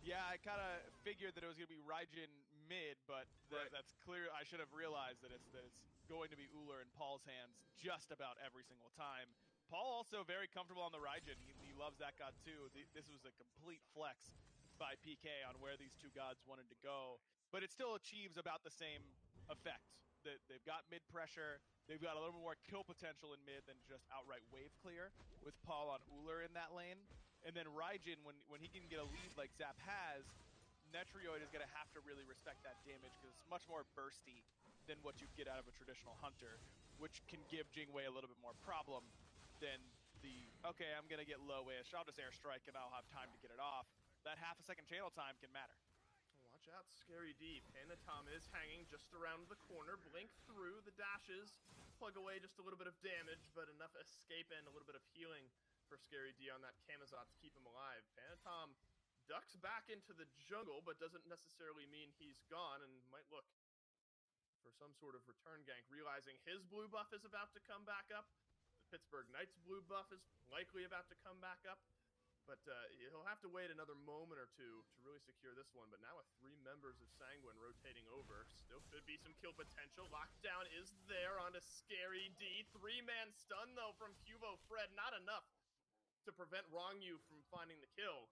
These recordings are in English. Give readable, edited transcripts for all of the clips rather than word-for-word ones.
Yeah, I kind of figured that it was going to be Raijin mid, but Right. that's clear. I should have realized that it's going to be Uller in Paul's hands just about every single time. Paul also very comfortable on the Raijin. He loves that god too. This was a complete flex by PK on where these two gods wanted to go, but it still achieves about the same effect. That they've got mid pressure. They've got a little more kill potential in mid than just outright wave clear with Paul on Uller in that lane. And then Raijin, when he can get a lead like Zap has, Netrioid is going to have to really respect that damage because it's much more bursty than what you get out of a traditional Hunter, which can give Jingwei a little bit more problem than the, okay, I'm going to get low-ish, I'll just airstrike and I'll have time to get it off. That half a second channel time can matter. Watch out, Scary D. Panatom is hanging just around the corner. Blink through the dashes. Plug away just a little bit of damage, but enough escape and a little bit of healing for Scary D on that Camazot to keep him alive. Panatom ducks back into the jungle, but doesn't necessarily mean he's gone and might look for some sort of return gank, realizing his blue buff is about to come back up. The Pittsburgh Knights blue buff is likely about to come back up. But he'll have to wait another moment or two to really secure this one. But now with 3 members of Sanguine rotating over, still could be some kill potential. Lockdown is there onto Scary D. 3-man stun, though, from Cubo Fred. Not enough to prevent Wrong You from finding the kill.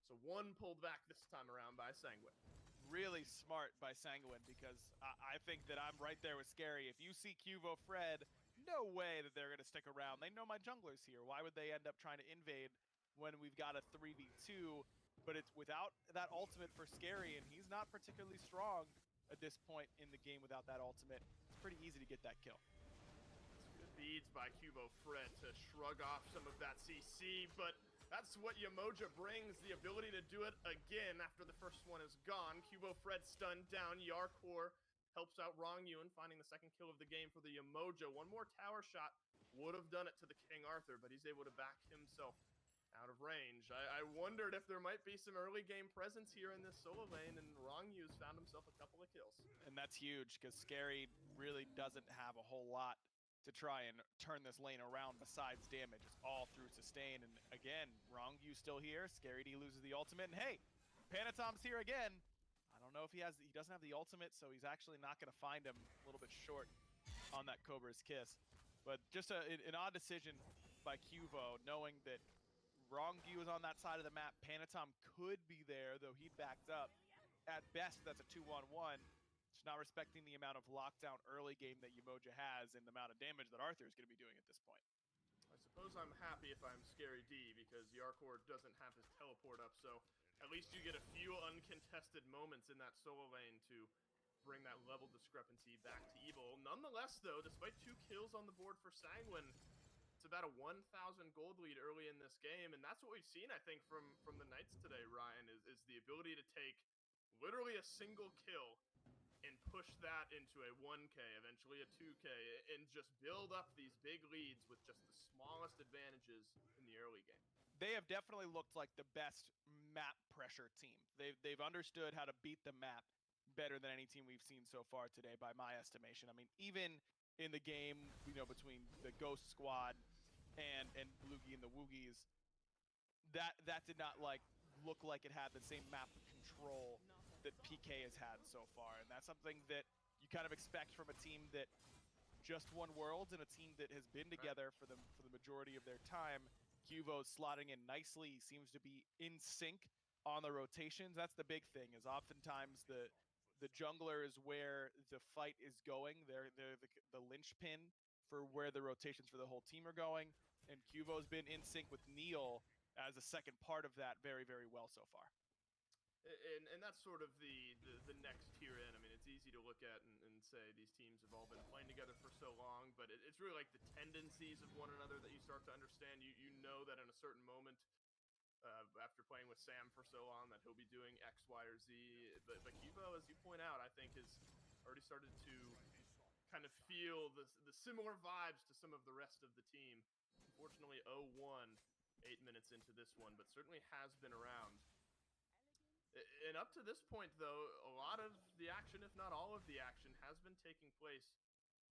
So 1 pulled back this time around by Sanguine. Really smart by Sanguine because I think that I'm right there with Scary. If you see Cuvo Fred, no way that they're going to stick around. They know my jungler's here. Why would they end up trying to invade when we've got a 3v2? But it's without that ultimate for Scary, and he's not particularly strong at this point in the game without that ultimate. It's pretty easy to get that kill. Good beads by Cubo Fred to shrug off some of that CC, but that's what Yamoja brings, the ability to do it again after the first one is gone. Cubo Fred stunned down. Yarkor helps out Wrong Yun, finding the second kill of the game for the Yamoja. One more tower shot would have done it to the King Arthur, but he's able to back himself out of range. I wondered if there might be some early game presence here in this solo lane, and Wrong Yu's found himself a couple of kills. And that's huge because Scary really doesn't have a whole lot to try and turn this lane around besides damage. It's all through sustain. And again, Wrong You still here. Scary D loses the ultimate. And hey, Panatom's here again. I don't know if he doesn't have the ultimate, so he's actually not going to find him a little bit short on that Cobra's Kiss. But just an odd decision by Cuvo, knowing that Wrong You is on that side of the map. Panatom could be there, though he backed up. At best, that's a 2-on-1. Just not respecting the amount of lockdown early game that Yamoja has and the amount of damage that Arthur is going to be doing at this point. I suppose I'm happy if I'm Scary D because Yarkor doesn't have his teleport up, so at least you get a few uncontested moments in that solo lane to bring that level discrepancy back to evil. Nonetheless, though, despite 2 kills on the board for Sanguine, it's about a 1,000 gold lead early in this game, and that's what we've seen, I think, from the Knights today, Ryan, is the ability to take literally a single kill and push that into a 1K, eventually a 2K, and just build up these big leads with just the smallest advantages in the early game. They have definitely looked like the best map pressure team. They've understood how to beat the map better than any team we've seen so far today, by my estimation. I mean, even in the game, between the Ghost Squad and Blugie and the Woogies, that did not look like it had the same map control that PK has had so far, and that's something that you kind of expect from a team that just won Worlds and a team that has been together for the majority of their time. Cuvo's slotting in nicely, seems to be in sync on the rotations. That's the big thing, is oftentimes the jungler is where the fight is going. They're the linchpin for where the rotations for the whole team are going, and Cuvo's been in sync with Neil as a second part of that very, very well so far. And that's sort of the next tier in. I mean, it's easy to look at and say these teams have all been playing together for so long, but it's really like the tendencies of one another that you start to understand. You know that in a certain moment, after playing with Sam for so long, that he'll be doing X, Y, or Z. But Cubo, as you point out, I think has already started to kind of feel the similar vibes to some of the rest of the team. Unfortunately, 0-1, 8 minutes into this one, but certainly has been around. And up to this point, though, a lot of the action, if not all of the action, has been taking place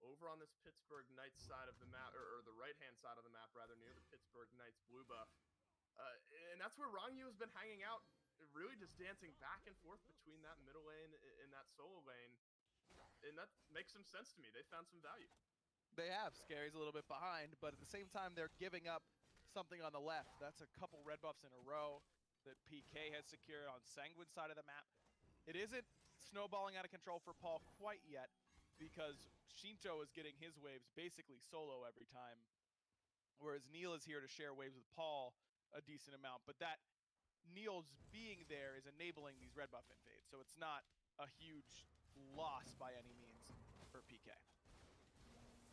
over on this Pittsburgh Knights side of the map, or the right-hand side of the map, rather, near the Pittsburgh Knights blue buff. And that's where Wrong You has been hanging out really just dancing back and forth between that middle lane and that solo lane. And that makes some sense to me. They found some value. They have. Scary's a little bit behind, but at the same time, they're giving up something on the left. That's a couple red buffs in a row that PK has secured on Sanguine's side of the map. It isn't snowballing out of control for Paul quite yet, because Shinto is getting his waves basically solo every time, whereas Neil is here to share waves with Paul a decent amount. But that Neil's being there is enabling these red buff invades, so it's not a huge loss by any means for PK.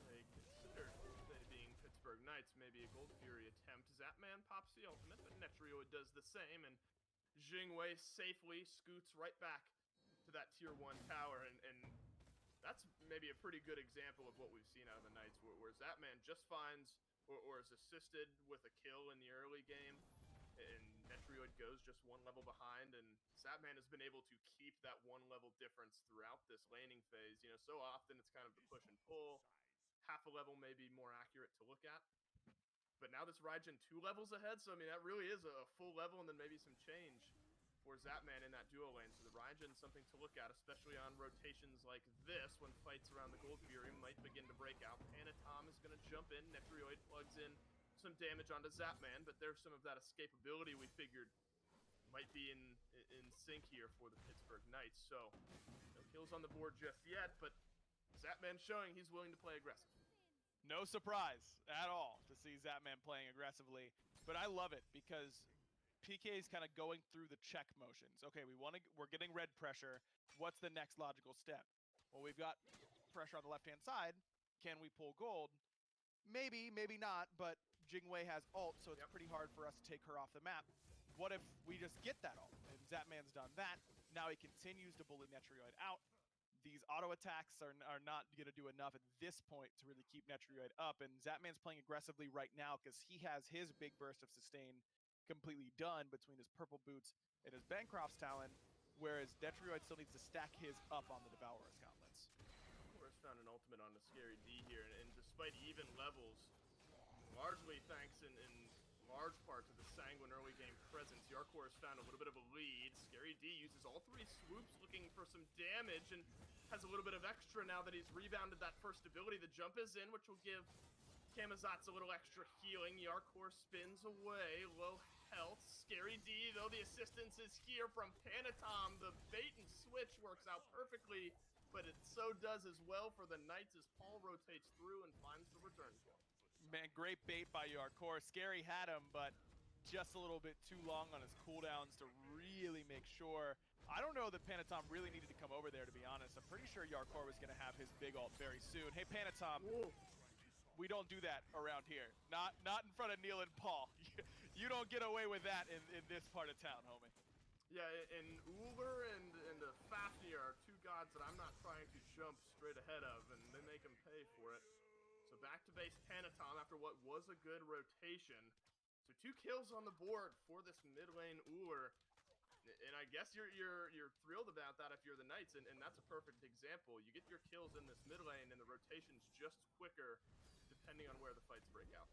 They considered they being Pittsburgh Knights, maybe a Gold Fury attempt. Zapman pops the ultimate, but Netrioid does the same, and Jingwei safely scoots right back to that tier 1 tower, and that's maybe a pretty good example of what we've seen out of the Knights, where Zapman just finds or is assisted with a kill in the early game, and Netrioid goes just one level behind, and Zapman has been able to keep that one level difference throughout this laning phase. You know, so often it's kind of the push and pull. Half a level may be more accurate to look at. But now this Raijin 2 levels ahead, so I mean, that really is a full level and then maybe some change for Zapman in that duo lane. So the Raijin's something to look at, especially on rotations like this, when fights around the Gold Fury might begin to break out. Panatom is going to jump in. Netrioid plugs in some damage onto Zapman, but there's some of that escapability we figured might be in sync here for the Pittsburgh Knights. So no kills on the board just yet, but Zapman showing he's willing to play aggressive. No surprise at all to see Zapman playing aggressively, but I love it because PK is kind of going through the check motions. Okay, we're getting red pressure. What's the next logical step? Well, we've got pressure on the left-hand side. Can we pull gold? Maybe, maybe not, but Jingwei has ult, so it's pretty hard for us to take her off the map. What if we just get that ult? And Zapman's done that. Now he continues to bully Netrioid out. These auto attacks are not going to do enough at this point to really keep Netrioid up, and Zapman's playing aggressively right now because he has his big burst of sustain completely done between his purple boots and his Bancroft's Talon, whereas Netrioid still needs to stack his up on the Devourer's gauntlets. Of course, found an ultimate on the Scary D here, and despite even levels, largely thanks in large part to the Sanguine early game presence, Yarkor has found a little bit of a lead. Scary D uses all 3 swoops looking for some damage and has a little bit of extra now that he's rebounded that first ability. The jump is in, which will give Kamazatz a little extra healing. Yarkor spins away, low health. Scary D, though, the assistance is here from Panatom. The bait and switch works out perfectly, but it so does as well for the Knights as Paul rotates through and finds the return point. Man, great bait by Yarkor. Scary had him, but just a little bit too long on his cooldowns to really make sure. I don't know that Panatom really needed to come over there, to be honest. I'm pretty sure Yarkor was going to have his big ult very soon. Hey, Panatom, whoa, we don't do that around here. Not in front of Neil and Paul. You don't get away with that in this part of town, homie. Yeah, and Uller and Fafnir are 2 gods that I'm not trying to jump straight ahead of, and they make him pay for it. So back to base Panatom after what was a good rotation. So 2 kills on the board for this mid lane Uller. And I guess you're thrilled about that if you're the Knights, and that's a perfect example. You get your kills in this mid lane, and the rotation's just quicker depending on where the fights break out.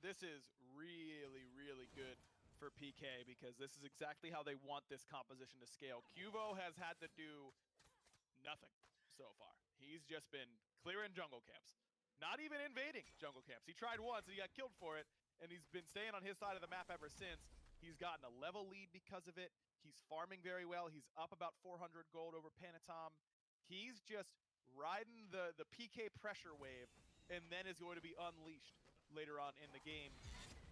This is really, really good for PK because this is exactly how they want this composition to scale. Cuvo has had to do nothing so far. He's just been clearing jungle camps. Not even invading jungle camps. He tried once and he got killed for it, and he's been staying on his side of the map ever since. He's gotten a level lead because of it. He's farming very well. He's up about 400 gold over Panatom. He's just riding the PK pressure wave, and then is going to be unleashed later on in the game.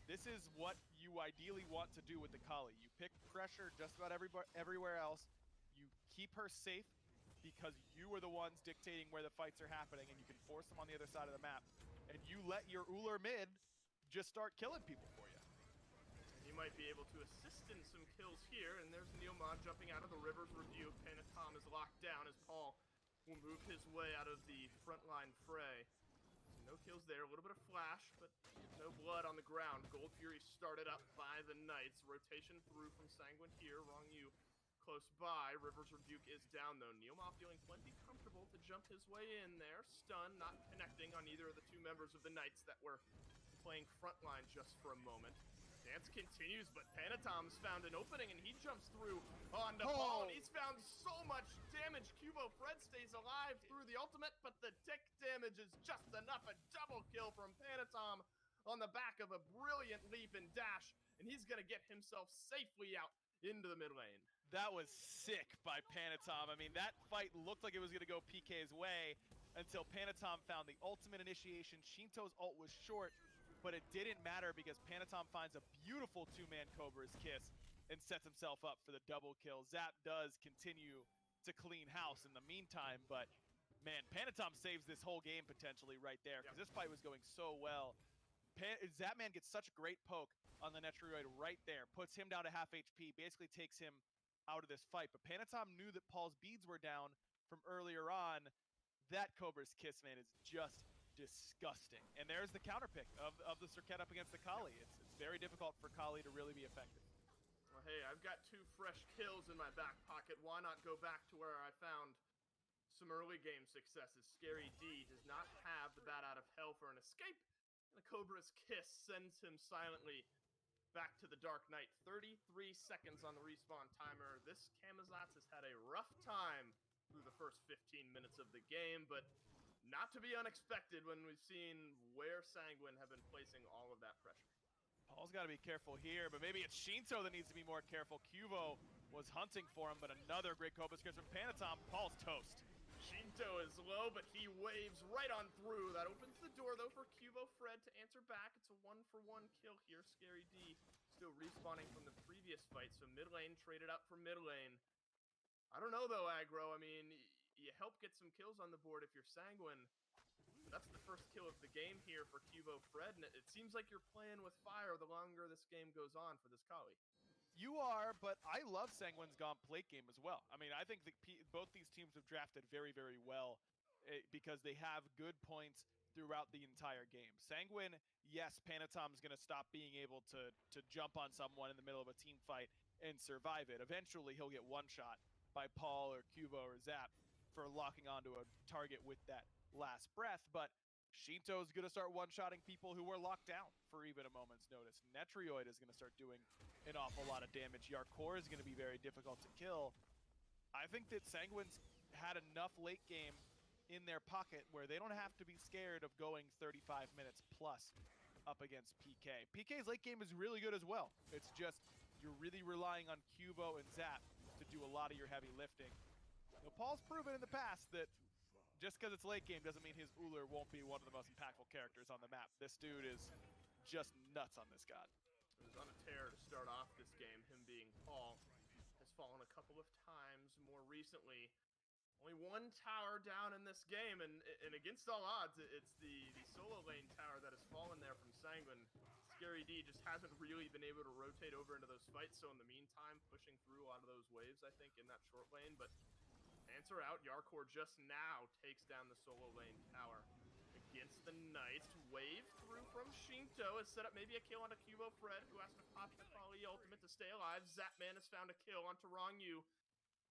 This is what you ideally want to do with the Kali. You pick pressure just about everywhere else. You keep her safe because you are the ones dictating where the fights are happening, and you can force them on the other side of the map. And you let your Uller mid just start killing people for you. He might be able to assist in some kills here, and there's Neilmod jumping out of the River's Rebuke. Panatom is locked down as Paul will move his way out of the frontline fray. So no kills there, a little bit of flash, but no blood on the ground. Gold Fury started up by the Knights. Rotation through from Sanguine here, Wrong You close by. River's Rebuke is down though. Neilmod feeling plenty comfortable to jump his way in there. Stun, not connecting on either of the 2 members of the Knights that were playing frontline just for a moment. Dance continues, but Panatom's found an opening and he jumps through onto Paul, and he's found so much damage. Cubo Fred stays alive through the ultimate, but the tick damage is just enough. A double kill from Panatom on the back of a brilliant leap and dash, and he's gonna get himself safely out into the mid lane. That was sick by Panatom. I mean, that fight looked like it was gonna go PK's way until Panatom found the ultimate initiation. Shinto's ult was short, but it didn't matter because Panatom finds a beautiful two-man Cobra's Kiss and sets himself up for the double kill. Zap does continue to clean house in the meantime, but man, Panatom saves this whole game potentially right there because this fight was going so well. Zapman gets such a great poke on the Netrioid right there, puts him down to half HP, basically takes him out of this fight. But Panatom knew that Paul's beads were down from earlier on. That Cobra's Kiss, man, is just disgusting. And there's the counter pick of the Serket up against the Kali. It's very difficult for Kali to really be effective. Well, hey, I've got 2 fresh kills in my back pocket. Why not go back to where I found some early game successes? Scary D does not have the bat out of hell for an escape, and a Cobra's Kiss sends him silently back to the Dark Knight. 33 seconds on the respawn timer. This Camazotz has had a rough time through the first 15 minutes of the game, but not to be unexpected when we've seen where Sanguine have been placing all of that pressure. Paul's got to be careful here, but maybe it's Shinto that needs to be more careful. Cubo was hunting for him, but another great Cobra's Kiss from Panatom. Paul's toast. Shinto is low, but he waves right on through. That opens the door, though, for Cubo Fred to answer back. It's a 1-for-1 kill here. Scary D still respawning from the previous fight, so mid lane traded up for mid lane. I don't know, though, Aggro. I mean, you help get some kills on the board if you're Sanguine. That's the first kill of the game here for Cubo Fred, and it seems like you're playing with fire the longer this game goes on for this Kali. You are, but I love Sanguine's Gauntlet game as well. I mean, I think both these teams have drafted very, very well because they have good points throughout the entire game. Sanguine, yes, Panatom's going to stop being able to jump on someone in the middle of a team fight and survive it. Eventually, he'll get one shot by Paul or Cubo or Zap for locking onto a target with that last breath, but Shinto's going to start one-shotting people who were locked down for even a moment's notice. Netrioid is going to start doing an awful lot of damage. Yarkor is going to be very difficult to kill. I think that Sanguine's had enough late game in their pocket where they don't have to be scared of going 35 minutes plus up against PK. PK's late game is really good as well. It's just you're really relying on Cubo and Zap to do a lot of your heavy lifting. Now, Paul's proven in the past that just because it's late game doesn't mean his Uller won't be one of the most impactful characters on the map. This dude is just nuts on this god. It was on a tear to start off this game, him being Paul. Has fallen a couple of times more recently. Only 1 tower down in this game, and against all odds, it's the solo lane tower that has fallen there from Sanguine. Scary D just hasn't really been able to rotate over into those fights, so in the meantime, pushing through a lot of those waves, I think, in that short lane, but answer out. Yarkor just now takes down the solo lane tower against the Knights. Wave through from Shinto has set up maybe a kill onto Cubo Fred, who has to pop the Kali ultimate to stay alive. Zapman has found a kill onto Rongyu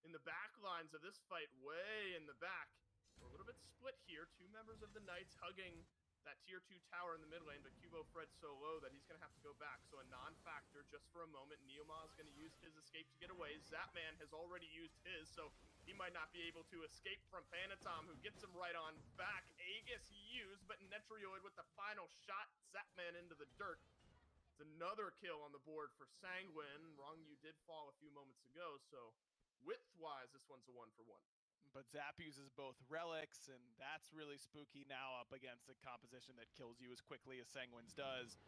in the back lines of this fight, way in the back. We're a little bit split here. 2 members of the Knights hugging that tier 2 tower in the mid lane, but Cubo Fred so low that he's going to have to go back. So a non-factor just for a moment. Neoma is going to use his escape to get away. Zapman has already used his, so he might not be able to escape from Panatom, who gets him right on back. Aegis used, but Netrioid with the final shot. Zapman into the dirt. It's another kill on the board for Sanguine. Rongyu did fall a few moments ago, so width-wise, this one's a 1-for-1. But Zap uses both relics, and that's really spooky now up against a composition that kills you as quickly as Sanguine's does.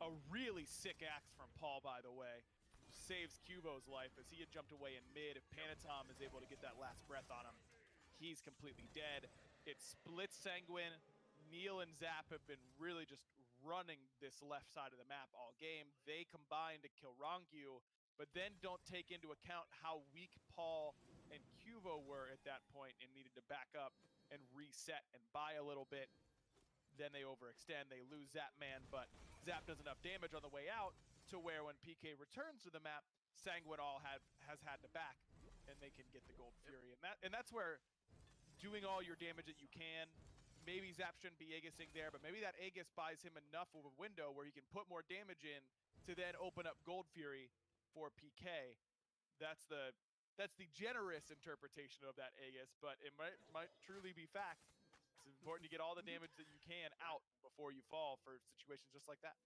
A really sick axe from Paul, by the way. Saves Cubo's life as he had jumped away in mid. If Panatom is able to get that last breath on him, he's completely dead. It splits Sanguine. Neil and Zap have been really just running this left side of the map all game. They combine to kill Rongyu, but then don't take into account how weak Paul and Cubo were at that point and needed to back up and reset and buy a little bit. Then they overextend. They lose Zapman, but Zap does enough damage on the way out to where when PK returns to the map, Sanguine has had to back, and they can get the Gold Fury. And that's where doing all your damage that you can, maybe Zap shouldn't be Aegising there, but maybe that Aegis buys him enough of a window where he can put more damage in to then open up Gold Fury for PK. That's the generous interpretation of that Aegis, but it might truly be fact. It's important to get all the damage that you can out before you fall for situations just like that.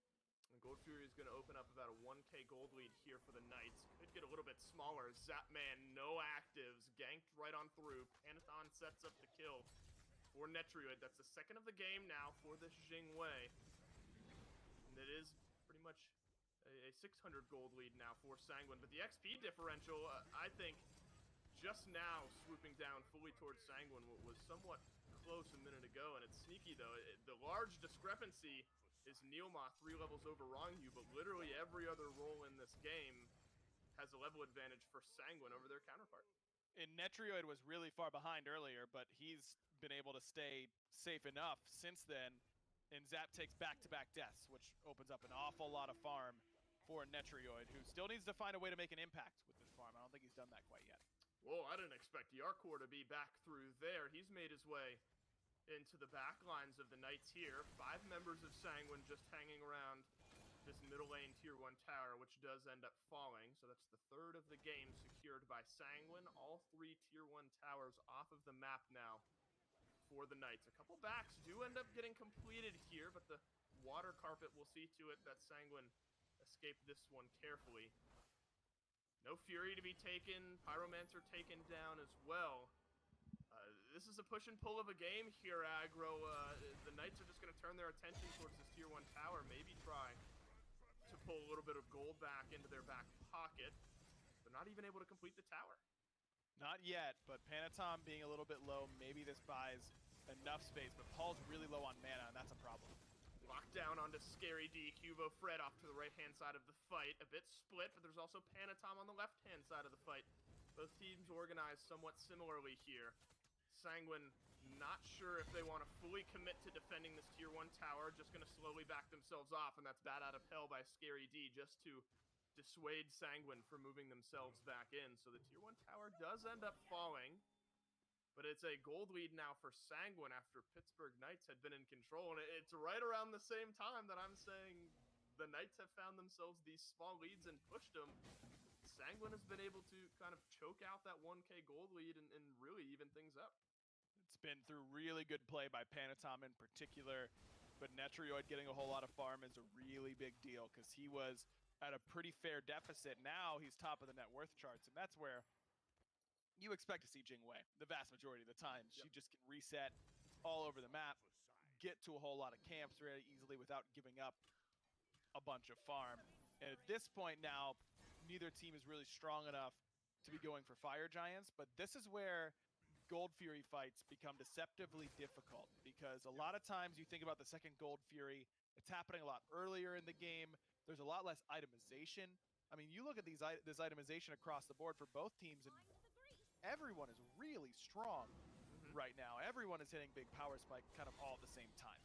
And Gold Fury is going to open up about a 1k gold lead here for the Knights. Could get a little bit smaller. Zapman, no actives, ganked right on through. Panathon sets up the kill for Netrioid. That's the second of the game now for this Jingwei. And it is pretty much a 600 gold lead now for Sanguine. But the XP differential, I think, just now swooping down fully towards Sanguine was somewhat close a minute ago. And it's sneaky, though. The large discrepancy is Neilma 3 levels over Rongyu, but literally every other role in this game has a level advantage for Sanguine over their counterpart. And Netrioid was really far behind earlier, but he's been able to stay safe enough since then. And Zap takes back-to-back deaths, which opens up an awful lot of farm for Netrioid, who still needs to find a way to make an impact with this farm. I don't think he's done that quite yet. Whoa, I didn't expect Yarkor to be back through there. He's made his way into the back lines of the Knights here. 5 members of Sanguine just hanging around this middle lane tier 1 tower, which does end up falling. So that's the third of the game secured by Sanguine. All 3 tier 1 towers off of the map now for the Knights. A couple backs do end up getting completed here, but the water carpet will see to it that Sanguine escape this one carefully. No Fury to be taken. Pyromancer taken down as well. This is a push and pull of a game here, Aggro. The Knights are just going to turn their attention towards this tier 1 tower, maybe try to pull a little bit of gold back into their back pocket. They're not even able to complete the tower. Not yet, but Panatom being a little bit low, maybe this buys enough space, but Paul's really low on mana, and that's a problem. Locked down onto Scary D. Cubo Fred off to the right-hand side of the fight. A bit split, but there's also Panatom on the left-hand side of the fight. Both teams organized somewhat similarly here. Sanguine not sure if they want to fully commit to defending this tier 1 tower, just going to slowly back themselves off, and that's Bat Out of Hell by Scary D just to dissuade Sanguine from moving themselves back in. So the tier 1 tower does end up falling, but it's a gold lead now for Sanguine after Pittsburgh Knights had been in control, and it's right around the same time that I'm saying the Knights have found themselves these small leads and pushed them. Sanguine has been able to kind of choke out that 1k gold lead and really even things up. It's been through really good play by Panatom in particular, but Netrioid getting a whole lot of farm is a really big deal because he was at a pretty fair deficit. Now he's top of the net worth charts, and that's where you expect to see Jingwei the vast majority of the time. She just can reset all over the map, get to a whole lot of camps really easily without giving up a bunch of farm. And at this point now, neither team is really strong enough to be going for Fire Giants, but this is where Gold Fury fights become deceptively difficult, because a lot of times you think about the second Gold Fury, it's happening a lot earlier in the game. There's a lot less itemization. I mean, you look at this itemization across the board for both teams, and everyone is really strong right now. Everyone is hitting big power spike kind of all at the same time.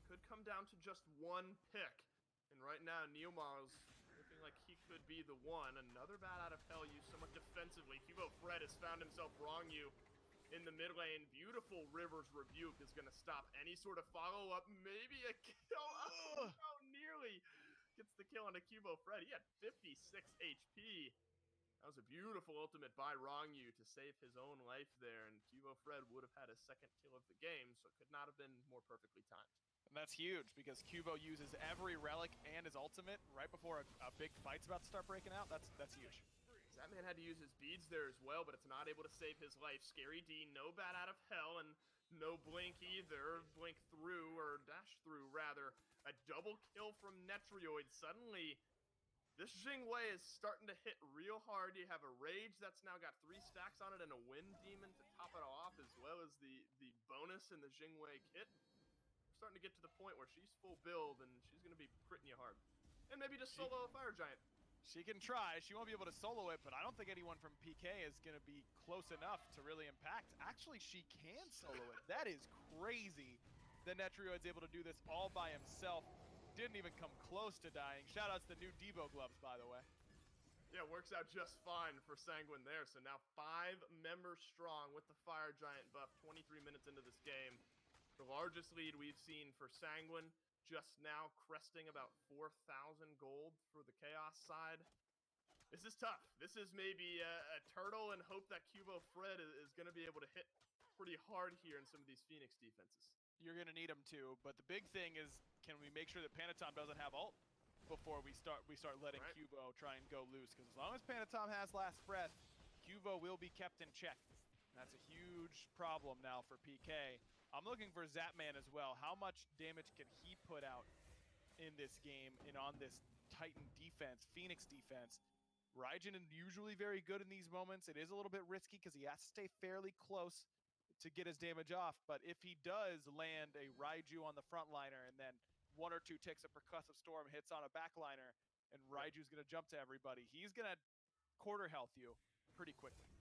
Could come down to just one pick. And right now, Neilma's looking like he could be the one. Another Bat Out of Hell used somewhat defensively. Cubo Fred has found himself Rongyu in the mid lane. Beautiful River's Rebuke is going to stop any sort of follow-up. Maybe a kill. Oh, no, nearly gets the kill on a Cubo Fred. He had 56 HP. That was a beautiful ultimate by Rongyu to save his own life there, and Cubo Fred would have had his second kill of the game, so it could not have been more perfectly timed. And that's huge, because Cubo uses every relic and his ultimate right before a big fight's about to start breaking out. That's huge. Zapman had to use his beads there as well, but it's not able to save his life. Scary D, no Bat Out of Hell, and no blink either. Blink through, or dash through, rather. A double kill from Netrioid. Suddenly, this Jingwei is starting to hit real hard. You have a Rage that's now got 3 stacks on it, and a Wind Demon to top it off, as well as the bonus in the Jingwei kit. We're starting to get to the point where she's full build, and she's going to be critting you hard. And maybe just solo a Fire Giant. She can try. She won't be able to solo it, but I don't think anyone from PK is going to be close enough to really impact. Actually, she can solo it. That is crazy that Netrioid's able to do this all by himself. Didn't even come close to dying. Shoutouts to the new Devo gloves, by the way. Yeah, works out just fine for Sanguine there. So now 5 members strong with the Fire Giant buff, 23 minutes into this game. The largest lead we've seen for Sanguine. just now cresting about 4,000 gold for the Chaos side. This is tough. This is maybe a turtle and hope that Cubo Fred is going to be able to hit pretty hard here in some of these Phoenix defenses. You're going to need him to, but the big thing is, can we make sure that Panatom doesn't have ult before we start letting Cubo try and go loose? Because as long as Panatom has last breath, Cubo will be kept in check. That's a huge problem now for PK. I'm looking for Zapman as well. How much damage can he put out in this game and on this Titan defense, Phoenix defense? Raijin is usually very good in these moments. It is a little bit risky because he has to stay fairly close to get his damage off. But if he does land a Raiju on the frontliner and then one or two takes a Percussive Storm, hits on a backliner, and Raiju's going to jump to everybody, he's going to quarter health you pretty quickly.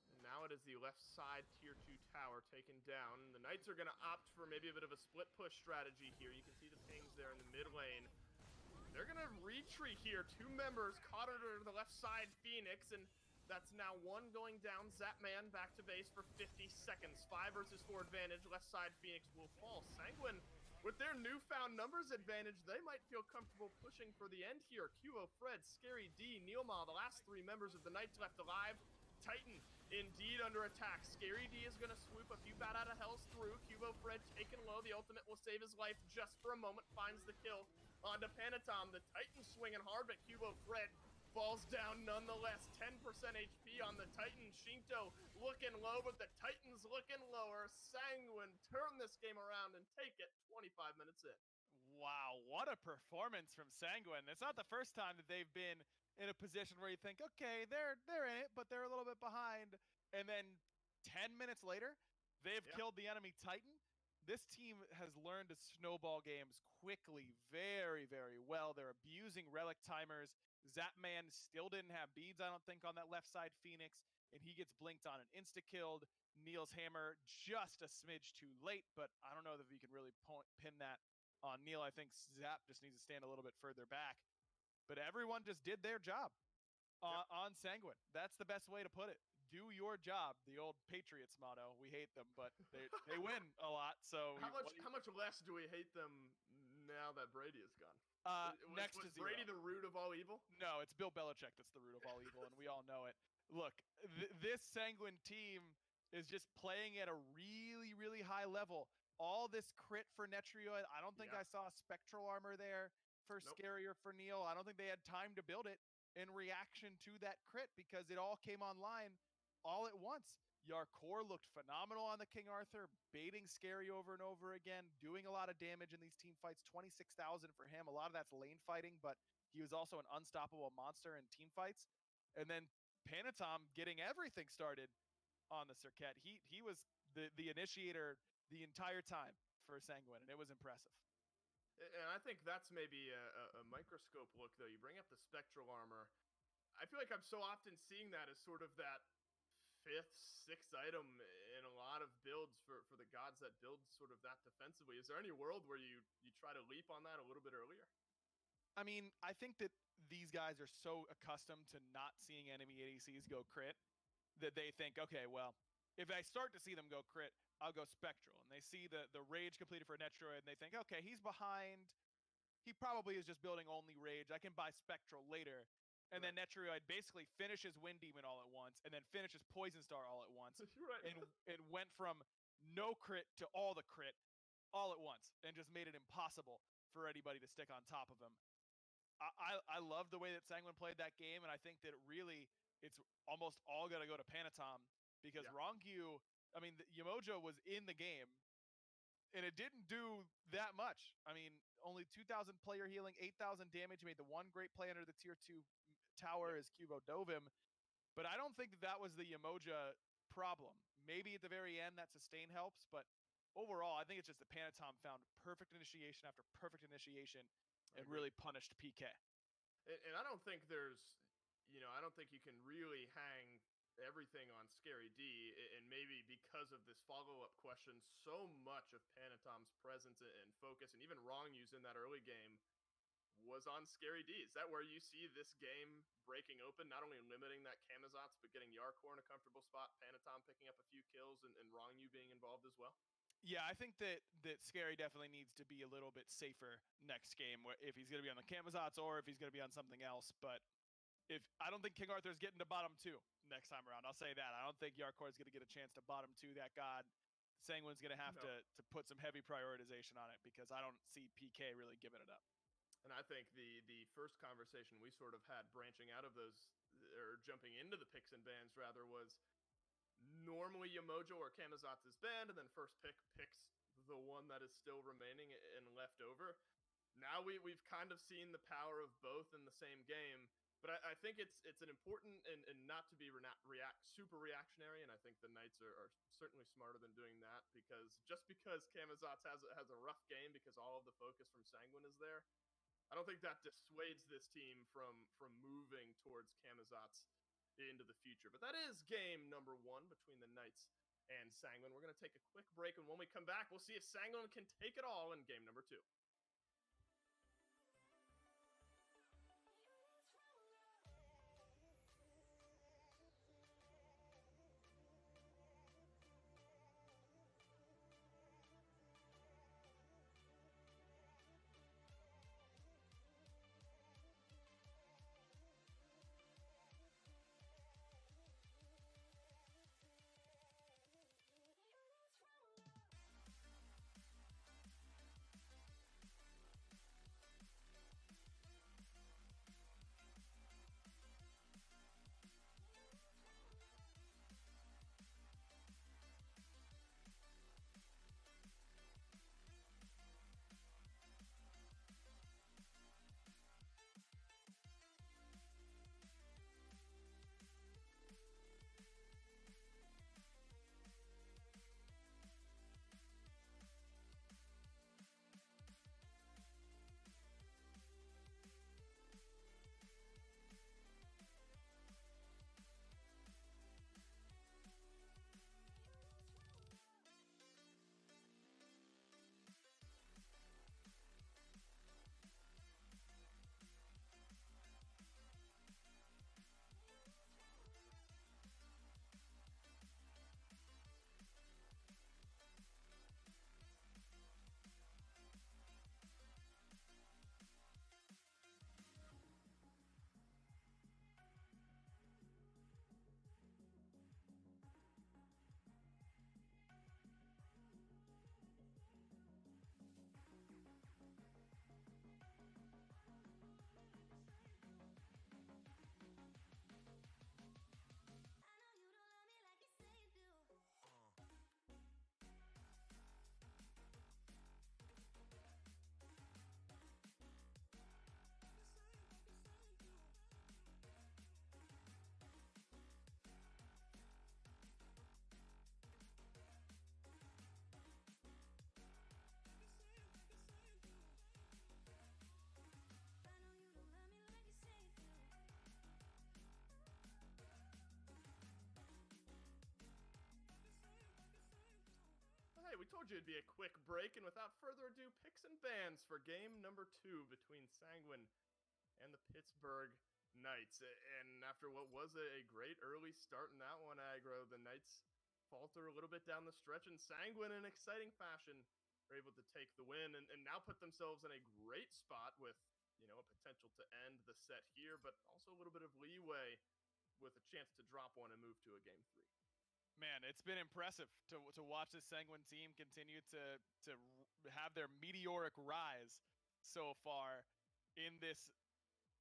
And now it is the left side tier 2 tower taken down. The Knights are going to opt for maybe a bit of a split push strategy here. You can see the pings there in the mid lane. They're going to retreat here. 2 members caught under the left side Phoenix, and that's now 1 going down. Zapman back to base for 50 seconds. 5 versus 4 advantage. Left side Phoenix will fall. Sanguine, with their newfound numbers advantage, they might feel comfortable pushing for the end here. Cubo, Fred, Scary D, Neilma, the last 3 members of the Knights left alive. Titan indeed under attack. Scary D is going to swoop a few bat out of hells through. Cubo, Fred taken low. The ultimate will save his life just for a moment. Finds the kill onto Panatom. The Titan swinging hard, but Cubo, Fred falls down nonetheless. 10% HP on the Titan. Shinto looking low, but the Titan's looking lower. Sanguine turn this game around and take it 25 minutes in. Wow, what a performance from Sanguine. It's not the first time that they've been in a position where you think, okay, they're in it, but they're a little bit behind. And then 10 minutes later, they've killed the enemy Titan. This team has learned to snowball games quickly, very, very well. They're abusing relic timers. Zapman still didn't have beads, I don't think, on that left side Phoenix, and he gets blinked on and insta-killed. Neil's hammer just a smidge too late, but I don't know that we can really pin that on Neil. I think Zap just needs to stand a little bit further back. But everyone just did their job on Sanguine. That's the best way to put it. Do your job, the old Patriots motto. We hate them, but they win a lot. So how much less do we hate them now that Brady is gone? Next was to zero. Brady the root of all evil? No, it's Bill Belichick that's the root of all evil, and we all know it. Look, this Sanguine team is just playing at a really, really high level. All this crit for Netrioid. I don't think I saw spectral armor there for Scary or for Neil. I don't think they had time to build it in reaction to that crit because it all came online all at once. Your core looked phenomenal on the King Arthur, baiting Scary over and over again, doing a lot of damage in these team fights. 26,000 for him. A lot of that's lane fighting, but he was also an unstoppable monster in team fights. And then Panatom getting everything started on the Circuit. He was the initiator the entire time for Sanguine, and it was impressive. And I think that's maybe a microscope look, though. You bring up the spectral armor. I feel like I'm so often seeing that as sort of that 5th, 6th item in a lot of builds for the gods that build sort of that defensively. Is there any world where you try to leap on that a little bit earlier? I mean, I think that these guys are so accustomed to not seeing enemy ADCs go crit that they think, okay, well, if I start to see them go crit, I'll go Spectral. And they see the Rage completed for Netroid, and they think, okay, he's behind. He probably is just building only Rage. I can buy Spectral later. And then Netroid basically finishes Wind Demon all at once, and then finishes Poison Star all at once. and went from no crit to all the crit all at once, and just made it impossible for anybody to stick on top of him. I love the way that Sanguine played that game, and I think that really it's almost all going to go to Panatom because Rongyu, I mean, Yamojo was in the game, and it didn't do that much. I mean, only 2,000 player healing, 8,000 damage. He made the one great play under the tier 2 tower as Cubo dove him, but I don't think that was the Yamoja problem. Maybe at the very end that sustain helps, but overall, I think it's just that Panatom found perfect initiation after perfect initiation and really punished PK. And I don't think there's, I don't think you can really hang everything on Scary D, and maybe because of this follow-up question, so much of Panatom's presence and focus, and even Rongyu's in that early game, was on Scary D. Is that where you see this game breaking open, not only limiting that Camazotz, but getting Yarkor in a comfortable spot, Panatom picking up a few kills, and Rongyu being involved as well? Yeah, I think that Scary definitely needs to be a little bit safer next game, if he's going to be on the Camazotz or if he's going to be on something else. But I don't think King Arthur's getting to bottom 2 next time around. I'll say that. I don't think Yarkor's going to get a chance to bottom 2 that god. Sanguine's going to have to put some heavy prioritization on it because I don't see PK really giving it up. And I think the first conversation we sort of had branching out of those, or jumping into the picks and bans rather, was normally Yamojo or Camazotz is banned, and then first pick picks the one that is still remaining and left over. Now we've kind of seen the power of both in the same game, but I think it's an important and not to be super reactionary, and I think the Knights are certainly smarter than doing that, because just because Camazotz has a rough game because all of the focus from Sanguine is there, I don't think that dissuades this team from moving towards Camazotz into the future. But that is game number 1 between the Knights and Sanguine. We're going to take a quick break, and when we come back, we'll see if Sanguine can take it all in game number 2. Hey, we told you it'd be a quick break, and without further ado, picks and bans for game number 2 between Sanguine and the Pittsburgh Knights. And after what was a great early start in that one, Aggro, the Knights falter a little bit down the stretch, and Sanguine, in exciting fashion, are able to take the win and now put themselves in a great spot with, a potential to end the set here, but also a little bit of leeway with a chance to drop one and move to a game 3. Man, it's been impressive to watch this Sanguine team continue to have their meteoric rise so far in this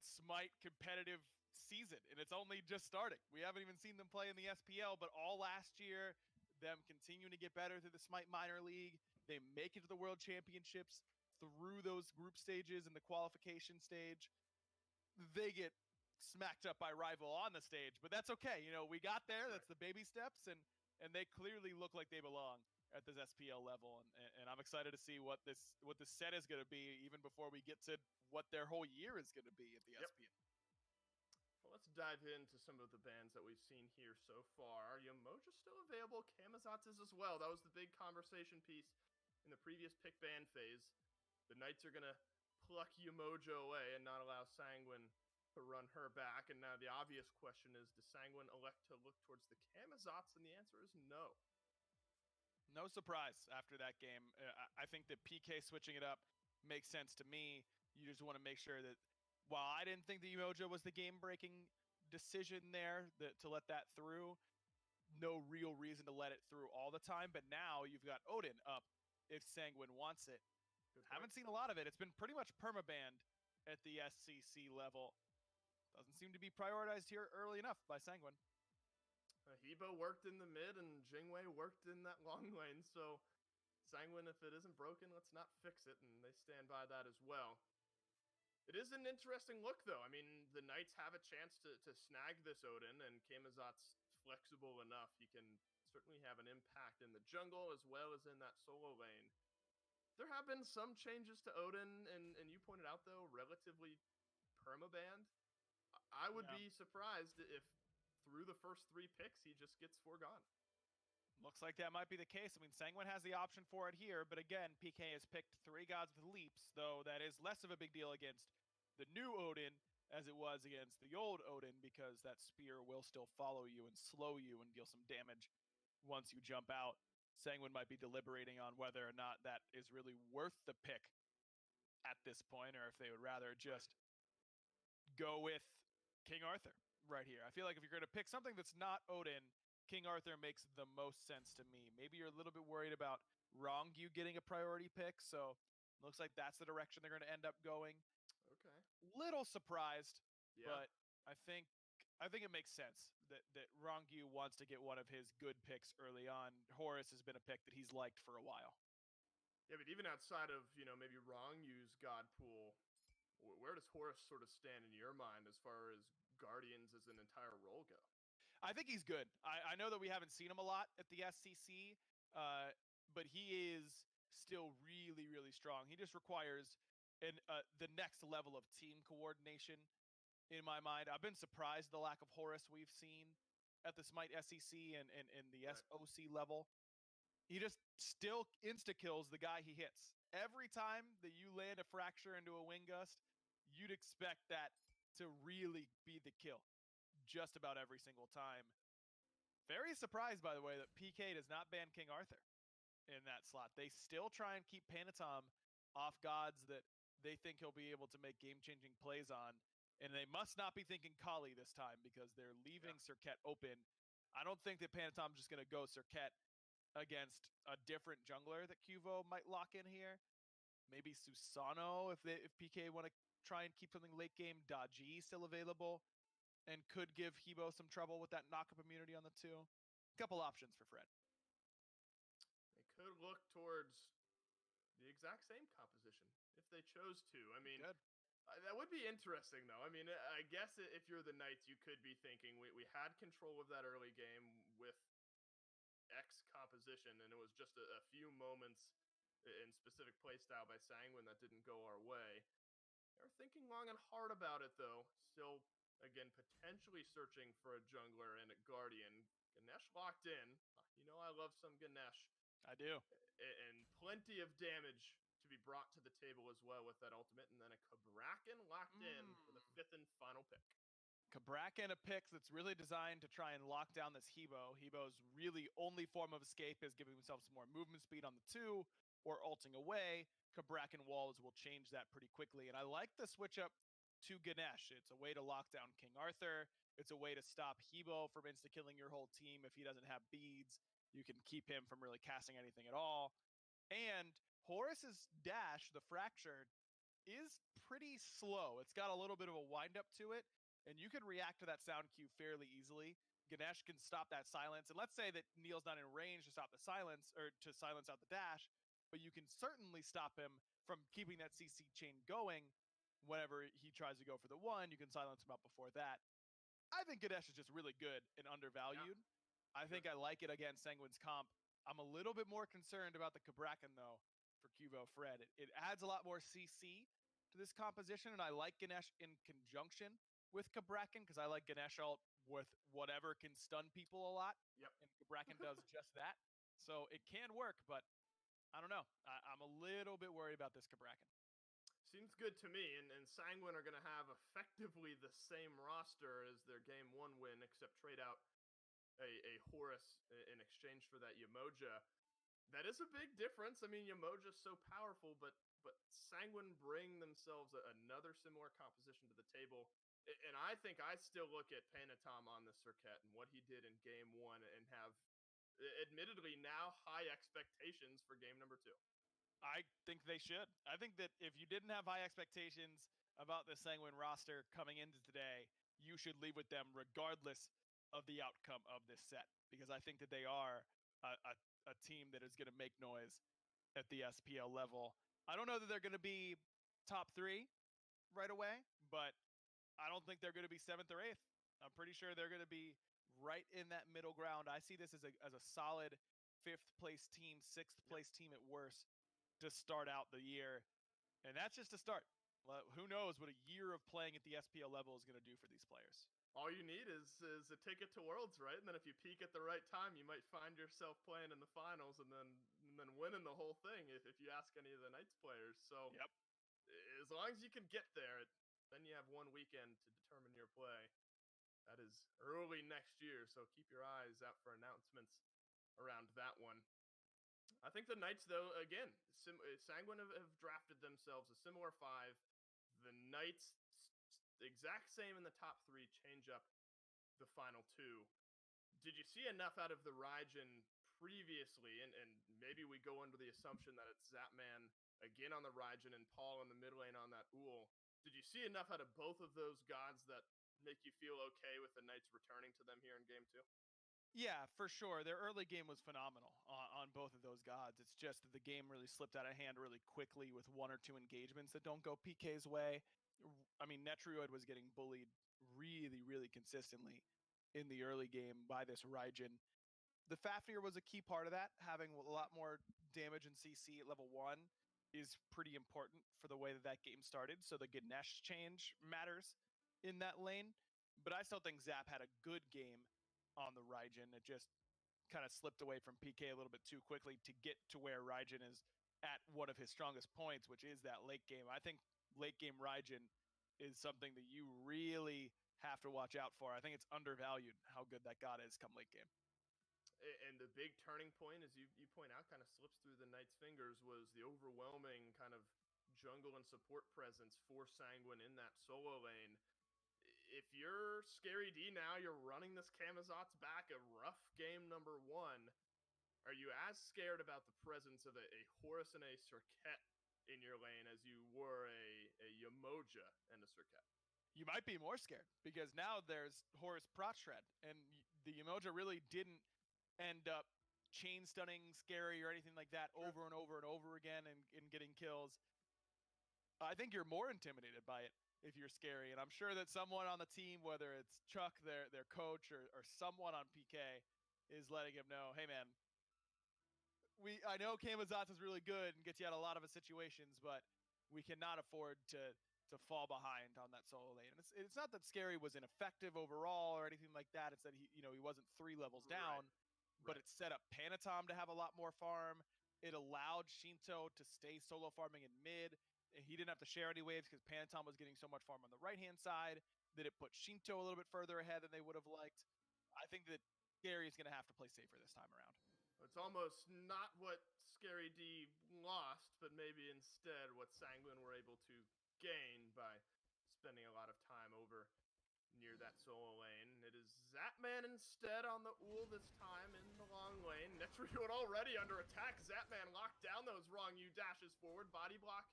Smite competitive season, and it's only just starting. We haven't even seen them play in the SPL, but all last year, them continuing to get better through the Smite Minor League. They make it to the World Championships through those group stages and the qualification stage. They get smacked up by rival on the stage, but that's okay. We got there. That's the baby steps, and they clearly look like they belong at this SPL level, and I'm excited to see what this set is going to be even before we get to what their whole year is going to be at the SPL. Well, let's dive into some of the bans that we've seen here so far. Yamojo still available, Camazotz is as well. That was the big conversation piece in the previous pick ban phase. The Knights are going to pluck Yamojo away and not allow Sanguine to run her back. And now the obvious question is, does Sanguine elect to look towards the Camazotz? And the answer is no. No surprise after that game. I think that PK switching it up makes sense to me. You just want to make sure that while I didn't think the Umoja was the game-breaking decision there, to let that through, no real reason to let it through all the time. But now you've got Odin up if Sanguine wants it. Haven't seen a lot of it. It's been pretty much permabanned at the SCC level. Doesn't seem to be prioritized here early enough by Sanguine. Hebo worked in the mid, and Jingwei worked in that long lane, so Sanguine, if it isn't broken, let's not fix it, and they stand by that as well. It is an interesting look, though. I mean, the Knights have a chance to snag this Odin, and Kamazot's flexible enough. He can certainly have an impact in the jungle as well as in that solo lane. There have been some changes to Odin, and you pointed out, though, relatively permabanned. I would be surprised if through the first 3 picks, he just gets foregone. Looks like that might be the case. I mean, Sanguine has the option for it here, but again, PK has picked 3 gods with leaps, though that is less of a big deal against the new Odin as it was against the old Odin, because that spear will still follow you and slow you and deal some damage once you jump out. Sanguine might be deliberating on whether or not that is really worth the pick at this point, or if they would rather just go with King Arthur right here. I feel like if you're going to pick something that's not Odin, King Arthur makes the most sense to me. Maybe you're a little bit worried about Rongyu getting a priority pick, so looks like that's the direction they're going to end up going. Okay. Little surprised, but I think it makes sense that Rongyu wants to get one of his good picks early on. Horus has been a pick that he's liked for a while. Yeah, but even outside of, maybe Rongyu's god pool, where does Horus sort of stand in your mind as far as Guardians as an entire role go? I think he's good. I know that we haven't seen him a lot at the SCC, but he is still really, really strong. He just requires the next level of team coordination in my mind. I've been surprised the lack of Horus we've seen at the Smite SCC and the SOC level. He just still insta-kills the guy he hits. Every time that you land a fracture into a wing gust, you'd expect that to really be the kill just about every single time. Very surprised, by the way, that PK does not ban King Arthur in that slot. They still try and keep Panatom off gods that they think he'll be able to make game-changing plays on, and they must not be thinking Kali this time because they're leaving Serket open. I don't think that Panatom's just going to go Serket against a different jungler that Cuvo might lock in here. Maybe Susano if PK want to try and keep something late game. Daji still available and could give Hebo some trouble with that knockup immunity on the 2. A couple options for Fred. They could look towards the exact same composition if they chose to. I mean, that would be interesting, though. I mean, I guess if you're the Knights, you could be thinking we had control of that early game with X composition, and it was just a few moments in specific playstyle by Sanguine that didn't go our way. They're thinking long and hard about it, though. Still, again, potentially searching for a jungler and a guardian. Ganesh locked in. I love some Ganesh. I do. And plenty of damage to be brought to the table as well with that ultimate. And then a Cabrakan locked in for the 5th and final pick. Cabrakan, a pick that's really designed to try and lock down this Hebo. Hebo's really only form of escape is giving himself some more movement speed on the 2 or ulting away. Cabrakan walls will change that pretty quickly. And I like the switch up to Ganesh. It's a way to lock down King Arthur. It's a way to stop Hebo from insta-killing your whole team if he doesn't have beads. You can keep him from really casting anything at all. And Horus's dash, the Fractured, is pretty slow. It's got a little bit of a wind-up to it, and you can react to that sound cue fairly easily. Ganesh can stop that silence, and let's say that Neil's not in range to stop the silence, or to silence out the dash, but you can certainly stop him from keeping that CC chain going. Whenever he tries to go for the 1, you can silence him out before that. I think Ganesh is just really good and undervalued. I think I like it against Sanguine's comp. I'm a little bit more concerned about the Cabrakan, though, for Cuvo Fred. It adds a lot more CC to this composition, and I like Ganesh in conjunction with Cabrakan because I like Ganesh ult with whatever can stun people a lot. And Cabrakan does just that. So it can work, but I don't know. I'm a little bit worried about this Cabrakan. Seems good to me, and Sanguine are going to have effectively the same roster as their Game 1 win, except trade out a Horus in exchange for that Umoja. That is a big difference. I mean, Yamoja's so powerful, but Sanguine bring themselves another similar composition to the table. And I think I still look at Panatom on the Circuit and what he did in game one and have admittedly now high expectations for game number two. I think they should. I think that if you didn't have high expectations about the Sanguine roster coming into today, you should leave with them regardless of the outcome of this set, because I think that they are a team that is going to make noise at the SPL level. I don't know that they're going to be top 3 right away, but I don't think they're going to be 7th or 8th. I'm pretty sure they're going to be right in that middle ground. I see this as a solid 5th place team, 6th place team at worst to start out the year. And that's just a start. Well, who knows what a year of playing at the SPL level is going to do for these players. All you need is a ticket to Worlds, right? And then if you peak at the right time, you might find yourself playing in the finals and then winning the whole thing if you ask any of the Knights players. So Yep. as long as you can get there, then you have one weekend to determine your play. That is early next year, so keep your eyes out for announcements around that one. I think the Knights, though, again, Sanguine have drafted themselves a similar 5. The Knights, exact same in the top 3, change up the final 2. Did you see enough out of the Raijin previously? And maybe we go under the assumption that it's Zapman again on the Raijin and Paul in the mid lane on that Ull. Did you see enough out of both of those gods that make you feel okay with the Knights returning to them here in game 2? Yeah, for sure. Their early game was phenomenal on both of those gods. It's just that the game really slipped out of hand really quickly with 1 or 2 engagements that don't go PK's way. I mean, Netrioid was getting bullied really, really consistently in the early game by this Raijin. The Fafnir was a key part of that. Having a lot more damage and CC at level 1 is pretty important for the way that that game started. So the Ganesh change matters in that lane. But I still think Zap had a good game on the Raijin. It just kind of slipped away from PK a little bit too quickly to get to where Raijin is at one of his strongest points, which is that late game. I think late game Raijin is something that you really have to watch out for. I think it's undervalued how good that god is come late game. And the big turning point, as you point out, kind of slips through the Knights' fingers, was the overwhelming kind of jungle and support presence for Sanguine in that solo lane. If you're Scary D now, you're running this Camazotz back, a rough game number 1. Are you as scared about the presence of a Horus and a Circuit in your lane as you were a Yamoja and a Circuit? You might be more scared because now there's Horus Protshred, and the Yamoja really didn't end up chain stunning Scary or anything like that over and over and over again and getting kills. I think you're more intimidated by it if you're Scary, and I'm sure that someone on the team, whether it's Chuck, their coach, or someone on PK, is letting him know, hey man, I know Camazotz is really good and gets you out of a lot of situations, but we cannot afford to fall behind on that solo lane. And it's not that Scary was ineffective overall or anything like that. It's that he wasn't 3 levels down, but it set up Panatom to have a lot more farm. It allowed Shinto to stay solo farming in mid. He didn't have to share any waves because Panatom was getting so much farm on the right-hand side that it put Shinto a little bit further ahead than they would have liked. I think that Scary is going to have to play safer this time around. It's almost not what Scary D lost, but maybe instead what Sanguine were able to gain by spending a lot of time over near that solo lane. It is Zapman instead on the Ull this time in the long lane. Netrioid already under attack. Zapman locked down those Rongyu dashes forward. Body block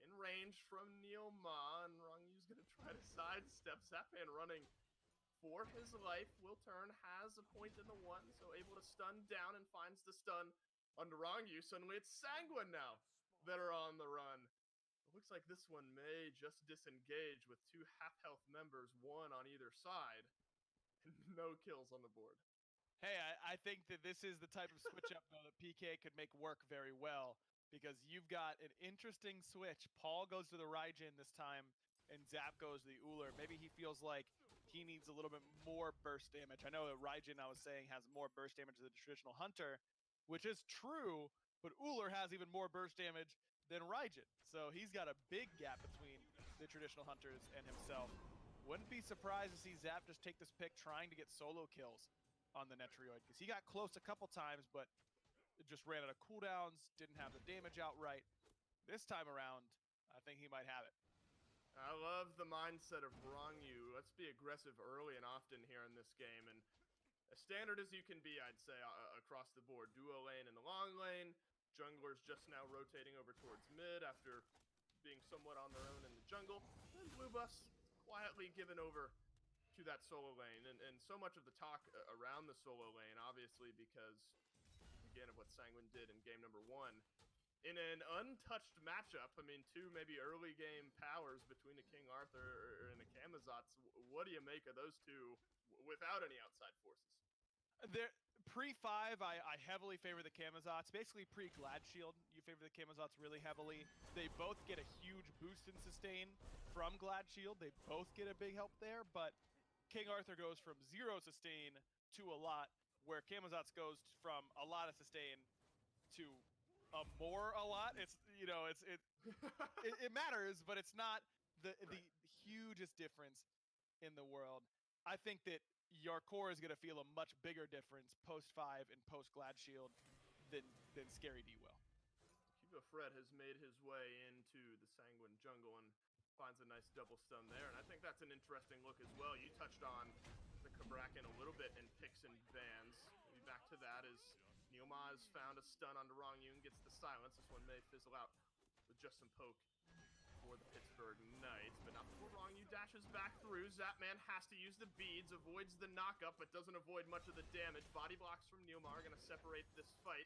in range from Neil Ma, and Rongyu's going to try to sidestep. Zapman running for his life. Will turn, has a point in the 1, so able to stun down and finds the stun on Rongyu. Suddenly it's Sanguine now that are on the run. It looks like this one may just disengage with 2 half-health members, 1 on either side, and no kills on the board. Hey, I think that this is the type of switch-up, though, that PK could make work very well, because you've got an interesting switch. Paul goes to the Raijin this time, and Zap goes to the Uller. Maybe he feels like he needs a little bit more burst damage. I know that Raijin, I was saying, has more burst damage than the traditional Hunter, which is true, but Uller has even more burst damage than Raijin. So he's got a big gap between the traditional Hunters and himself. Wouldn't be surprised to see Zap just take this pick trying to get solo kills on the Netrioid, because he got close a couple times, but just ran out of cooldowns, didn't have the damage outright. This time around, I think he might have it. I love the mindset of Rongyu. Let's be aggressive early and often here in this game, and as standard as you can be, I'd say, across the board. Duo lane and the long lane. Junglers just now rotating over towards mid after being somewhat on their own in the jungle. And blue buffs quietly given over to that solo lane. And so much of the talk around the solo lane, obviously, because, again, of what Sanguine did in game number 1. In an untouched matchup, I mean, two maybe early game powers between a King Arthur and a Camazotz. What do you make of those two without any outside forces? Pre-5, I heavily favor the Camazotz. Basically, pre-Glad Shield, you favor the Camazotz really heavily. They both get a huge boost in sustain from Glad Shield. They both get a big help there, but King Arthur goes from 0 sustain to a lot, where Camazotz goes from a lot of sustain to a lot. It's, you know, it matters, but it's not the hugest difference in the world. I think that your core is going to feel a much bigger difference post-5 and post-Glad Shield than Scary D will. Kiba Fred has made his way into the Sanguine jungle and finds a nice double stun there, and I think that's an interesting look as well. You touched on the Kabrakan a little bit in picks and bans. Maybe back to that as Neilma has found a stun onto Rongyu and gets the silence. This one may fizzle out with just some poke for the Pittsburgh Knights, but not before Rongyu dashes back through. Zapman has to use the beads, avoids the knockup, but doesn't avoid much of the damage. Body blocks from Neilma are going to separate this fight.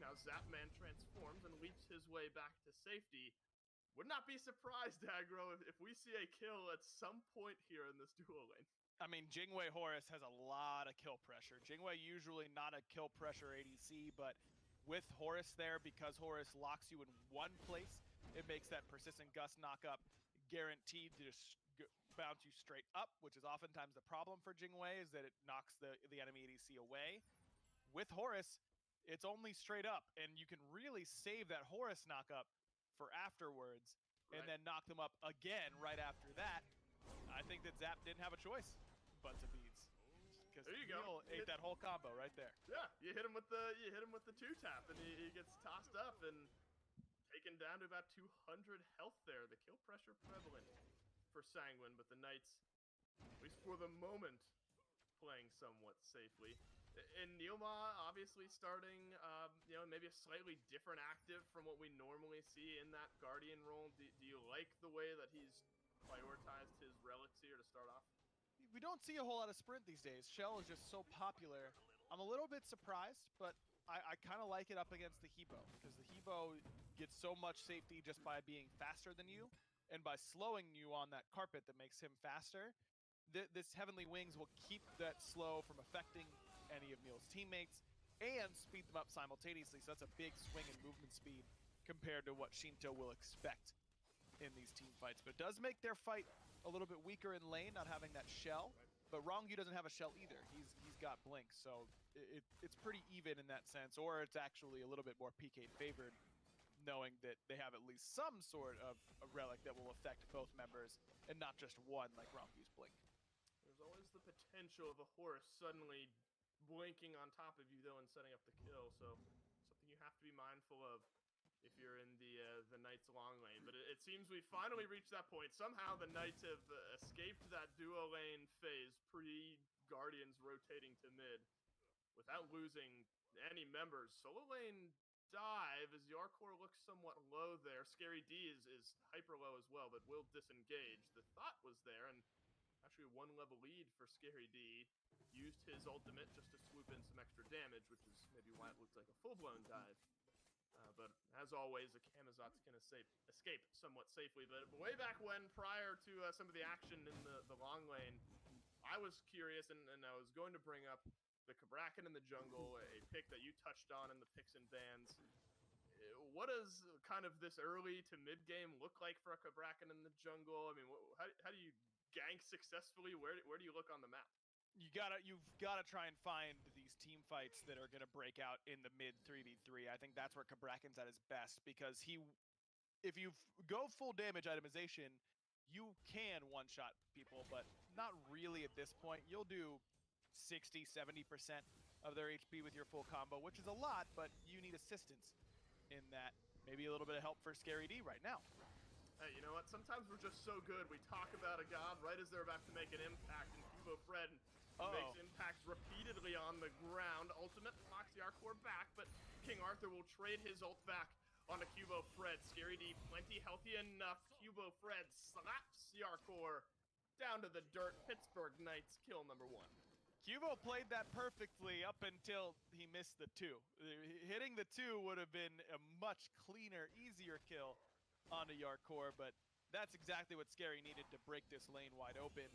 Now Zapman transforms and leaps his way back to safety. Would not be surprised, Aggro, if we see a kill at some point here in this duo lane. I mean, Jingwei Horus has a lot of kill pressure. Jingwei usually not a kill pressure ADC, but with Horus there, because Horus locks you in one place, it makes that persistent gust knockup guaranteed to just bounce you straight up, which is oftentimes the problem for Jingwei, is that it knocks the enemy ADC away. With Horus, it's only straight up, and you can really save that Horus knockup for afterwards, and then knock them up again right after that. I think that Zap didn't have a choice but to beads. There you go. Ate that whole combo right there. Yeah, you hit him with the 2-tap, and he gets tossed up and taken down to about 200 health there. The kill pressure prevalent for Sanguine, but the Knights, at least for the moment, playing somewhat safely. And Neilma obviously starting, maybe a slightly different active from what we normally see in that Guardian role. Do you like the way that he's prioritized his relics here to start off? We don't see a whole lot of sprint these days. Shell is just so popular. I'm a little bit surprised, but I kind of like it up against the Hebo, because the Hebo gets so much safety just by being faster than you, and by slowing you on that carpet that makes him faster. This Heavenly Wings will keep that slow from affecting any of Neil's teammates and speed them up simultaneously, so that's a big swing in movement speed compared to what Shinto will expect in these team fights. But it does make their fight a little bit weaker in lane, not having that shell. But Rongyu doesn't have a shell either. He's got Blink, so it's pretty even in that sense, or it's actually a little bit more PK favored, knowing that they have at least some sort of a relic that will affect both members and not just one like Rongyu's Blink. There's always the potential of a Horus suddenly blinking on top of you, though, and setting up the kill, so something you have to be mindful of if you're in the Knights long lane. But it seems we finally reached that point. Somehow the Knights have escaped that duo lane phase pre-Guardians rotating to mid without losing any members. Solo lane dive as Yarkor looks somewhat low there. Scary D is hyper low as well, but will disengage. The thought was there, and actually 1 level lead for Scary D. Used his ultimate just to swoop in some extra damage, which is maybe why it looked like a full-blown dive. But as always, the Camazotz can escape somewhat safely. But way back when, prior to some of the action in the long lane, I was curious, and I was going to bring up the Kabrakan in the jungle, a pick that you touched on in the picks and bans. What does kind of this early to mid-game look like for a Kabrakan in the jungle? I mean, how do you gank successfully? Where do you look on the map? You've got to try and find these team fights that are going to break out in the mid 3v3. I think that's where Kabrakan's at his best, because if you go full damage itemization, you can one-shot people, but not really at this point. You'll do 60, 70% of their HP with your full combo, which is a lot, but you need assistance in that. Maybe a little bit of help for Scary D right now. Hey, you know what? Sometimes we're just so good. We talk about a god right as they're about to make an impact, and Cubo Fred makes impacts repeatedly on the ground. Ultimate knocks Yarkor back, but King Arthur will trade his ult back onto Cubo Fred. Scary D plenty healthy enough. Cubo Fred slaps Yarkor down to the dirt. Pittsburgh Knights kill number 1. Cubo played that perfectly up until he missed the 2. Hitting the 2 would have been a much cleaner, easier kill onto Yarkor, but that's exactly what Scary needed to break this lane wide open.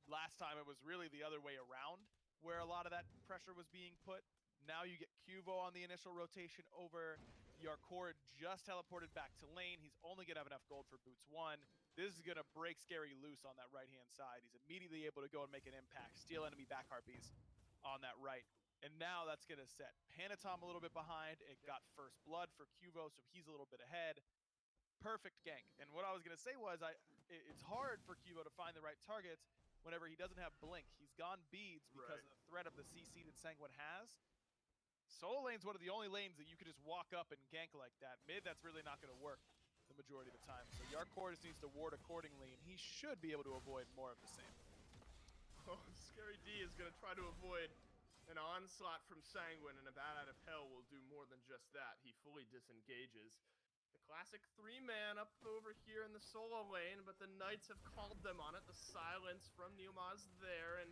Last time it was really the other way around where a lot of that pressure was being put. Now you get Cubo on the initial rotation over. Yarkor just teleported back to lane. He's only going to have enough gold for Boots 1. This is going to break Scary loose on that right-hand side. He's immediately able to go and make an impact, steal enemy back harpies on that right. And now that's going to set Panatom a little bit behind. It got first blood for Cubo, so he's a little bit ahead. Perfect gank. And what I was going to say was it's hard for Cubo to find the right targets whenever he doesn't have Blink. He's gone beads because of the threat of the CC that Sanguine has. Solo lane's one of the only lanes that you could just walk up and gank like that. Mid, that's really not going to work the majority of the time. So Yarkor just needs to ward accordingly, and he should be able to avoid more of the same. Oh, Scary D is going to try to avoid an onslaught from Sanguine, and a Bat Out of Hell will do more than just that. He fully disengages. The classic 3-man up over here in the solo lane, but the Knights have called them on it. The silence from Neilma's there, and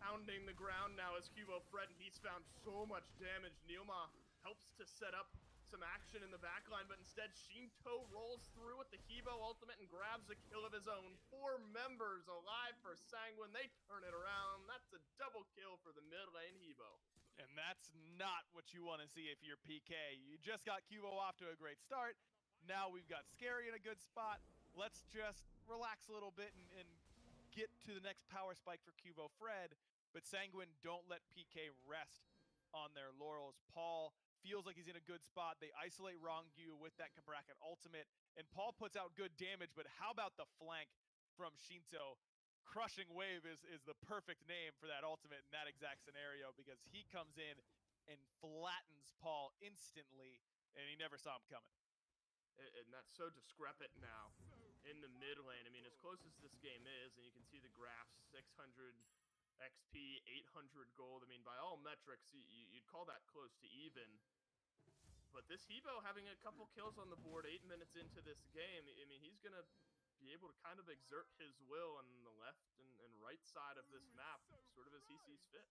pounding the ground now is Cubo Fred, and he's found so much damage. Neilma helps to set up some action in the backline, but instead Shinto rolls through with the Hebo ultimate and grabs a kill of his own. 4 members alive for Sanguine. They turn it around. That's a double kill for the mid lane Hebo. And that's not what you want to see if you're PK. You just got Cubo off to a great start. Now we've got Scary in a good spot. Let's just relax a little bit and get to the next power spike for Cubo Fred. But Sanguine don't let PK rest on their laurels. Paul feels like he's in a good spot. They isolate Rongyu with that Cabrakan ultimate. And Paul puts out good damage, but how about the flank from Shinto? Crushing Wave is the perfect name for that ultimate in that exact scenario, because he comes in and flattens Paul instantly, and he never saw him coming. And that's so discrepant now in the mid lane. I mean, as close as this game is, and you can see the graphs, 600 XP, 800 gold. I mean, by all metrics, you'd call that close to even. But this Hebo having a couple kills on the board 8 minutes into this game, I mean, he's going to be able to kind of exert his will on the left and right side of this map, sort of as he sees fit.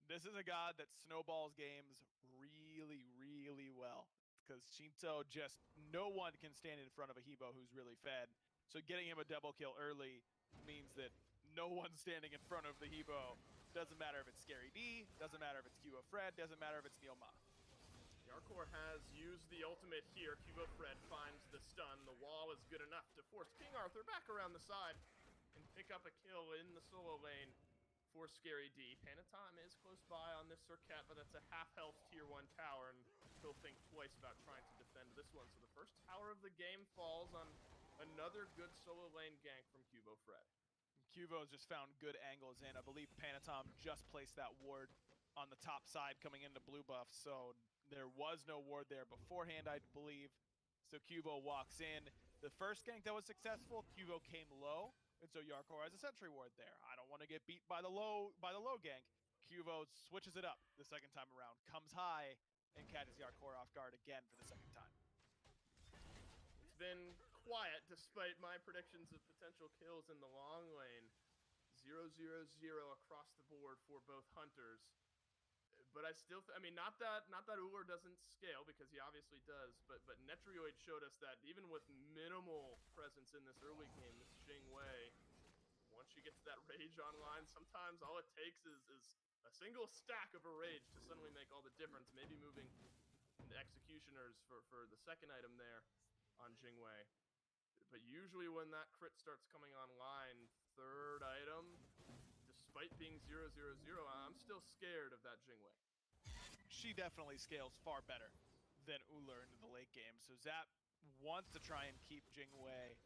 This is a god that snowballs games really, really well, because Shinto just, no one can stand in front of a Hebo who's really fed. So getting him a double kill early means that no one's standing in front of the Hebo. Doesn't matter if it's Scary D, doesn't matter if it's Cubo Fred, doesn't matter if it's Neilma. Yarkor has used the ultimate here. Cubo Fred finds the stun. The wall is good enough to force King Arthur back around the side and pick up a kill in the solo lane for Scary D. Panatom is close by on this Circuit, but that's a half-health tier 1 tower, and he'll think twice about trying to defend this one. So the first tower of the game falls on another good solo lane gank from Cubo Fred. Cubo's just found good angles in. I believe Panatom just placed that ward on the top side coming into blue buff, so there was no ward there beforehand, I believe. So Cubo walks in. The first gank that was successful, Cubo came low, and so Yarkor has a sentry ward there. I don't want to get beat by the low gank. Cubo switches it up the second time around, comes high, and catches Yarkor off guard again for the second time. It's been quiet despite my predictions of potential kills in the long lane. 0-0-0 across the board for both hunters. But I still, I mean, not that Ullr doesn't scale, because he obviously does, but Netrioid showed us that even with minimal presence in this early game, this Jing Wei, once you get to that rage online, sometimes all it takes is a single stack of a rage to suddenly make all the difference, maybe moving into Executioners for the second item there on Jing Wei. But usually when that crit starts coming online, third item, despite being 0-0-0, I'm still scared of that Jing Wei. She definitely scales far better than Ullr into the late game. So Zap wants to try and keep Jing Wei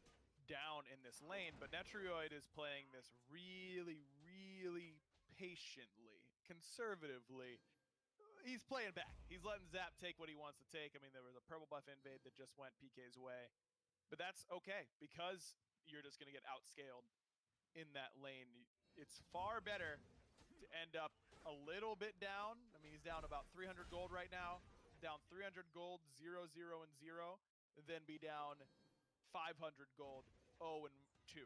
down in this lane, but Netrioid is playing this really, really patiently. conservatively, he's playing back. He's letting Zap take what he wants to take. I mean, there was a purple buff invade that just went PK's way. But that's okay, because you're just going to get outscaled in that lane. It's far better to end up a little bit down. I mean, he's down about 300 gold right now. Down 300 gold, 0, 0, and 0. Then be down 500 gold, 0 and 2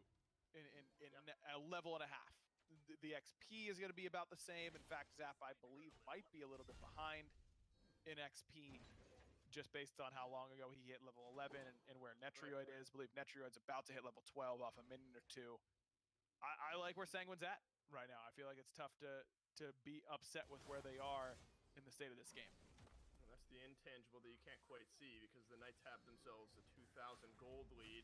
in a level and a half. The XP is going to be about the same. In fact, Zap, I believe, might be a little bit behind in XP just based on how long ago he hit level 11 and where Netrioid is. I believe Netrioid's about to hit level 12 off a minute or two. I like where Sanguine's at right now. I feel like it's tough to be upset with where they are in the state of this game. And that's the intangible that you can't quite see, because the Knights have themselves a 2,000 gold lead.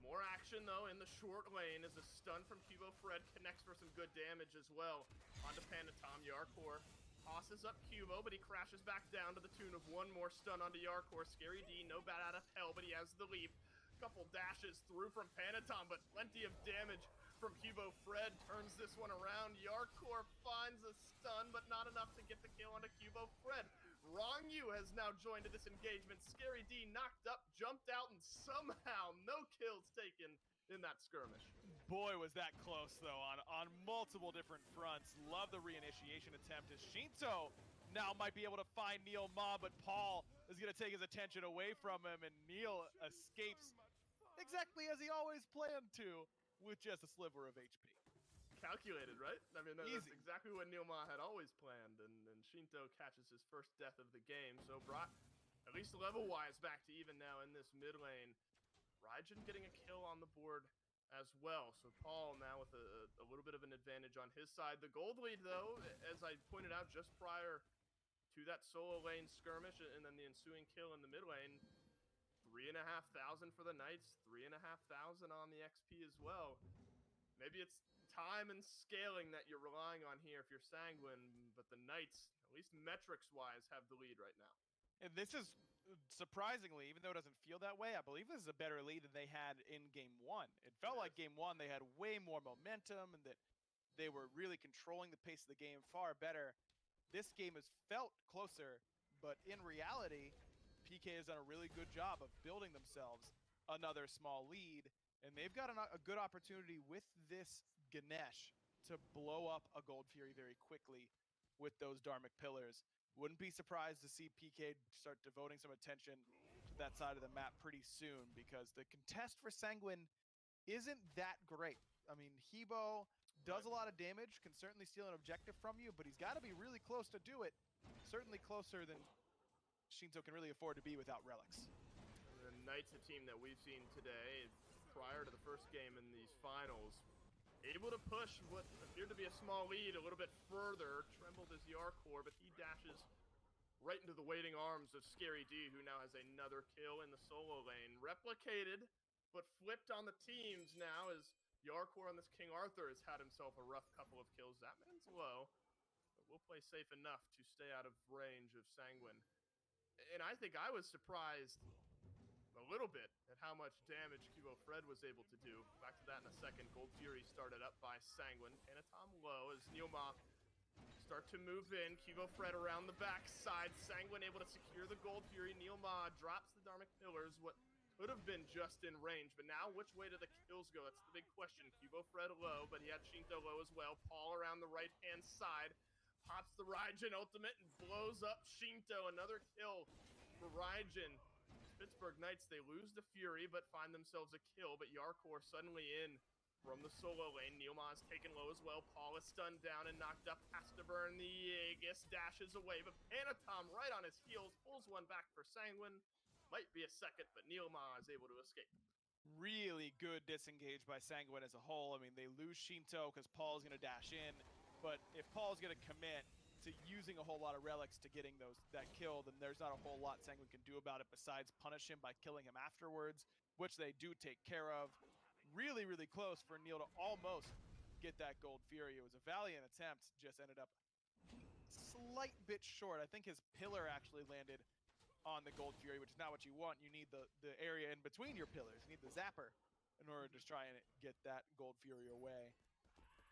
More action, though, in the short lane as a stun from Cubo Fred connects for some good damage as well. Onto Panatom, Yarkor tosses up Cubo, but he crashes back down to the tune of one more stun onto Yarkor. Scary D, no bat out of hell, but he has the leap. Couple dashes through from Panatom, but plenty of damage from Cubo Fred. Turns this one around. Yarkor finds a stun, but not enough to get the kill onto Cubo Fred. Wrong You has now joined to this engagement. Scary D knocked up, jumped out, and somehow no kills taken in that skirmish. Boy, was that close, though, on multiple different fronts. Love the reinitiation attempt as Shinto now might be able to find Neil Ma, but Paul is going to take his attention away from him, and Neil escapes exactly as he always planned to, with just a sliver of HP. Calculated, right? I mean, that's exactly what Neil Ma had always planned, and Shinto catches his first death of the game, so brought, at least level-wise, back to even now in this mid lane. Raijin getting a kill on the board as well, so Paul now with a little bit of an advantage on his side. The gold lead, though, as I pointed out just prior to that solo lane skirmish and then the ensuing kill in the mid lane, 3,500 for the Knights, 3,500 on the XP as well. Maybe it's time and scaling that you're relying on here if you're Sanguine, but the Knights, at least metrics-wise, have the lead right now. And this is, surprisingly, even though it doesn't feel that way, I believe this is a better lead than they had in Game 1. It felt like Game 1 they had way more momentum and that they were really controlling the pace of the game far better. This game has felt closer, but in reality, PK has done a really good job of building themselves another small lead, and they've got a good opportunity with this Ganesh to blow up a Gold Fury very quickly with those Dharmic Pillars. Wouldn't be surprised to see PK start devoting some attention to that side of the map pretty soon, because the contest for Sanguine isn't that great. I mean, Hebo does a lot of damage, can certainly steal an objective from you, but he's got to be really close to do it. Certainly closer than Shinto can really afford to be without relics. The Knights, a team that we've seen today, prior to the first game in these finals, able to push what appeared to be a small lead a little bit further. Trembled as Yarkor, but he dashes right into the waiting arms of Scary D, who now has another kill in the solo lane. Replicated, but flipped on the teams now, as Yarkor on this King Arthur has had himself a rough couple of kills. That man's low, but we'll play safe enough to stay out of range of Sanguine. And I think I was surprised a little bit at how much damage Cubo Fred was able to do. Back to that in a second. Gold Fury started up by Sanguine. Panatom low as Neilma start to move in. Cubo Fred around the backside. Sanguine able to secure the Gold Fury. Neilma drops the Dharmic Pillars. What could have been just in range, but now which way do the kills go? That's the big question. Cubo Fred low, but he had Shinto low as well. Paul around the right-hand side. Pops the Raijin ultimate and blows up Shinto. Another kill for Raijin. Pittsburgh Knights, they lose the Fury, but find themselves a kill. But Yarkor suddenly in from the solo lane. Neilma is taken low as well. Paul is stunned down and knocked up. Has to burn the Aegis. Dashes away, but Panatom right on his heels. Pulls one back for Sanguine. Might be a second, but Neilma is able to escape. Really good disengage by Sanguine as a whole. I mean, they lose Shinto because Paul's going to dash in. But if Paul's going to commit to using a whole lot of relics to getting that kill, then there's not a whole lot Sanguine can do about it besides punish him by killing him afterwards, which they do take care of. Really, really close for Neil to almost get that Gold Fury. It was a valiant attempt, just ended up slight bit short. I think his pillar actually landed on the Gold Fury, which is not what you want. You need the area in between your pillars. You need the zapper in order to try and get that Gold Fury away.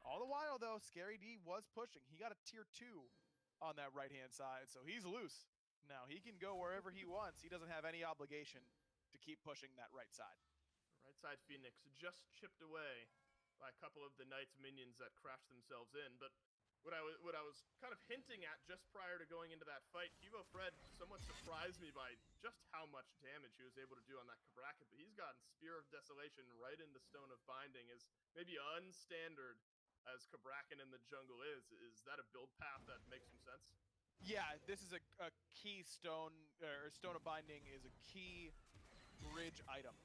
All the while, though, Scary D was pushing. He got a tier 2 on that right-hand side, so he's loose. Now, he can go wherever he wants. He doesn't have any obligation to keep pushing that right side. Right side Phoenix just chipped away by a couple of the Knight's minions that crashed themselves in, but what I was kind of hinting at just prior to going into that fight, Kivo Fred somewhat surprised me by just how much damage he was able to do on that Cabrakan, but he's gotten Spear of Desolation right into Stone of Binding, as maybe unstandard as Cabrakan in the jungle is. Is that a build path that makes some sense? Yeah, this is a key stone, or Stone of Binding is a key bridge item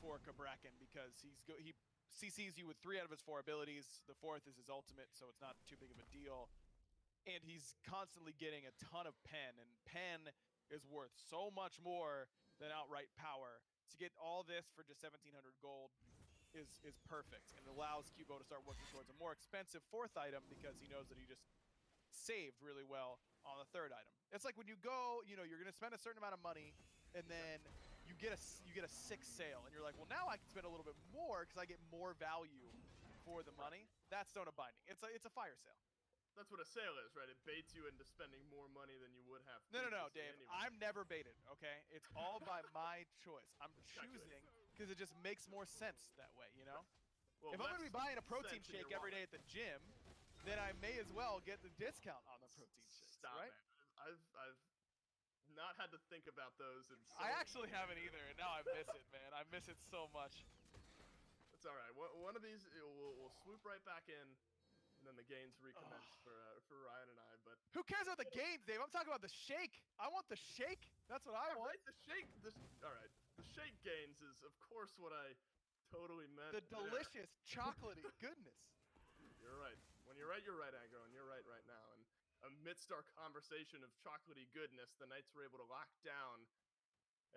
for Cabrakan because he CCs you with 3 out of his 4 abilities. The 4th is his ultimate, so it's not too big of a deal. And he's constantly getting a ton of pen, and pen is worth so much more than outright power. To get all this for just 1,700 gold is perfect, and it allows Cubo to start working towards a more expensive 4th item because he knows that he just saved really well on the 3rd item. It's like when you go, you're going to spend a certain amount of money, and then you get a 6th sale, and you're like, well, now I can spend a little bit more because I get more value for the money. That's Stone of Binding. It's a fire sale. That's what a sale is, right? It baits you into spending more money than you would have. No, Dave. Anyway. I'm never baited, okay? It's all by my choice. I'm choosing because it just makes more sense that way, Well, if I'm going to be buying a protein shake every day at the gym, then I may as well get the discount on the protein shakes, Stop, right? Man. I've not had to think about those. I actually haven't either, and now I miss it, man. I miss it so much. It's all right. One of these, we'll swoop right back in, and then the gains recommence for Ryan and I. But who cares about the games, Dave? I'm talking about the shake. I want the shake. That's what I want. Right, the shake. All right. The shake gains is, of course, what I totally meant. The delicious, chocolatey goodness. You're right. When you're right, Aggro, and you're right now. And amidst our conversation of chocolatey goodness, the Knights were able to lock down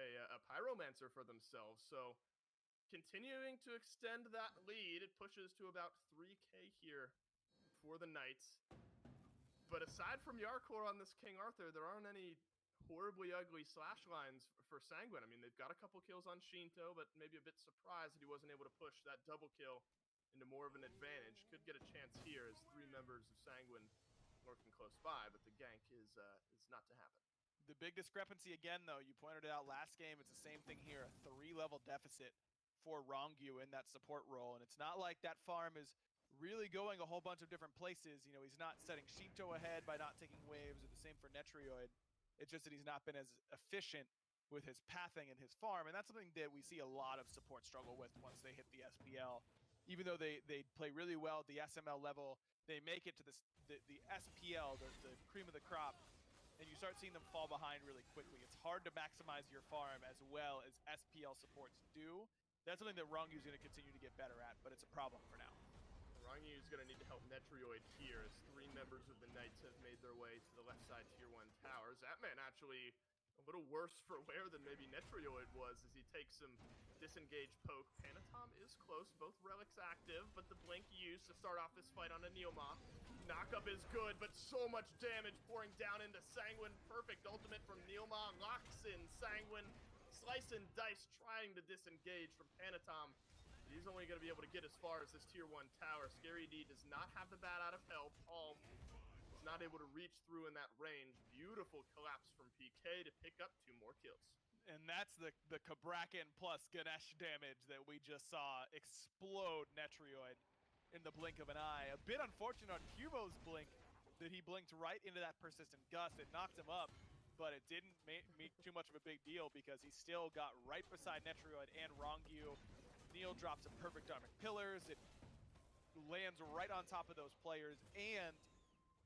a Pyromancer for themselves. So continuing to extend that lead, it pushes to about 3k here for the Knights. But aside from Yarkor on this King Arthur, there aren't any horribly ugly slash lines for Sanguine. I mean, they've got a couple kills on Shinto, but maybe a bit surprised that he wasn't able to push that double kill into more of an advantage. Could get a chance here as 3 members of Sanguine lurking close by, but the gank is not to happen. The big discrepancy again, though, you pointed it out last game, it's the same thing here, a 3-level deficit for Rongyu in that support role, and it's not like that farm is really going a whole bunch of different places. He's not setting Shinto ahead by not taking waves, or the same for Netrioid. It's just that he's not been as efficient with his pathing and his farm, and that's something that we see a lot of support struggle with once they hit the SPL. Even though they play really well at the SML level, they make it to the SPL, the cream of the crop, and you start seeing them fall behind really quickly. It's hard to maximize your farm as well as SPL supports do. That's something that Rongyu's going to continue to get better at, but it's a problem for now. Rongyu is going to need to help Netrioid here as 3 members of the Knights have made their way to the left side tier 1 towers. That man actually a little worse for wear than maybe Netrioid was as he takes some disengaged poke. Panatom is close, both relics active, but the blink used to start off this fight on a Neomah. Knockup is good, but so much damage pouring down into Sanguine. Perfect ultimate from Neomah, locks in Sanguine. Slice and dice trying to disengage from Panatom. He's only going to be able to get as far as this tier 1 tower. Scary D does not have the bat out of hell. Paul is not able to reach through in that range. Beautiful collapse from PK to pick up 2 more kills. And that's the Cabrakan plus Ganesh damage that we just saw explode Netrioid in the blink of an eye. A bit unfortunate on Cubo's blink that he blinked right into that persistent gust. It knocked him up, but it didn't make too much of a big deal because he still got right beside Netrioid and Rongyu. Neil drops a perfect Dharmic Pillars. It lands right on top of those players and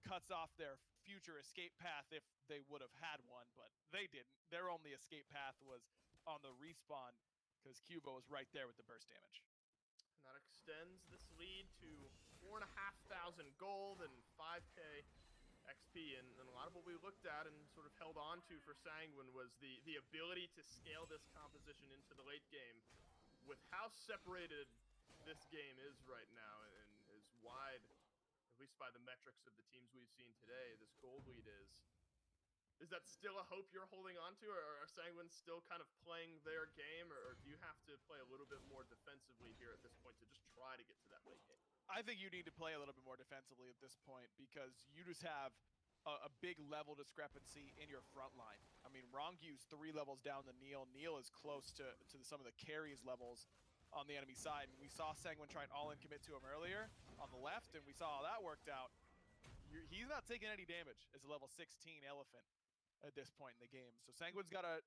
cuts off their future escape path if they would have had one, but they didn't. Their only escape path was on the respawn because Cubo was right there with the burst damage. And that extends this lead to 4,500 gold and 5k XP, and a lot of what we looked at and sort of held on to for Sanguine was the ability to scale this composition into the late game. With how separated this game is right now and as wide, at least by the metrics of the teams we've seen today, this gold lead is that still a hope you're holding on to, or are Sanguine still kind of playing their game, or do you have to play a little bit more defensively here at this point to just try to get to that late game? I think you need to play a little bit more defensively at this point because you just have a big level discrepancy in your front line. I mean, Rongyu's 3 levels down to Neil. Neil is close to some of the carries levels on the enemy side. And we saw Sanguine try and all-in commit to him earlier on the left, and we saw how that worked out. He's not taking any damage as a level 16 elephant at this point in the game. So Sanguine's got to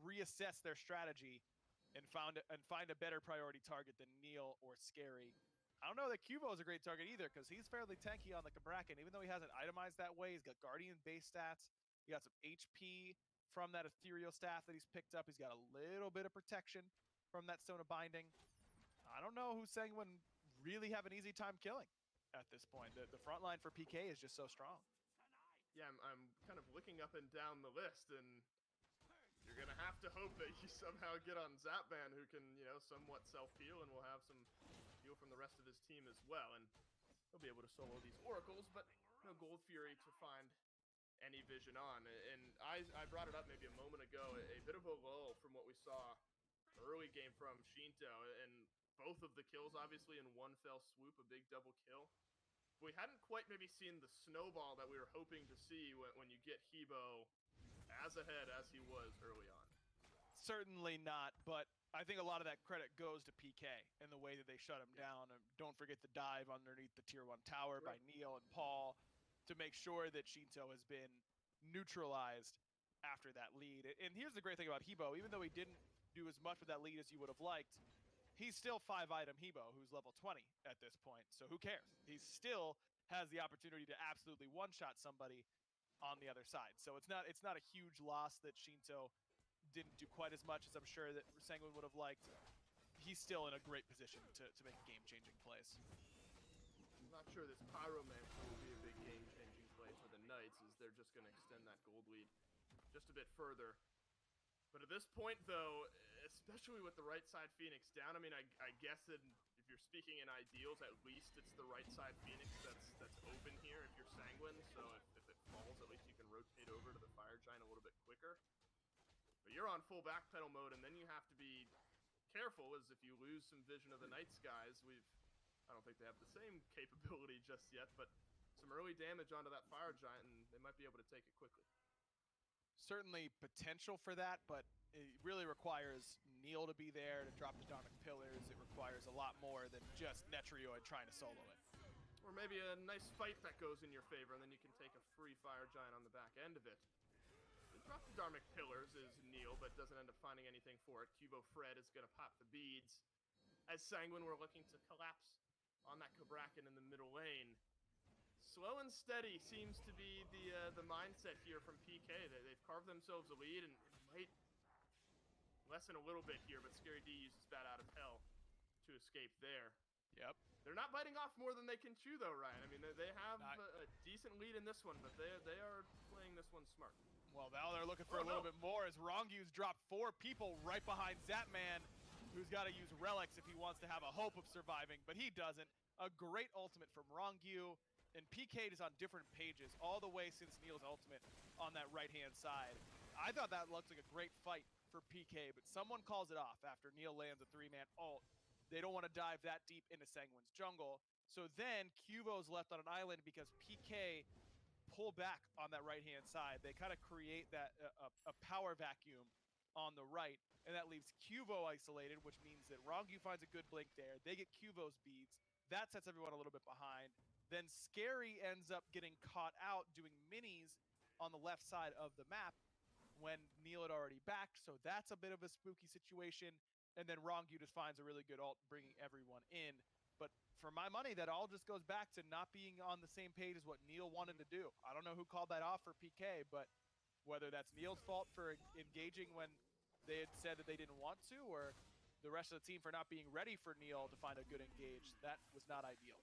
reassess their strategy and find a better priority target than Neil or Scary. I don't know that Cubo is a great target either because he's fairly tanky on the Cabrakan. Even though he hasn't itemized that way, he's got Guardian base stats. He got some HP from that Ethereal Staff that he's picked up. He's got a little bit of protection from that Stone of Binding. I don't know who's Sanguine really have an easy time killing at this point. The front line for PK is just so strong. Yeah, I'm kind of looking up and down the list, and you're going to have to hope that you somehow get on Zapman, who can, somewhat self-heal, and will have some heal from the rest of his team as well. And he'll be able to solo these Oracles, but no Gold Fury to find any vision on. And I brought it up maybe a moment ago, a bit of a lull from what we saw early game from Shinto, and both of the kills obviously in one fell swoop, a big double kill. We hadn't quite maybe seen the snowball that we were hoping to see when you get Hebo as ahead as he was early on. Certainly not, but I think a lot of that credit goes to PK and the way that they shut him down. And don't forget the dive underneath the tier 1 tower by Neil and Paul to make sure that Shinto has been neutralized after that lead. And here's the great thing about Hebo. Even though he didn't do as much with that lead as you would have liked, he's still 5-item Hebo, who's level 20 at this point. So who cares? He still has the opportunity to absolutely one-shot somebody on the other side. So it's not a huge loss that Shinto didn't do quite as much as I'm sure that Sanguine would have liked. He's still in a great position to make game-changing plays. I'm not sure this Pyro Mantle will be a big game-changing play for the Knights, as they're just going to extend that gold lead just a bit further. But at this point, though, especially with the right side Phoenix down, I mean, I guess that if you're speaking in ideals, at least it's the right side Phoenix that's open here if you're Sanguine. So if it falls, at least you can rotate over to the Fire Giant a little bit quicker. But you're on full backpedal mode, and then you have to be careful, as if you lose some vision of the Night Skies, I don't think they have the same capability just yet, but some early damage onto that Fire Giant, and they might be able to take it quickly. Certainly potential for that, but it really requires Neil to be there to drop the Dharmic Pillars. It requires a lot more than just Netrioid trying to solo it. Or maybe a nice fight that goes in your favor, and then you can take a free Fire Giant on the back end of it. Drop the Dharmic Pillars is Neil, but doesn't end up finding anything for it. Cubo Fred is going to pop the beads. As Sanguine, we're looking to collapse on that Cabrakan in the middle lane. Slow and steady seems to be the mindset here from PK. They've carved themselves a lead, and it might lessen a little bit here, but Scary D uses Bat Out of Hell to escape there. Yep. They're not biting off more than they can chew, though, Ryan. I mean, they have a decent lead in this one, but they are playing this one smart. Well, now they're looking for a little bit more as Rongyu's dropped 4 people right behind Zapman, who's got to use relics if he wants to have a hope of surviving, but he doesn't. A great ultimate from Rongyu, and PK is on different pages all the way since Neil's ultimate on that right-hand side. I thought that looked like a great fight for PK, but someone calls it off after Neil lands a 3-man ult. They don't want to dive that deep into Sanguine's jungle. So then Cubo's left on an island because PK pull back on that right-hand side. They kind of create that a power vacuum on the right, and that leaves Cubo isolated, which means that Rongyu finds a good blink there. They get Cubo's beads. That sets everyone a little bit behind. Then Scary ends up getting caught out doing minis on the left side of the map when Neil had already backed, so that's a bit of a spooky situation. And then Rongyu just finds a really good ult, bringing everyone in. But for my money, that all just goes back to not being on the same page as what Neil wanted to do. I don't know who called that off for PK, but whether that's Neil's fault for engaging when they had said that they didn't want to, or the rest of the team for not being ready for Neil to find a good engage, that was not ideal.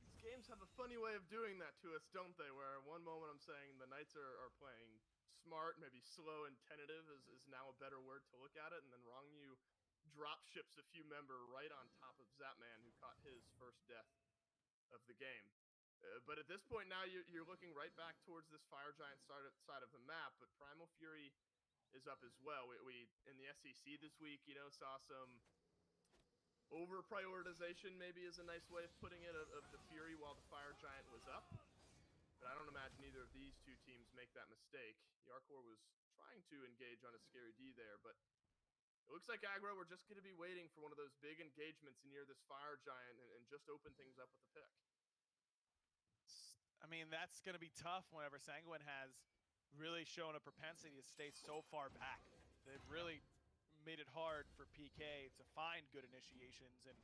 These games have a funny way of doing that to us, don't they? Where one moment I'm saying the Knights are playing smart, maybe slow and tentative is now a better word to look at it, and then Rongyu drop ships a few member right on top of Zapman, who caught his first death of the game. But at this point now, you're looking right back towards this Fire Giant side of the map, but Primal Fury is up as well. We in the SEC this week, saw some over prioritization maybe is a nice way of putting it, of the Fury while the Fire Giant was up. But I don't imagine either of these two teams make that mistake. Yarkor was trying to engage on a Scary D there, but it looks like aggro, we're just going to be waiting for one of those big engagements near this Fire Giant and just open things up with the pick. I mean, that's going to be tough whenever Sanguine has really shown a propensity to stay so far back. They've really made it hard for PK to find good initiations, and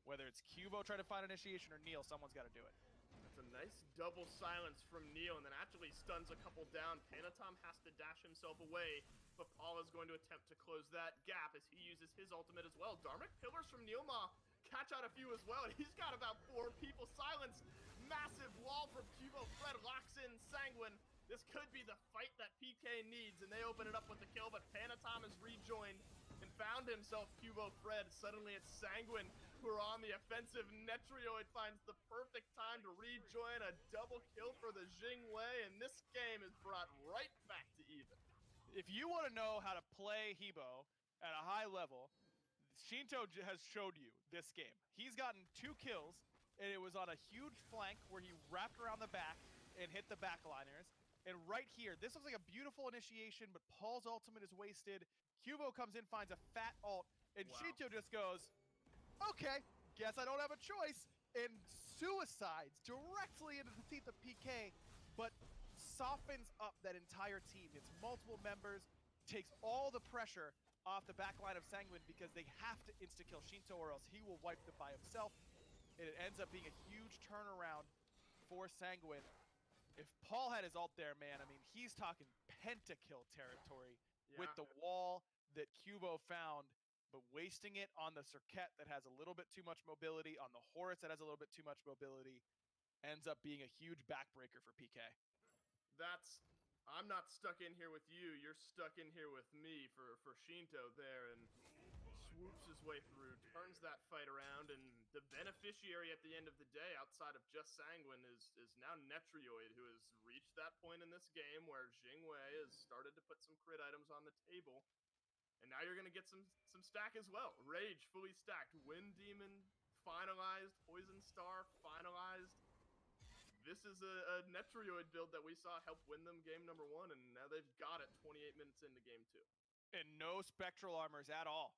whether it's Cubo trying to find initiation or Neil, someone's got to do it. That's a nice double silence from Neil, and then actually stuns a couple down. Panatom has to dash himself away, but Paul is going to attempt to close that gap as he uses his ultimate as well. Dharmic Pillars from Neilma catch out a few as well, and he's got about 4 people silenced. Massive wall from Cubo. Fred locks in Sanguine. This could be the fight that PK needs, and they open it up with the kill, but Panatom has rejoined and found himself Cubo Fred. Suddenly it's Sanguine who are on the offensive. Netrioid finds the perfect time to rejoin, a double kill for the Jingwei, and this game is brought right back to even. If you want to know how to play Hebo at a high level, Shinto has showed you this game. He's gotten 2 kills, and it was on a huge flank where he wrapped around the back and hit the backliners. And right here, this looks like a beautiful initiation, but Paul's ultimate is wasted. Cubo comes in, finds a fat ult, and Wow. Shinto just goes, okay, guess I don't have a choice, and suicides directly into the teeth of PK, but softens up that entire team. It's multiple members, takes all the pressure off the back line of Sanguine because they have to insta-kill Shinto or else he will wipe them by himself. And it ends up being a huge turnaround for Sanguine. If Paul had his ult there, man, I mean, he's talking pentakill territory with the wall that Cubo found, but wasting it on the Cirquette that has a little bit too much mobility, on the Horus that has a little bit too much mobility, ends up being a huge backbreaker for PK. I'm not stuck in here with you, you're stuck in here with me for Shinto there, and swoops his way through, turns that fight around, and the beneficiary at the end of the day, outside of just Sanguine, is now Netrioid, who has reached that point in this game where Jingwei has started to put some crit items on the table, and now you're going to get some stack as well. Rage fully stacked, Wind Demon finalized, Poison Star finalized. This is a Netrioid build that we saw help win them game number 1, and now they've got it 28 minutes into game 2. And no spectral armors at all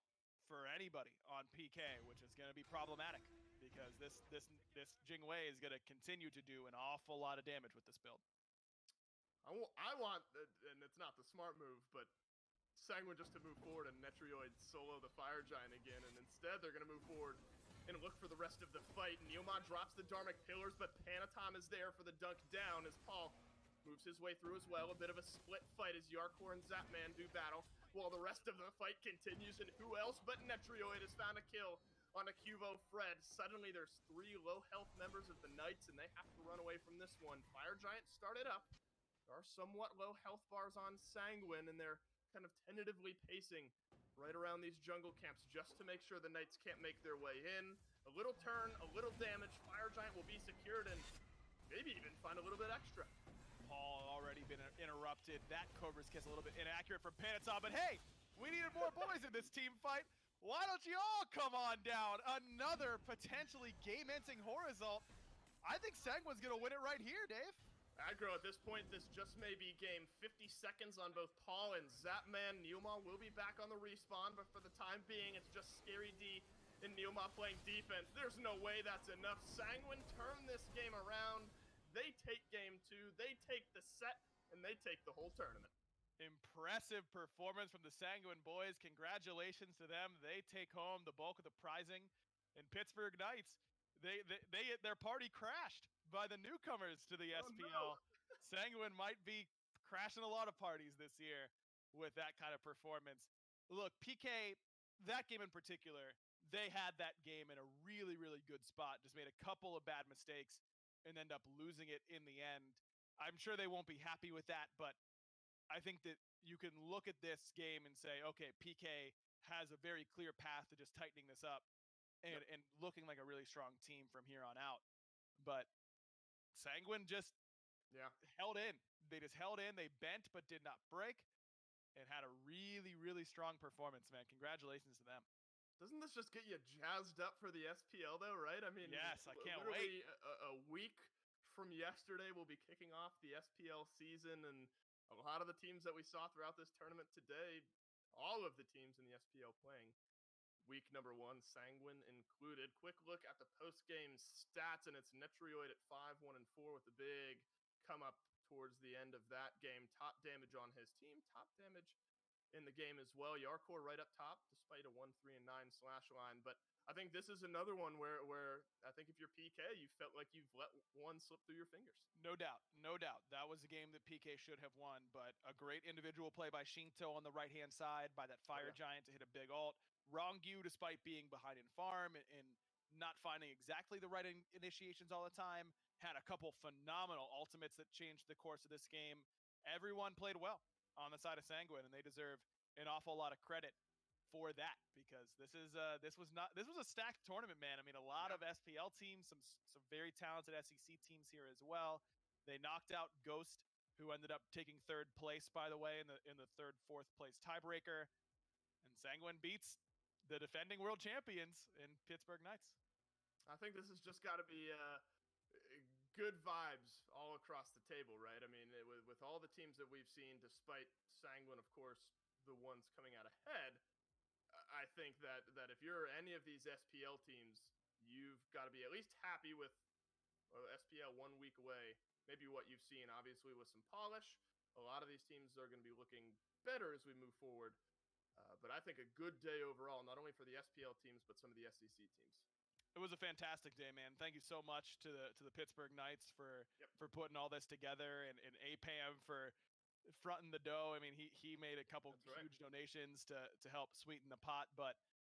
for anybody on PK, which is going to be problematic because this Jingwei is going to continue to do an awful lot of damage with this build. I want, and it's not the smart move, but Sanguine just to move forward and Netrioid solo the Fire Giant again, and instead they're going to move forward and look for the rest of the fight. Neilma drops the Dharmic Pillars, but Panatom is there for the dunk down as Paul moves his way through as well. A bit of a split fight as Yarkor and Zapman do battle, while the rest of the fight continues, and who else but Netrioid has found a kill on a Cubo Fred. Suddenly there's 3 low health members of the Knights, and they have to run away from this one. Fire Giant started up. There are somewhat low health bars on Sanguine, and they're kind of tentatively pacing right around these jungle camps just to make sure the Knights can't make their way in. A little turn, a little damage, Fire Giant will be secured and maybe even find a little bit extra. Paul already been interrupted. That Cobra's Kiss a little bit inaccurate from Panatom, but hey, we needed more boys in this team fight. Why don't you all come on down? Another potentially game-ending Horizont. I think Sanguine's gonna win it right here, Dave. Aggro, at this point, this just may be game. 50 seconds on both Paul and Zapman. Neilma will be back on the respawn, but for the time being, it's just Scary D and Neilma playing defense. There's no way that's enough. Sanguine turn this game around. They take game 2, they take the set, and they take the whole tournament. Impressive performance from the Sanguine boys. Congratulations to them. They take home the bulk of the prizing. And Pittsburgh Knights, their party crashed by the newcomers to the SPL. No. Sanguine might be crashing a lot of parties this year with that kind of performance. Look, PK, that game in particular, they had that game in a really, really good spot. Just made a couple of bad mistakes and end up losing it in the end. I'm sure they won't be happy with that, but I think that you can look at this game and say, okay, PK has a very clear path to just tightening this up and looking like a really strong team from here on out. But Sanguine just held in. They just held in. They bent but did not break and had a really, really strong performance, man. Congratulations to them. Doesn't this just get you jazzed up for the SPL though, right? I mean, Yes, I can't literally wait. a week from yesterday, we'll be kicking off the SPL season, and a lot of the teams that we saw throughout this tournament today, all of the teams in the SPL playing week number 1, Sanguine included. Quick look at the post-game stats, and it's Netrioid at 5-1-4 with the big come up towards the end of that game. Top damage on his team, top damage in the game as well. Yarkor right up top, despite a 1-3-9 slash line. But I think this is another one where I think if you're PK, you felt like you've let one slip through your fingers. No doubt, no doubt. That was a game that PK should have won, but a great individual play by Shinto on the right-hand side by that Fire Giant to hit a big ult. Rongyu, despite being behind in farm and not finding exactly the right initiations all the time, had a couple phenomenal ultimates that changed the course of this game. Everyone played well on the side of Sanguine, and they deserve an awful lot of credit for that, because this was a stacked tournament, man. I mean, a lot of SPL teams, some very talented SEC teams here as well. They knocked out Ghost, who ended up taking 3rd place, by the way, in the 3rd, 4th place tiebreaker. And Sanguine beats the defending world champions in Pittsburgh Knights. I think this has just got to be good vibes all across the table, right? I mean, with all the teams that we've seen, despite Sanguine, of course, the ones coming out ahead, I think that if you're any of these SPL teams, you've got to be at least happy with SPL 1 week away. Maybe what you've seen, obviously, with some polish. A lot of these teams are going to be looking better as we move forward. But I think a good day overall, not only for the SPL teams, but some of the SEC teams. It was a fantastic day, man. Thank you so much to the Pittsburgh Knights for putting all this together, and APAM for fronting the dough. I mean, he made a couple huge donations to help sweeten the pot, but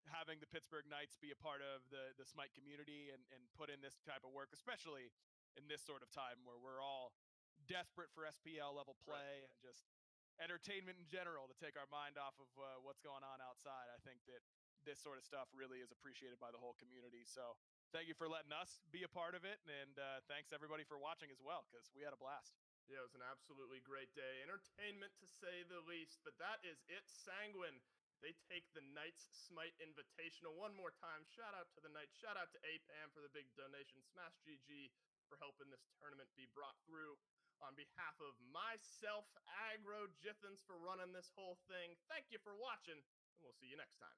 having the Pittsburgh Knights be a part of the Smite community and put in this type of work, especially in this sort of time where we're all desperate for SPL level play and just entertainment in general to take our mind off of what's going on outside. I think that this sort of stuff really is appreciated by the whole community. So thank you for letting us be a part of it. And thanks everybody for watching as well, because we had a blast. Yeah, it was an absolutely great day. Entertainment to say the least, but that is it. Sanguine, they take the Knights Smite Invitational one more time. Shout out to the Knights. Shout out to APAM for the big donation. Smash GG for helping this tournament be brought through. On behalf of myself, Aggro Jithens, for running this whole thing, thank you for watching, and we'll see you next time.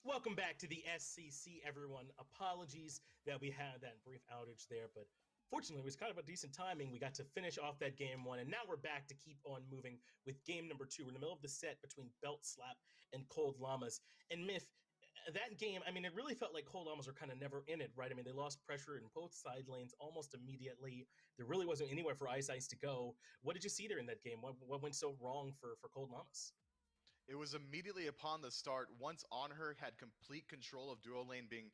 Welcome back to the SCC, everyone. Apologies that we had that brief outage there, but fortunately, it was kind of a decent timing. We got to finish off that game one, and now we're back to keep on moving with game number two. We're in the middle of the set between Belt Slap and Cold Llamas. And Myth, that game, I mean, it really felt like Cold Llamas were kind of never in it, right? I mean, they lost pressure in both side lanes almost immediately. There really wasn't anywhere for Ice Ice to go. What did you see there in that game? What went so wrong for Cold Llamas? It was immediately upon the start, once Onher had complete control of duo lane, being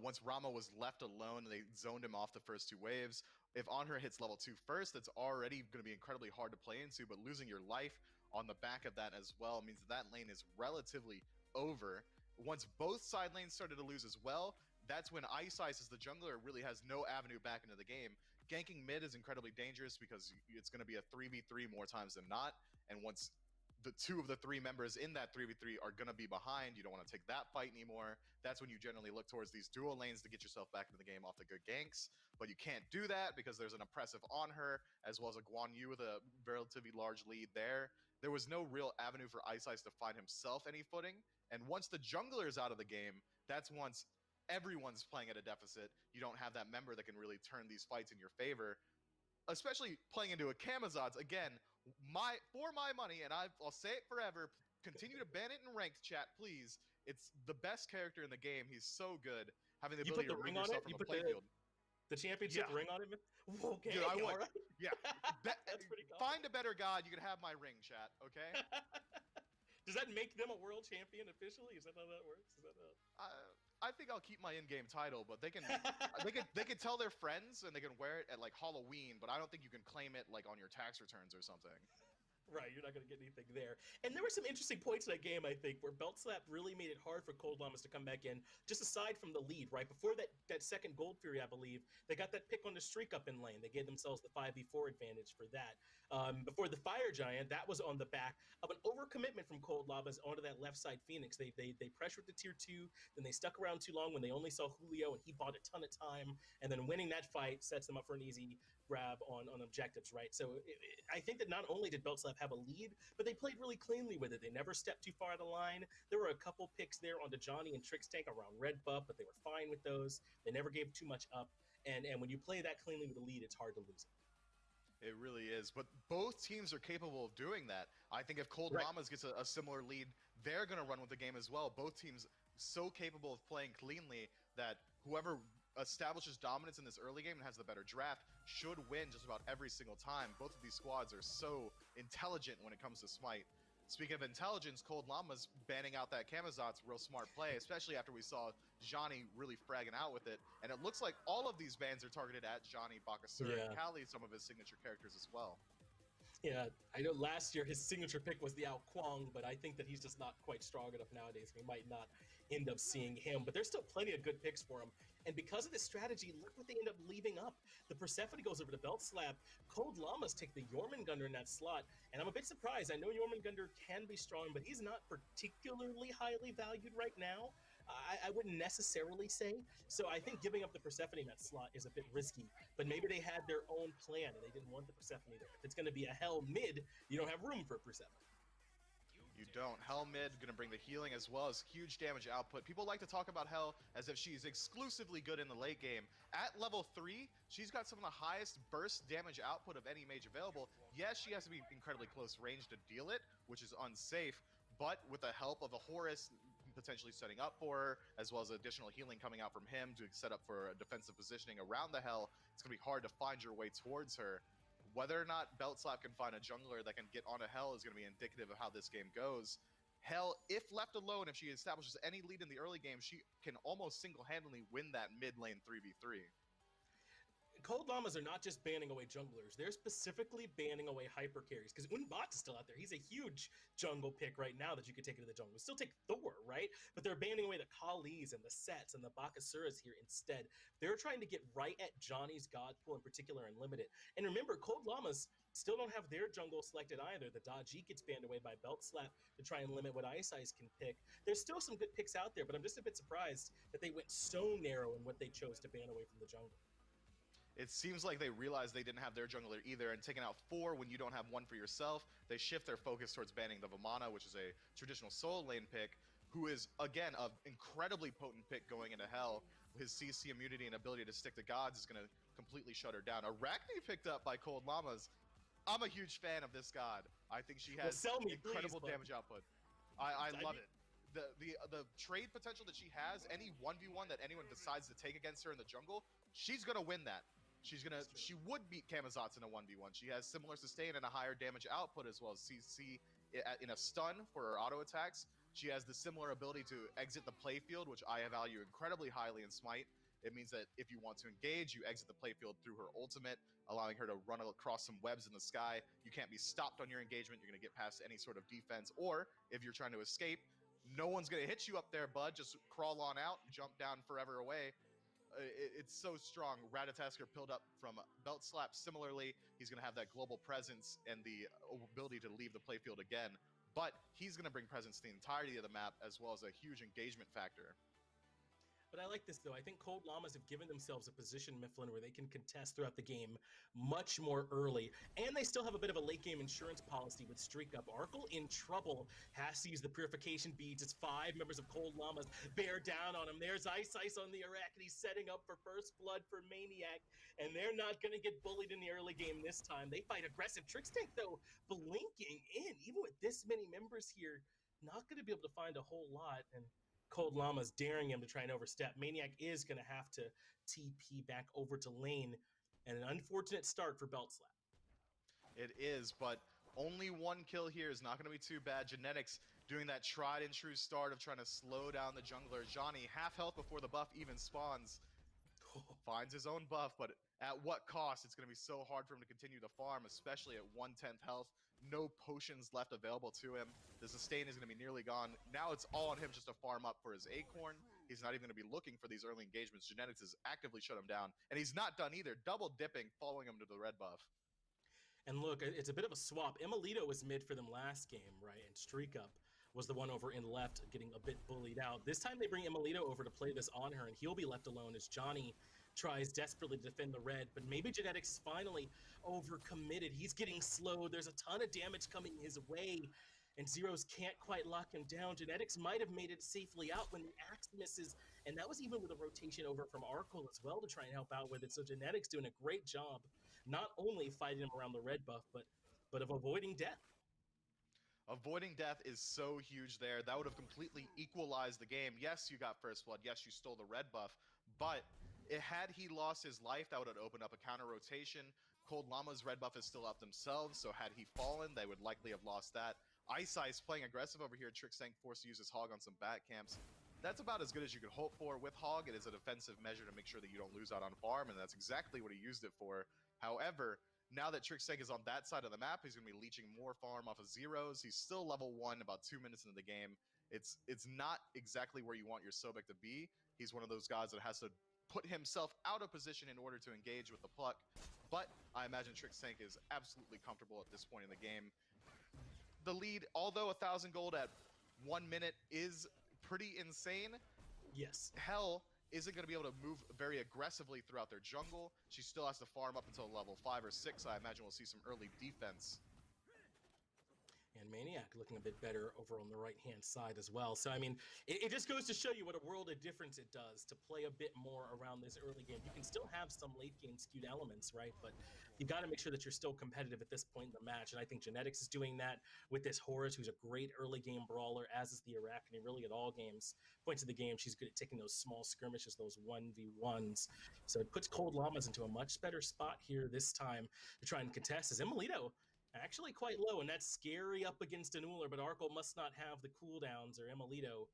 once Rama was left alone, they zoned him off the first two waves. If Onher hits level 2 first, that's already going to be incredibly hard to play into, but losing your life on the back of that as well means that lane is relatively over. Once both side lanes started to lose as well, that's when Ice Ice, as the jungler, really has no avenue back into the game. Ganking mid is incredibly dangerous because it's going to be a 3v3 more times than not, and once the two of the three members in that 3v3 are going to be behind, you don't want to take that fight anymore. That's when you generally look towards these dual lanes to get yourself back into the game off the good ganks. But you can't do that because there's an oppressive on her, as well as a Guan Yu with a relatively large lead there. There was no real avenue for Ice Ice to find himself any footing. And once the jungler is out of the game, that's once everyone's playing at a deficit. You don't have that member that can really turn these fights in your favor, especially playing into a Camazotz. Again, for my money, and I'll say it forever, continue to ban it in ranked, chat, please. It's the best character in the game. He's so good, having the ability to remove yourself from a playfield. The championship ring on him? Okay, dude, I would. Right. Yeah. That's pretty cool. Find a better god, you can have my ring, chat, okay? Does that make them a world champion officially? Is that how that works? Is that I think I'll keep my in-game title, but they can tell their friends and they can wear it at like Halloween, but I don't think you can claim it like on your tax returns or something. Right, you're not going to get anything there. And there were some interesting points in that game, I think, where Belt Slap really made it hard for Cold Llamas to come back in, just aside from the lead, right? Before that second Gold Fury, I believe, they got that pick on the streak up in lane. They gave themselves the 5v4 advantage for that. Before the Fire Giant, that was on the back of an overcommitment from Cold Llamas onto that left side Phoenix. They pressured the tier 2, then they stuck around too long when they only saw Julio, and he bought a ton of time, and then winning that fight sets them up for an easy grab on objectives, right? So I think that not only did Belt Slap have a lead, but they played really cleanly with it. They never stepped too far out of line. There were a couple picks there onto Johnny and Trix Tank around red buff, but they were fine with those. They never gave too much up. And when you play that cleanly with a lead, it's hard to lose it. It really is, but both teams are capable of doing that. I think if Cold Llamas gets a similar lead, they're going to run with the game as well. Both teams so capable of playing cleanly that whoever establishes dominance in this early game and has the better draft should win just about every single time. Both of these squads are so intelligent when it comes to Smite. Speaking of intelligence, Cold Llamas banning out that Camazotz, real smart play, especially after we saw Johnny really fragging out with it. And it looks like all of these bans are targeted at Johnny, Bakasura, and Kali, some of his signature characters as well. Yeah, I know last year his signature pick was the Ao Kwang, but I think that he's just not quite strong enough nowadays. We might not end up seeing him, but there's still plenty of good picks for him. And because of this strategy, look what they end up leaving up. The Persephone goes over to Belt Slap. Cold Llamas take the Jormungandr in that slot. And I'm a bit surprised. I know Jormungandr can be strong, but he's not particularly highly valued right now. I wouldn't necessarily say. So I think giving up the Persephone in that slot is a bit risky. But maybe they had their own plan and they didn't want the Persephone there. If it's going to be a Hell mid, you don't have room for a Persephone. You don't. Hell mid, going to bring the healing as well as huge damage output. People like to talk about Hell as if she's exclusively good in the late game. At level 3, she's got some of the highest burst damage output of any mage available. Yes, she has to be incredibly close range to deal it, which is unsafe, but with the help of a Horus potentially setting up for her, as well as additional healing coming out from him to set up for a defensive positioning around the Hell, it's going to be hard to find your way towards her. Whether or not Belt Slap can find a jungler that can get onto Hell is going to be indicative of how this game goes. Hell, if left alone, if she establishes any lead in the early game, she can almost single-handedly win that mid lane 3v3. Cold Llamas are not just banning away junglers, they're specifically banning away hyper carries, because Unbot is still out there. He's a huge jungle pick right now that you could take into the jungle. Still take Thor, right? But they're banning away the Kalis and the Sets and the Bakasuras here instead. They're trying to get right at Johnny's God Pool in particular and limit it. And remember, Cold Llamas still don't have their jungle selected either. The Daji gets banned away by Belt Slap to try and limit what Ice Ice can pick. There's still some good picks out there, but I'm just a bit surprised that they went so narrow in what they chose to ban away from the jungle. It seems like they realized they didn't have their jungler either, and taking out 4 when you don't have one for yourself, they shift their focus towards banning the Vamana, which is a traditional soul lane pick. who is, again, an incredibly potent pick going into Hell. His CC immunity and ability to stick to gods is going to completely shut her down. Arachne picked up by Cold Llamas. I'm a huge fan of this god. I think she has sell me, incredible please, damage output. I love mean- it. The trade potential that she has, any 1v1 that anyone decides to take against her in the jungle, she's gonna win that. She would beat Kamazotz in a 1v1. She has similar sustain and a higher damage output, as well as CC in a stun for her auto attacks. She has the similar ability to exit the playfield, which I value incredibly highly in Smite. It means that if you want to engage, you exit the playfield through her ultimate, allowing her to run across some webs in the sky. You can't be stopped on your engagement. You're going to get past any sort of defense. Or if you're trying to escape, no one's going to hit you up there, bud. Just crawl on out, jump down forever away. It's so strong. Ratatasker pilled up from Belt Slap. Similarly, he's going to have that global presence and the ability to leave the playfield again. But he's going to bring presence to the entirety of the map, as well as a huge engagement factor. But I like this, though. I think Cold Llamas have given themselves a position, Mifflin, where they can contest throughout the game much more early. And they still have a bit of a late-game insurance policy with Streak Up. Arkle in trouble, has to use the Purification Beads. It's 5 members of Cold Llamas bear down on him. There's Ice on the Arachne setting up for First Blood for Maniac. And they're not going to get bullied in the early game this time. They fight aggressive. Trickstank, though, blinking in. Even with this many members here, not going to be able to find a whole lot. And Cold Llama's daring him to try and overstep. Maniac is going to have to TP back over to lane, and an unfortunate start for Belt Slap. It is, but only 1 kill here is not going to be too bad. Genetics doing that tried and true start of trying to slow down the jungler. Johnny, half health before the buff even spawns. Finds his own buff, but at what cost? It's going to be so hard for him to continue to farm, especially at 1/10 health. No potions left available to him. The sustain is going to be nearly gone. Now it's all on him just to farm up for his acorn. He's not even going to be looking for these early engagements. Genetics has actively shut him down, and he's not done either. Double dipping, following him to the red buff. And look, it's a bit of a swap. Emilito was mid for them last game, right? And Streak Up was the one over in left getting a bit bullied out. This time they bring Emilito over to play this on her, and he'll be left alone as Johnny tries desperately to defend the red. But maybe Genetics is finally overcommitted. He's getting slowed. There's a ton of damage coming his way, and Zeros can't quite lock him down. Genetics might have made it safely out when the axe misses, and that was even with a rotation over from Arkle as well to try and help out with it. So Genetics doing a great job, not only fighting him around the red buff, but of avoiding death. Avoiding death is so huge there. That would have completely equalized the game. Yes, you got First Blood. Yes, you stole the red buff. But had he lost his life, that would have opened up a counter rotation. Cold Llama's red buff is still up themselves, so had he fallen, they would likely have lost that. Ice playing aggressive over here. Trickstank forced to use his Hog on some bat camps. That's about as good as you could hope for. With Hog, it is a defensive measure to make sure that you don't lose out on farm, and that's exactly what he used it for. However, now that Trickstank is on that side of the map, he's going to be leeching more farm off of Zeros. He's still level 1 about 2 minutes into the game. It's not exactly where you want your Sobek to be. He's one of those guys that has to put himself out of position in order to engage with the pluck. But I imagine Trickstank is absolutely comfortable at this point in the game. The lead, although 1,000 gold at 1 minute is pretty insane. Yes. Hell isn't going to be able to move very aggressively throughout their jungle. She still has to farm up until level 5 or 6. I imagine we'll see some early defense. And Maniac looking a bit better over on the right-hand side as well. So, I mean, it just goes to show you what a world of difference it does to play a bit more around this early game. You can still have some late-game skewed elements, right? But you got to make sure that you're still competitive at this point in the match. And I think Genetics is doing that with this Horus, who's a great early-game brawler, as is the Arachne, really at all games. Points of the game, she's good at taking those small skirmishes, those 1v1s. So it puts Cold Llamas into a much better spot here this time to try and contest as Emilito actually quite low, and that's scary up against an Uller, but Arkle must not have the cooldowns, or Emilito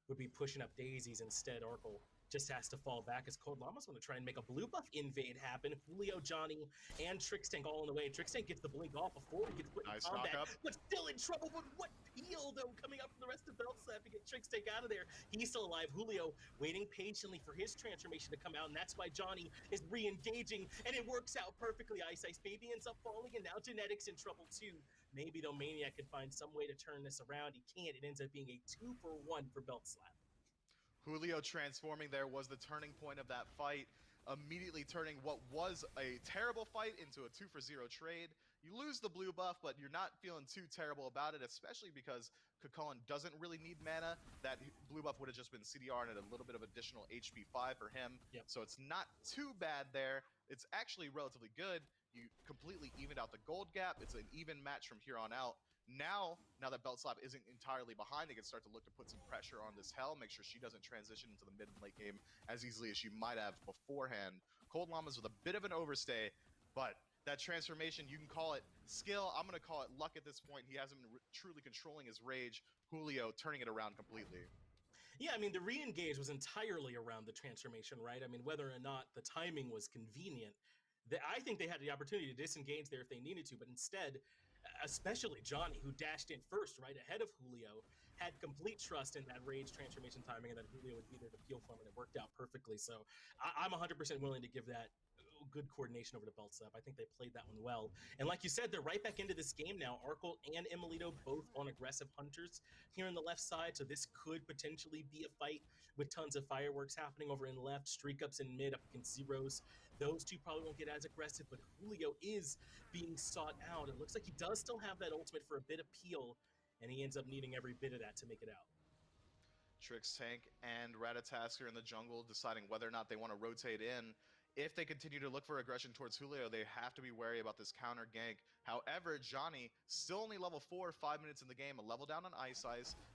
would be pushing up daisies instead. Arkle just has to fall back as Cold Llamas want to try and make a blue buff invade happen. Julio, Johnny, and Trickstank all in the way. Trickstank gets the blink off before he gets put in combat, but still in trouble. But what peel, though, coming up from the rest of Belt Slap to get Trickstank out of there. He's still alive. Julio waiting patiently for his transformation to come out, and that's why Johnny is re-engaging, and it works out perfectly. Ice maybe ends up falling, and now Genetics in trouble too. Maybe, though, Maniac could find some way to turn this around. He can't. It ends up being a 2-for-1 for Belt Slap. Julio transforming there was the turning point of that fight, immediately turning what was a terrible fight into a 2-for-0 trade. You lose the blue buff, but you're not feeling too terrible about it, especially because Kukulkan doesn't really need mana. That blue buff would have just been CDR and a little bit of additional HP 5 for him. Yep. So it's not too bad there. It's actually relatively good. You completely evened out the gold gap. It's an even match from here on out. Now that Belt Slap isn't entirely behind, they can start to look to put some pressure on this Hell, make sure she doesn't transition into the mid and late game as easily as she might have beforehand. Cold Llamas with a bit of an overstay, but that transformation, you can call it skill. I'm going to call it luck at this point. He hasn't been truly controlling his rage. Julio turning it around completely. Yeah, I mean, the re-engage was entirely around the transformation, right? I mean, whether or not the timing was convenient, I think they had the opportunity to disengage there if they needed to, but instead, especially Johnny, who dashed in first, right ahead of Julio, had complete trust in that rage transformation timing and that Julio would be there to peel from it. It worked out perfectly. So I'm 100% willing to give that good coordination over to Belt Slap. I think they played that one well. And like you said, they're right back into this game now. Arkle and Emilito both on aggressive hunters here on the left side. So this could potentially be a fight with tons of fireworks happening over in left, streak ups in mid up against zeros. Those two probably won't get as aggressive, but Julio is being sought out. It looks like he does still have that ultimate for a bit of peel, and he ends up needing every bit of that to make it out. Trix Tank and Ratatasker in the jungle deciding whether or not they want to rotate in. If they continue to look for aggression towards Julio, they have to be wary about this counter gank. However, Johnny, still only level 4, 5 minutes in the game, a level down on Ice,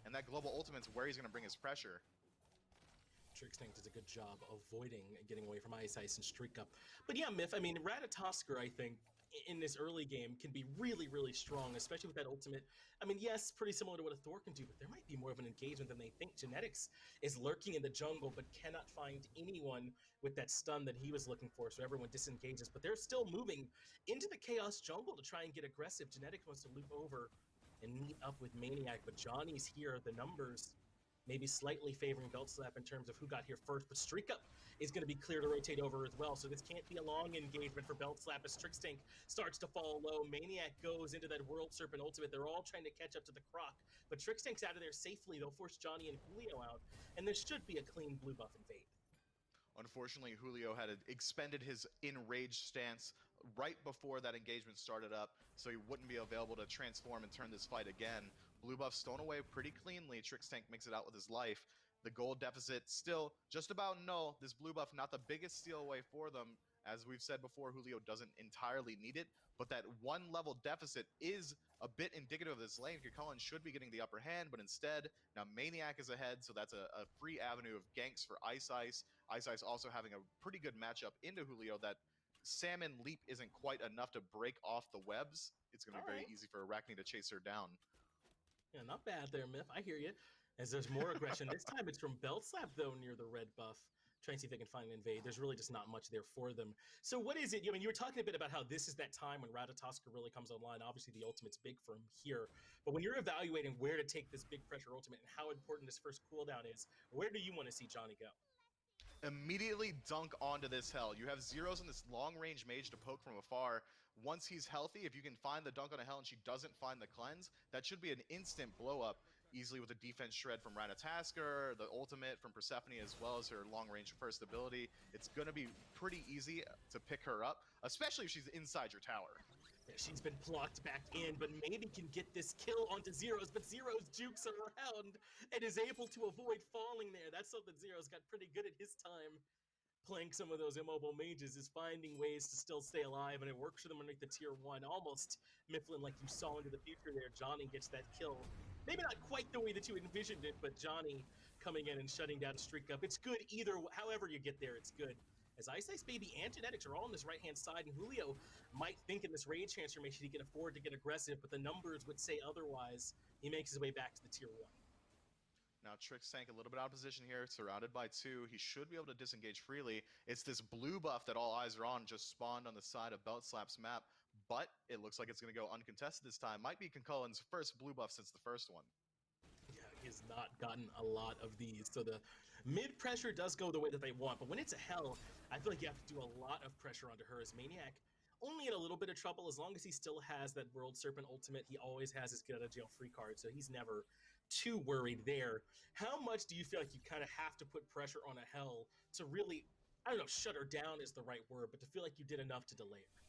and that global ultimate's where he's going to bring his pressure. Trix Tank does a good job avoiding getting away from Ice and Streak Up. But yeah, Myth, I mean, Ratatasker, I think, in this early game can be really, really strong, especially with that ultimate. I mean, yes, pretty similar to what a Thor can do, but there might be more of an engagement than they think. Genetics is lurking in the jungle, but cannot find anyone with that stun that he was looking for, so everyone disengages. But they're still moving into the Chaos jungle to try and get aggressive. Genetics wants to loop over and meet up with Maniac, but Johnny's here. The numbers maybe slightly favoring Belt Slap in terms of who got here first, but Streak Up is going to be clear to rotate over as well, so this can't be a long engagement for Belt Slap as Trix Tank starts to fall low. Maniac goes into that World Serpent ultimate. They're all trying to catch up to the Croc, but Trix Tank's out of there safely. They'll force Johnny and Julio out, and there should be a clean blue buff invade. Unfortunately, Julio had expended his enraged stance right before that engagement started up, so he wouldn't be available to transform and turn this fight again. Blue buff stolen away pretty cleanly. Trix Tank makes it out with his life. The gold deficit still just about null. This blue buff, not the biggest steal away for them. As we've said before, Julio doesn't entirely need it, but that one level deficit is a bit indicative of this lane. Kukulkan should be getting the upper hand, but instead, now Maniac is ahead, so that's a free avenue of ganks for Ice. Ice also having a pretty good matchup into Julio. That Salmon Leap isn't quite enough to break off the webs. It's going to be very easy for Arachne to chase her down. Yeah, not bad there, Myth. I hear you. As there's more aggression. This time it's from Belt Slap, though, near the red buff. Trying to see if they can find an invade. There's really just not much there for them. So what is it? I mean, you were talking a bit about how this is that time when Ratatasker really comes online. Obviously, the ultimate's big for him here. But when you're evaluating where to take this big pressure ultimate and how important this first cooldown is, where do you want to see Johnny go? Immediately dunk onto this Hell. You have zeros in this long-range mage to poke from afar. Once he's healthy, if you can find the dunk on a Hell and she doesn't find the cleanse, that should be an instant blow-up, easily with a defense shred from Ratatasker, the ultimate from Persephone, as well as her long-range first ability. It's going to be pretty easy to pick her up, especially if she's inside your tower. She's been blocked back in, but maybe can get this kill onto Zeros, but Zeros jukes around and is able to avoid falling there. That's something Zeros got pretty good at his time. Playing some of those immobile mages is finding ways to still stay alive, and it works for them underneath the tier 1. Almost Mifflin like you saw into the future there. Johnny gets that kill. Maybe not quite the way that you envisioned it, but Johnny coming in and shutting down a Streak Up. It's good either, however you get there, it's good. As Ice Baby and Genetics are all on this right-hand side, and Julio might think in this rage transformation he can afford to get aggressive, but the numbers would say otherwise. He makes his way back to the tier 1. Now Trix Tank a little bit out of position here, surrounded by 2. He should be able to disengage freely. It's this blue buff that all eyes are on, just spawned on the side of Belt Slap's map, but it looks like it's going to go uncontested this time. Might be Kukulkan's first blue buff since the first one. Yeah, he has not gotten a lot of these, so the mid pressure does go the way that they want, but when it's a Hell, I feel like you have to do a lot of pressure onto her. As Maniac only in a little bit of trouble. As long as he still has that World Serpent ultimate, he always has his get out of jail free card, so he's never too worried there. How much do you feel like you kind of have to put pressure on a Hell to really, I don't know, shut her down is the right word, but to feel like you did enough to delay her?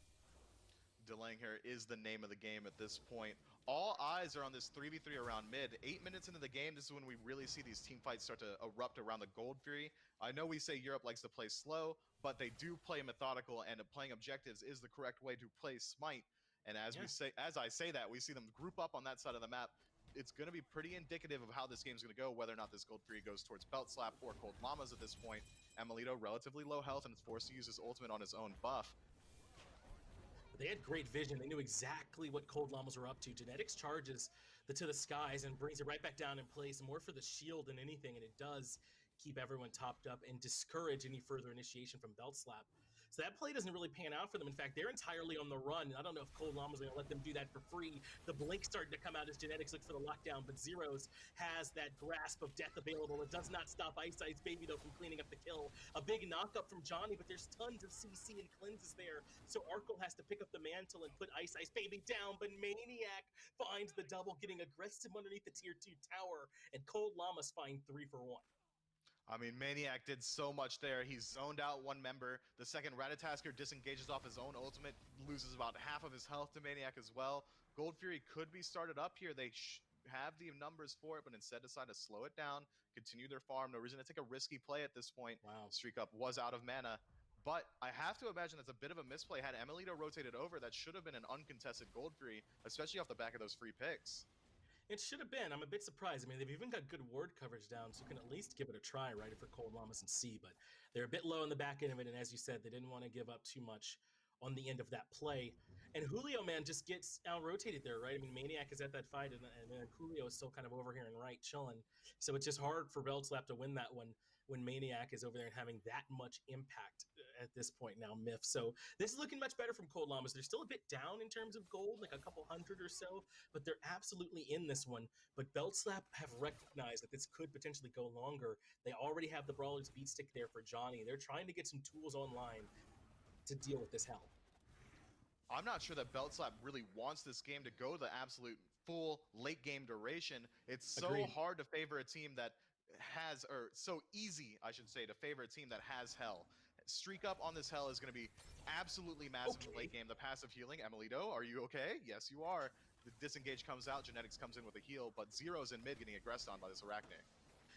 delaying here is the name of the game at this point. All eyes are on this 3v3 around mid. 8 minutes into the game, this is when we really see these team fights start to erupt around the Gold Fury. I know we say Europe likes to play slow, but they do play methodical, and playing objectives is the correct way to play Smite. And as I say that, we see them group up on that side of the map. It's going to be pretty indicative of how this game's going to go, whether or not this Gold Fury goes towards Belt Slap or Cold Llamas at this point. Emilito, relatively low health, and is forced to use his ultimate on his own buff. They had great vision. They knew exactly what Cold Llamas were up to. Genetics charges to the skies and brings it right back down in place, more for the shield than anything, and it does keep everyone topped up and discourage any further initiation from Belt Slap. So that play doesn't really pan out for them. In fact, they're entirely on the run. I don't know if Cold Llama's going to let them do that for free. The blink starting to come out as Genetics look for the lockdown, but Zeros has that grasp of death available. It does not stop Ice Ice Baby, though, from cleaning up the kill. A big knock-up from Johnny, but there's tons of CC and cleanses there. So Arkle has to pick up the mantle and put Ice Ice Baby down, but Maniac finds the double, getting aggressive underneath the tier 2 tower, and Cold Llamas find 3 for 1. I mean, Maniac did so much there. He's zoned out one member. The second Ratatasker disengages off his own ultimate, loses about half of his health to Maniac as well. Gold Fury could be started up here. They have the numbers for it, but instead decide to slow it down, continue their farm. No reason to take a risky play at this point. Wow. Streak Up was out of mana. But I have to imagine that's a bit of a misplay. Had Emilito rotated over, that should have been an uncontested Gold Fury, especially off the back of those free picks. It should have been. I'm a bit surprised. I mean, they've even got good ward coverage down, so you can at least give it a try, right, for Cold Llamas and C, but they're a bit low on the back end of it, and as you said, they didn't want to give up too much on the end of that play. And Julio, man, just gets out-rotated there, right? I mean, Maniac is at that fight, and then Julio is still kind of over here and right, chilling. So it's just hard for Belt Slap to win that one when Maniac is over there and having that much impact at this point now, Miff. So this is looking much better from Cold Llamas. They're still a bit down in terms of gold, like a couple hundred or so, but they're absolutely in this one. But Belt Slap have recognized that this could potentially go longer. They already have the Brawler's Beat Stick there for Johnny. They're trying to get some tools online to deal with this hell. I'm not sure that Belt Slap really wants this game to go the absolute full late game duration. It's so Agreed. hard to favor a team that has, or so easy, I should say, to favor a team that has hell. Streak Up on this hell is going to be absolutely massive in the late game. The passive healing, Emilito, are you okay? Yes, you are. The disengage comes out, Genetics comes in with a heal, but Zero's in mid getting aggressed on by this Arachne.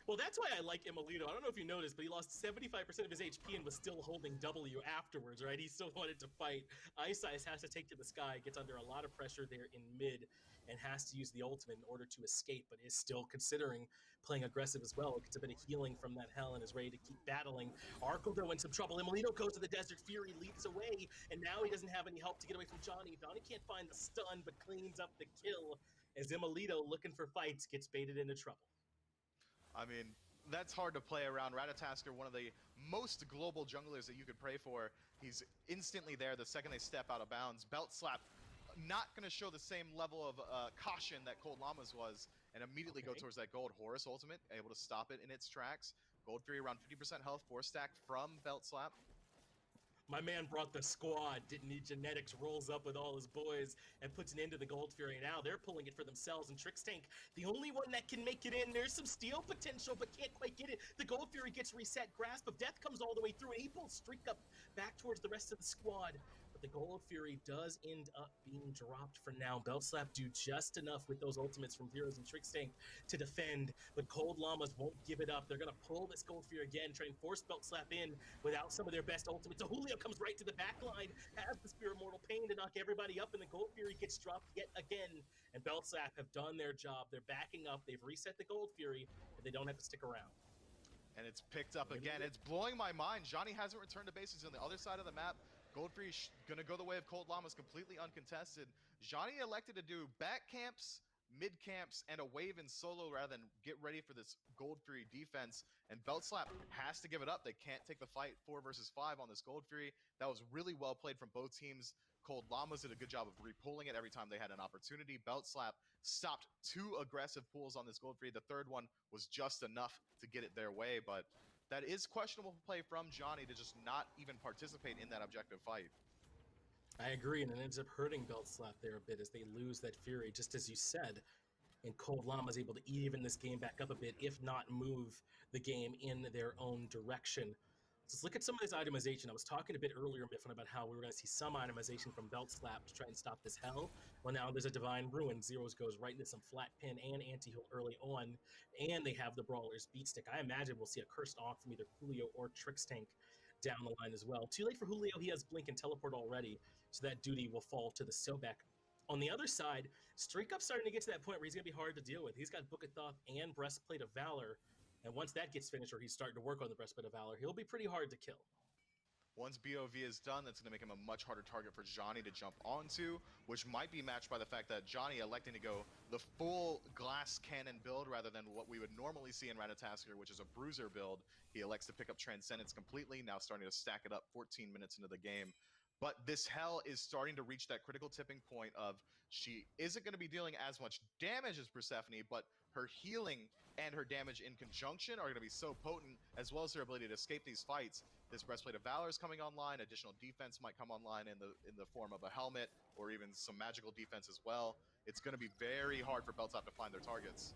Well, that's why I like Emilito. I don't know if you noticed, but he lost 75% of his HP and was still holding W afterwards, right? He still wanted to fight. Ice Ice has to take to the sky, gets under a lot of pressure there in mid, and has to use the ultimate in order to escape, but is still considering playing aggressive as well. It gets a bit of healing from that hell and is ready to keep battling. Arkle, though, in some trouble. Emilito goes to the Desert Fury, leaps away, and now he doesn't have any help to get away from Johnny. Johnny can't find the stun, but cleans up the kill as Emilito, looking for fights, gets baited into trouble. I mean, that's hard to play around. Ratatasker, one of the most global junglers that you could pray for. He's instantly there the second they step out of bounds. Belt Slap, not going to show the same level of caution that Cold Llamas was, and immediately go towards that gold. Horus ultimate, able to stop it in its tracks. Gold Fury around 50% health, 4 stacked from Belt Slap. My man brought the squad, didn't he? Genetics rolls up with all his boys and puts an end to the Gold Fury. Now they're pulling it for themselves, and Trix Tank, the only one that can make it in. There's some steal potential, but can't quite get it. The Gold Fury gets reset. Grasp of Death comes all the way through, and he pulls Streak Up back towards the rest of the squad. But the Gold Fury does end up being dropped for now. Belt Slap do just enough with those ultimates from Zeros and Trix Tank to defend, but Cold Llamas won't give it up. They're going to pull this Gold Fury again, try and force Belt Slap in without some of their best ultimates. So Julio comes right to the back line, has the Spear of Mortal Pain to knock everybody up, and the Gold Fury gets dropped yet again. And Belt Slap have done their job. They're backing up. They've reset the Gold Fury, and they don't have to stick around. And it's picked up again. It's blowing my mind. Johnny hasn't returned to base. He's on the other side of the map. Gold Fury going to go the way of Cold Llamas, completely uncontested. Johnny elected to do back camps, mid camps, and a wave in solo rather than get ready for this Gold Fury defense. And Belt Slap has to give it up. They can't take the fight 4 versus 5 on this Gold Fury. That was really well played from both teams. Cold Llamas did a good job of repulling it every time they had an opportunity. Belt Slap stopped 2 aggressive pulls on this Gold Fury. The third one was just enough to get it their way, but that is questionable play from Johnny to just not even participate in that objective fight. I agree, and it ends up hurting Belt Slap there a bit as they lose that Fury, just as you said. And Cold Llama is able to even this game back up a bit, if not move the game in their own direction. So let's look at some of this itemization. I was talking a bit earlier, Mifflin, about how we were going to see some itemization from Belt Slap to try and stop this hell. Well, now there's a Divine Ruin. Zeros goes right into some flat pin and anti-heal early on, and they have the Brawler's Beat Stick. I imagine we'll see a Cursed Off from either Julio or Trix Tank down the line as well. Too late for Julio. He has Blink and Teleport already, so that duty will fall to the Sobek. On the other side, Straight Up's starting to get to that point where he's going to be hard to deal with. He's got Book of Thoth and Breastplate of Valor, and once that gets finished, or he's starting to work on the Breastplate of Valor, he'll be pretty hard to kill. Once BOV is done, that's going to make him a much harder target for Johnny to jump onto, which might be matched by the fact that Johnny electing to go the full glass cannon build rather than what we would normally see in Ratatasker, which is a bruiser build. He elects to pick up Transcendence completely, now starting to stack it up 14 minutes into the game. But this Hell is starting to reach that critical tipping point of she isn't going to be dealing as much damage as Persephone, but her healing and her damage in conjunction are going to be so potent, as well as her ability to escape these fights. This Breastplate of Valor is coming online. Additional defense might come online in the form of a helmet or even some magical defense as well. It's going to be very hard for Beltop to find their targets.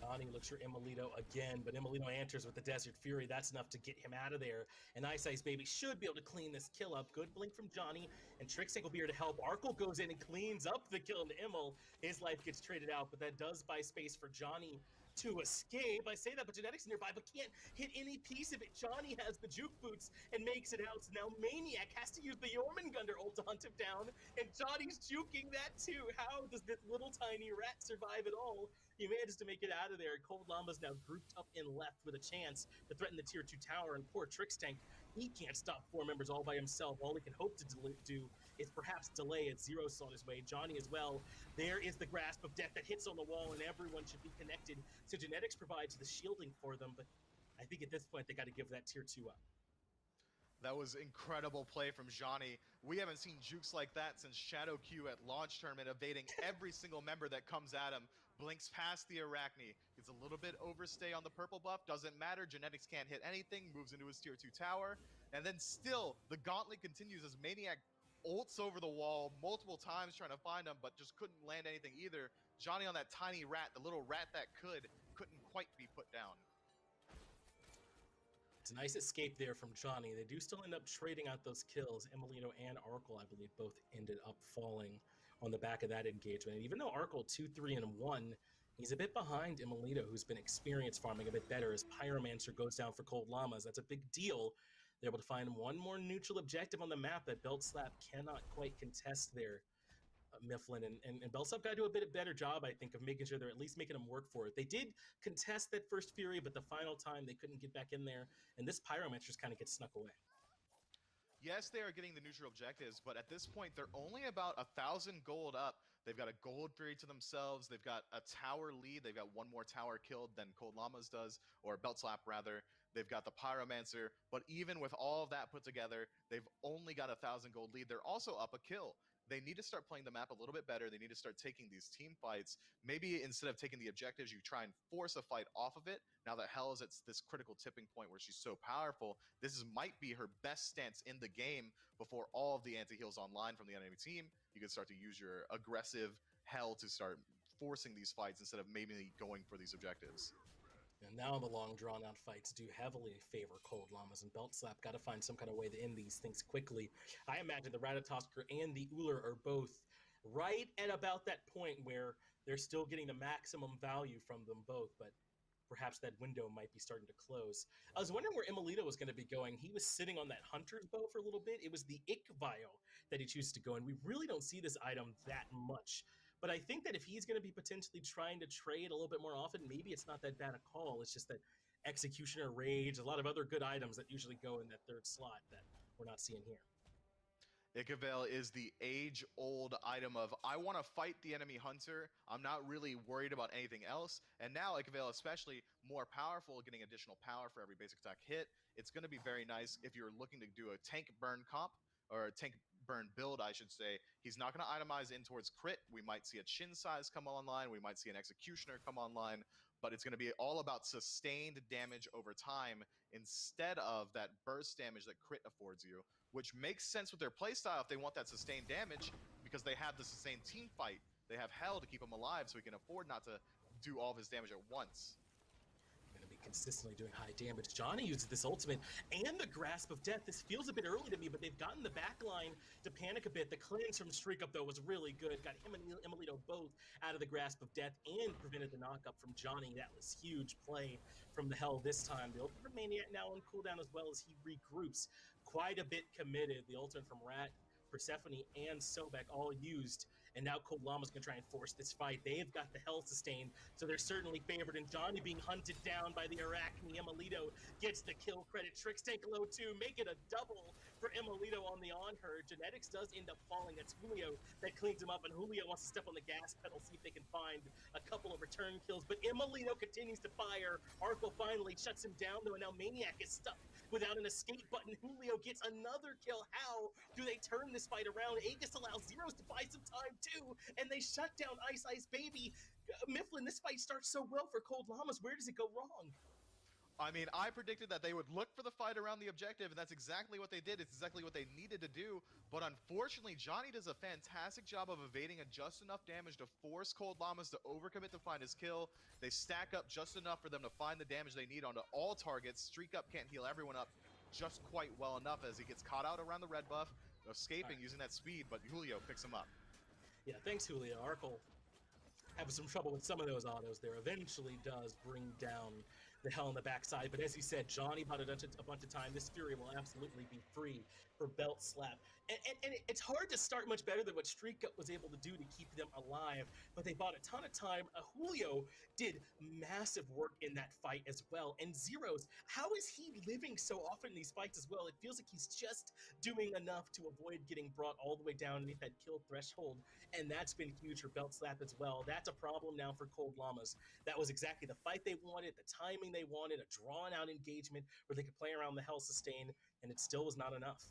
Johnny looks for Imolito again, but Imolito answers with the Desert Fury. That's enough to get him out of there. And Ice Ice Baby should be able to clean this kill up. Good blink from Johnny, and Trixtank will be here to help. Arkle goes in and cleans up the kill into Immol. His life gets traded out, but that does buy space for Johnny to escape. I say that, but Genetics nearby, but can't hit any piece of it. Johnny has the juke boots and makes it out. So now Maniac has to use the Jormungandr ult to hunt him down, and Johnny's juking that too. How does this little tiny rat survive at all? He manages to make it out of there. Cold Llama's now grouped up in left with a chance to threaten the tier 2 tower, and poor Trixtank, he can't stop 4 members all by himself. All he can hope to do is perhaps delay as Zero's on his way. Johnny as well. There is the grasp of death that hits on the wall, and everyone should be connected. So Genetics provides the shielding for them, but I think at this point they got to give that tier 2 up. That was incredible play from Johnny. We haven't seen jukes like that since Shadow Q at launch tournament, evading every single member that comes at him. Blinks past the Arachne. Gets a little bit overstay on the purple buff. Doesn't matter. Genetics can't hit anything. Moves into his tier 2 tower. And then still, the gauntlet continues as Maniac ults over the wall multiple times trying to find him, but just couldn't land anything either. Johnny on that tiny rat, the little rat that couldn't quite be put down. It's a nice escape there from Johnny. They do still end up trading out those kills. Imolito and Arkle, I believe, both ended up falling on the back of that engagement. And even though Arkle 2, 3, and 1, he's a bit behind Imolito, who's been experience farming a bit better as Pyromancer goes down for Cold Llamas. That's a big deal. They're able to find one more neutral objective on the map that Belt Slap cannot quite contest there. Mifflin and Belsup got to do a bit better job, I think, of making sure they're at least making them work for it. They did contest that first Fury, but the final time they couldn't get back in there, and this Pyromancer just kind of gets snuck away. Yes, they are getting the neutral objectives, but at this point, they're only about 1,000 gold up. They've got a gold Fury to themselves. They've got a tower lead. They've got one more tower killed than Cold Llamas does, or Belt Slap rather. They've got the Pyromancer, but even with all of that put together, they've only got 1,000 gold lead. They're also up a kill. They need to start playing the map a little bit better. They need to start taking these team fights. Maybe instead of taking the objectives, you try and force a fight off of it. Now that Hell is at this critical tipping point where she's so powerful, might be her best stance in the game before all of the anti-heals online from the enemy team. You can start to use your aggressive Hell to start forcing these fights instead of maybe going for these objectives. And now the long drawn-out fights do heavily favor Cold Llamas, and Belt Slap got to find some kind of way to end these things quickly. I imagine the Ratatosker and the Uller are both right at about that point where they're still getting the maximum value from them both, but perhaps that window might be starting to close. I was wondering where Imolito was going to be going. He was sitting on that Hunter's Bow for a little bit. It was the Ick Vial that he chooses to go, and we really don't see this item that much. But I think that if he's going to be potentially trying to trade a little bit more often, maybe it's not that bad a call. It's just that Executioner, Rage, a lot of other good items that usually go in that third slot that we're not seeing here. Ickavel is the age-old item of, I want to fight the enemy hunter. I'm not really worried about anything else. And now Ickavel, especially more powerful, getting additional power for every basic attack hit. It's going to be very nice if you're looking to do a tank burn comp, or a tank burn build, I should say. He's not going to itemize in towards crit. We might see a chin size come online. We might see an executioner come online. But it's going to be all about sustained damage over time instead of that burst damage that crit affords you, which makes sense with their playstyle if they want that sustained damage, because they have the sustained team fight. They have Hell to keep him alive, so he can afford not to do all of his damage at once. Going to be consistently doing high damage. Johnny uses this ultimate and the Grasp of Death. This feels a bit early to me, but they've gotten the back line to panic a bit. The cleanse from Streak Up, though, was really good. Got him and Emilito both out of the Grasp of Death and prevented the knockup from Johnny. That was huge play from the Hell this time. The ultimate from Maniac now on cooldown as well as he regroups. Quite a bit committed. The ultimate from Rat, Persephone, and Sobek all used. And now Cold Llama's going to try and force this fight. They've got the Hell sustain, so they're certainly favored. And Johnny being hunted down by the Arachne. Emilito gets the kill credit. Tricks tank low too. Make it a double for Emilito on the on-her. Genetics does end up falling. That's Julio that cleans him up, and Julio wants to step on the gas pedal, see if they can find a couple of return kills. But Emilito continues to fire. Arco finally shuts him down, though, and now Maniac is stuck without an escape button. Julio gets another kill. How do they turn this fight around? Aegis allows Zeros to buy some time too, and they shut down Ice Ice Baby. Mifflin, this fight starts so well for Cold Llamas. Where does it go wrong? I mean, I predicted that they would look for the fight around the objective, and that's exactly what they did. It's exactly what they needed to do. But unfortunately, Johnny does a fantastic job of evading just enough damage to force Cold Llamas to overcommit to find his kill. They stack up just enough for them to find the damage they need onto all targets. Streak Up can't heal everyone up just quite well enough as he gets caught out around the red buff, escaping using that speed, but Julio picks him up. Yeah, thanks, Julio. Arkle having some trouble with some of those autos there. Eventually does bring down the Hell on the backside, but as you said, Johnny bought a bunch of time. This Fury will absolutely be free for Belt Slap. And it's hard to start much better than what Streak Up was able to do to keep them alive, but they bought a ton of time. Julio did massive work in that fight as well. And Zeros, how is he living so often in these fights as well? It feels like he's just doing enough to avoid getting brought all the way down underneath that kill threshold, and that's been huge for Belt Slap as well. That's a problem now for Cold Llamas. That was exactly the fight they wanted, the timing they wanted, a drawn-out engagement where they could play around the Hell sustain, and it still was not enough.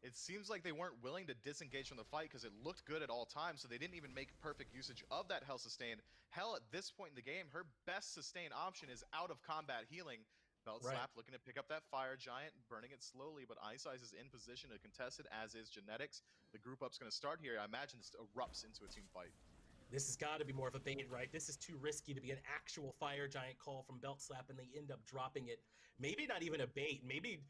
It seems like they weren't willing to disengage from the fight because it looked good at all times, so they didn't even make perfect usage of that Hell sustain. Hell, at this point in the game, her best sustain option is out of combat healing. Belt Slap looking to pick up that Fire Giant, burning it slowly, but Ice Ice is in position to contest it, as is Genetics. The group up's going to start here. I imagine this erupts into a team fight. This has got to be more of a bait, right? This is too risky to be an actual Fire Giant call from Belt Slap, and they end up dropping it. Maybe not even a bait. Maybe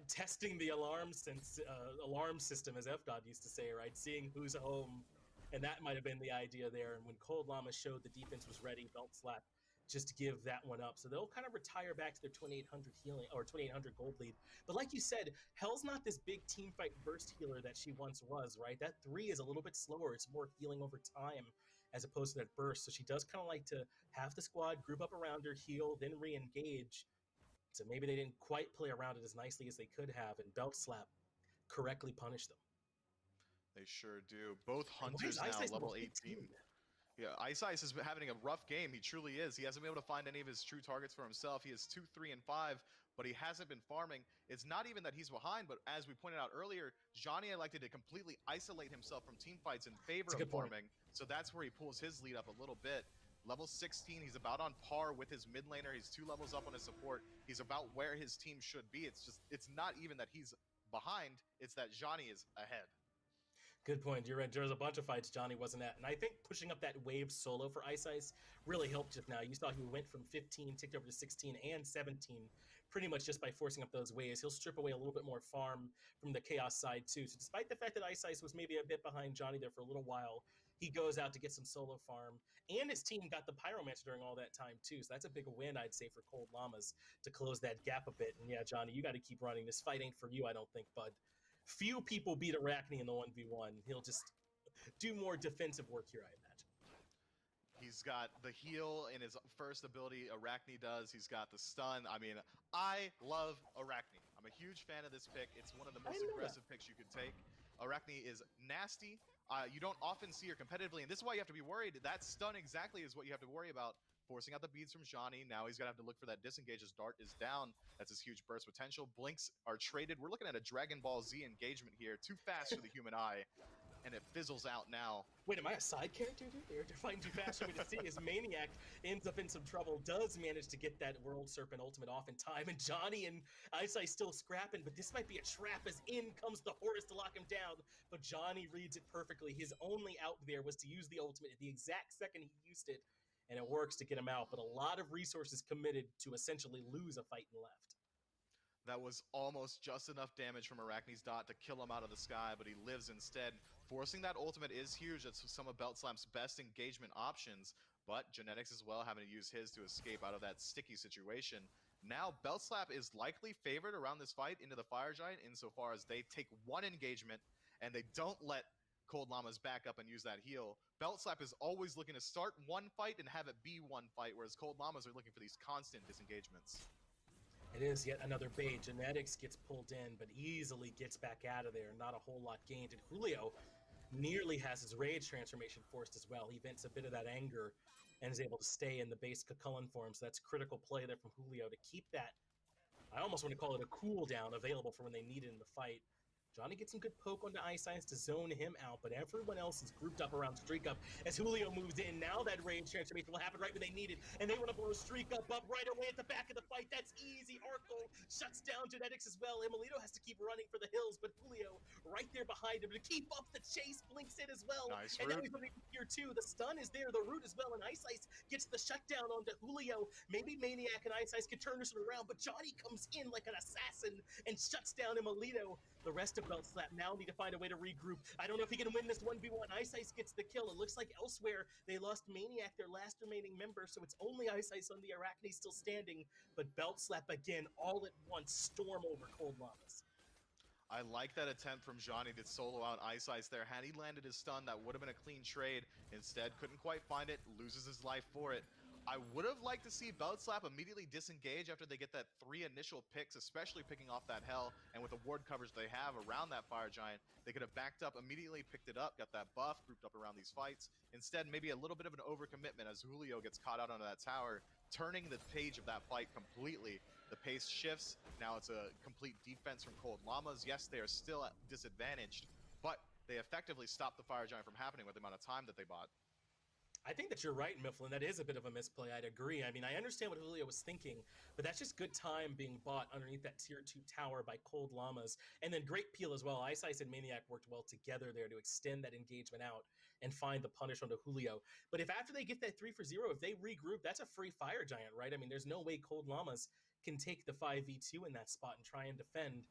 testing the alarm system, as FDOT used to say, right? Seeing who's home, and that might have been the idea there. And when Cold Llama showed the defense was ready, Belt Slap just to give that one up. So they'll kind of retire back to their 2,800 healing or 2,800 gold lead. But like you said, Hell's not this big team fight burst healer that she once was, right? That 3 is a little bit slower. It's more healing over time as opposed to that burst. So she does kind of like to have the squad group up around her, heal, then re-engage. So maybe they didn't quite play around it as nicely as they could have, and Belt Slap correctly punished them. They sure do. Both hunters now level 18. Yeah, Ice Ice is having a rough game. He truly is. He hasn't been able to find any of his true targets for himself. He is 2, 3, and 5, but he hasn't been farming. It's not even that he's behind, but as we pointed out earlier, Johnny elected to completely isolate himself from team fights in favor of farming. So that's where he pulls his lead up a little bit. Level 16, he's about on par with his mid laner. He's 2 levels up on his support. He's about where his team should be. It's not even that he's behind. It's that Johnny is ahead. Good point. You're right. There's a bunch of fights Johnny wasn't at. And I think pushing up that wave solo for Ice Ice really helped just now. You saw he went from 15, ticked over to 16 and 17 pretty much just by forcing up those waves. He'll strip away a little bit more farm from the Chaos side too. So despite the fact that Ice Ice was maybe a bit behind Johnny there for a little while, he goes out to get some solo farm. And his team got the Pyromancer during all that time too. So that's a big win, I'd say, for Cold Llamas to close that gap a bit. And yeah, Johnny, you got to keep running. This fight ain't for you, I don't think, bud. Few people beat Arachne in the 1v1. He'll just do more defensive work here, I imagine. He's got the heal in his first ability, Arachne does. He's got the stun. I mean, I love Arachne. I'm a huge fan of this pick. It's one of the most aggressive picks you could take. Arachne is nasty. You don't often see her competitively, and this is why you have to be worried. That stun exactly is what you have to worry about. Forcing out the beads from Johnny. Now he's going to have to look for that disengage as Dart is down. That's his huge burst potential. Blinks are traded. We're looking at a Dragon Ball Z engagement here. Too fast for the human eye. And it fizzles out now. Wait, am I a side character, dude? They're fighting too fast for me to see. His Maniac ends up in some trouble. Does manage to get that World Serpent ultimate off in time. And Johnny and Ice Ice still scrapping. But this might be a trap as in comes the Horus to lock him down. But Johnny reads it perfectly. His only out there was to use the ultimate at the exact second he used it. and it works to get him out, but a lot of resources committed to essentially lose a fight and left. That was almost just enough damage from Arachne's dot to kill him out of the sky, but he lives instead. Forcing that ultimate is huge. That's some of Beltslap's best engagement options, but Genetics as well having to use his to escape out of that sticky situation. Now, Beltslap is likely favored around this fight into the Fire Giant insofar as they take one engagement and they don't let Cold Llamas back up and use that heal. Beltslap is always looking to start one fight and have it be one fight, whereas Cold Llamas are looking for these constant disengagements. It is yet another bait. Genetics gets pulled in, but easily gets back out of there. Not a whole lot gained. And Julio nearly has his rage transformation forced as well. He vents a bit of that anger and is able to stay in the base Cucullin form. So that's critical play there from Julio to keep that, I almost want to call it a cooldown, available for when they need it in the fight. Johnny gets some good poke onto Ice Ice to zone him out, but everyone else is grouped up around Streak Up as Julio moves in. Now that range transformation will happen right when they need it, and they want to blow Streak Up right away at the back of the fight. That's easy. Arco shuts down Genetics as well. Emilito has to keep running for the hills, but Julio right there behind him to keep up the chase. Blinks in as well. Nice and root. now he's running here too. The stun is there, the root as well, and Ice Ice gets the shutdown onto Julio. Maybe Maniac and Ice Ice can turn this around, but Johnny comes in like an assassin and shuts down Emilito. The rest of Beltslap now need to find a way to regroup. I don't know if he can win this 1v1. Ice Ice gets the kill. It looks like elsewhere they lost Maniac, their last remaining member, so it's only Ice Ice on the Arachne still standing. But Beltslap again, all at once, storm over Cold Llamas. I like that attempt from Johnny to solo out Ice Ice there. Had he landed his stun, that would have been a clean trade. Instead, couldn't quite find it, loses his life for it. I would have liked to see Beltslap immediately disengage after they get that 3 initial picks, especially picking off that Hell, and with the ward coverage they have around that Fire Giant, they could have backed up, immediately picked it up, got that buff, grouped up around these fights. Instead, maybe a little bit of an overcommitment as Julio gets caught out onto that tower, turning the page of that fight completely. The pace shifts, now it's a complete defense from Cold Llamas. Yes, they are still disadvantaged, but they effectively stopped the Fire Giant from happening with the amount of time that they bought. I think that you're right, Mifflin. That is a bit of a misplay. I'd agree. I mean, I understand what Julio was thinking, but that's just good time being bought underneath that tier 2 tower by Cold Llamas. And then great peel as well. Ice Ice and Maniac worked well together there to extend that engagement out and find the punish onto Julio. But if after they get that 3 for 0, if they regroup, that's a free Fire Giant, right? I mean, there's no way Cold Llamas can take the 5v2 in that spot and try and defend.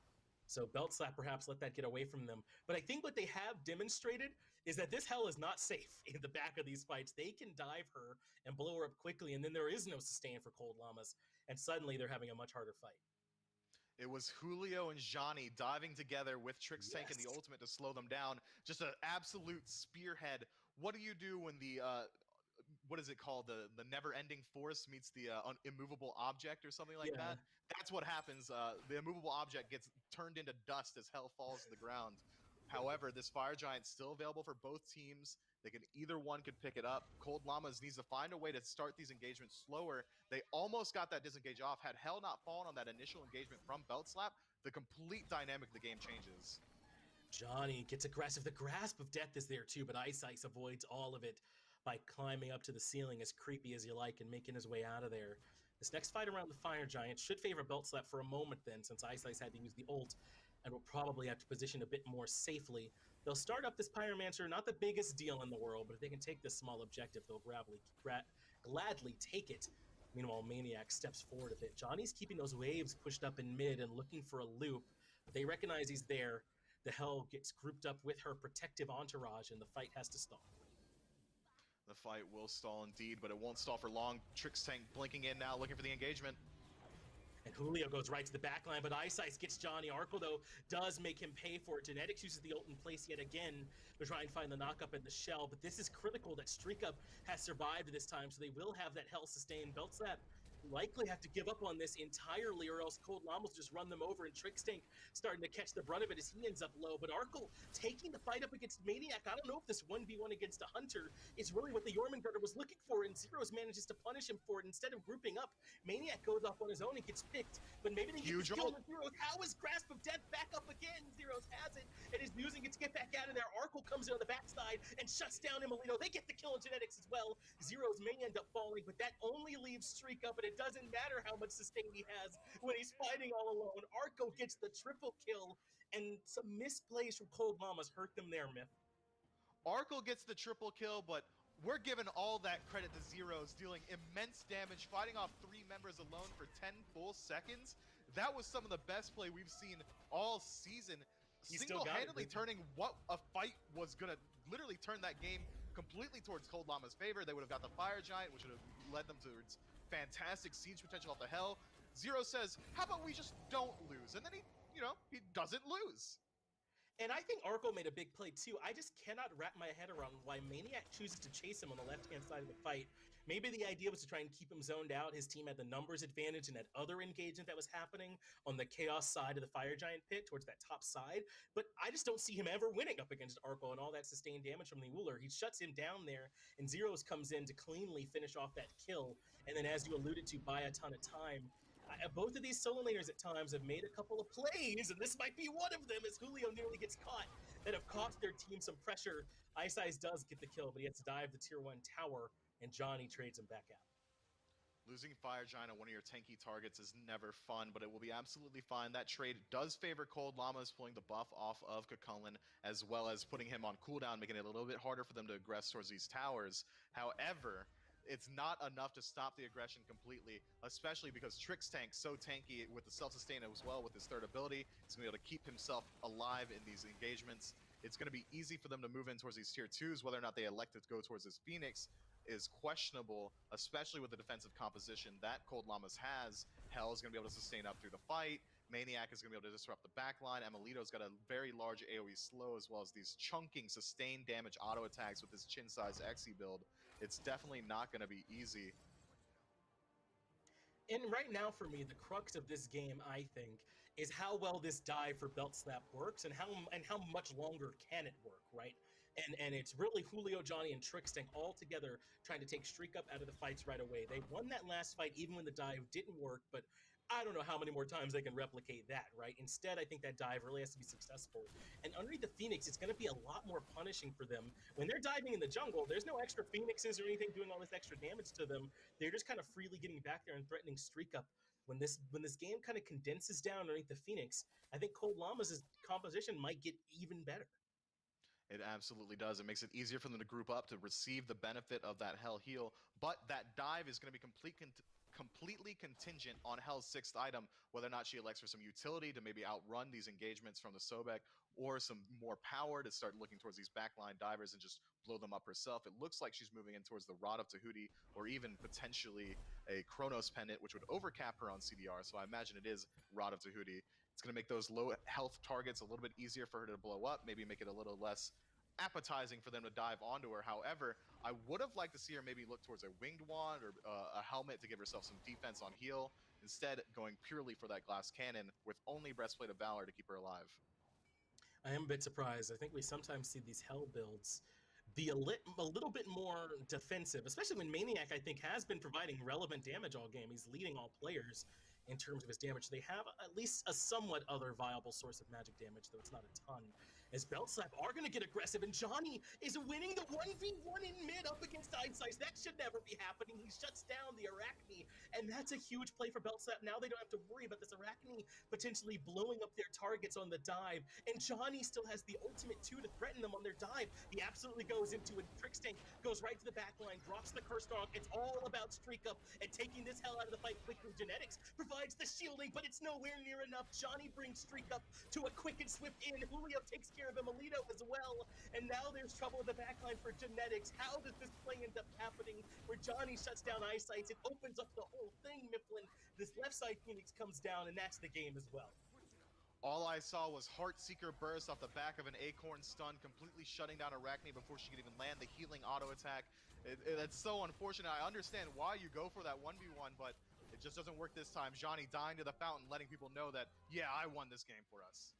So Beltslap perhaps let that get away from them. But I think what they have demonstrated is that this Hell is not safe in the back of these fights. They can dive her and blow her up quickly, and then there is no sustain for Cold Llamas, and suddenly they're having a much harder fight. It was Julio and Johnny diving together with Trix Tank and the ultimate to slow them down. Just an absolute spearhead. What do you do when the what is it called? The never-ending force meets the immovable object or something like that? That's what happens. The immovable object gets turned into dust as Hell falls to the ground. However, this Fire Giant's still available for both teams. They can either one could pick it up. Cold Llamas needs to find a way to start these engagements slower. They almost got that disengage off. Had Hell not fallen on that initial engagement from Beltslap, the complete dynamic of the game changes. Johnny gets aggressive. The grasp of death is there too, but Ice Ice avoids all of it by climbing up to the ceiling, as creepy as you like, and making his way out of there. This next fight around the Fire Giant should favor Beltslap for a moment then, since Ice Ice had to use the ult and will probably have to position a bit more safely. They'll start up this Pyromancer, not the biggest deal in the world, but if they can take this small objective, they'll gladly take it. Meanwhile, Maniac steps forward a bit. Johnny's keeping those waves pushed up in mid and looking for a loop, but they recognize he's there. The Hell gets grouped up with her protective entourage, and the fight has to stall. The fight will stall indeed, but it won't stall for long. Trix Tank blinking in now, looking for the engagement. And Julio goes right to the backline, but Ice Ice gets Johnny. Arco, though, does make him pay for it. Genetics uses the ult in place yet again to try and find the knock-up in the shell, but this is critical that Streak Up has survived this time, so they will have that Hell sustain. Beltslap likely have to give up on this entirely, or else Cold Llamas just run them over, and Trix Tank starting to catch the brunt of it as he ends up low. But Arco taking the fight up against Maniac. I don't know if this 1v1 against a Hunter is really what the Jormungandr was looking for, and Zeros manages to punish him for it. Instead of grouping up, Maniac goes off on his own and gets picked, but maybe they get the kill with Zeros. How is Grasp of Death back up again? Zeros has it and is using it to get back out of there. Arco comes in on the backside and shuts down Emilito. They get the kill on Genetics as well. Zeros may end up falling, but that only leaves Streak Up, and it doesn't matter how much sustain he has when he's fighting all alone. Arco gets the triple kill, and some misplays from Cold Llamas hurt them there, Myth. Arco gets the triple kill, but we're giving all that credit to Zeros, dealing immense damage, fighting off 3 members alone for 10 full seconds. That was some of the best play we've seen all season. He still got it, Single-handedly turning what a fight was gonna literally turn that game completely towards Cold Llama's favor. They would have got the Fire Giant, which would have led them towards fantastic siege potential off the Hell. Zero says, how about we just don't lose? And then he doesn't lose. And I think Arco made a big play too. I just cannot wrap my head around why Maniac chooses to chase him on the left-hand side of the fight. Maybe the idea was to try and keep him zoned out. His team had the numbers advantage in that other engagement that was happening on the Chaos side of the Fire Giant pit towards that top side. But I just don't see him ever winning up against Arco and all that sustained damage from the Uller. He shuts him down there, and Zeros comes in to cleanly finish off that kill. And then, as you alluded to, buy a ton of time. Both of these solo laners at times have made a couple of plays, and this might be one of them as Julio nearly gets caught, that have cost their team some pressure. Ice Ice does get the kill, but he has to dive the tier 1 tower, and Johnny trades him back out. Losing Fire Giant on one of your tanky targets is never fun, but it will be absolutely fine. That trade does favor Cold Llamas, pulling the buff off of Kakulin, as well as putting him on cooldown, making it a little bit harder for them to aggress towards these towers. However, it's not enough to stop the aggression completely, especially because Trix Tank's so tanky with the self-sustain as well with his third ability. He's going to be able to keep himself alive in these engagements. It's going to be easy for them to move in towards these tier 2s. Whether or not they elect to go towards this Phoenix is questionable, especially with the defensive composition that Cold Llamas has. Hell is going to be able to sustain up through the fight. Maniac is going to be able to disrupt the backline. Emilito's got a very large AoE slow, as well as these chunking sustained damage auto attacks with his chin size Xe build. It's definitely not going to be easy. And right now, for me, the crux of this game, I think, is how well this dive for Belt Slap works, and how much longer can it work, right? And it's really Julio, Johnny, and Trixtank all together trying to take Streak Up out of the fights right away. They won that last fight even when the dive didn't work, but I don't know how many more times they can replicate that, right? Instead, I think that dive really has to be successful. And underneath the Phoenix, it's going to be a lot more punishing for them. When they're diving in the jungle, there's no extra Phoenixes or anything doing all this extra damage to them. They're just kind of freely getting back there and threatening Streak Up. When this game kind of condenses down underneath the Phoenix, I think Cold Llamas' composition might get even better. It absolutely does. It makes it easier for them to group up to receive the benefit of that Hell heal, but that dive is going to be completely contingent on Hell's 6th item, whether or not she elects for some utility to maybe outrun these engagements from the Sobek, or some more power to start looking towards these backline divers and just blow them up herself. It looks like she's moving in towards the Rod of Tahuti, or even potentially a Chronos Pendant, which would overcap her on CDR, so I imagine it is Rod of Tahuti. It's going to make those low health targets a little bit easier for her to blow up, maybe make it a little less appetizing for them to dive onto her. However, I would have liked to see her maybe look towards a winged wand or a helmet to give herself some defense on heal, instead going purely for that glass cannon with only Breastplate of Valor to keep her alive. I am a bit surprised. I think we sometimes see these Hell builds be a little bit more defensive, especially when Maniac, I think, has been providing relevant damage all game. He's leading all players in terms of his damage. They have at least a somewhat other viable source of magic damage, though it's not a ton. As Belt Slap are going to get aggressive, and Johnny is winning the 1v1 in mid up against Ice Ice. That should never be happening. He shuts down the Arachne, and that's a huge play for Belt Slap. Now they don't have to worry about this Arachne potentially blowing up their targets on the dive, and Johnny still has the ultimate 2 to threaten them on their dive. He absolutely goes into it. Trixtank goes right to the back line, drops the Curse Dog. It's all about Streak Up and taking this Hell out of the fight quickly. Genetics provides the shielding, but it's nowhere near enough. Johnny brings Streak Up to a quick and swift in. Julio takes care of Emilito as well, and now there's trouble in the backline for Genetics. How does this play end up happening where Johnny shuts down Ice Ice? It opens up the whole thing, Mifflin. This left side Phoenix comes down, and that's the game as well. All I saw was Heartseeker burst off the back of an Acorn stun, completely shutting down Arachne before she could even land the healing auto attack. That's so unfortunate. I understand why you go for that 1v1, but it just doesn't work this time. Johnny dying to the fountain, letting people know that, yeah, I won this game for us.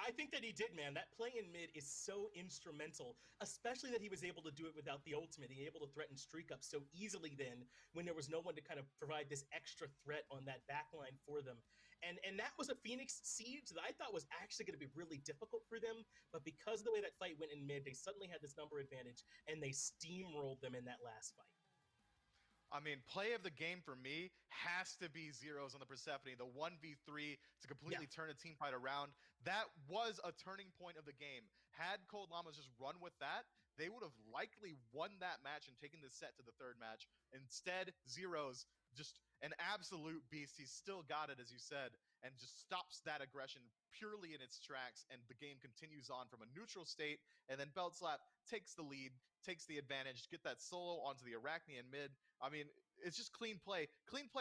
I think that he did, man. That play in mid is so instrumental, especially that he was able to do it without the ultimate. He able to threaten Streak Up so easily then when there was no one to kind of provide this extra threat on that backline for them. And that was a Phoenix siege that I thought was actually going to be really difficult for them, but because of the way that fight went in mid, they suddenly had this number advantage, and they steamrolled them in that last fight. I mean, play of the game for me has to be Zeros on the Persephone, the 1v3 to completely turn a team fight around. That was a turning point of the game. Had Cold Llamas just run with that, they would have likely won that match and taken this set to the third match. Instead, Zero's just an absolute beast. He's still got it, as you said, and just stops that aggression purely in its tracks, and the game continues on from a neutral state, and then Beltslap takes the lead, takes the advantage, get that solo onto the Arachnian mid. I mean, it's just clean play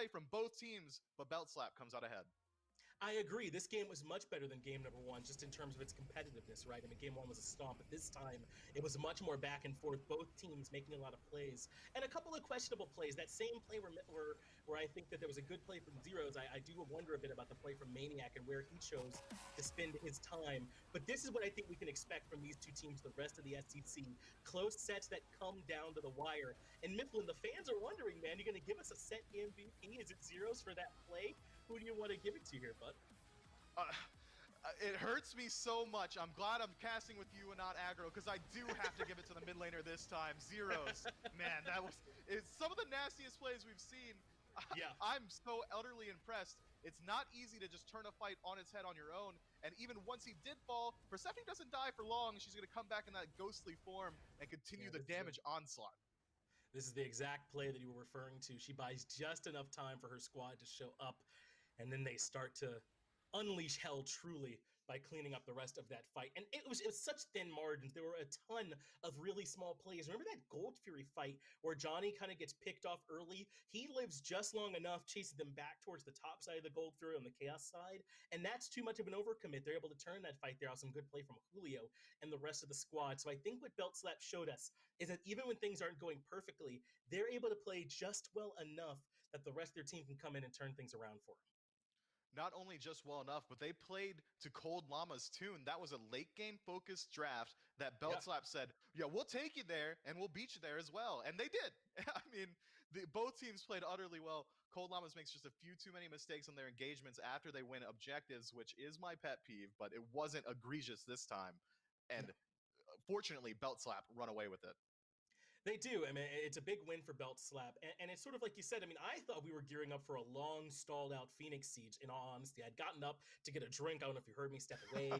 from both teams, but Beltslap comes out ahead. I agree. This game was much better than game number one, just in terms of its competitiveness, right? I mean, game one was a stomp, but this time it was much more back and forth, both teams making a lot of plays. And a couple of questionable plays. That same play where I think that there was a good play from Zeros, I do wonder a bit about the play from Maniac and where he chose to spend his time. But this is what I think we can expect from these two teams the rest of the SEC. Close sets that come down to the wire. And Mifflin, the fans are wondering, man, you're going to give us a set MVP? Is it Zeros for that play? Who do you want to give it to here, bud? It hurts me so much. I'm glad I'm casting with you and not aggro, because I do have to give it to the mid laner this time. Zeros. Man, it's some of the nastiest plays we've seen. Yeah. I'm so utterly impressed. It's not easy to just turn a fight on its head on your own. And even once he did fall, Persephone doesn't die for long. She's going to come back in that ghostly form and continue the damage onslaught. This is the exact play that you were referring to. She buys just enough time for her squad to show up, and then they start to unleash hell truly by cleaning up the rest of that fight. And it was such thin margins. There were a ton of really small plays. Remember that Gold Fury fight where Johnny kind of gets picked off early? He lives just long enough, chasing them back towards the top side of the Gold Fury on the Chaos side, and that's too much of an overcommit. They're able to turn that fight there out. Some good play from Julio and the rest of the squad. So I think what Beltslap showed us is that even when things aren't going perfectly, they're able to play just well enough that the rest of their team can come in and turn things around for them. Not only just well enough, but they played to Cold Llama's tune. That was a late game focused draft that Beltslap said, yeah, we'll take you there and we'll beat you there as well. And they did. I mean, both teams played utterly well. Cold Llamas makes just a few too many mistakes on their engagements after they win objectives, which is my pet peeve, but it wasn't egregious this time. And fortunately, Beltslap run away with it. They do. I mean, it's a big win for Beltslap. And it's sort of like you said, I mean, I thought we were gearing up for a long, stalled out Phoenix siege, in all honesty. I'd gotten up to get a drink. I don't know if you heard me step away.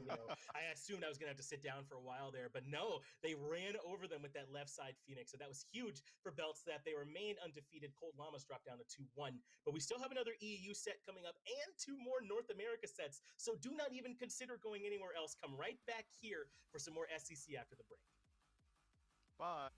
I assumed I was going to have to sit down for a while there. But no, they ran over them with that left side Phoenix. So that was huge for Beltslap. They remain undefeated. Cold Llamas dropped down to 2-1. But we still have another EU set coming up and 2 more North America sets. So do not even consider going anywhere else. Come right back here for some more SEC after the break. Bye.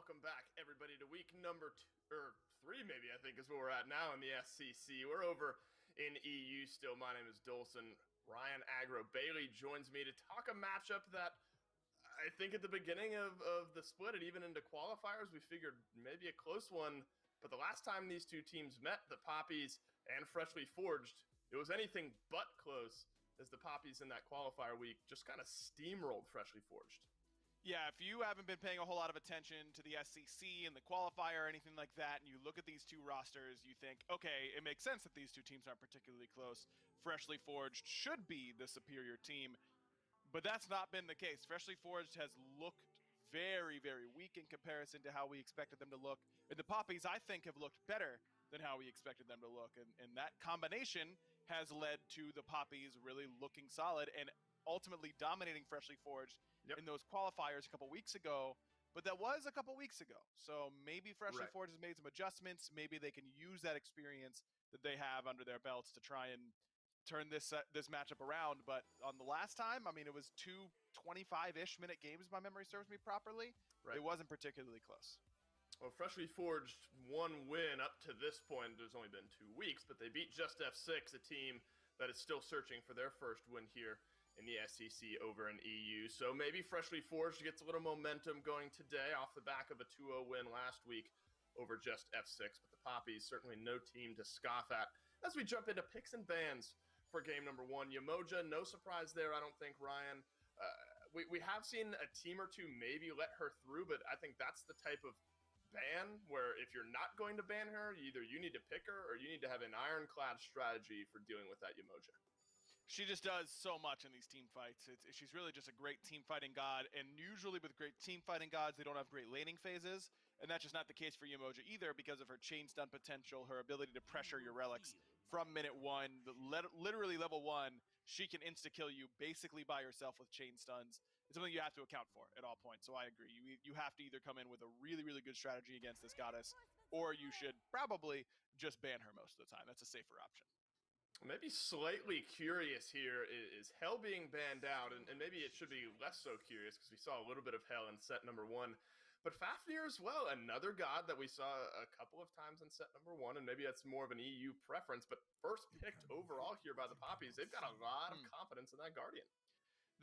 welcome back, everybody, to week number 3, maybe, I think is where we're at now in the SCC. We're over in EU still. My name is Dolson. Ryan Agro Bailey joins me to talk a matchup that I think at the beginning of the split and even into qualifiers, we figured maybe a close one. But the last time these two teams met, the Poppies and Freshly Forged, it was anything but close, as the Poppies in that qualifier week just kind of steamrolled Freshly Forged. Yeah, if you haven't been paying a whole lot of attention to the SCC and the qualifier or anything like that, and you look at these two rosters, you think, okay, it makes sense that these two teams aren't particularly close. Freshly Forged should be the superior team, but that's not been the case. Freshly Forged has looked very, very weak in comparison to how we expected them to look. And the Poppies, I think, have looked better than how we expected them to look. And that combination has led to the Poppies really looking solid and ultimately dominating Freshly Forged in those qualifiers a couple weeks ago. But that was a couple weeks ago. So maybe Freshly Forged has made some adjustments. Maybe they can use that experience that they have under their belts to try and turn this matchup around. But on the last time, I mean, it was 2 25-ish minute games, if my memory serves me properly. It wasn't particularly close. Well, Freshly Forged, one win up to this point. There's only been 2 weeks, but they beat Just F6, a team that is still searching for their first win here in the SEC over in EU. So maybe Freshly Forged gets a little momentum going today off the back of a 2-0 win last week over Just F6. But the Poppies, certainly no team to scoff at. As we jump into picks and bans for game number 1, Yamoja, no surprise there, I don't think, Ryan. We have seen a team or two maybe let her through, but I think that's the type of ban where if you're not going to ban her, either you need to pick her or you need to have an ironclad strategy for dealing with that Yamoja. She just does so much in these team fights. She's really just a great team fighting god, and usually with great team fighting gods, they don't have great laning phases, and that's just not the case for Yamoja either because of her chain stun potential, her ability to pressure your relics from minute 1, literally level 1. She can insta-kill you basically by herself with chain stuns. It's something you have to account for at all points, so I agree. You have to either come in with a really, really good strategy against this goddess, or you should probably just ban her most of the time. That's a safer option. Maybe slightly curious here is Hell being banned out, and maybe it should be less so curious because we saw a little bit of Hell in set number 1. But Fafnir as well, another god that we saw a couple of times in set number 1, and maybe that's more of an EU preference, but first picked overall here by the Poppies. They've got a lot of confidence in that Guardian.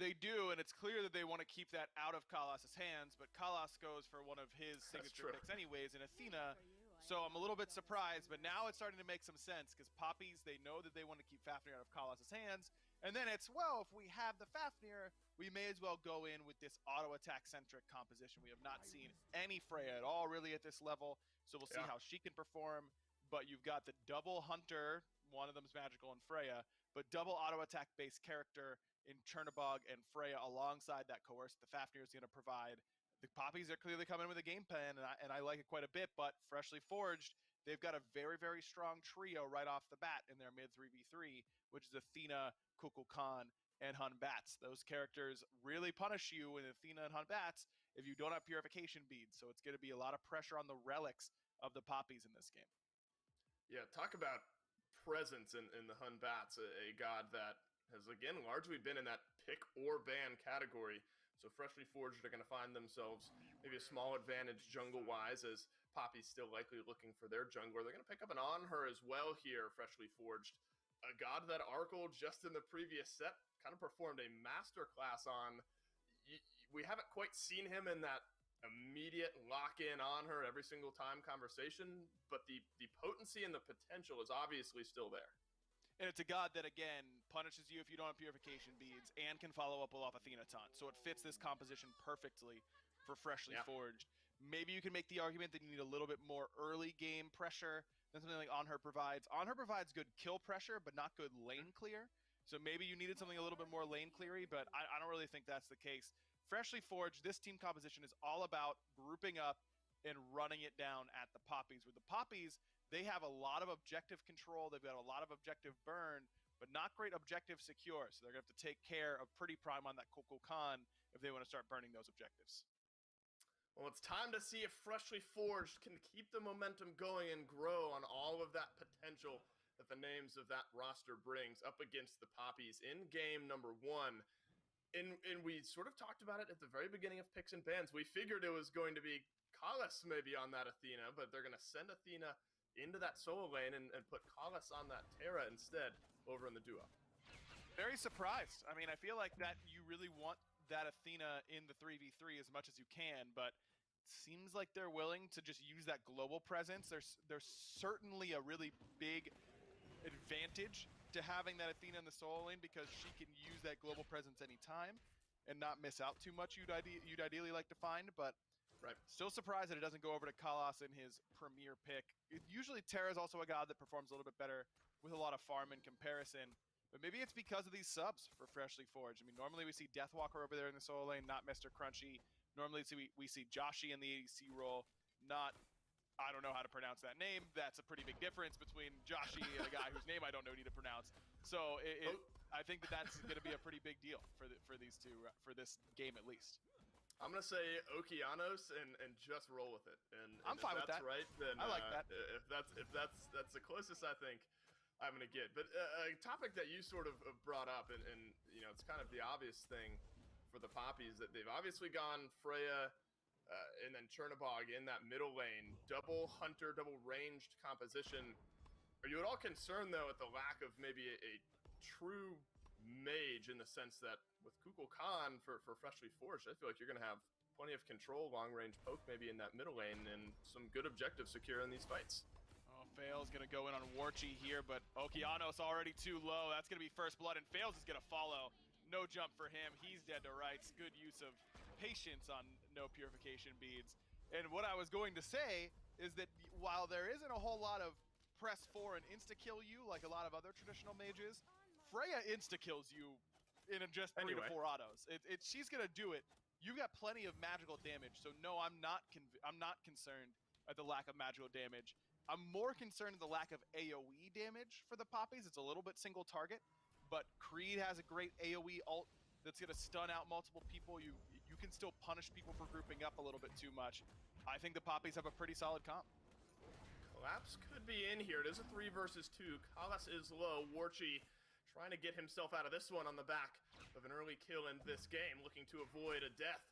They do, and it's clear that they want to keep that out of Kalas' hands, but Kalas goes for one of his signature picks anyways in Athena, so I'm a little bit surprised, but now it's starting to make some sense, because Poppies, they know that they want to keep Fafnir out of Kalas' hands, and then it's, well, if we have the Fafnir, we may as well go in with this auto-attack-centric composition. We have not seen any Freya at all, really, at this level, so we'll see how she can perform, but you've got the double Hunter, one of them's magical in Freya, but double auto-attack-based character in Chernobog and Freya alongside that coerce the Fafnir is going to provide. The Poppies are clearly coming with a game plan, and I like it quite a bit, but Freshly Forged, they've got a very, very strong trio right off the bat in their mid 3v3, which is Athena, Kukulkan, and Hun Bats. Those characters really punish you in Athena and Hun Bats if you don't have purification beads, so it's going to be a lot of pressure on the relics of the Poppies in this game. Yeah, talk about presence in the Hun Bats, a god that has, again, largely been in that pick or ban category. So Freshly Forged are going to find themselves maybe a small advantage jungle-wise, as Poppy's still likely looking for their jungler. They're going to pick up an On Her as well here, Freshly Forged. A god that Arkle, just in the previous set, kind of performed a masterclass on. We haven't quite seen him in that immediate lock-in on her every single time conversation, but the potency and the potential is obviously still there. And it's a god that, again, punishes you if you don't have purification beads and can follow up off Athena taunt. So it fits this composition perfectly for Freshly Forged. Maybe you can make the argument that you need a little bit more early game pressure than something like On Her provides. On Her provides good kill pressure, but not good lane clear. So maybe you needed something a little bit more lane cleary, but I don't really think that's the case. Freshly Forged, this team composition is all about grouping up and running it down at the Poppies. With the Poppies, they have a lot of objective control. They've got a lot of objective burn, but not great objective secure. So they're going to have to take care of Pretty Prime on that Kukulkan if they want to start burning those objectives. Well, it's time to see if Freshly Forged can keep the momentum going and grow on all of that potential that the names of that roster brings up against the Poppies in game number 1. And we sort of talked about it at the very beginning of Picks and Bans. We figured it was going to be Kalas maybe on that Athena, but they're going to send Athena into that solo lane and put Kalas on that Terra instead over in the duo. Very surprised. I mean, I feel like that you really want that Athena in the 3v3 as much as you can, but it seems like they're willing to just use that global presence. There's certainly a really big advantage to having that Athena in the solo lane because she can use that global presence anytime and not miss out too much you'd ideally like to find, but Right. still surprised that it doesn't go over to Kalas in his premier pick. Usually Terra's also a god that performs a little bit better with a lot of farm in comparison, but maybe it's because of these subs for Freshly Forged. I mean, normally we see Deathwalker over there in the solo lane, not Mr. Crunchy. Normally we see Joshi in the ADC role, not, I don't know how to pronounce that name. That's a pretty big difference between Joshi and a guy whose name I don't know need to pronounce. So I think that's going to be a pretty big deal for these two, for this game at least. I'm gonna say Okeanos and just roll with it. And I'm fine with that. If that's right, then I like that. If that's the closest I think I'm gonna get. But a topic that you sort of brought up, and you know, it's kind of the obvious thing for the Poppies that they've obviously gone Freya. And then Chernobog in that middle lane, double hunter, double ranged composition. Are you at all concerned though at the lack of maybe a true mage in the sense that with Kukul Khan for Freshly Forged, I feel like you're going to have plenty of control, long range poke maybe in that middle lane and some good objectives secure in these fights. Oh, Fail's going to go in on Warchi here, but Okeanos already too low. That's going to be first blood, and Fails is going to follow. No jump for him. He's dead to rights. Good use of patience on no purification beads. And what I was going to say is that while there isn't a whole lot of press 4 and insta-kill you like a lot of other traditional mages, Freya insta-kills you in just 3 to 4 autos. She's going to do it. You've got plenty of magical damage, so no, I'm not concerned at the lack of magical damage. I'm more concerned at the lack of AoE damage for the Poppies. It's a little bit single target, but Creed has a great AoE ult that's going to stun out multiple people. You can still punish people for grouping up a little bit too much. I think the Poppies have a pretty solid comp. Collapse could be in here. It is a 3 versus 2. Kalas is low. Warchi trying to get himself out of this one on the back of an early kill in this game, looking to avoid a death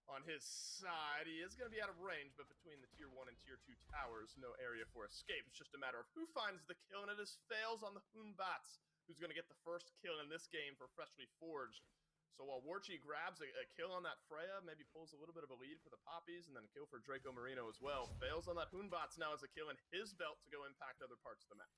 on his side. He is going to be out of range, but between the tier 1 and tier 2 towers, no area for escape. It's just a matter of who finds the kill, and it is Fails on the Hoonbats, who's going to get the first kill in this game for Freshly Forged. So while Warchi grabs a kill on that Freya, maybe pulls a little bit of a lead for the Poppies, and then a kill for Draco Marino as well. Fails on that Hoonbats now as a kill in his belt to go impact other parts of the map.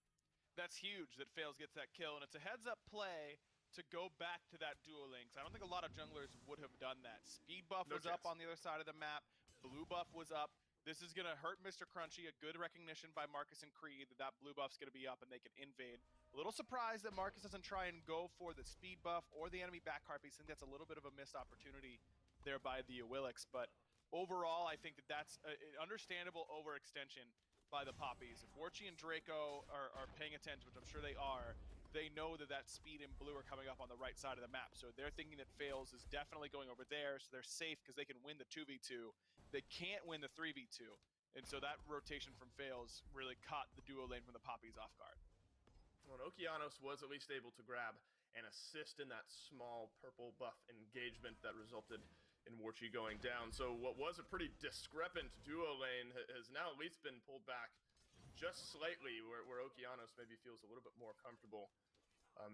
That's huge that Fails gets that kill, and it's a heads-up play to go back to that duo links. I don't think a lot of junglers would have done that. Speed buff was up on the other side of the map. Blue buff was up. This is going to hurt Mr. Crunchy. A good recognition by Marcus and Creed that blue buff's going to be up and they can invade. A little surprised that Marcus doesn't try and go for the speed buff or the enemy back harpies. I think that's a little bit of a missed opportunity there by the Awilix. But overall, I think that's an understandable overextension by the Poppies. If Warchi and Draco are paying attention, which I'm sure they are, they know that speed and blue are coming up on the right side of the map. So they're thinking that Fails is definitely going over there, so they're safe because they can win the 2v2. They can't win the 3v2. And so that rotation from Fails really caught the duo lane from the Poppies off guard. Well, Okeanos was at least able to grab an assist in that small purple buff engagement that resulted in Warchi going down. So what was a pretty discrepant duo lane has now at least been pulled back just slightly, where Okeanos maybe feels a little bit more comfortable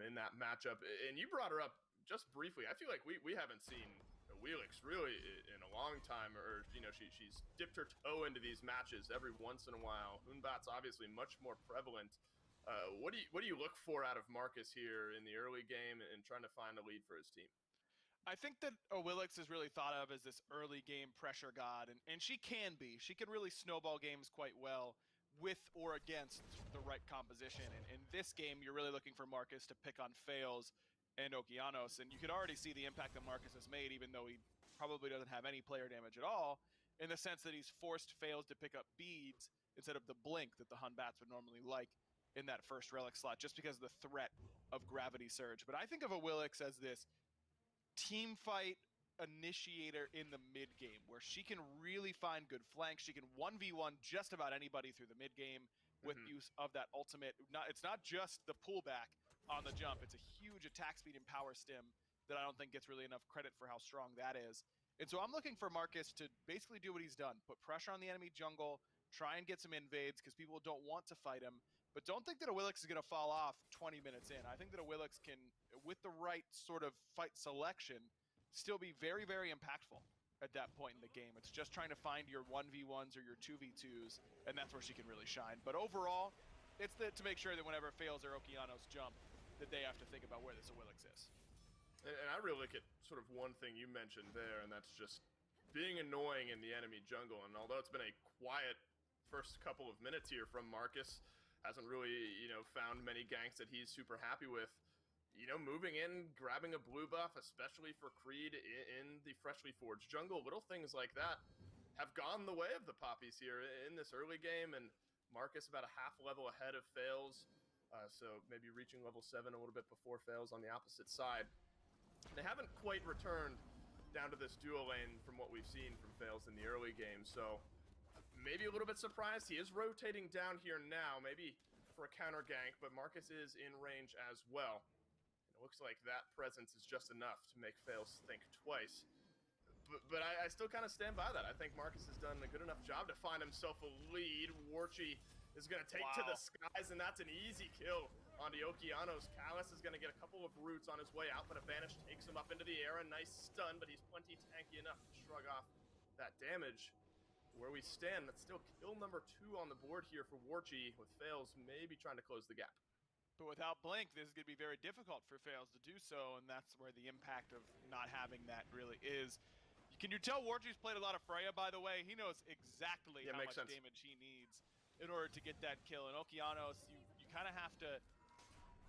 in that matchup. And you brought her up just briefly. I feel like we haven't seen Awilix really in a long time, or you know, she's dipped her toe into these matches every once in a while. Hoonbat's obviously much more prevalent. What do you look for out of Marcus here in the early game and trying to find a lead for his team? I think that Awilix is really thought of as this early game pressure god, and she can be. She can really snowball games quite well with or against the right composition. And in this game, you're really looking for Marcus to pick on Fails and Okeanos, and you could already see the impact that Marcus has made, even though he probably doesn't have any player damage at all, in the sense that he's forced Fails to pick up beads instead of the blink that the Hoonbats would normally like in that first relic slot, just because of the threat of Gravity Surge. But I think of Awilix as this team fight initiator in the mid game, where she can really find good flanks. She can 1v1 just about anybody through the mid game with use of that ultimate. It's not just the pullback on the jump. It's a huge attack speed and power stim that I don't think gets really enough credit for how strong that is. And so I'm looking for Marcus to basically do what he's done. Put pressure on the enemy jungle, try and get some invades because people don't want to fight him. But don't think that a Willix is going to fall off 20 minutes in. I think that a Willix can, with the right sort of fight selection, still be very, very impactful at that point in the game. It's just trying to find your 1v1s or your 2v2s, and that's where she can really shine. But overall, it's to make sure that whenever Fails or Okeanos jump, that they have to think about where this Willix is. And I really look at sort of one thing you mentioned there, and that's just being annoying in the enemy jungle. And although it's been a quiet first couple of minutes here from Marcus, hasn't really, found many ganks that he's super happy with. Moving in, grabbing a blue buff, especially for Creed in the freshly forged jungle, little things like that have gone the way of the Poppies here in this early game, and Marcus about a half level ahead of Fails, so maybe reaching level 7 a little bit before Fails on the opposite side. They haven't quite returned down to this duo lane from what we've seen from Fails in the early game, so maybe a little bit surprised. He is rotating down here now, maybe for a counter gank, but Marcus is in range as well. And it looks like that presence is just enough to make Fails think twice. But I still kind of stand by that. I think Marcus has done a good enough job to find himself a lead. Warchi is going to take to the skies, and that's an easy kill onto Okeanos. Callus is going to get a couple of roots on his way out, but Advantage takes him up into the air. A nice stun, but he's plenty tanky enough to shrug off that damage. Where we stand, that's still kill number 2 on the board here for Warchi, with Fails maybe trying to close the gap. But without Blink, this is going to be very difficult for Fails to do so, and that's where the impact of not having that really is. Can you tell Warchi's played a lot of Freya, by the way? He knows exactly how much damage he needs in order to get that kill. And Okeanos, you kind of have to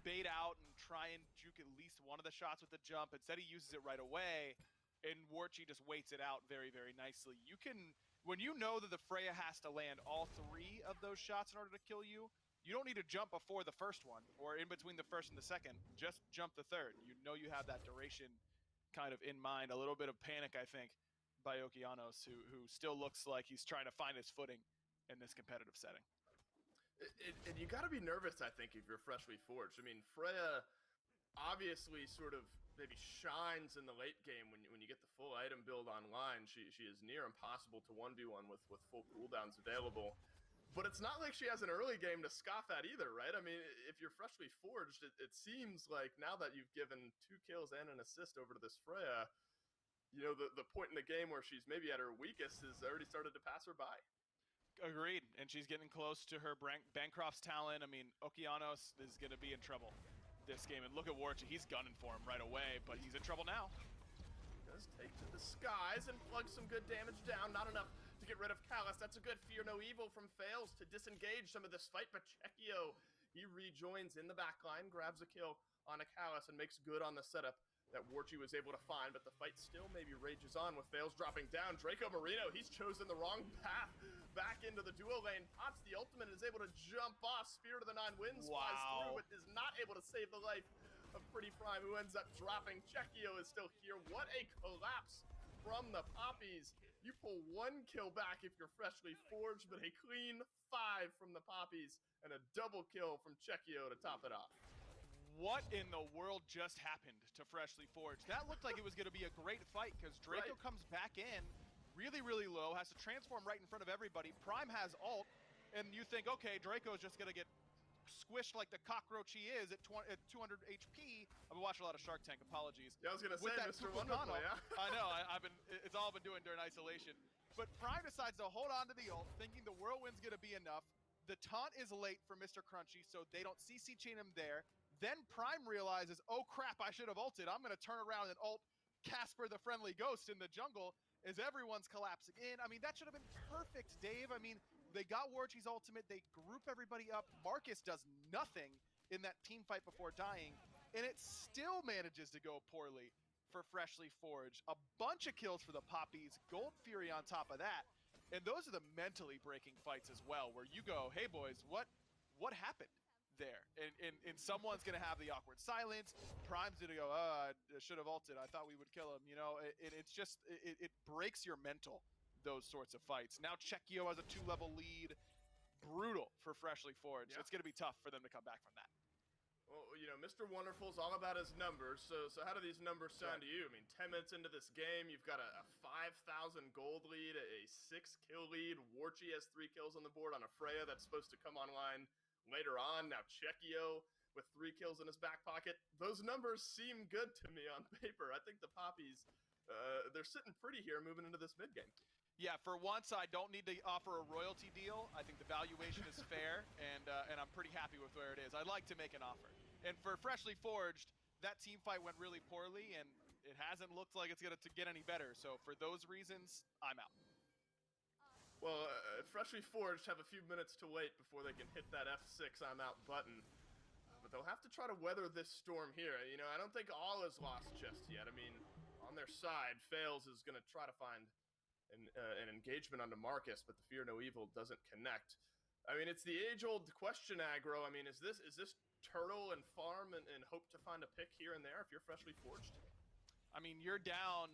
bait out and try and juke at least one of the shots with the jump. Instead, he uses it right away, and Warchi just waits it out very, very nicely. You can... When you know that the Freya has to land all 3 of those shots in order to kill you, you don't need to jump before the first one or in between the first and the second. Just jump the third. You know you have that duration kind of in mind. A little bit of panic, I think, by Okeanos, who still looks like he's trying to find his footing in this competitive setting. And you got to be nervous, I think, if you're freshly forged. I mean, Freya obviously sort of maybe shines in the late game when you get the full item build online. She is near impossible to 1v1 with full cooldowns available. But it's not like she has an early game to scoff at either, right? I mean, if you're freshly forged, it seems like now that you've given 2 kills and an assist over to this Freya, the point in the game where she's maybe at her weakest has already started to pass her by. Agreed, and she's getting close to her Bancroft's talent. I mean, Okeanos is going to be in trouble this game, and look at Warchi, he's gunning for him right away, but he's in trouble now. Does take to the skies and plug some good damage down, not enough to get rid of Callus. That's a good Fear No Evil from Fails to disengage some of this fight, but Chekio, he rejoins in the backline, grabs a kill on a Callus, and makes good on the setup that Warchi was able to find, but the fight still maybe rages on with Fails dropping down. Draco Marino, he's chosen the wrong path back into the duo lane. Pops the ultimate and is able to jump off. Spear to the 9 Winds flies through, but is not able to save the life of Pretty Prime, who ends up dropping. Chekio is still here. What a collapse from the Poppies. You pull 1 kill back if you're freshly forged, but a clean 5 from the Poppies and a double kill from Chekio to top it off. What in the world just happened to Freshly Forged? That looked like it was going to be a great fight because Draco comes back in really, really low, has to transform right in front of everybody. Prime has ult, and you think, okay, Draco's just going to get squished like the cockroach he is at 200 HP. I've been watching a lot of Shark Tank, apologies. Yeah, I was going to say, Mr. Wonderful, yeah? I know, it's all I've been doing during isolation. But Prime decides to hold on to the ult, thinking the Whirlwind's going to be enough. The taunt is late for Mr. Crunchy, so they don't CC chain him there. Then Prime realizes, oh crap, I should have ulted. I'm going to turn around and ult Casper the Friendly Ghost in the jungle as everyone's collapsing in. I mean, that should have been perfect, Dave. I mean, they got Warchi's ultimate. They group everybody up. Marcus does nothing in that team fight before dying, and it still manages to go poorly for Freshly Forged. A bunch of kills for the Poppies. Gold Fury on top of that. And those are the mentally breaking fights as well, where you go, hey boys, what happened there? And someone's going to have the awkward silence. Prime's going to go, I should have ulted. I thought we would kill him. It's just, it breaks your mental, those sorts of fights. Now Chekio has a 2-level lead. Brutal for Freshly Forged. Yeah. It's going to be tough for them to come back from that. Well, you know, Mr. Wonderful's all about his numbers, so how do these numbers sound to you? I mean, 10 minutes into this game, you've got a 5,000 gold lead, a 6-kill lead. Warchi has 3 kills on the board on a Freya that's supposed to come online later on. Now Chekio with 3 kills in his back pocket. Those numbers seem good to me on paper. I think the Poppies, they're sitting pretty here moving into this mid-game. Yeah, for once, I don't need to offer a royalty deal. I think the valuation is fair, and I'm pretty happy with where it is. I'd like to make an offer. And for Freshly Forged, that team fight went really poorly, and it hasn't looked like it's going to get any better. So for those reasons, I'm out. Well, Freshly Forged have a few minutes to wait before they can hit that F6 I'm out button. But they'll have to try to weather this storm here. You know, I don't think all is lost just yet. I mean, on their side, Fails is going to try to find an engagement onto Marcus, but the Fear No Evil doesn't connect. I mean, it's the age-old question, aggro. I mean, is this turtle and farm and hope to find a pick here and there if you're Freshly Forged? I mean, you're down,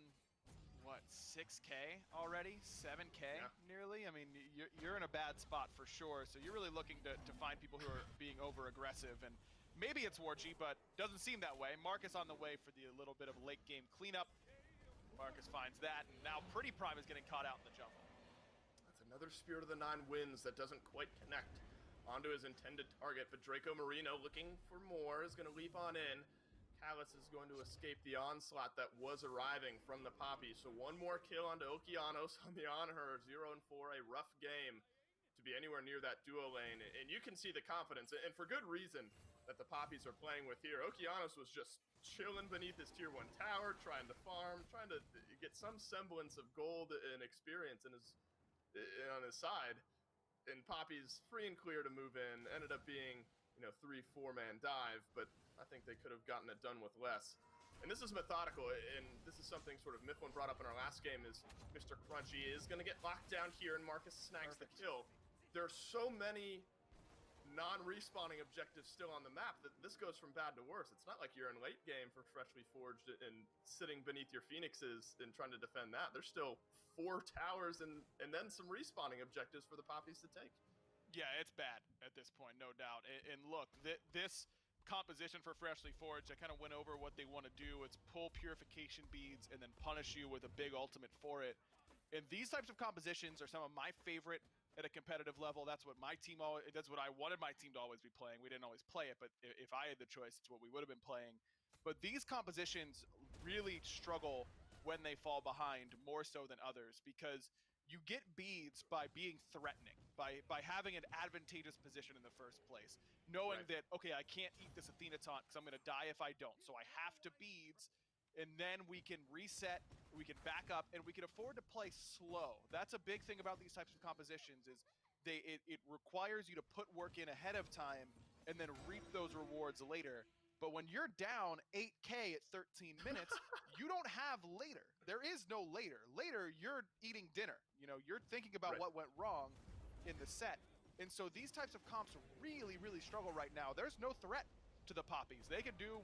what, 6K already? 7K nearly? I mean, you're in a bad spot for sure, so you're really looking to find people who are being over-aggressive, and maybe it's Warchi, but doesn't seem that way. Marcus on the way for the little bit of late-game cleanup. Marcus finds that, and now Pretty Prime is getting caught out in the jungle. That's another Spirit of the Nine Winds that doesn't quite connect onto his intended target, but Draco Marino, looking for more, is going to leap on in. Callus is going to escape the onslaught that was arriving from the Poppy, so one more kill onto Okeanos on the Honor, 0-4, a rough game to be anywhere near that duo lane, and you can see the confidence, and for good reason, that the Poppies are playing with here. Okeanos was just chilling beneath his tier 1 tower, trying to farm, trying to get some semblance of gold and experience on his side. And Poppy's free and clear to move in. Ended up being, 3-4 man dive, but I think they could have gotten it done with less. And this is methodical, and this is something sort of Mifflin brought up in our last game, is Mr. Crunchy is going to get locked down here, and Marcus snags the kill. There are so many non-respawning objectives still on the map that this goes from bad to worse. It's not like you're in late game for Freshly Forged and sitting beneath your Phoenixes and trying to defend that. There's still 4 towers and then some respawning objectives for the Poppies to take. Yeah, it's bad at this point, no doubt. And look, this composition for Freshly Forged, I kind of went over what they want to do. It's pull purification beads and then punish you with a big ultimate for it. And these types of compositions are some of my favorite at a competitive level. That's what that's what I wanted my team to always be playing. We didn't always play it, but if I had the choice, it's what we would have been playing. But these compositions really struggle when they fall behind more so than others, because you get beads by being threatening, by having an advantageous position in the first place, knowing that, okay, I can't eat this Athena taunt because I'm going to die if I don't, so I have to beads. And then we can reset, we can back up, and we can afford to play slow. That's a big thing about these types of compositions, is it requires you to put work in ahead of time and then reap those rewards later. But when you're down 8K at 13 minutes, you don't have later. There is no later. Later, you're eating dinner. You're thinking about what went wrong in the set. And so these types of comps really, really struggle right now. There's no threat to the Poppies. They can do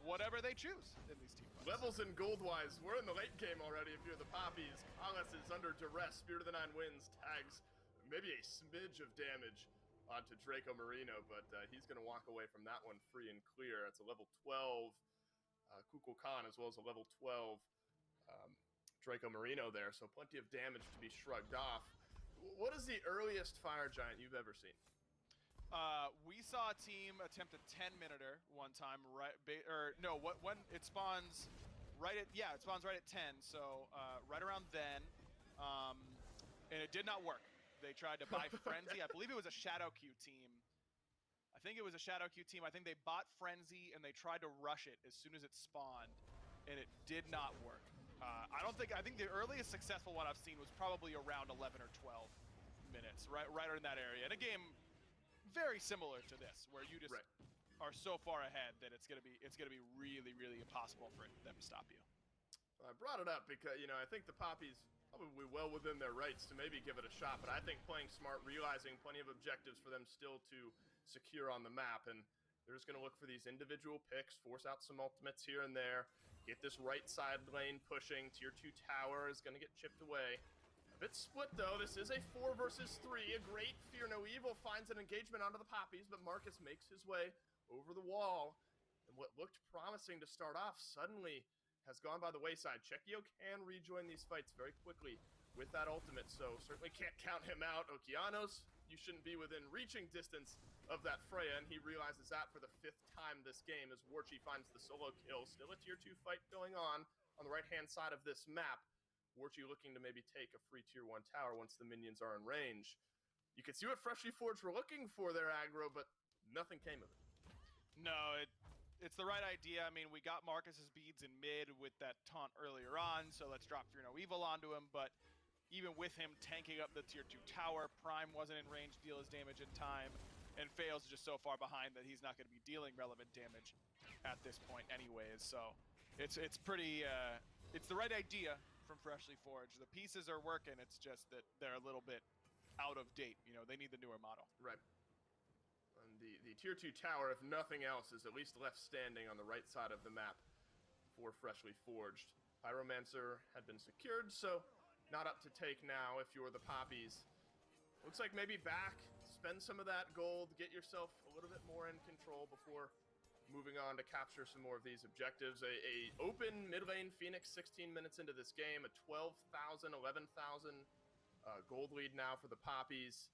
whatever they choose in these team fights. Levels and gold-wise, we're in the late game already if you're the Poppies. Callus is under duress. Spirit of the Nine Winds tags maybe a smidge of damage onto Draco Marino, but he's going to walk away from that one free and clear. It's a level 12 Kukulkan as well as a level 12 Draco Marino there, so plenty of damage to be shrugged off. What is the earliest Fire Giant you've ever seen? We saw a team attempt a 10-minuter one time, when it spawns it spawns right at 10, so right around then, and it did not work. They tried to buy Frenzy. I believe it was a Shadow Q team. I think they bought Frenzy, and they tried to rush it as soon as it spawned, and it did not work. I think the earliest successful one I've seen was probably around 11 or 12 minutes, right in that area. And a game very similar to this, where you just are so far ahead that it's gonna be really, really impossible for them to stop you. I brought it up because I think the Poppies probably well within their rights to maybe give it a shot, but I think playing smart, realizing plenty of objectives for them still to secure on the map, and they're just gonna look for these individual picks, force out some ultimates here and there, get this right side lane pushing. Tier 2 tower is gonna get chipped away. Bit split though. This is a 4 versus 3. A great Fear No Evil finds an engagement onto the Poppies, but Marcus makes his way over the wall. And what looked promising to start off suddenly has gone by the wayside. Chekio can rejoin these fights very quickly with that ultimate, so certainly can't count him out. Okeanos, you shouldn't be within reaching distance of that Freya, and he realizes that for the 5th time this game as Warchi finds the solo kill. Still a tier 2 fight going on the right-hand side of this map. Warchi looking to maybe take a free tier 1 tower once the minions are in range. You can see what Freshly Forged were looking for there, aggro, but nothing came of it. No, it's the right idea. I mean, we got Marcus's beads in mid with that taunt earlier on, so let's drop Fear No Evil onto him, but even with him tanking up the tier 2 tower, Prime wasn't in range to deal his damage in time, and Fails is just so far behind that he's not going to be dealing relevant damage at this point anyways, so it's pretty, it's the right idea from Freshly Forged. The pieces are working, it's just that they're a little bit out of date. You know, they need the newer model. Right. And the tier 2 tower, if nothing else, is at least left standing on the right side of the map for Freshly Forged. Pyromancer had been secured, so not up to take now if you're the Poppies. Looks like maybe back, spend some of that gold, get yourself a little bit more in control before moving on to capture some more of these objectives. A open mid lane Phoenix 16 minutes into this game, a 12,000, 11,000 gold lead now for the Poppies.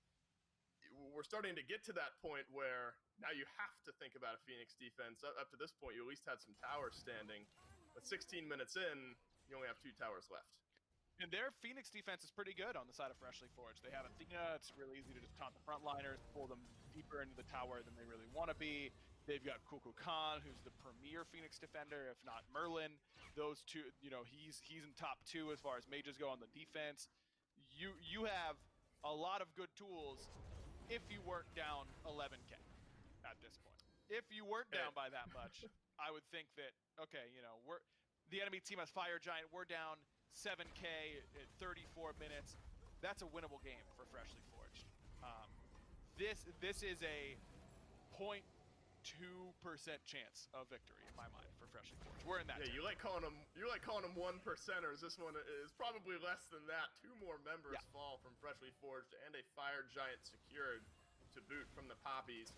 We're starting to get to that point where now you have to think about a Phoenix defense. Up to this point, you at least had some towers standing, but 16 minutes in, you only have 2 towers left. And their Phoenix defense is pretty good on the side of Freshly Forged. They have Athena. It's really easy to just taunt the frontliners, pull them deeper into the tower than they really want to be. They've got Kuku Khan, who's the premier Phoenix defender, if not Merlin. Those two, you know, he's in top 2 as far as mages go on the defense. You have a lot of good tools if you weren't down 11k at this point. If you weren't down by that much, I would think that, okay, you know, the enemy team has Fire Giant, we're down 7k at 34 minutes. That's a winnable game for Freshly Forged. This is a 0.2% chance of victory in my mind for Freshly Forged. We're in that. Yeah, you like calling them 1%ers. This one is probably less than that. 2 more members fall from Freshly Forged and a Fire Giant secured to boot from the Poppies.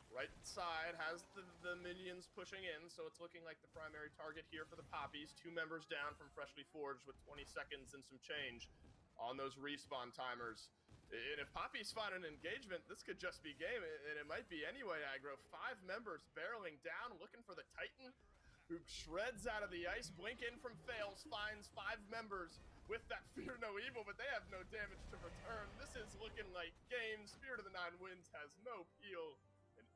Right side has the minions pushing in, so it's looking like the primary target here for the Poppies. 2 members down from Freshly Forged with 20 seconds and some change on those respawn timers. And if Poppies find an engagement, this could just be game, and it might be anyway, aggro. 5 members barreling down, looking for the Titan, who shreds out of the ice. Blink in from Fails, finds 5 members with that Fear No Evil, but they have no damage to return. This is looking like game. Spirit of the Nine Winds has no peel.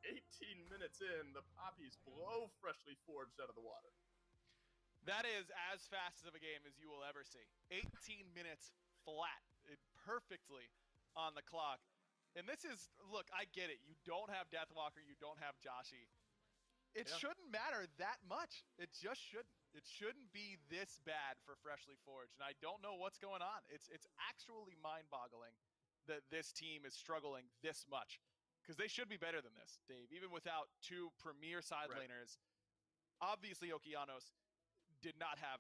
18 minutes in, the Poppies blow Freshly Forged out of the water. That is as fast of a game as you will ever see. 18 minutes flat, perfectly on the clock. And this is, look, I get it. You don't have Deathwalker, you don't have Joshi. It shouldn't matter that much. It just shouldn't. It shouldn't be this bad for Freshly Forged. And I don't know what's going on. It's actually mind-boggling that this team is struggling this much. Because they should be better than this, Dave. Even without 2 premier side laners, obviously Okeanos did not have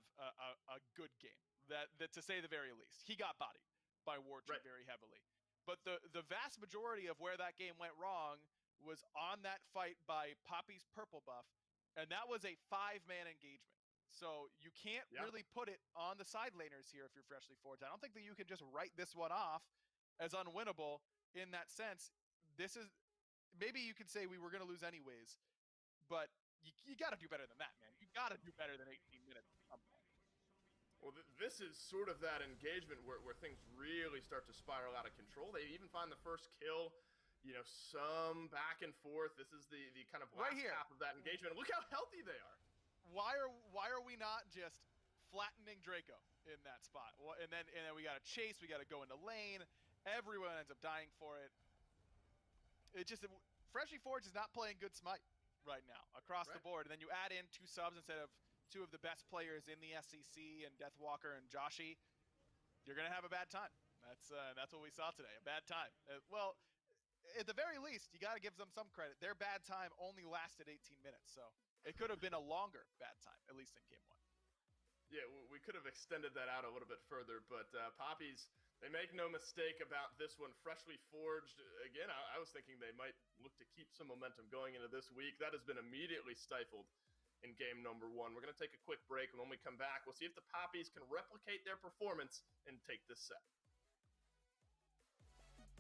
a good game. That to say the very least. He got bodied by Warchi very heavily. But the vast majority of where that game went wrong was on that fight by Poppy's purple buff, and that was a 5-man engagement. So you can't really put it on the side laners here if you're Freshly Forged. I don't think that you can just write this one off as unwinnable in that sense. This is, maybe you could say we were going to lose anyways, but you got to do better than that, man. You got to do better than 18 minutes at some point. Well, this is sort of that engagement where things really start to spiral out of control. They even find the first kill, you know, some back and forth. This is the kind of last half of that engagement. Look how healthy they are. Why are we not just flattening Draco in that spot? And then we got to chase, we got to go into lane. Everyone ends up dying for it. It just, Freshly Forged is not playing good Smite right now across the board. And then you add in 2 subs instead of 2 of the best players in the SEC and Deathwalker and Joshi. You're going to have a bad time. That's what we saw today, a bad time. Well, at the very least, you got to give them some credit. Their bad time only lasted 18 minutes, so it could have been a longer bad time, at least in game 1. Yeah, we could have extended that out a little bit further, but Poppies, they make no mistake about this one. Freshly forged. Again, I was thinking they might look to keep some momentum going into this week. That has been immediately stifled in game number 1. We're going to take a quick break, and when we come back, we'll see if the Poppies can replicate their performance and take this set. Running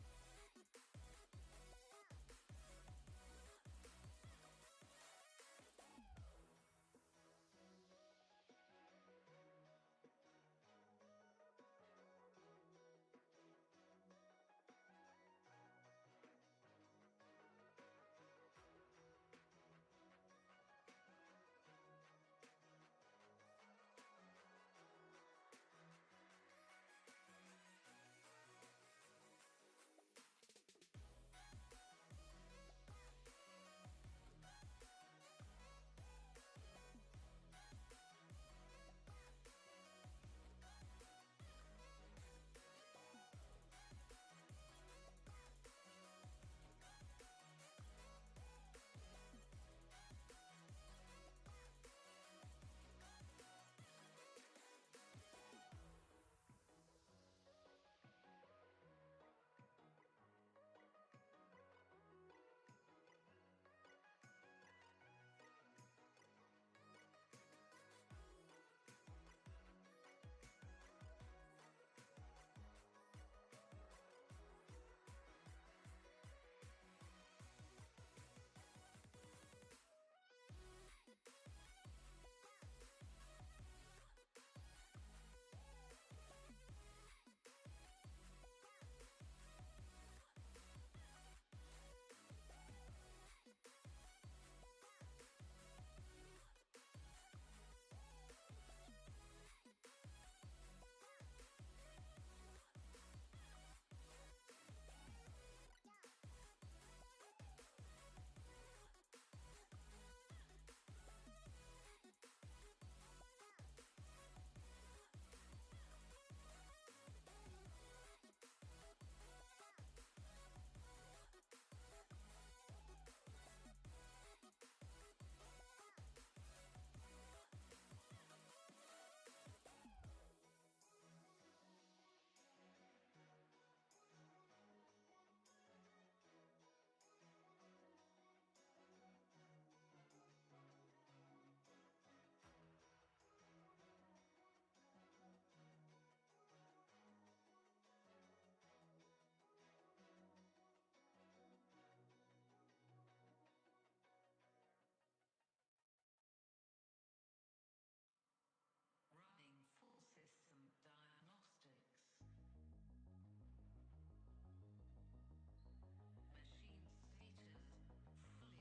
full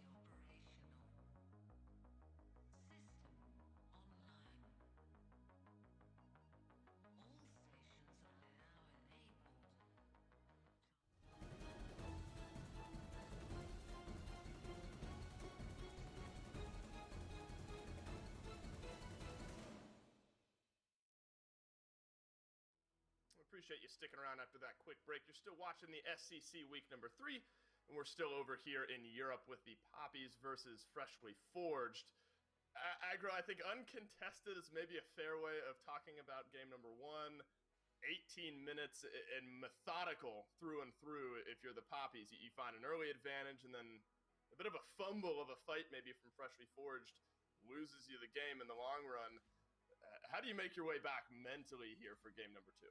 system diagnostics. Machine status fully operational. System online. All stations are now enabled. I appreciate you sticking around after that quick break. You're still watching the SCC week number 3, and we're still over here in Europe with the Poppies versus Freshly Forged. Aggro, I think uncontested is maybe a fair way of talking about game number 1. 18 minutes and methodical through and through if you're the Poppies. You find an early advantage, and then a bit of a fumble of a fight maybe from Freshly Forged loses you the game in the long run. How do you make your way back mentally here for game number 2?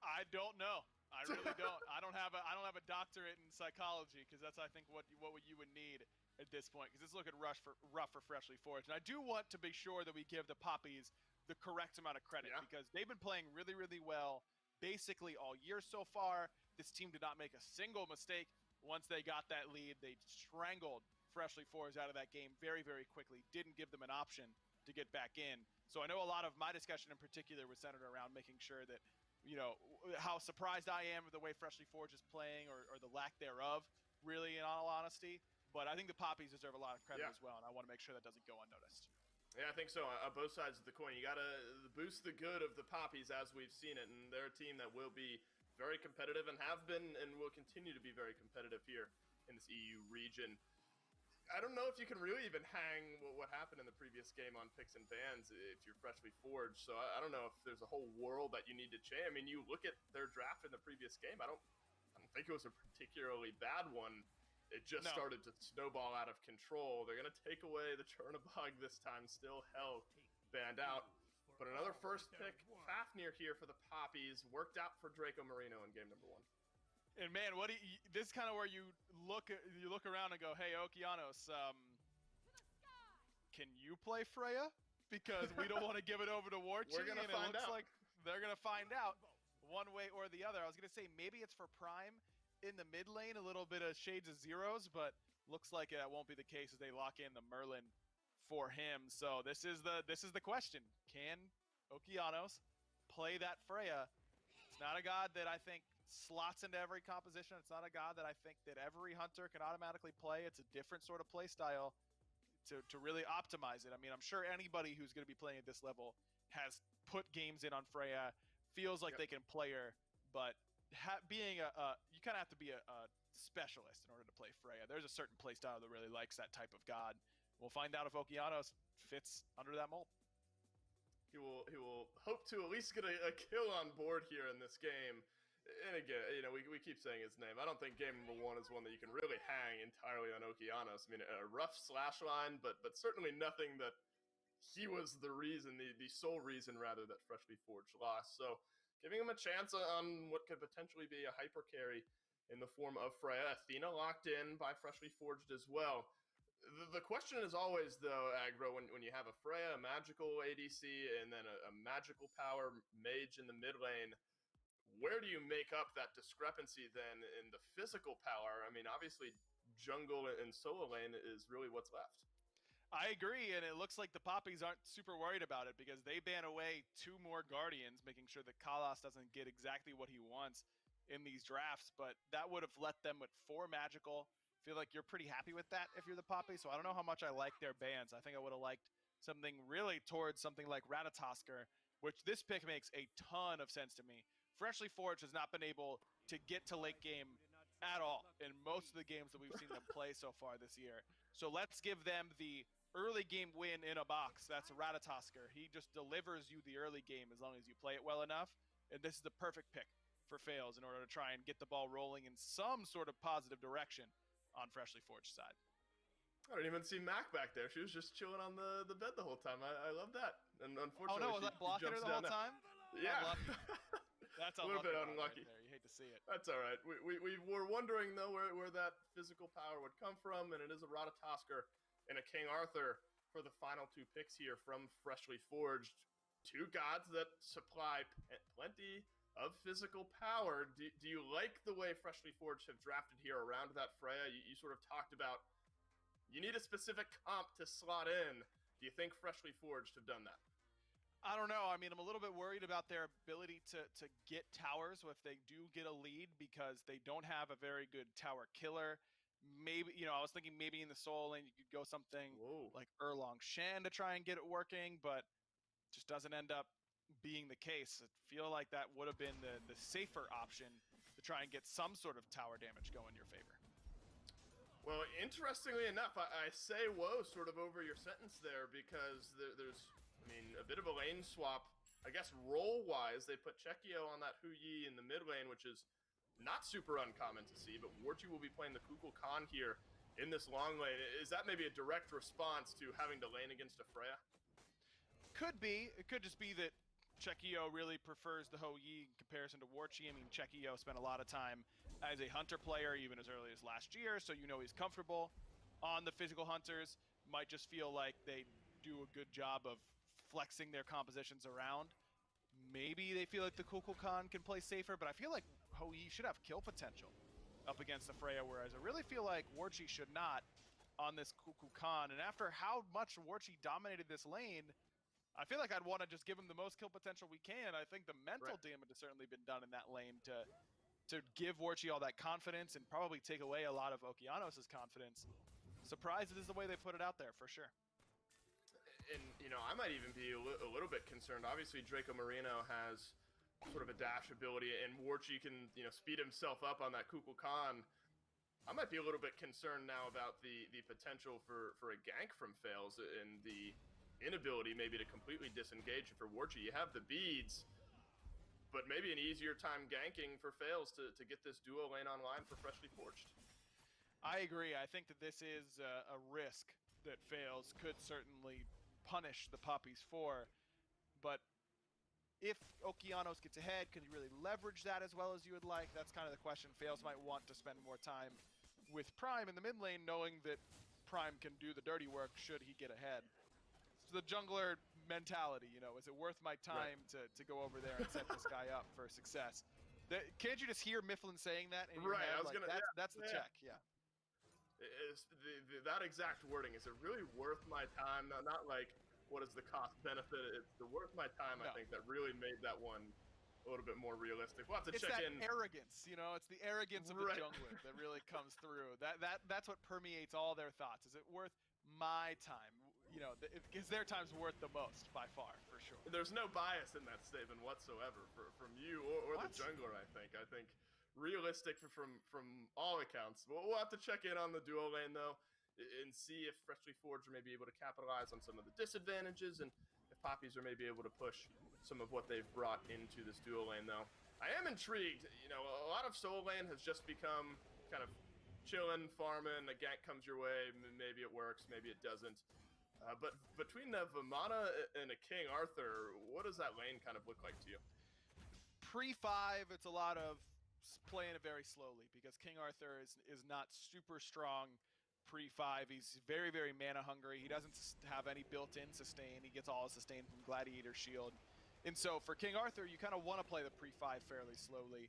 I don't know. I really don't. I don't have a doctorate in psychology, because that's, I think, what you would need at this point, because it's looking rough for Freshly Forged. And I do want to be sure that we give the Poppies the correct amount of credit, because they've been playing really, really well basically all year so far. This team did not make a single mistake once they got that lead. They strangled Freshly Forged out of that game very, very quickly, didn't give them an option to get back in. So I know a lot of my discussion in particular was centered around making sure that, you know, how surprised I am with the way Freshly Forged is playing, or the lack thereof, really, in all honesty. But I think the Poppies deserve a lot of credit as well, and I want to make sure that doesn't go unnoticed. Yeah, I think so. On both sides of the coin, you got to boost the good of the Poppies as we've seen it, and they're a team that will be very competitive and have been and will continue to be very competitive here in this EU region. I don't don't know if you can really even hang what happened in the previous game on picks and bans if you're freshly forged. So I don't know if there's a whole world that you need to change. I mean, you look at their draft in the previous game. I don't think it was a particularly bad one. It just started to snowball out of control. They're gonna take away the Chernobog this time. Still hell banned out. But another first pick, Fafnir here for the Poppies. Worked out for Draco Marino in game number 1. And man, this is kind of where you look around and go, hey, Okeanos, can you play Freya? Because we don't want to give it over to Warchi. We're gonna find out. Like they're gonna find out one way or the other. I was gonna say maybe it's for Prime in the mid lane, a little bit of shades of zeros, but looks like that won't be the case as they lock in the Merlin for him. So this is the question: can Okeanos play that Freya? It's not a god that I think slots into every composition. It's not a god that I think that every hunter can automatically play. It's a different sort of play style to really optimize it. I mean, I'm sure anybody who's going to be playing at this level has put games in on Freya, feels like they can play her, but you kind of have to be a specialist in order to play Freya. There's a certain play style that really likes that type of god. We'll find out if Okeanos fits under that mold. He will hope to at least get a kill on board here in this game. And again, we keep saying his name. I don't think game number 1 is one that you can really hang entirely on Okeanos. I mean, a rough slash line, but certainly nothing that he was the reason, the sole reason rather, that Freshly Forged lost. So giving him a chance on what could potentially be a hyper carry in the form of Freya. Athena locked in by Freshly Forged as well. The question is always, though, Aggro, when you have a Freya, a magical ADC, and then a magical power mage in the mid lane, where do you make up that discrepancy then in the physical power? I mean, obviously, jungle and solo lane is really what's left. I agree, and it looks like the Poppies aren't super worried about it because they ban away 2 more Guardians, making sure that Kalas doesn't get exactly what he wants in these drafts, but that would have left them with 4 magical. Feel like you're pretty happy with that if you're the Poppies, so I don't know how much I like their bans. I think I would have liked something really towards something like Ratatosker, which this pick makes a ton of sense to me. Freshly Forged has not been able to get to late game at all in most of the games that we've seen them play so far this year. So let's give them the early game win in a box. That's Ratatosker. He just delivers you the early game as long as you play it well enough. And this is the perfect pick for Fails in order to try and get the ball rolling in some sort of positive direction on Freshly Forged side. I didn't even see Mac back there. She was just chilling on the bed the whole time. I love that. And unfortunately, oh no, was that blocking her the whole time? Yeah. That's a little bit unlucky. Right there. You hate to see it. That's all right. We were wondering, though, where that physical power would come from, and it is a Ratatosker and a King Arthur for the final 2 picks here from Freshly Forged. 2 gods that supply plenty of physical power. Do you like the way Freshly Forged have drafted here around that Freya? You sort of talked about you need a specific comp to slot in. Do you think Freshly Forged have done that? I don't know. I mean, I'm a little bit worried about their ability to get towers if they do get a lead because they don't have a very good tower killer. Maybe, I was thinking maybe in the soul lane you could go something like Erlong Shan to try and get it working, but just doesn't end up being the case. I feel like that would have been the safer option to try and get some sort of tower damage going in your favor. Well, interestingly enough, I say whoa sort of over your sentence there because there's a bit of a lane swap. I guess role-wise, they put Chekio on that Hu Yi in the mid lane, which is not super uncommon to see, but Warchi will be playing the Kukul Khan here in this long lane. Is that maybe a direct response to having to lane against a Freya? Could be. It could just be that Chekio really prefers the Ho Yi in comparison to Warchi. I mean, Chekio spent a lot of time as a hunter player, even as early as last year, so he's comfortable on the physical hunters. Might just feel like they do a good job of flexing their compositions around. Maybe they feel like the Kukul Khan can play safer, but I feel like Ho Yi should have kill potential up against the Freya, whereas I really feel like Warchi should not on this Kukul Khan. And after how much Warchi dominated this lane, I feel like I'd want to just give him the most kill potential we can. I think the mental damage has certainly been done in that lane to give Warchi all that confidence and probably take away a lot of Okeanos' confidence. Surprised this is the way they put it out there, for sure. And, I might even be a little bit concerned. Obviously, Draco Marino has sort of a dash ability, and Warchi can, speed himself up on that Kukul Khan. I might be a little bit concerned now about the potential for a gank from Fails and the inability maybe to completely disengage for Warchi. You have the beads, but maybe an easier time ganking for Fails to get this duo lane online for Freshly Forged. I agree. I think that this is a risk that Fails could certainly punish the Puppies for, but if Okeanos gets ahead, can you really leverage that as well as you would like? That's kind of the question. Fails might want to spend more time with Prime in the mid lane, knowing that Prime can do the dirty work should he get ahead. So the jungler mentality, you know, is it worth my time to go over there and set this guy up for success? Can't you just hear Mifflin saying that in your Right, head? I was Like, gonna- that's the check, yeah. That exact wording, is it really worth my time? Not like, what is the cost benefit? It's the worth my time, No. I think, that really made that one a little bit more realistic. We'll have to It's check that in. arrogance, you know, it's the arrogance of the Right. jungler that really comes through. That's what permeates all their thoughts. Is it worth my time? You know, because their time's worth the most by far, for sure. There's no bias in that statement whatsoever from you or the What? jungler, I think. I think realistic from all accounts. We'll have to check in on the duo lane, though, and see if Freshly Forged are maybe able to capitalize on some of the disadvantages, and if Poppies are maybe able to push some of what they've brought into this duo lane, though. I am intrigued. You know, a lot of solo lane has just become kind of chilling, farming, a gank comes your way, maybe it works, maybe it doesn't. But between the Vamana and a King Arthur, what does that lane kind of look like to you? Pre-5, it's a lot of playing it very slowly because King Arthur is not super strong pre-5. He's very, very mana hungry. He doesn't have any built-in sustain. He gets all his sustain from Gladiator Shield. And so for King Arthur, you kind of want to play the pre-5 fairly slowly.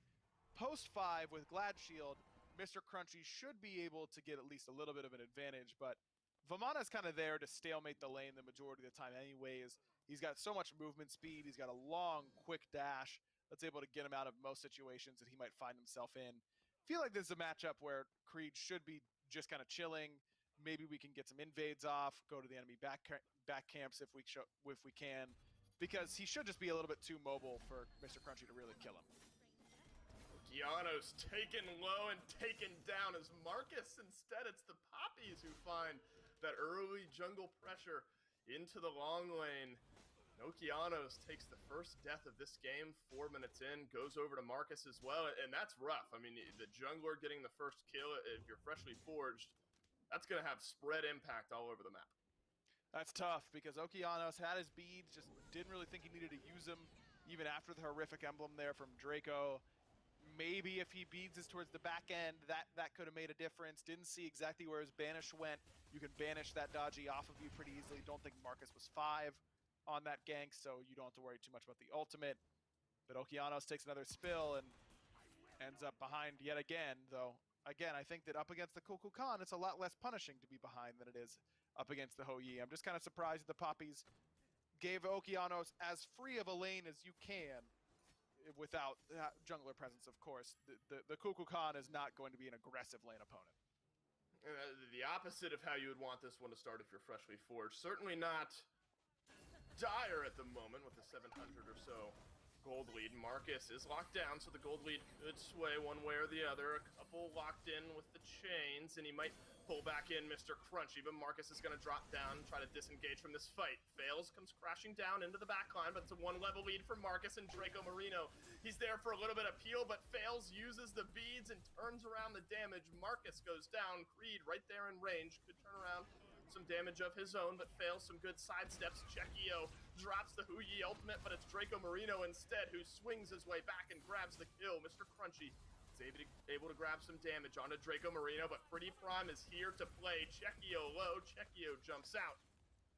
Post-5 with Glad Shield, Mr. Crunchy should be able to get at least a little bit of an advantage, but Vamana's kind of there to stalemate the lane the majority of the time anyways. He's got so much movement speed. He's got a long, quick dash that's able to get him out of most situations that he might find himself in. I feel like this is a matchup where Creed should be just kind of chilling. Maybe we can get some invades off, go to the enemy back camps if we can, because he should just be a little bit too mobile for Mr. Crunchy to really kill him. Giano's taken low and taken down as Marcus. Instead, it's the Poppies who find that early jungle pressure into the long lane. Okeanos takes the first death of this game, 4 minutes in, goes over to Marcus as well, and that's rough. I mean, the jungler getting the first kill, if you're Freshly Forged, that's going to have spread impact all over the map. That's tough because Okeanos had his beads, just didn't really think he needed to use them, even after the horrific emblem there from Draco. Maybe if he beads us towards the back end, that could have made a difference. Didn't see exactly where his banish went. You can banish that dodgy off of you pretty easily. Don't think Marcus was 5 on that gank, so you don't have to worry too much about the ultimate. But Okeanos takes another spill and ends up behind yet again, though. Again, I think that up against the Kukulkan, it's a lot less punishing to be behind than it is up against the Hou Yi. I'm just kind of surprised that the Poppies gave Okeanos as free of a lane as you can without jungler presence, of course. The Kukulkan is not going to be an aggressive lane opponent. The opposite of how you would want this one to start if you're Freshly Forged. Certainly not dire at the moment with the 700 or so gold lead. Marcus is locked down, so the gold lead could sway one way or the other. A couple locked in with the chains, and he might pull back in Mr. Crunchy, but Marcus is going to drop down and try to disengage from this fight. Fails, comes crashing down into the backline, but it's a 1-level lead for Marcus and Draco Marino. He's there for a little bit of peel, but Fails uses the beads and turns around the damage. Marcus goes down. Creed right there in range. Could turn around some damage of his own, but Fails some good sidesteps. Chekio drops the Hou Yi ultimate, but it's Draco Marino instead who swings his way back and grabs the kill. Mr. Crunchy is able to grab some damage onto Draco Marino, but Pretty Prime is here to play. Chekio low. Chekio jumps out.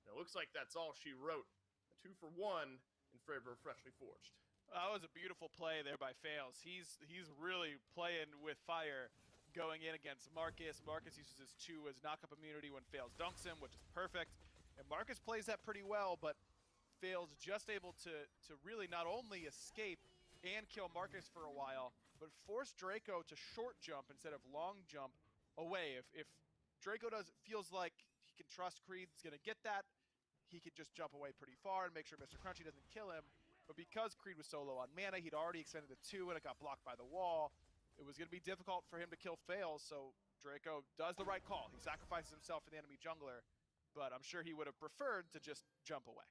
And it looks like that's all she wrote. A 2 for 1 in favor of Freshly Forged. That was a beautiful play there by Fails. He's really playing with fire going in against Marcus. Marcus uses his 2 as knock-up immunity when Fails dunks him, which is perfect. And Marcus plays that pretty well, but Fails just able to really not only escape and kill Marcus for a while, but force Draco to short jump instead of long jump away. If Draco feels like he can trust Creed's going to get that, he could just jump away pretty far and make sure Mr. Crunchy doesn't kill him. But because Creed was so low on mana, he'd already extended the 2 and it got blocked by the wall. It was going to be difficult for him to kill Fails, so Draco does the right call. He sacrifices himself for the enemy jungler, but I'm sure he would have preferred to just jump away.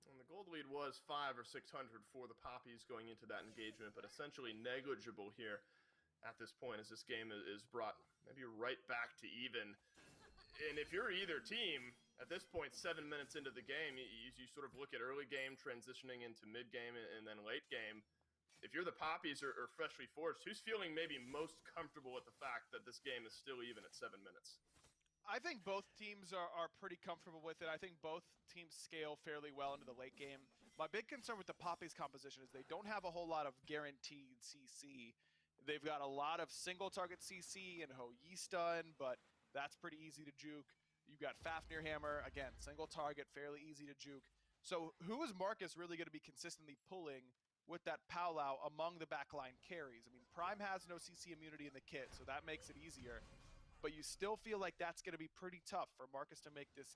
And the gold lead was 500 or 600 for the Poppies going into that engagement, but essentially negligible here at this point as this game is brought maybe right back to even. And if you're either team, at this point, 7 minutes into the game, you sort of look at early game transitioning into mid game and then late game. If you're the Poppies or Freshly Forged, who's feeling maybe most comfortable with the fact that this game is still even at 7 minutes? I think both teams are pretty comfortable with it. I think both teams scale fairly well into the late game. My big concern with the Poppies composition is they don't have a whole lot of guaranteed CC. They've got a lot of single target CC and Ho Yi stun, but that's pretty easy to juke. You've got Fafnir Hammer, again, single target, fairly easy to juke. So who is Marcus really going to be consistently pulling with that Powwow among the backline carries? I mean, Prime has no CC immunity in the kit, so that makes it easier. But you still feel like that's going to be pretty tough for Marcus to make this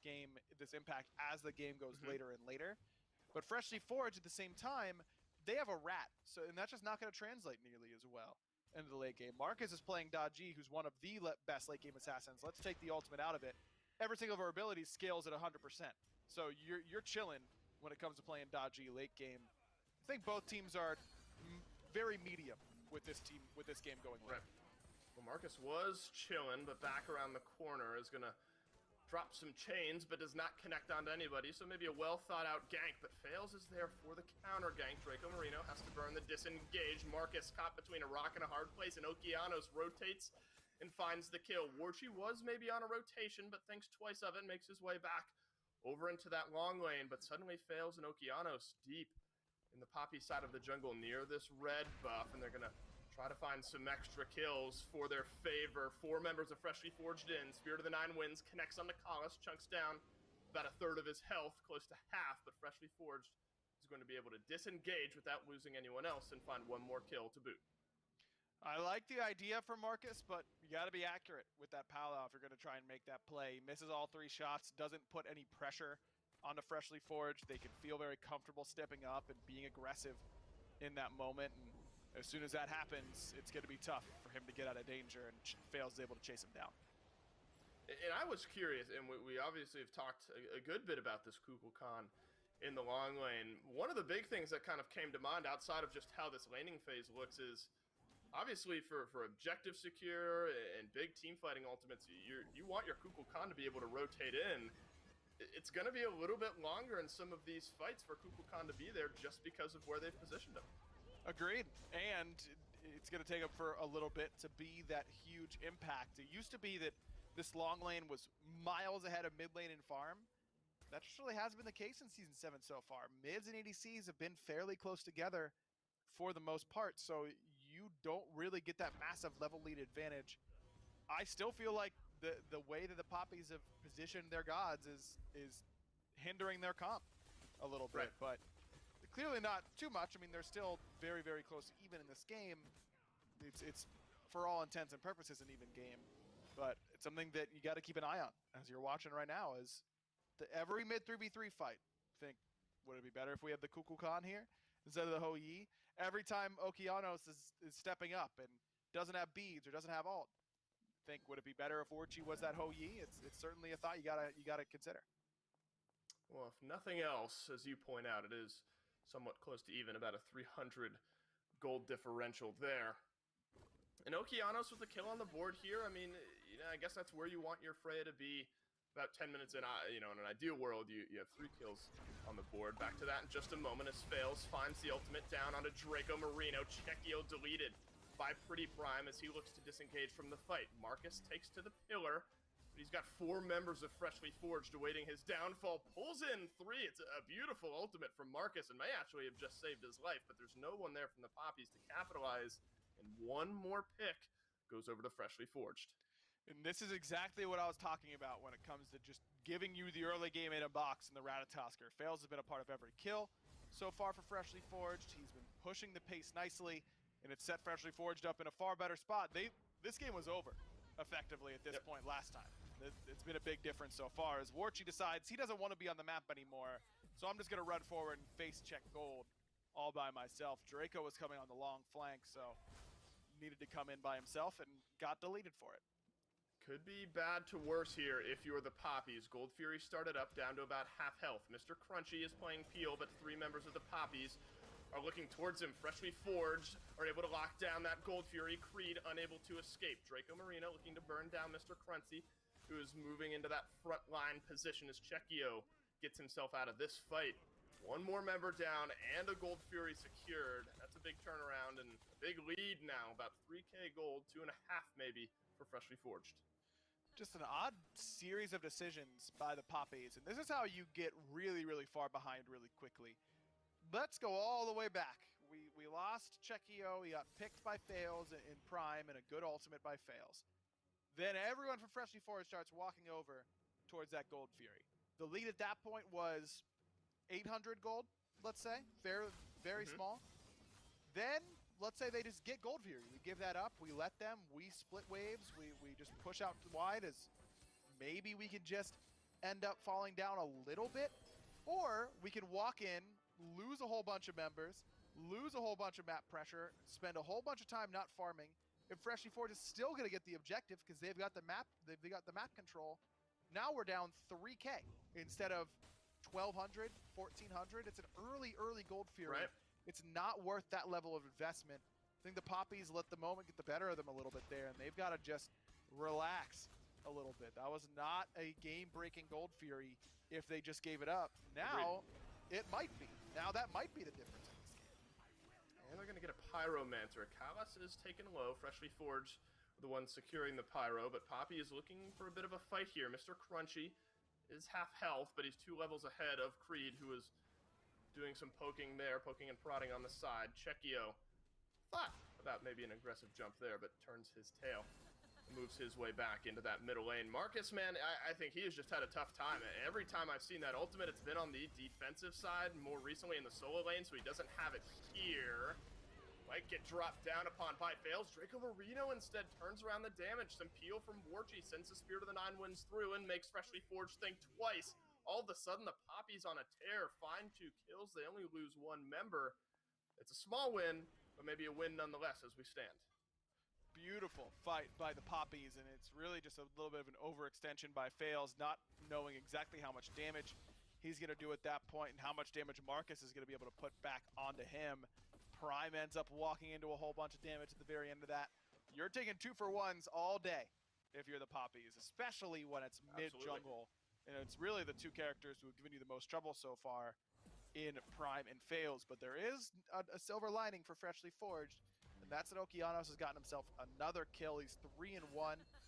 impact as the game goes later and later. But Freshly Forged at the same time, they have a rat, and that's just not going to translate nearly as well into the late game. Marcus is playing Daji, who's one of the best late game assassins. Let's take the ultimate out of it. Every single of our abilities scales at 100%. So you're chilling when it comes to playing Daji late game. I think both teams are very medium with this game going late. Right. Well, Marcus was chilling, but back around the corner is going to drop some chains, but does not connect onto anybody, so maybe a well-thought-out gank, but fails is there for the counter gank. Draco Marino has to burn the disengage. Marcus caught between a rock and a hard place, and Okeanos rotates and finds the kill. Warchi was maybe on a rotation, but thinks twice of it, makes his way back over into that long lane, but suddenly fails, and Okeanos deep in the Poppy side of the jungle near this red buff, and they're going to try to find some extra kills for their favor. 4 members of Freshly Forged in. Spirit of the Nine Winds connects onto Kalas, chunks down about a third of his health, close to half, but Freshly Forged is going to be able to disengage without losing anyone else and find one more kill to boot. I like the idea for Marcus, but you got to be accurate with that Powwow if you're going to try and make that play. He misses all 3 shots, doesn't put any pressure onto Freshly Forged. They can feel very comfortable stepping up and being aggressive in that moment, and as soon as that happens, it's going to be tough for him to get out of danger, and Fails is able to chase him down. And I was curious, and we obviously have talked a good bit about this Kukulkan in the long lane. One of the big things that kind of came to mind outside of just how this laning phase looks is, obviously for objective secure and big team fighting ultimates, you want your Kukulkan to be able to rotate in. It's going to be a little bit longer in some of these fights for Kukulkan to be there just because of where they've positioned him. Agreed, and it's going to take him for a little bit to be that huge impact. It used to be that this long lane was miles ahead of mid lane and farm. That just really hasn't been the case in Season 7 so far. Mids and ADCs have been fairly close together for the most part, so you don't really get that massive level lead advantage. I still feel like the way that the Poppies have positioned their gods is hindering their comp a little bit, but clearly not too much. I mean, they're still very, very close even in this game. It's for all intents and purposes an even game, but it's something that you got to keep an eye on as you're watching right now. Is every mid 3v3 fight, think, would it be better if we have the Kukulkan here instead of the Ho Yi? Every time Okeanos is stepping up and doesn't have beads or doesn't have ult, think, would it be better if Orchi was that Ho Yi? It's certainly a thought you gotta consider. Well, if nothing else, as you point out, it is somewhat close to even, about a 300 gold differential there. And Okeanos with the kill on the board here. I mean, I guess that's where you want your Freya to be about 10 minutes in. In an ideal world, you have 3 kills on the board. Back to that in just a moment as Fails finds the ultimate down onto Draco Marino. Chekio deleted by Pretty Prime as he looks to disengage from the fight. Marcus takes to the pillar. He's got 4 members of Freshly Forged awaiting his downfall. Pulls in 3. It's a beautiful ultimate from Marcus and may actually have just saved his life, but there's no one there from the Poppies to capitalize. And one more pick goes over to Freshly Forged. And this is exactly what I was talking about when it comes to just giving you the early game in a box in the Ratatosker. Fails has been a part of every kill so far for Freshly Forged. He's been pushing the pace nicely, and it's set Freshly Forged up in a far better spot. This game was over effectively at this point last time. It's been a big difference so far as Warchi decides he doesn't want to be on the map anymore, so I'm just going to run forward and face check gold all by myself. Draco was coming on the long flank, so needed to come in by himself and got deleted for it. Could be bad to worse here if you're the Poppies. Gold Fury started up down to about half health. Mr. Crunchy is playing Peel, but 3 members of the Poppies are looking towards him. Freshly forged, are able to lock down that Gold Fury. Creed unable to escape. Draco Marino looking to burn down Mr. Crunchy, who is moving into that front line position as Chekio gets himself out of this fight. 1 more member down and a Gold Fury secured. That's a big turnaround and a big lead now. About 3k gold, 2.5 maybe for Freshly Forged. Just an odd series of decisions by the Poppies, and this is how you get really, really far behind really quickly. Let's go all the way back. We lost Chekio, he got picked by Fails in Prime, and a good ultimate by Fails. Then everyone from Freshly Forged starts walking over towards that Gold Fury. The lead at that point was 800 gold, let's say, very small. Then let's say they just get Gold Fury. We give that up. We let them. We split waves. We just push out wide as maybe we can just end up falling down a little bit. Or we can walk in, lose a whole bunch of members, lose a whole bunch of map pressure, spend a whole bunch of time not farming. If Freshly Forged is still going to get the objective because they've got the map control, now we're down 3k instead of 1,200, 1,400. It's an early Gold Fury. Right. It's not worth that level of investment. I think the Poppies let the moment get the better of them a little bit there, and they've got to just relax a little bit. That was not a game-breaking Gold Fury if they just gave it up. Now, it might be. Now that might be the difference in this game. And they're going to get a Pyromancer. Kalas is taken low. Freshly Forged, the one securing the Pyro, but Poppy is looking for a bit of a fight here. Mr. Crunchy is half health, but he's 2 levels ahead of Creed, who is doing some poking there, poking and prodding on the side. Chekio thought about maybe an aggressive jump there, but turns his tail, moves his way back into that middle lane. Marcus, man, I think he has just had a tough time. Every time I've seen that ultimate, it's been on the defensive side, more recently in the solo lane, so he doesn't have it here. Might get dropped down upon by Fails. Draco Marino instead turns around the damage. Some peel from Warchi, sends the Spear to the 9 Winds through and makes Freshly Forged think twice. All of a sudden, the Poppies on a tear, find 2 kills. They only lose 1 member. It's a small win, but maybe a win nonetheless as we stand. Beautiful fight by the Poppies, and it's really just a little bit of an overextension by Fails, not knowing exactly how much damage he's going to do at that point and how much damage Marcus is going to be able to put back onto him. Prime ends up walking into a whole bunch of damage at the very end of that. You're taking 2-for-1s all day if you're the Poppies, especially when it's mid-jungle. And it's really the 2 characters who have given you the most trouble so far in Prime and Fails. But there is a silver lining for Freshly Forged, and that's that Okeanos has gotten himself another kill. He's 3-1.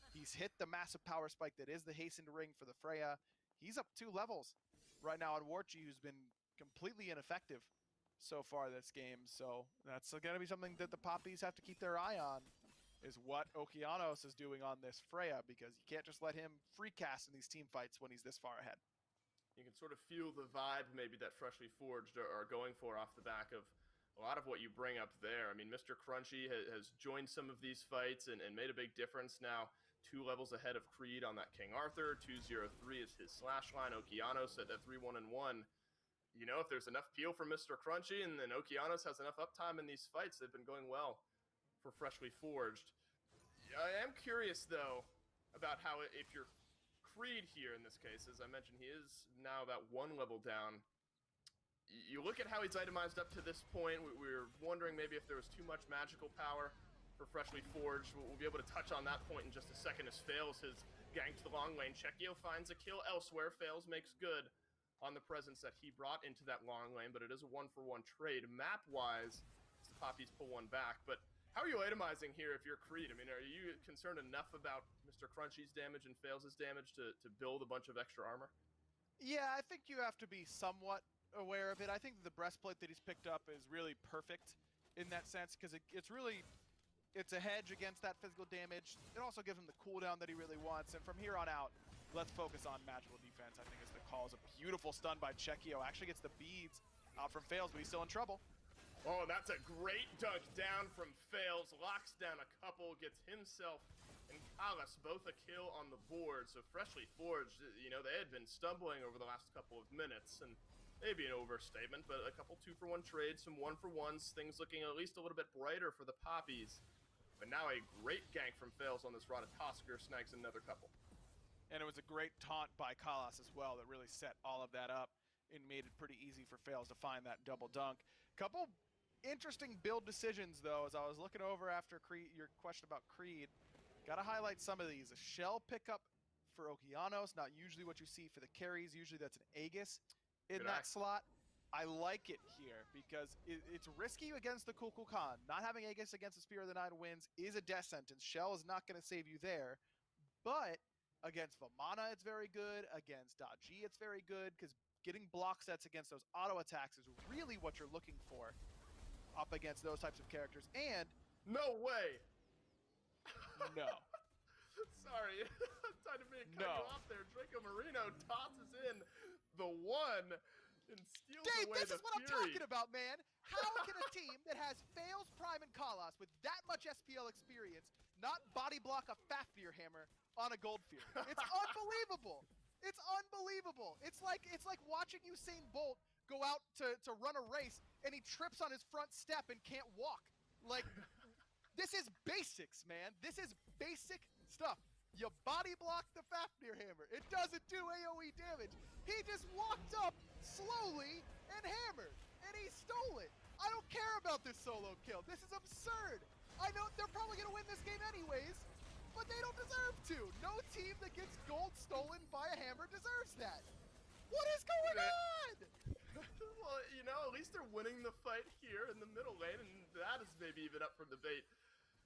He's hit the massive power spike that is the hastened ring for the Freya. He's up 2 levels right now on Warchi, who's been completely ineffective so far this game. So that's going to be something that the Poppies have to keep their eye on, is what Okeanos is doing on this Freya, because you can't just let him free cast in these team fights when he's this far ahead. You can sort of feel the vibe maybe that Freshly Forged are going for off the back of a lot of what you bring up there. I mean, Mr. Crunchy has joined some of these fights and made a big difference now. 2 levels ahead of Creed on that King Arthur. 203 is his slash line. Okeanos at 3-1-1. You know, if there's enough peel from Mr. Crunchy and then Okeanos has enough uptime in these fights, they've been going well for Freshly Forged. I am curious, though, about how if you're Creed here in this case, as I mentioned, he is now about 1 level down. You look at how he's itemized up to this point. We were wondering maybe if there was too much magical power for Freshly Forged. We'll be able to touch on that point in just a second as Fails has ganked the long lane. Chekio finds a kill elsewhere. Fails makes good on the presence that he brought into that long lane, but it is a 1-for-1 trade. Map-wise, the Poppies pull 1 back, but how are you itemizing here if you're Creed? I mean, are you concerned enough about Mr. Crunchy's damage and Fails' damage to build a bunch of extra armor? Yeah, I think you have to be somewhat aware of it. I think the breastplate that he's picked up is really perfect in that sense, because it's a hedge against that physical damage. It also gives him the cooldown that he really wants, and from here on out, let's focus on magical defense, I think is the call. Is a beautiful stun by Chekio. Actually gets the beads out from Fails, but he's still in trouble. Oh, that's a great dunk down from Fails. Locks down a couple, gets himself and Kalas both a kill on the board. So Freshly Forged, you know, they had been stumbling over the last couple of minutes, and maybe an overstatement, but a couple 2-for-1 trades, some 1-for-1s, things looking at least a little bit brighter for the Poppies. But now a great gank from Fails on this Ratatosker snags another couple. And it was a great taunt by Kalas as well that really set all of that up and made it pretty easy for Fails to find that double dunk. Couple interesting build decisions, though, as I was looking over after Creed, your question about Creed. Got to highlight some of these. A shell pickup for Okeanos, not usually what you see for the carries. Usually that's an Aegis in Good that eye. slot. I like it here because it's risky against the Kukulkan. Not having Aegis against the Spear of the Nine Winds is a death sentence. Shell is not going to save you there. But against Vamana, it's very good. Against Daji, it's very good because getting block sets against those auto attacks is really what you're looking for up against those types of characters. And No way! no. Sorry, I'm trying to cut No. you off there. Draco Marino tosses in the one and steals Dave, away this the is what I'm Fury. talking about, man. How can a team that has Fails, Prime, and Kalas with that much SPL experience not body block a Fafnir hammer on a Gold Fury? It's unbelievable. It's unbelievable. It's like watching Usain Bolt go out to run a race and he trips on his front step and can't walk. Like, this is basics, man. This is basic stuff. You body block the Fafnir hammer. It doesn't do AoE damage. He just walked up slowly and hammered, and he stole it. I don't care about this solo kill. This is absurd. I know they're probably going to win this game anyways, but they don't deserve to. No team that gets gold stolen by a hammer deserves that. What is going on? Well, you know, at least they're winning the fight here in the middle lane, and that is maybe even up for debate,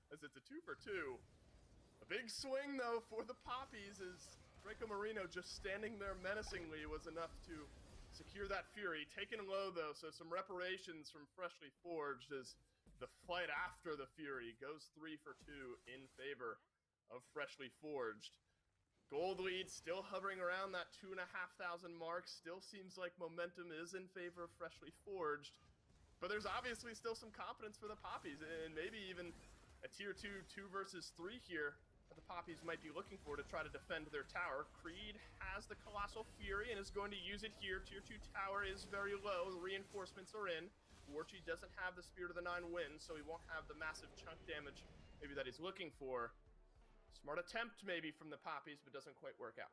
as it's a 2 for 2. A big swing, though, for the Poppies, as Draco Marino just standing there menacingly was enough to secure that Fury. Taken low, though, so some reparations from Freshly Forged as the fight after the Fury goes 3 for 2 in favor of Freshly Forged. Gold lead still hovering around that 2,500 mark. Still seems like momentum is in favor of Freshly Forged. But there's obviously still some confidence for the Poppies, and maybe even a tier 2 2 versus 3 here that the Poppies might be looking for to try to defend their tower. Creed has the Colossal Fury and is going to use it here. Tier 2 tower is very low. The reinforcements are in. Warchi doesn't have the Spirit of the Nine Winds, so he won't have the massive chunk damage maybe that he's looking for. Smart attempt maybe from the Poppies, but doesn't quite work out.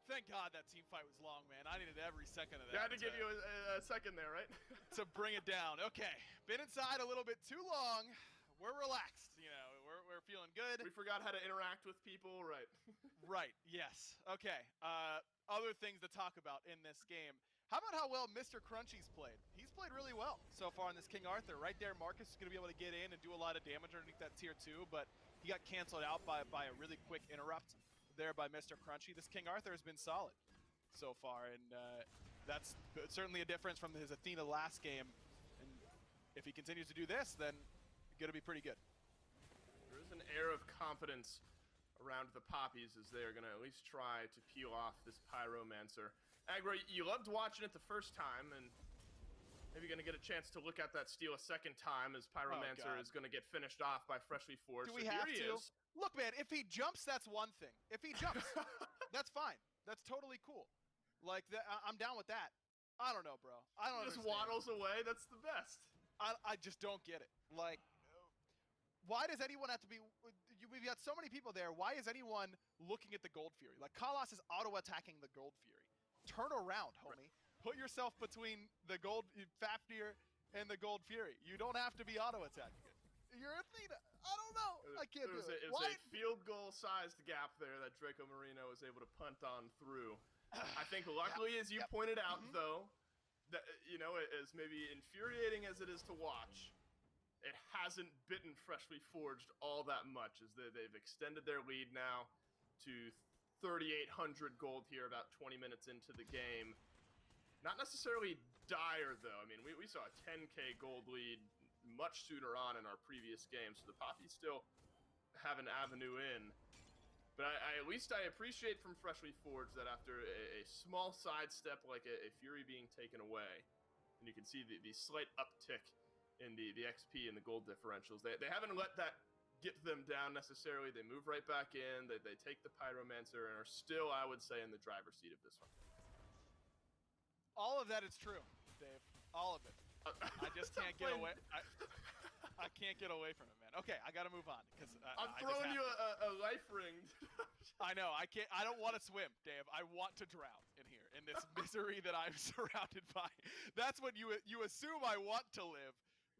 Thank God that team fight was long, man. I needed every second of that. They had to give you a second there, right? To bring it down. Okay, been inside a little bit too long. We're relaxed, you know. We're feeling good. We forgot how to interact with people, right? Right. Yes. Okay. Other things to talk about in this game. How about how well Mr. Crunchy's played? He's played really well so far in this King Arthur. Right there, Marcus is going to be able to get in and do a lot of damage underneath that tier 2, but he got canceled out by a really quick interrupt there by Mr. Crunchy. This King Arthur has been solid so far, and that's certainly a difference from his Athena last game. And if he continues to do this, then going to be pretty good. There is an air of confidence around the Poppies as they are going to at least try to peel off this Pyromancer. Agro, you loved watching it the first time, and maybe going to get a chance to look at that steal a second time as Pyromancer is going to get finished off by Freshly Forged. Do we have to? Is. Look, man, if he jumps, that's one thing. If he jumps, that's fine. That's totally cool. Like, I'm down with that. I don't know, bro. I don't Just understand. waddles away. That's the best. I just don't get it. Like, why does anyone have to be... We've got so many people there. Why is anyone looking at the Gold Fury? Like, Kalas is auto-attacking the Gold Fury. Turn around, homie. Put yourself between the Gold Fafnir and the Gold Fury. You don't have to be auto-attacking it. You're Athena. I don't know. I can't do it. It was a field goal-sized gap there that Draco Marino was able to punt on through. I think luckily, as you pointed out, though, that, you know, as maybe infuriating as it is to watch, it hasn't bitten Freshly Forged all that much, as they've extended their lead now to 3,800 gold here about 20 minutes into the game. Not necessarily dire, though. I mean, we saw a 10k gold lead much sooner on in our previous game, so the Poppies still have an avenue in. But at least I appreciate from Freshly Forged that after a small sidestep like a Fury being taken away, and you can see the slight uptick in the XP and the gold differentials, they haven't let that get them down necessarily. They move right back in, they take the Pyromancer, and are still, I would say, in the driver's seat of this one. All of that is true, Dave. All of it. I just can't get away. I can't get away from it, man. Okay, I gotta move on because I'm throwing you a life ring. I know. I can't. I don't want to swim, Dave. I want to drown in here in this misery that I'm surrounded by. That's what you assume I want to live,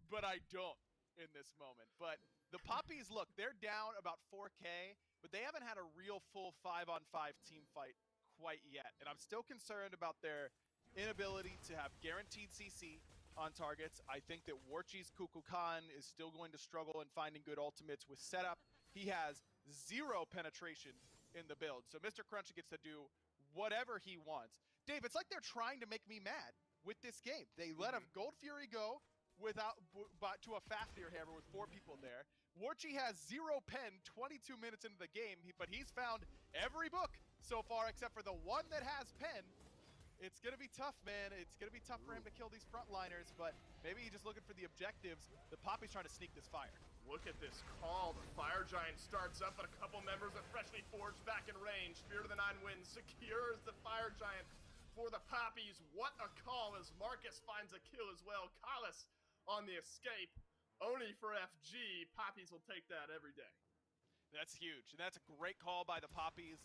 but I don't in this moment. But the Poppies, look, they're down about 4K, but they haven't had a real full 5-on-5 team fight quite yet, and I'm still concerned about their inability to have guaranteed CC on targets. I think that Warchi's Kukulkan is still going to struggle in finding good ultimates with setup. He has 0 penetration in the build, so Mr. Crunchy gets to do whatever he wants. Dave, it's like they're trying to make me mad with this game. They let a Gold Fury go to a Fafnir hammer with 4 people there. Warchi has 0 pen 22 minutes into the game, but he's found every book so far except for the one that has pen. It's going to be tough, man. It's going to be tough for him to kill these frontliners, but maybe he's just looking for the objectives. The Poppy's trying to sneak this fire. Look at this call. The Fire Giant starts up, but a couple members of Freshly Forged back in range. Spirit of the Nine Winds secures the Fire Giant for the Poppies. What a call as Marcus finds a kill as well. Kalis on the escape. Only for FG. Poppies will take that every day. That's huge, and that's a great call by the Poppies.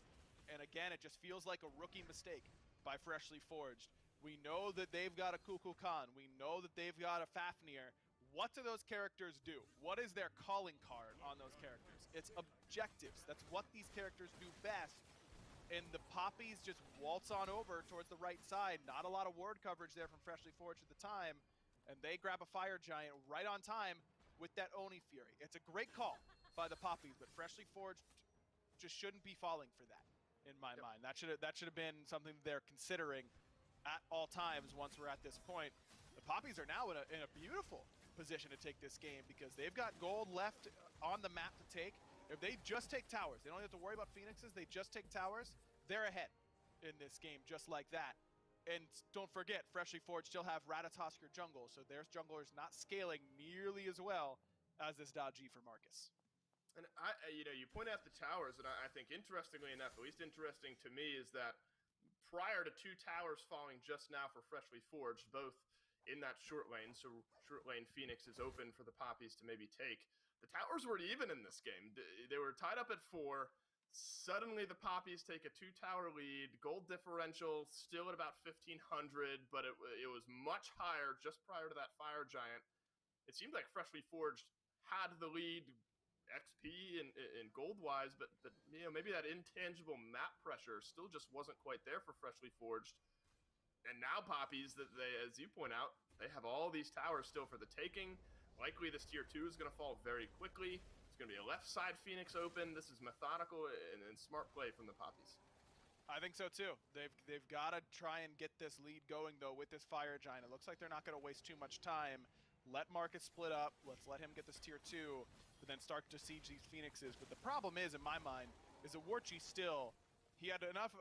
And again, it just feels like a rookie mistake by Freshly Forged. We know that they've got a Kukulkan. We know that they've got a Fafnir. What do those characters do? What is their calling card on those characters? It's objectives. That's what these characters do best. And the Poppies just waltz on over towards the right side. Not a lot of word coverage there from Freshly Forged at the time. And they grab a Fire Giant right on time with that Oni Fury. It's a great call by the Poppies, but Freshly Forged just shouldn't be falling for that. In my mind, that should have been something they're considering at all times. Once we're at this point, the Poppies are now in a beautiful position to take this game because they've got gold left on the map to take. If they just take towers, they don't have to worry about Phoenixes. They just take towers. They're ahead in this game, just like that. And don't forget, Freshly Forged still have Ratatosk jungle, so their jungler is not scaling nearly as well as this Dodgy for Marcus. And you point out the towers, and I think interestingly enough, at least interesting to me, is that prior to 2 towers falling just now for Freshly Forged, both in that short lane, so short lane Phoenix is open for the Poppies to maybe take. The towers were even in this game. They were tied up at 4. Suddenly the Poppies take a 2-tower lead. Gold differential still at about 1,500, but it was much higher just prior to that Fire Giant. It seemed like Freshly Forged had the lead XP and gold-wise, but maybe that intangible map pressure still just wasn't quite there for Freshly Forged. And now Poppies, they, as you point out, they have all these towers still for the taking. Likely this tier 2 is going to fall very quickly. It's going to be a left side Phoenix open. This is methodical and smart play from the Poppies. I think so too. They've got to try and get this lead going though with this Fire Giant. It looks like they're not going to waste too much time. Let Marcus split up. Let's let him get this tier 2, but then start to siege these Phoenixes. But the problem is, in my mind, is that Warchi still, he had enough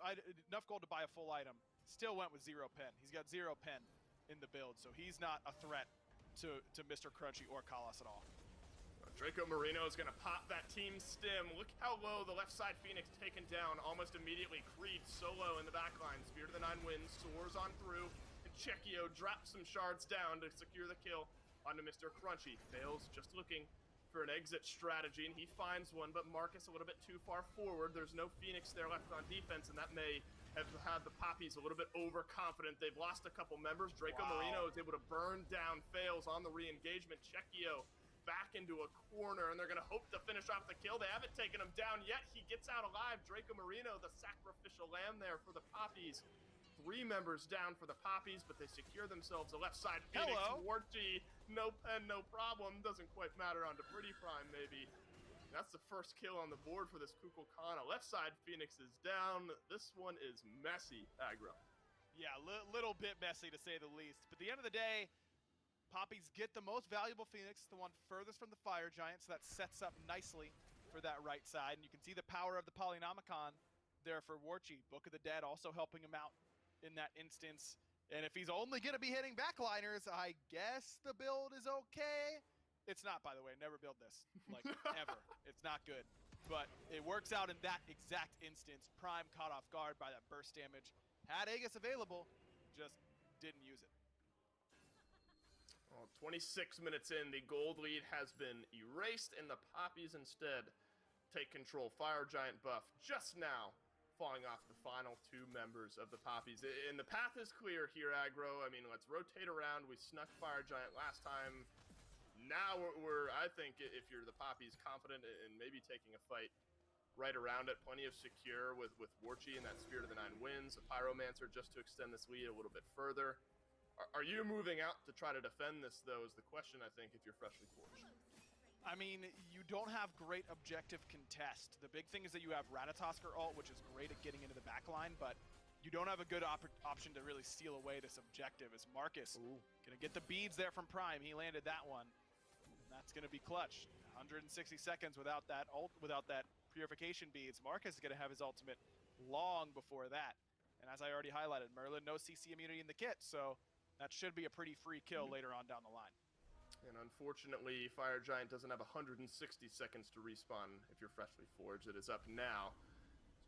gold to buy a full item, still went with 0 pen. He's got 0 pen in the build, so he's not a threat to Mr. Crunchy or Kalas at all. Draco Marino is going to pop that team stim. Look how low the left side Phoenix taken down almost immediately. Creed solo in the backline. Spirit of the Nine Winds soars on through, and Chekio drops some shards down to secure the kill onto Mr. Crunchy. Fails just looking for an exit strategy, and he finds one, but Marcus a little bit too far forward. There's no Phoenix there left on defense, and that may have had the Poppies a little bit overconfident. They've lost a couple members. Draco Marino is able to burn down Fails on the re-engagement. Chekio back into a corner, and they're going to hope to finish off the kill. They haven't taken him down yet. He gets out alive. Draco Marino, the sacrificial lamb there for the Poppies. 3 members down for the Poppies, but they secure themselves a left side Phoenix. Warchi, no pen, no problem. Doesn't quite matter onto Pretty Prime, maybe. That's the first kill on the board for this Kukulkan. Left side Phoenix is down. This one is messy, aggro. Yeah, little bit messy to say the least. But at the end of the day, Poppies get the most valuable Phoenix, the one furthest from the Fire Giant, so that sets up nicely for that right side. And you can see the power of the Polynomicon there for Warchi. Book of the Dead also helping him out in that instance. And if he's only going to be hitting backliners, I guess the build is okay. It's not, by the way. Never build this. Like, ever. It's not good. But it works out in that exact instance. Prime caught off guard by that burst damage. Had Aegis available, just didn't use it. Well, 26 minutes in, the gold lead has been erased, and the Poppies instead take control. Fire Giant buff just now falling off the final two members of the Poppies. And the path is clear here, Aggro. I mean, let's rotate around. We snuck Fire Giant last time. Now we're I think, if you're the Poppies, confident in maybe taking a fight right around it. Plenty of secure with Warchi and that Spirit of the Nine Winds, a Pyromancer just to extend this lead a little bit further. Are you moving out to try to defend this, though, is the question, I think, if you're freshly forged. I mean, you don't have great objective contest. The big thing is that you have Ratatosker ult, which is great at getting into the backline, but you don't have a good option to really steal away this objective. As Marcus gonna get the beads there from Prime. He landed that one. And that's gonna be clutch. 160 seconds without that ult, without that purification beads. Marcus is gonna have his ultimate long before that. And as I already highlighted, Merlin no CC immunity in the kit, so that should be a pretty free kill later on down the line. And unfortunately, Fire Giant doesn't have 160 seconds to respawn if you're freshly forged. It is up now.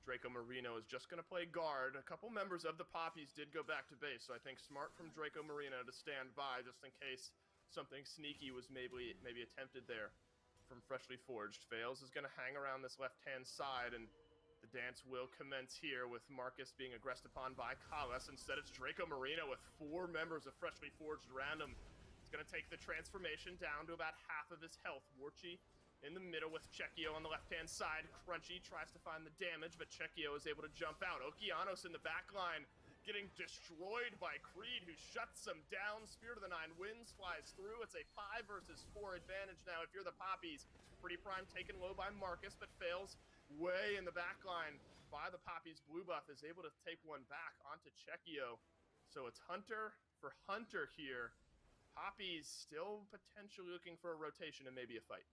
Draco Marino is just going to play guard. A couple members of the Poppies did go back to base, so I think smart from Draco Marino to stand by just in case something sneaky was maybe attempted there from freshly forged. Fails is going to hang around this left-hand side, and the dance will commence here with Marcus being aggressed upon by Kalas. Instead, it's Draco Marino with 4 members of freshly forged around him. He's going to take the transformation down to about half of his health. Warchi in the middle with Chekio on the left-hand side. Crunchy tries to find the damage, but Chekio is able to jump out. Okeanos in the back line getting destroyed by Creed, who shuts him down. Spirit of the Nine Winds flies through. It's a 5 versus 4 advantage now if you're the Poppies. Pretty Prime taken low by Marcus, but fails way in the back line by the Poppies. Blue buff is able to take one back onto Chekio. So it's Hunter for Hunter here. Poppies still potentially looking for a rotation and maybe a fight.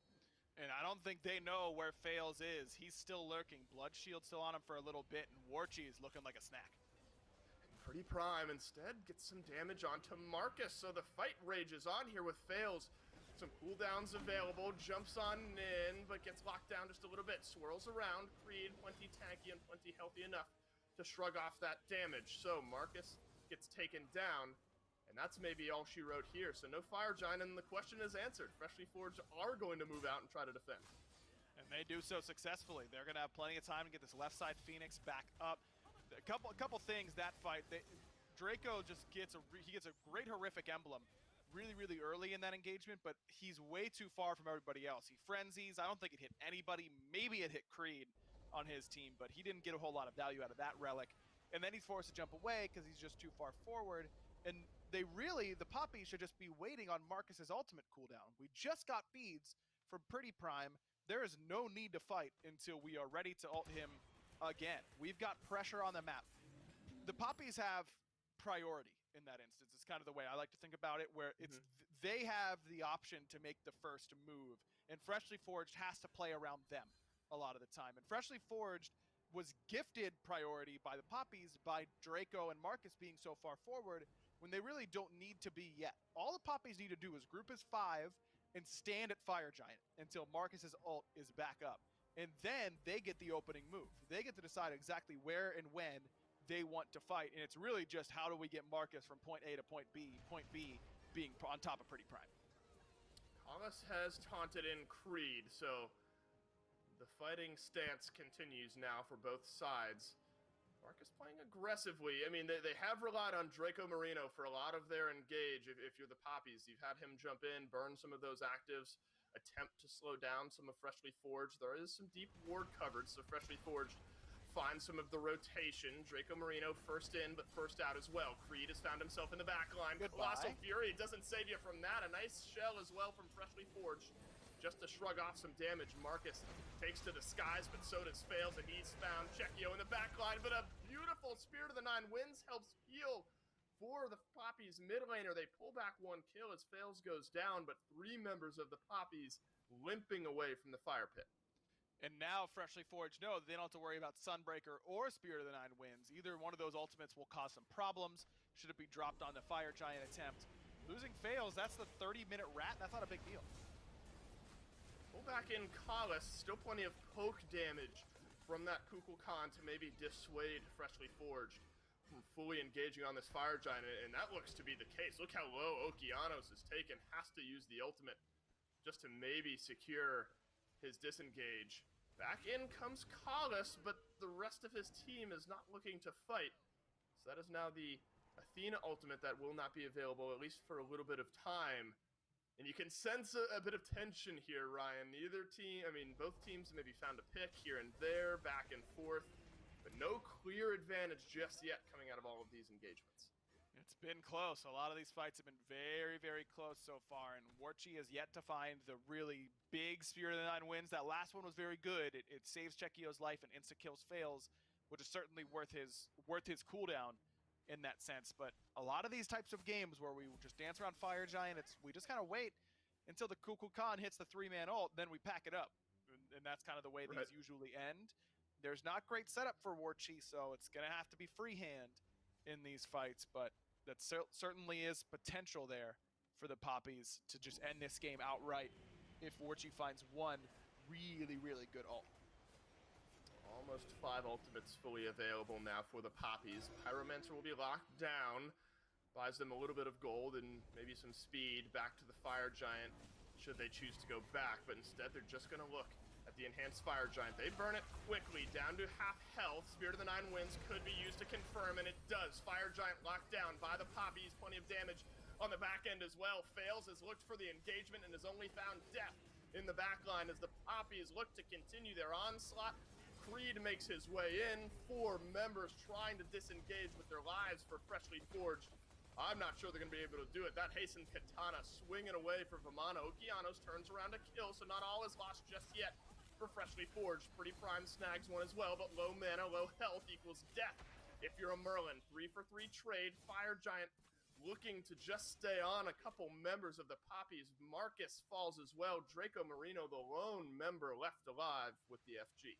And I don't think they know where Fails is. He's still lurking. Blood Shield still on him for a little bit, and Warchi is looking like a snack. Pretty Prime instead gets some damage onto Marcus, so the fight rages on here with Fails. Some cooldowns available, jumps on in, but gets locked down just a little bit. Swirls around, Creed plenty tanky and plenty healthy enough to shrug off that damage. So Marcus gets taken down, and that's maybe all she wrote here. So no Fire Giant, and the question is answered. Freshly Forged are going to move out and try to defend. And they do so successfully. They're going to have plenty of time to get this left side Phoenix back up. A couple things that fight. Draco just gets a great horrific emblem really early in that engagement, but he's way too far from everybody else. He frenzies. I don't think it hit anybody. Maybe it hit Creed on his team, but he didn't get a whole lot of value out of that relic. And then he's forced to jump away because he's just too far forward. And the Poppies should just be waiting on Marcus's ultimate cooldown. We just got beads from Pretty Prime. There is no need to fight until we are ready to ult him again. We've got pressure on the map. The Poppies have priority in that instance. It's kind of the way I like to think about it, where it's they have the option to make the first move, and Freshly Forged has to play around them a lot of the time. And Freshly Forged was gifted priority by the Poppies by Draco and Marcus being so far forward when they really don't need to be yet. All the Poppies need to do is group as 5 and stand at Fire Giant until Marcus's ult is back up. And then they get the opening move. They get to decide exactly where and when they want to fight, and it's really just how do we get Marcus from point A to point B being on top of Pretty Prime. Kalas has taunted in Creed, so the fighting stance continues now for both sides. Marcus playing aggressively. I mean, they have relied on Draco Marino for a lot of their engage. If you're the Poppies, you've had him jump in, burn some of those actives, attempt to slow down some of Freshly Forged. There is some deep ward coverage, so Freshly Forged find some of the rotation. Draco Marino first in, but first out as well. Creed has found himself in the back line. Colossal Fury doesn't save you from that. A nice shell as well from Freshly Forged, just to shrug off some damage. Marcus takes to the skies, but so does Fails, and he's found Chekio in the back line. But a beautiful Spirit of the Nine Winds helps heal for the Poppies mid laner. They pull back 1 kill as Fails goes down, but 3 members of the Poppies limping away from the fire pit. And now Freshly Forged know that they don't have to worry about Sunbreaker or Spirit of the Nine Winds. Either one of those ultimates will cause some problems should it be dropped on the Fire Giant attempt. Losing Fails, that's the 30-minute rat. That's not a big deal. Pull back in Kalas, still plenty of poke damage from that Kukulkan to maybe dissuade Freshly Forged from fully engaging on this Fire Giant, and that looks to be the case. Look how low Okeanos is taken. Has to use the ultimate just to maybe secure his disengage. Back in comes Kalis, but the rest of his team is not looking to fight. So that is now the Athena ultimate that will not be available, at least for a little bit of time. And you can sense a bit of tension here, Ryan. Both teams maybe found a pick here and there, back and forth, but no clear advantage just yet coming out of all of these engagements. It's been close. A lot of these fights have been very, very close so far, and Warchi has yet to find the really big Spirit of the Nine wins. That last one was very good. It saves Chekio's life and insta-kills fails, which is certainly worth his cooldown in that sense. But a lot of these types of games where we just dance around Fire Giant, we just kind of wait until the Kukulkan hits the 3-man ult, then we pack it up. And that's kind of the way these usually end. There's not great setup for Warchi, so it's going to have to be freehand in these fights, but that certainly is potential there for the Poppies to just end this game outright if Warchi finds one really, really good ult. Almost 5 ultimates fully available now for the Poppies. Pyromancer will be locked down, buys them a little bit of gold and maybe some speed back to the Fire Giant should they choose to go back, but instead they're just going to look at the enhanced Fire Giant. They burn it quickly, down to half health. Spirit of the Nine Winds could be used to confirm, and it does. Fire Giant locked down by the Poppies. Plenty of damage on the back end as well. Fails, has looked for the engagement, and has only found death in the back line as the Poppies look to continue their onslaught. Creed makes his way in. 4 members trying to disengage with their lives for Freshly Forged. I'm not sure they're going to be able to do it. That hastened katana swinging away for Vamana. Okeanos turns around to kill, so not all is lost just yet for Freshly Forged. Pretty Prime snags one as well, but low mana, low health equals death if you're a Merlin. 3 for 3 trade. Fire Giant looking to just stay on. A couple members of the Poppies. Marcus falls as well. Draco Marino, the lone member left alive with the FG.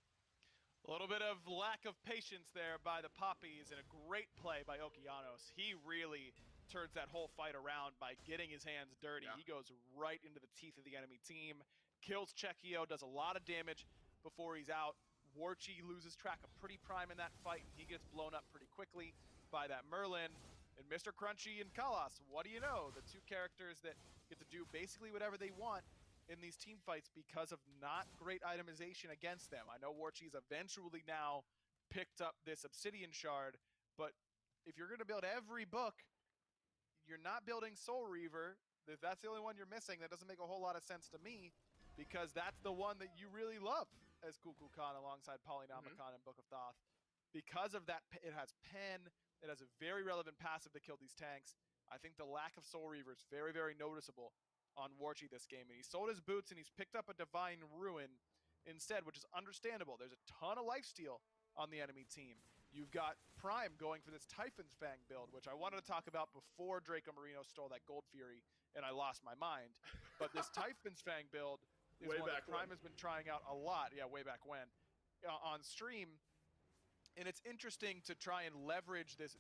A little bit of lack of patience there by the Poppies, and a great play by Okeanos. He really turns that whole fight around by getting his hands dirty. Yeah. He goes right into the teeth of the enemy team, kills Chekio, does a lot of damage before he's out. Warchi loses track of Pretty Prime in that fight, and he gets blown up pretty quickly by that Merlin. And Mr. Crunchy and Kalas, what do you know? The 2 characters that get to do basically whatever they want in these team fights because of not great itemization against them. I know Warchi's eventually now picked up this Obsidian Shard, but if you're going to build every book, you're not building Soul Reaver. If that's the only one you're missing, that doesn't make a whole lot of sense to me, because that's the one that you really love as Kukulkan alongside Polynomicon and Book of Thoth. Because of that, it has Pen, it has a very relevant passive to kill these tanks. I think the lack of Soul Reaver is very, very noticeable on Warchi this game, and he sold his boots and he's picked up a Divine Ruin instead, which is understandable. There's a ton of lifesteal on the enemy team. You've got Prime going for this Typhon's Fang build, which I wanted to talk about before Draco Marino stole that Gold Fury, and I lost my mind. But this Typhon's Fang build is one that Prime has been trying out a lot. Yeah, way back when. On stream. And it's interesting to try and leverage this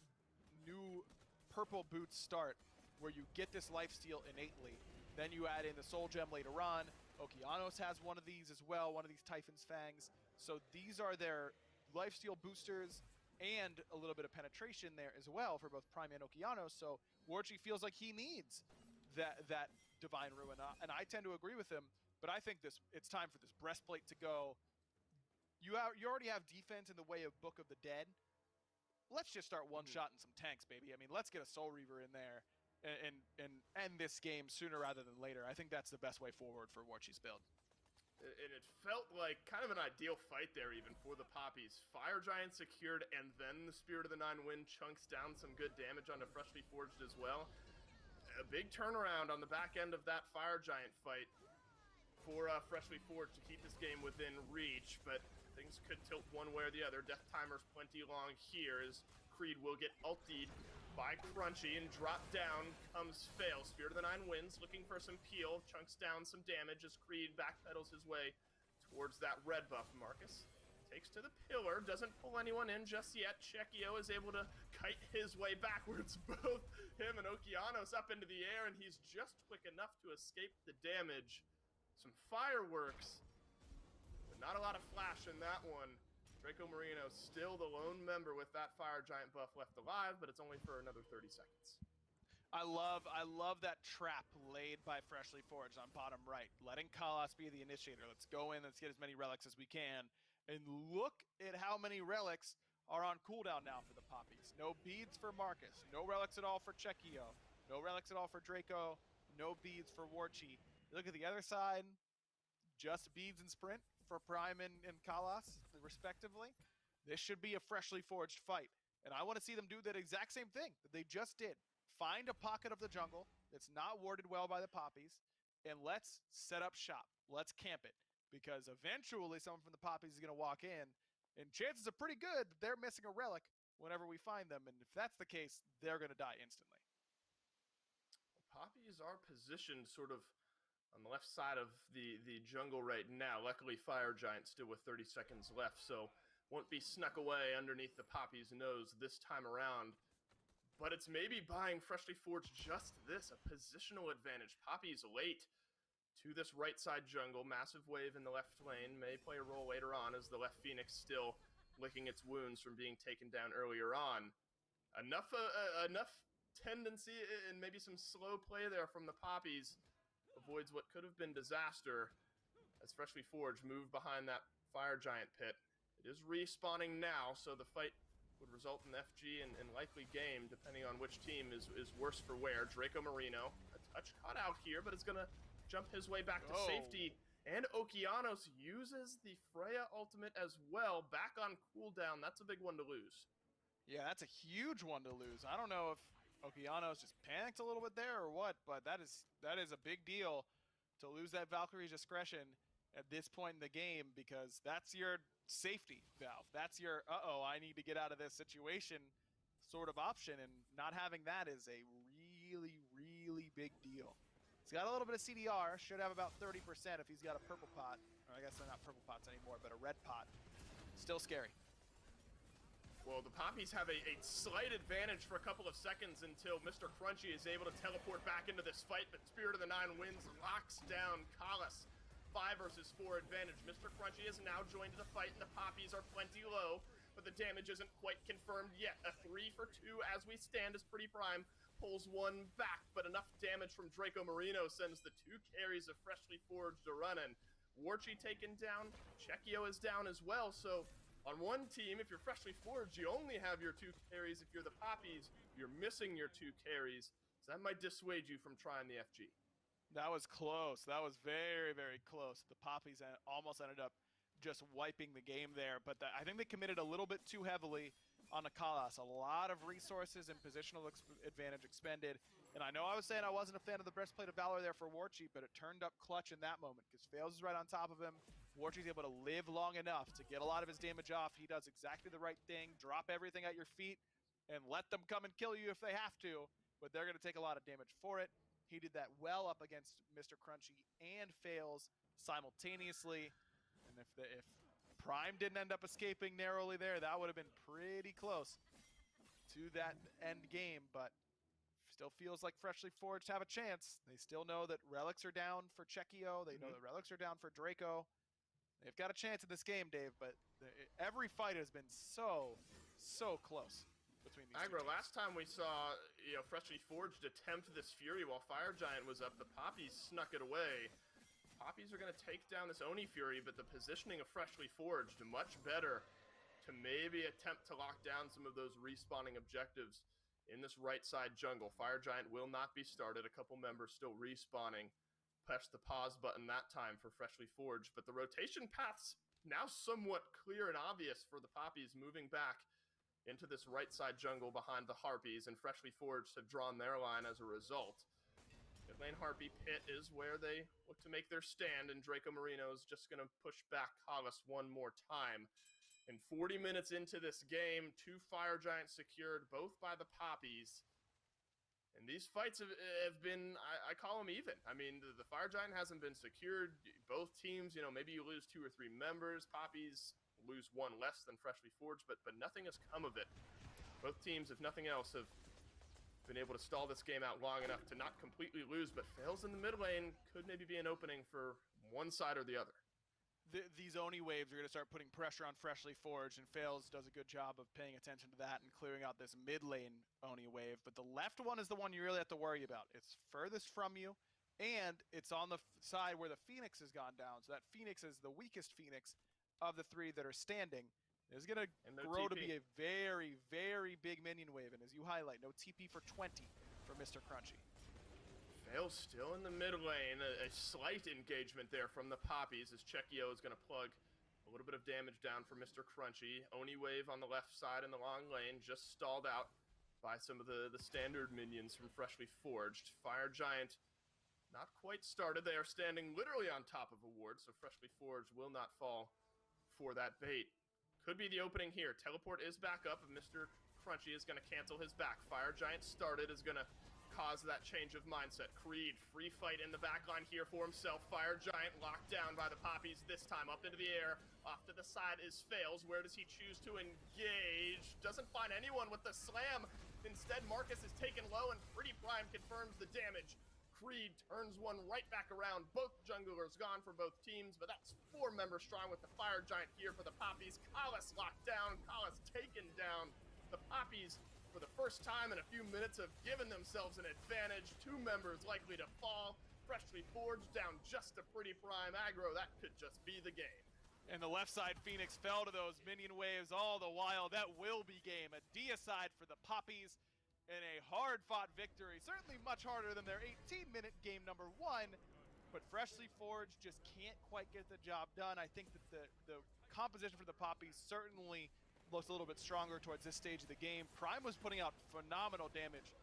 new purple boots start where you get this lifesteal innately. Then you add in the Soul Gem later on. Okeanos has one of these as well, one of these Typhon's Fangs. So these are their lifesteal boosters and a little bit of penetration there as well for both Prime and Okeanos. So Warchi feels like he needs that Divine Ruin. And I tend to agree with him, but I think it's time for this breastplate to go. You already have defense in the way of Book of the Dead. Let's just start one-shotting some tanks, baby. I mean, let's get a Soul Reaver in there and end this game sooner rather than later. I think that's the best way forward for Warchi's build. And it felt like kind of an ideal fight there even for the Poppies. Fire Giant secured, and then the Spirit of the Nine Wind chunks down some good damage onto Freshly Forged as well. A big turnaround on the back end of that Fire Giant fight for Freshly Forged to keep this game within reach, but things could tilt one way or the other. Death timer's plenty long here as Creed will get ultied by Crunchy, and drop down comes Fail. Spirit of the Nine Winds looking for some peel, chunks down some damage as Creed backpedals his way towards that red buff. Marcus takes to the pillar, doesn't pull anyone in just yet. Chekio is able to kite his way backwards, both him and Okeanos up into the air, and he's just quick enough to escape the damage. Some fireworks, but not a lot of flash in that one. Draco Marino still the lone member with that Fire Giant buff left alive, but it's only for another 30 seconds. I love that trap laid by Freshly Forged on bottom right, letting Kalas be the initiator. Let's go in, let's get as many relics as we can. And look at how many relics are on cooldown now for the Poppies. No beads for Marcus, no relics at all for Chekio, no relics at all for Draco, no beads for Warchi. Look at the other side, just beads and sprint for Prime and Kalas, respectively. This should be a Freshly Forged fight. And I want to see them do that exact same thing that they just did. Find a pocket of the jungle that's not warded well by the Poppies, and let's set up shop. Let's camp it. Because eventually someone from the Poppies is going to walk in, and chances are pretty good that they're missing a relic whenever we find them. And if that's the case, they're going to die instantly. Poppies are positioned sort of on the left side of the jungle right now. Luckily, Fire Giant still with 30 seconds left, so won't be snuck away underneath the Poppy's nose this time around. But it's maybe buying Freshly Forged just this, a positional advantage. Poppy's late to this right side jungle. Massive wave in the left lane. May play a role later on as the left Phoenix still licking its wounds from being taken down earlier on. Enough tendency and maybe some slow play there from the Poppies avoids what could have been disaster as Freshly Forged move behind that Fire Giant pit. It is respawning now, so the fight would result in FG and likely game, depending on which team is worse for wear. Draco Marino, a touch caught out here, but is going to jump his way back to safety. And Okeanos uses the Freya ultimate as well, back on cooldown. That's a big one to lose. Yeah, that's a huge one to lose. I don't know if Okeanos just panicked a little bit there or what, but that is a big deal to lose that Valkyrie's discretion at this point in the game, because that's your safety valve. That's your, I need to get out of this situation sort of option, and not having that is a really, really big deal. He's got a little bit of CDR, should have about 30% if he's got a purple pot. Or I guess they're not purple pots anymore, but a red pot. Still scary. Well, the Poppies have a slight advantage for a couple of seconds until Mr. Crunchy is able to teleport back into this fight, but Spirit of the Nine Winds locks down Kalas. 5 versus 4 advantage. Mr. Crunchy has now joined the fight, and the Poppies are plenty low, but the damage isn't quite confirmed yet. A 3 for 2 as we stand as Pretty Prime pulls one back, but enough damage from Draco Marino sends the 2 carries of Freshly Forged to running. Warchi taken down, Chekio is down as well, so on one team, if you're Freshly Forged, you only have your 2 carries. If you're the Poppies, you're missing your 2 carries, so that might dissuade you from trying the FG. That was close. That was very, very close. The Poppies almost ended up just wiping the game there, but I think they committed a little bit too heavily on the Kalas. A lot of resources and positional advantage expended, and I know I was saying I wasn't a fan of the Breastplate of Valor there for Warchi, but it turned up clutch in that moment because Fails is right on top of him. Warchi's able to live long enough to get a lot of his damage off. He does exactly the right thing, drop everything at your feet, and let them come and kill you if they have to, but they're going to take a lot of damage for it. He did that well up against Mr. Crunchy and Fails simultaneously. And if Prime didn't end up escaping narrowly there, that would have been pretty close to that end game. But still feels like Freshly Forged have a chance. They still know that relics are down for Chekio. They know that relics are down for Draco. They've got a chance in this game, Dave, but every fight has been so close. Aggro, last time we saw, Freshly Forged attempt this Fury while Fire Giant was up, the Poppies snuck it away. Poppies are going to take down this Oni Fury, but the positioning of Freshly Forged much better to maybe attempt to lock down some of those respawning objectives in this right side jungle. Fire Giant will not be started. A couple members still respawning. Press the pause button that time for Freshly Forged, but the rotation path's now somewhat clear and obvious for the Poppies moving back into this right side jungle behind the Harpies, and Freshly Forged have drawn their line as a result. Mid lane Harpy pit is where they look to make their stand, and Draco Marino is just going to push back Kalas one more time. And 40 minutes into this game, 2 Fire Giants secured, both by the Poppies. And these fights have been, I call them even. I mean, the Fire Giant hasn't been secured. Both teams, maybe you lose 2 or 3 members. Poppies lose 1 less than Freshly Forged, but nothing has come of it. Both teams, if nothing else, have been able to stall this game out long enough to not completely lose, but Fails in the mid lane could maybe be an opening for one side or the other. these Oni waves are going to start putting pressure on Freshly Forged, and Fails does a good job of paying attention to that and clearing out this mid lane Oni wave. But the left one is the one you really have to worry about. It's furthest from you, and it's on the side where the Phoenix has gone down. So that Phoenix is the weakest Phoenix of the three that are standing. It's going to And no grow to TP. be a very, very big minion wave. And as you highlight, no TP for 20 for Mr. Crunchy. Fails still in the mid lane. A slight engagement there from the Poppies as Chekio is going to plug a little bit of damage down for Mr. Crunchy. Oni wave on the left side in the long lane, just stalled out by some of the standard minions from Freshly Forged. Fire Giant not quite started. They are standing literally on top of a ward, so Freshly Forged will not fall for that bait. Could be the opening here. Teleport is back up, and Mr. Crunchy is going to cancel his back. Fire Giant started, is going to cause that change of mindset. Creed, free fight in the backline here for himself. Fire Giant locked down by the Poppies, this time up into the air. Off to the side is Fails. Where does he choose to engage? Doesn't find anyone with the slam. Instead, Marcus is taken low, and Pretty Prime confirms the damage. Creed turns one right back around. Both junglers gone for both teams, but that's 4 members strong with the Fire Giant here for the Poppies. Kalis locked down. Kalis taken down. The Poppies, for the first time in a few minutes, have given themselves an advantage. 2 members likely to fall. Freshly Forged down just a Pretty Prime aggro. That could just be the game. And the left side Phoenix fell to those minion waves all the while. That will be game. A deicide for the Poppies in a hard-fought victory. Certainly much harder than their 18-minute game number 1. But Freshly Forged just can't quite get the job done. I think that the composition for the Poppies certainly looks a little bit stronger towards this stage of the game. Prime was putting out phenomenal damage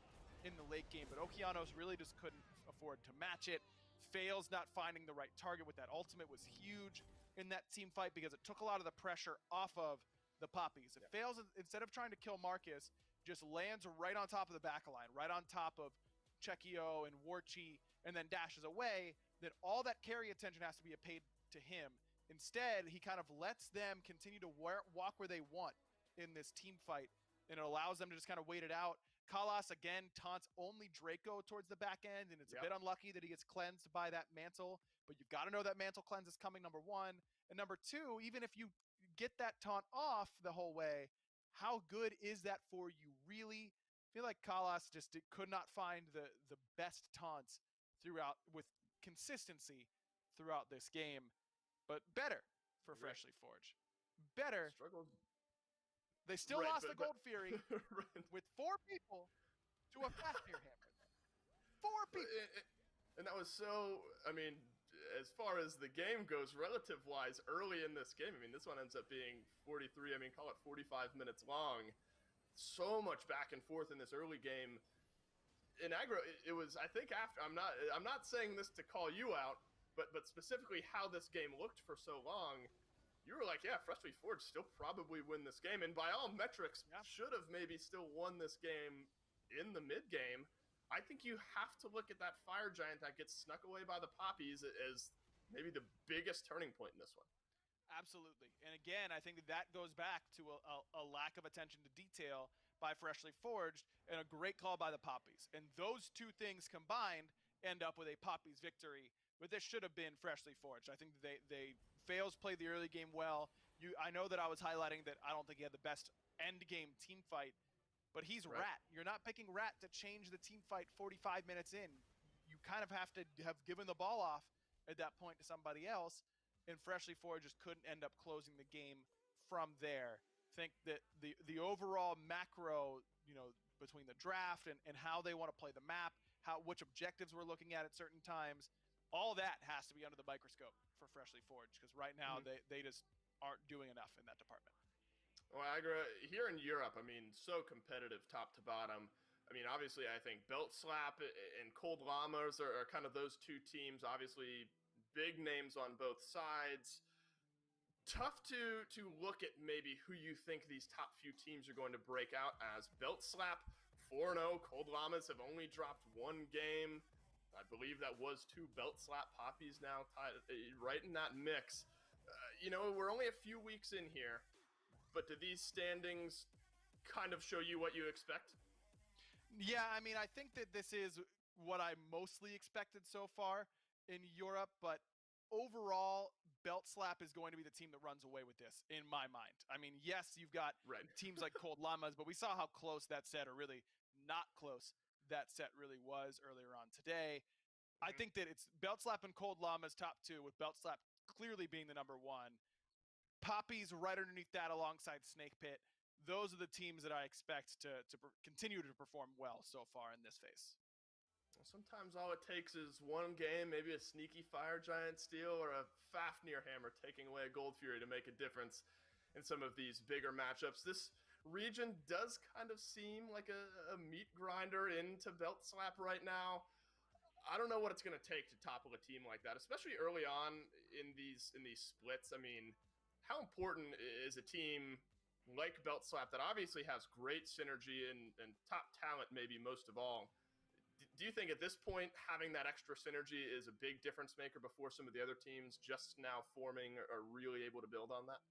in the late game, but Okeanos really just couldn't afford to match it. Fails not finding the right target with that ultimate was huge in that team fight because it took a lot of the pressure off of the Poppies. It Fails, instead of trying to kill Marcus, just lands right on top of the back line, right on top of Chekio and Warchi, and then dashes away, then all that carry attention has to be paid to him. Instead, he kind of lets them continue to walk where they want in this team fight, and it allows them to just kind of wait it out. Kalas, again, taunts only Draco towards the back end, and it's a bit unlucky that he gets cleansed by that mantle, but you've got to know that mantle cleanse is coming, number 1. And number 2, even if you get that taunt off the whole way, how good is that for you, really? I feel like Kalas just could not find the best taunts throughout with consistency throughout this game, but better for Freshly Forged. Better. Struggled. They still lost the Gold Fury Right. with 4 people to a Fafnir hammer. 4 people. And that was so, I mean, as far as the game goes, relative-wise, early in this game, I mean, this one ends up being 43, I mean, call it 45 minutes long. So much back and forth in this early game. In aggro, it was, I think, after, I'm not saying this to call you out, but specifically how this game looked for so long, you were like, yeah, Freshly Forged still probably win this game, and by all metrics, should have maybe still won this game in the mid-game. I think you have to look at that Fire Giant that gets snuck away by the Poppies as maybe the biggest turning point in this one. Absolutely. And again, I think that goes back to a lack of attention to detail by Freshly Forged and a great call by the Poppies. And those two things combined end up with a Poppies victory, but this should have been Freshly Forged. I think they Fails played the early game well. I know that I was highlighting that I don't think he had the best end game team fight, but he's Right. Rat. You're not picking Rat to change the team fight 45 minutes in. You kind of have to have given the ball off at that point to somebody else, and Freshly Forged just couldn't end up closing the game from there. Think that the overall macro, between the draft and how they want to play the map, which objectives we're looking at certain times, all that has to be under the microscope for Freshly Forged, because right now they just aren't doing enough in that department. Well, Agra, here in Europe, I mean, so competitive top to bottom. I mean, obviously, I think Belt Slap and Cold Llamas are kind of those two teams. Obviously, big names on both sides. Tough to look at maybe who you think these top few teams are going to break out as. Belt Slap 4-0. Cold Llamas have only dropped 1 game. I believe that was 2 Belt Slap Poppies now tied right in that mix. We're only a few weeks in here, but do these standings kind of show you what you expect? Yeah, I mean, I think that this is what I mostly expected so far in Europe, but overall, Belt Slap is going to be the team that runs away with this, in my mind. I mean, yes, you've got Right. teams like Cold Llamas, but we saw how close that set, or really not close, that set really was earlier on today. I think that it's Belt Slap and Cold Llamas top 2, with Belt Slap clearly being the number 1. Poppy's right underneath that alongside Snake Pit. Those are the teams that I expect to continue to perform well so far in this phase. Sometimes all it takes is one game, maybe a sneaky Fire Giant steal or a Fafnir Hammer taking away a Gold Fury to make a difference in some of these bigger matchups. This region does kind of seem like a meat grinder into Belt Slap right now. I don't know what it's going to take to topple a team like that, especially early on in these splits. I mean, how important is a team like Belt Slap that obviously has great synergy and top talent, maybe most of all? Do you think at this point having that extra synergy is a big difference maker before some of the other teams just now forming are really able to build on that?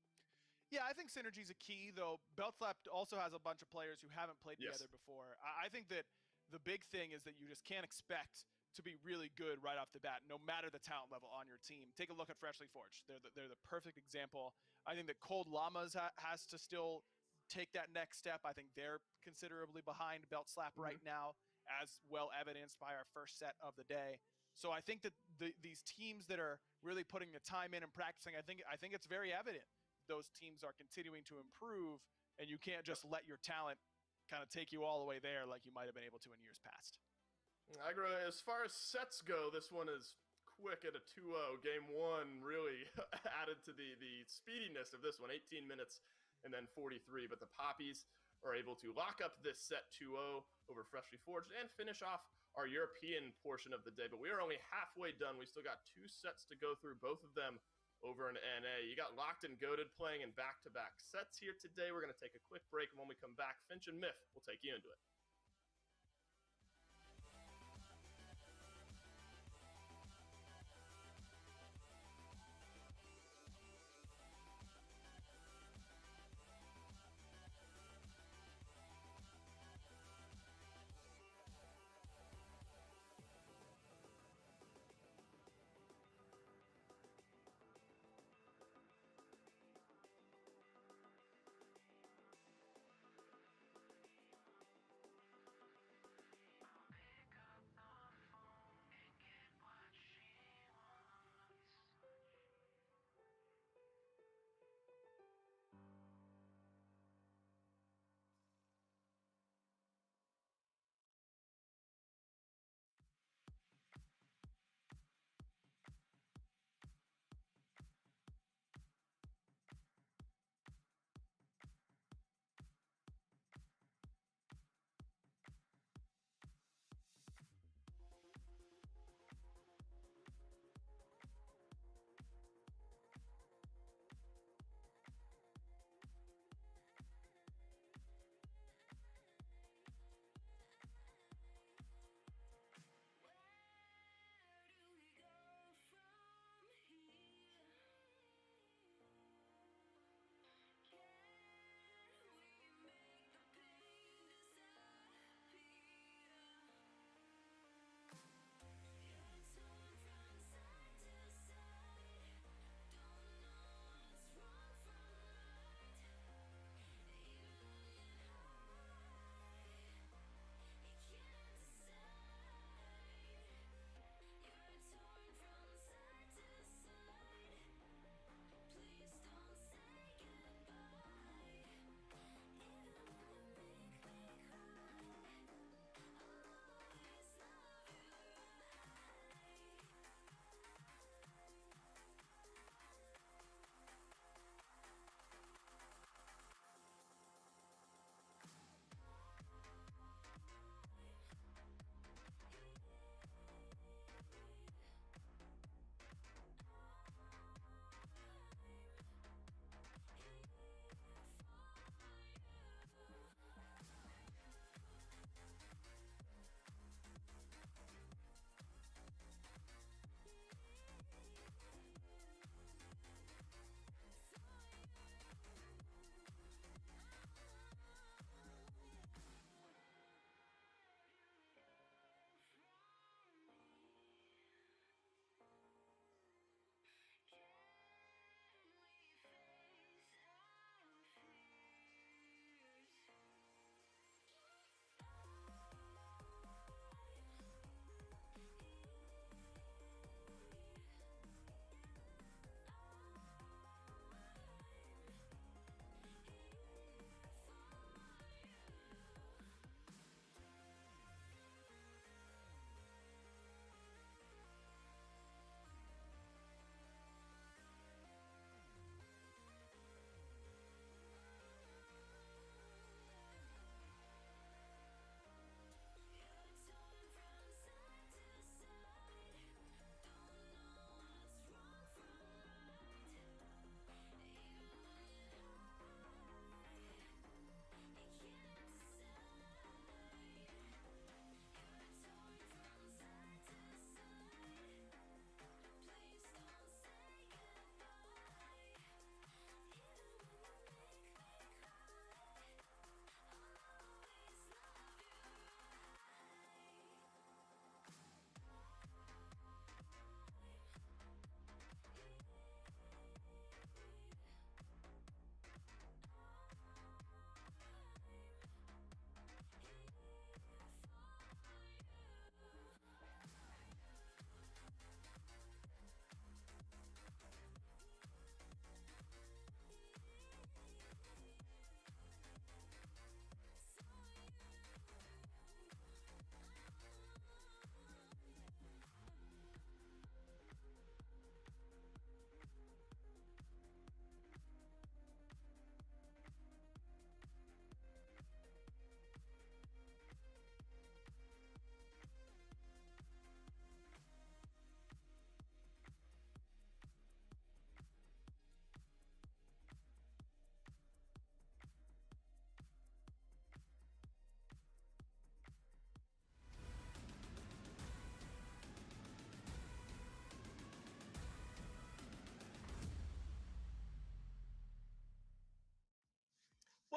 Yeah, I think synergy is a key, though. Belt Slap also has a bunch of players who haven't played Yes. together before. I think that the big thing is that you just can't expect to be really good right off the bat, no matter the talent level on your team. Take a look at Freshly Forged. They're the perfect example. I think that Cold Llamas has to still take that next step. I think they're considerably behind Belt Slap right now, as well evidenced by our first set of the day. So I think that these teams that are really putting the time in and practicing, I think it's very evident those teams are continuing to improve, and you can't just let your talent kind of take you all the way there like you might have been able to in years past. Aggro, as far as sets go, this one is quick at a 2-0. Game 1 really added to the speediness of this one, 18 minutes and then 43. But the Poppies are able to lock up this set 2-0 over Freshly Forged and finish off our European portion of the day. But we are only halfway done. We still got 2 sets to go through, both of them over in NA. You got Locked and Goated playing in back-to-back sets here today. We're going to take a quick break, and when we come back, Finch and Myth will take you into it.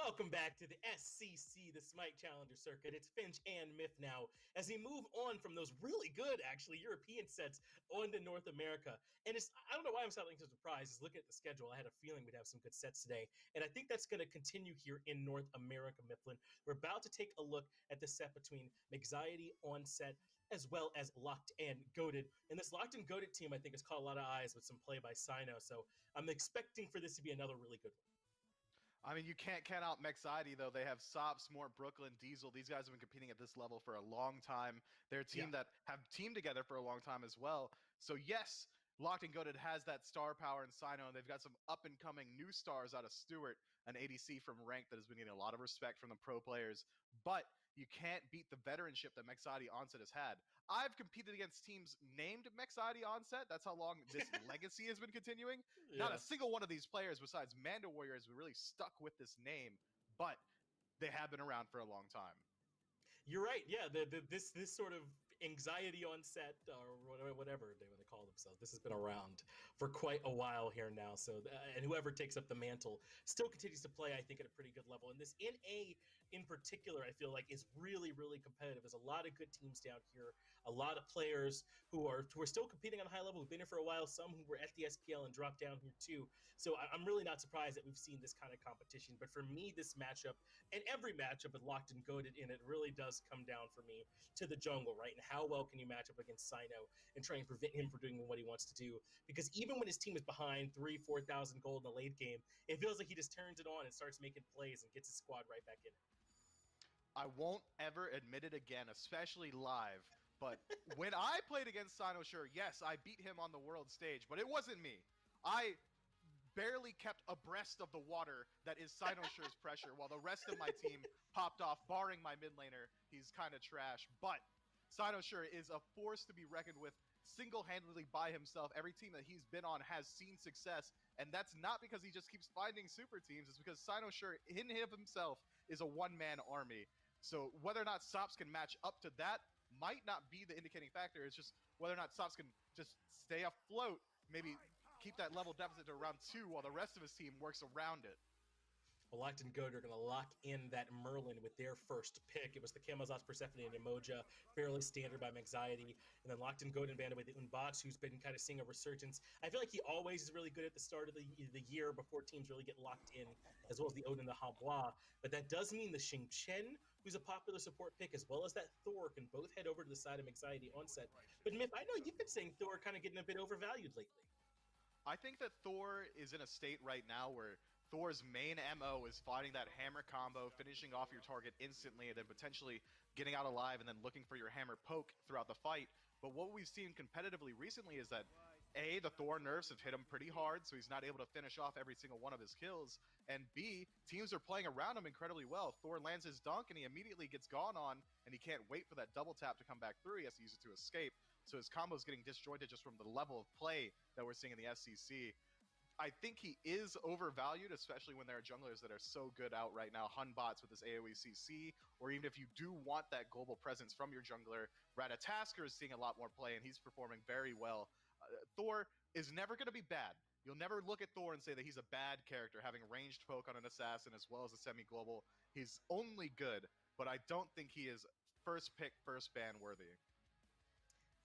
Welcome back to the SCC, the Smite Challenger Circuit. It's Finch and Myth now as we move on from those really good, actually, European sets on to North America. And I don't know why I'm sounding so surprised. Just looking at the schedule, I had a feeling we'd have some good sets today. And I think that's going to continue here in North America, Mifflin. We're about to take a look at the set between Mixxiety Onset as well as Locked and Goated. And this Locked and Goated team, I think, has caught a lot of eyes with some play by Sino. So I'm expecting for this to be another really good one. I mean, you can't count out Mexidi, though. They have Sops, Mort, Brooklyn, Diesel. These guys have been competing at this level for a long time. They're a team that have teamed together for a long time as well. So, yes, Locked and Goated has that star power in Sino, and they've got some up-and-coming new stars out of Stewart, an ADC from Rank that has been getting a lot of respect from the pro players. But you can't beat the veteranship that Mexidi Onset has had. I've competed against teams named Mexidi Onset. That's how long this legacy has been continuing. Not a single one of these players besides Manda Warrior has really stuck with this name, but they have been around for a long time. You're right. Yeah, this sort of anxiety on set or whatever they call themselves. This has been around for quite a while here now. So, and whoever takes up the mantle still continues to play, I think, at a pretty good level. And this NA in particular, I feel like is really, really competitive. There's a lot of good teams down here, a lot of players who are still competing on a high level, who've been here for a while, some who were at the SPL and dropped down here too. So I'm really not surprised that we've seen this kind of competition. But for me, this matchup and every matchup with Locked and Goated in it really does come down for me to the jungle, right? And how well can you match up against Sino and try and prevent him from doing what he wants to do? Because even when his team is behind 3,000-4,000 gold in the late game, it feels like he just turns it on and starts making plays and gets his squad right back in it. I won't ever admit it again, especially live. But when I played against Sino, sure, yes, I beat him on the world stage, but it wasn't me. I barely kept abreast of the water that is Sinosure's pressure, while the rest of my team popped off, barring my mid laner. He's kind of trash, but Sinosure is a force to be reckoned with single-handedly by himself. Every team that he's been on has seen success, and that's not because he just keeps finding super teams. It's because Sinosure, in and of himself, is a one-man army. So whether or not Sops can match up to that might not be the indicating factor. It's just whether or not Sops can just stay afloat, maybe keep that level deficit to around 2 while the rest of his team works around it. Well, Locked and Goated are going to lock in that Merlin with their first pick. It was the Camazotz, Persephone, and Emoja, fairly standard by Mixxiety. And then Locked and Goated banded with the Unbots, who's been kind of seeing a resurgence. I feel like he always is really good at the start of the year before teams really get locked in, as well as the Odin and the Habois. But that does mean the Xing Chen, who's a popular support pick, as well as that Thor, can both head over to the side of Mixxiety Onset. But Myth, I know you've been saying Thor kind of getting a bit overvalued lately. I think that Thor is in a state right now where Thor's main MO is finding that hammer combo, finishing off your target instantly, and then potentially getting out alive and then looking for your hammer poke throughout the fight. But what we've seen competitively recently is that A, the Thor nerfs have hit him pretty hard, so he's not able to finish off every single one of his kills. And B, teams are playing around him incredibly well. Thor lands his dunk and he immediately gets gone on, and he can't wait for that double tap to come back through. He has to use it to escape. So his combo's getting disjointed just from the level of play that we're seeing in the SCC. I think he is overvalued, especially when there are junglers that are so good out right now. Hunbots with his AoE CC, or even if you do want that global presence from your jungler, Ratatasker is seeing a lot more play, and he's performing very well. Thor is never going to be bad. You'll never look at Thor and say that he's a bad character, having ranged poke on an assassin as well as a semi-global. He's only good, but I don't think he is first pick, first ban worthy.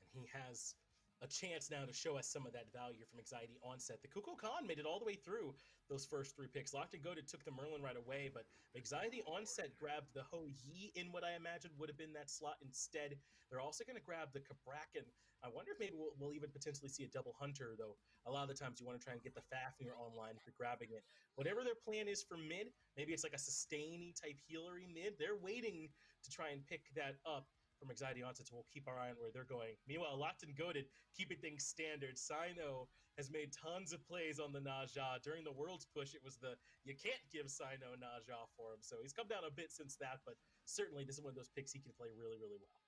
And he has a chance now to show us some of that value from Mixxiety Onset. The Kukulkan made it all the way through those first 3 picks. Locked and Goated took the Merlin right away, but Mixxiety Onset grabbed the Ho Yi in what I imagine would have been that slot instead. They're also going to grab the Kabrakan. I wonder if maybe we'll even potentially see a double Hunter, though. A lot of the times you want to try and get the Fafnir online if you're grabbing it. Whatever their plan is for mid, maybe it's like a sustain-y type healery mid. They're waiting to try and pick that up from Mixxiety Onset, so we'll keep our eye on where they're going. Meanwhile, Locked and Goated, keeping things standard. Sino has made tons of plays on the Naja. During the World's push, it was the you can't give Sino Naja for him, so he's come down a bit since that, but certainly this is one of those picks he can play really, really well.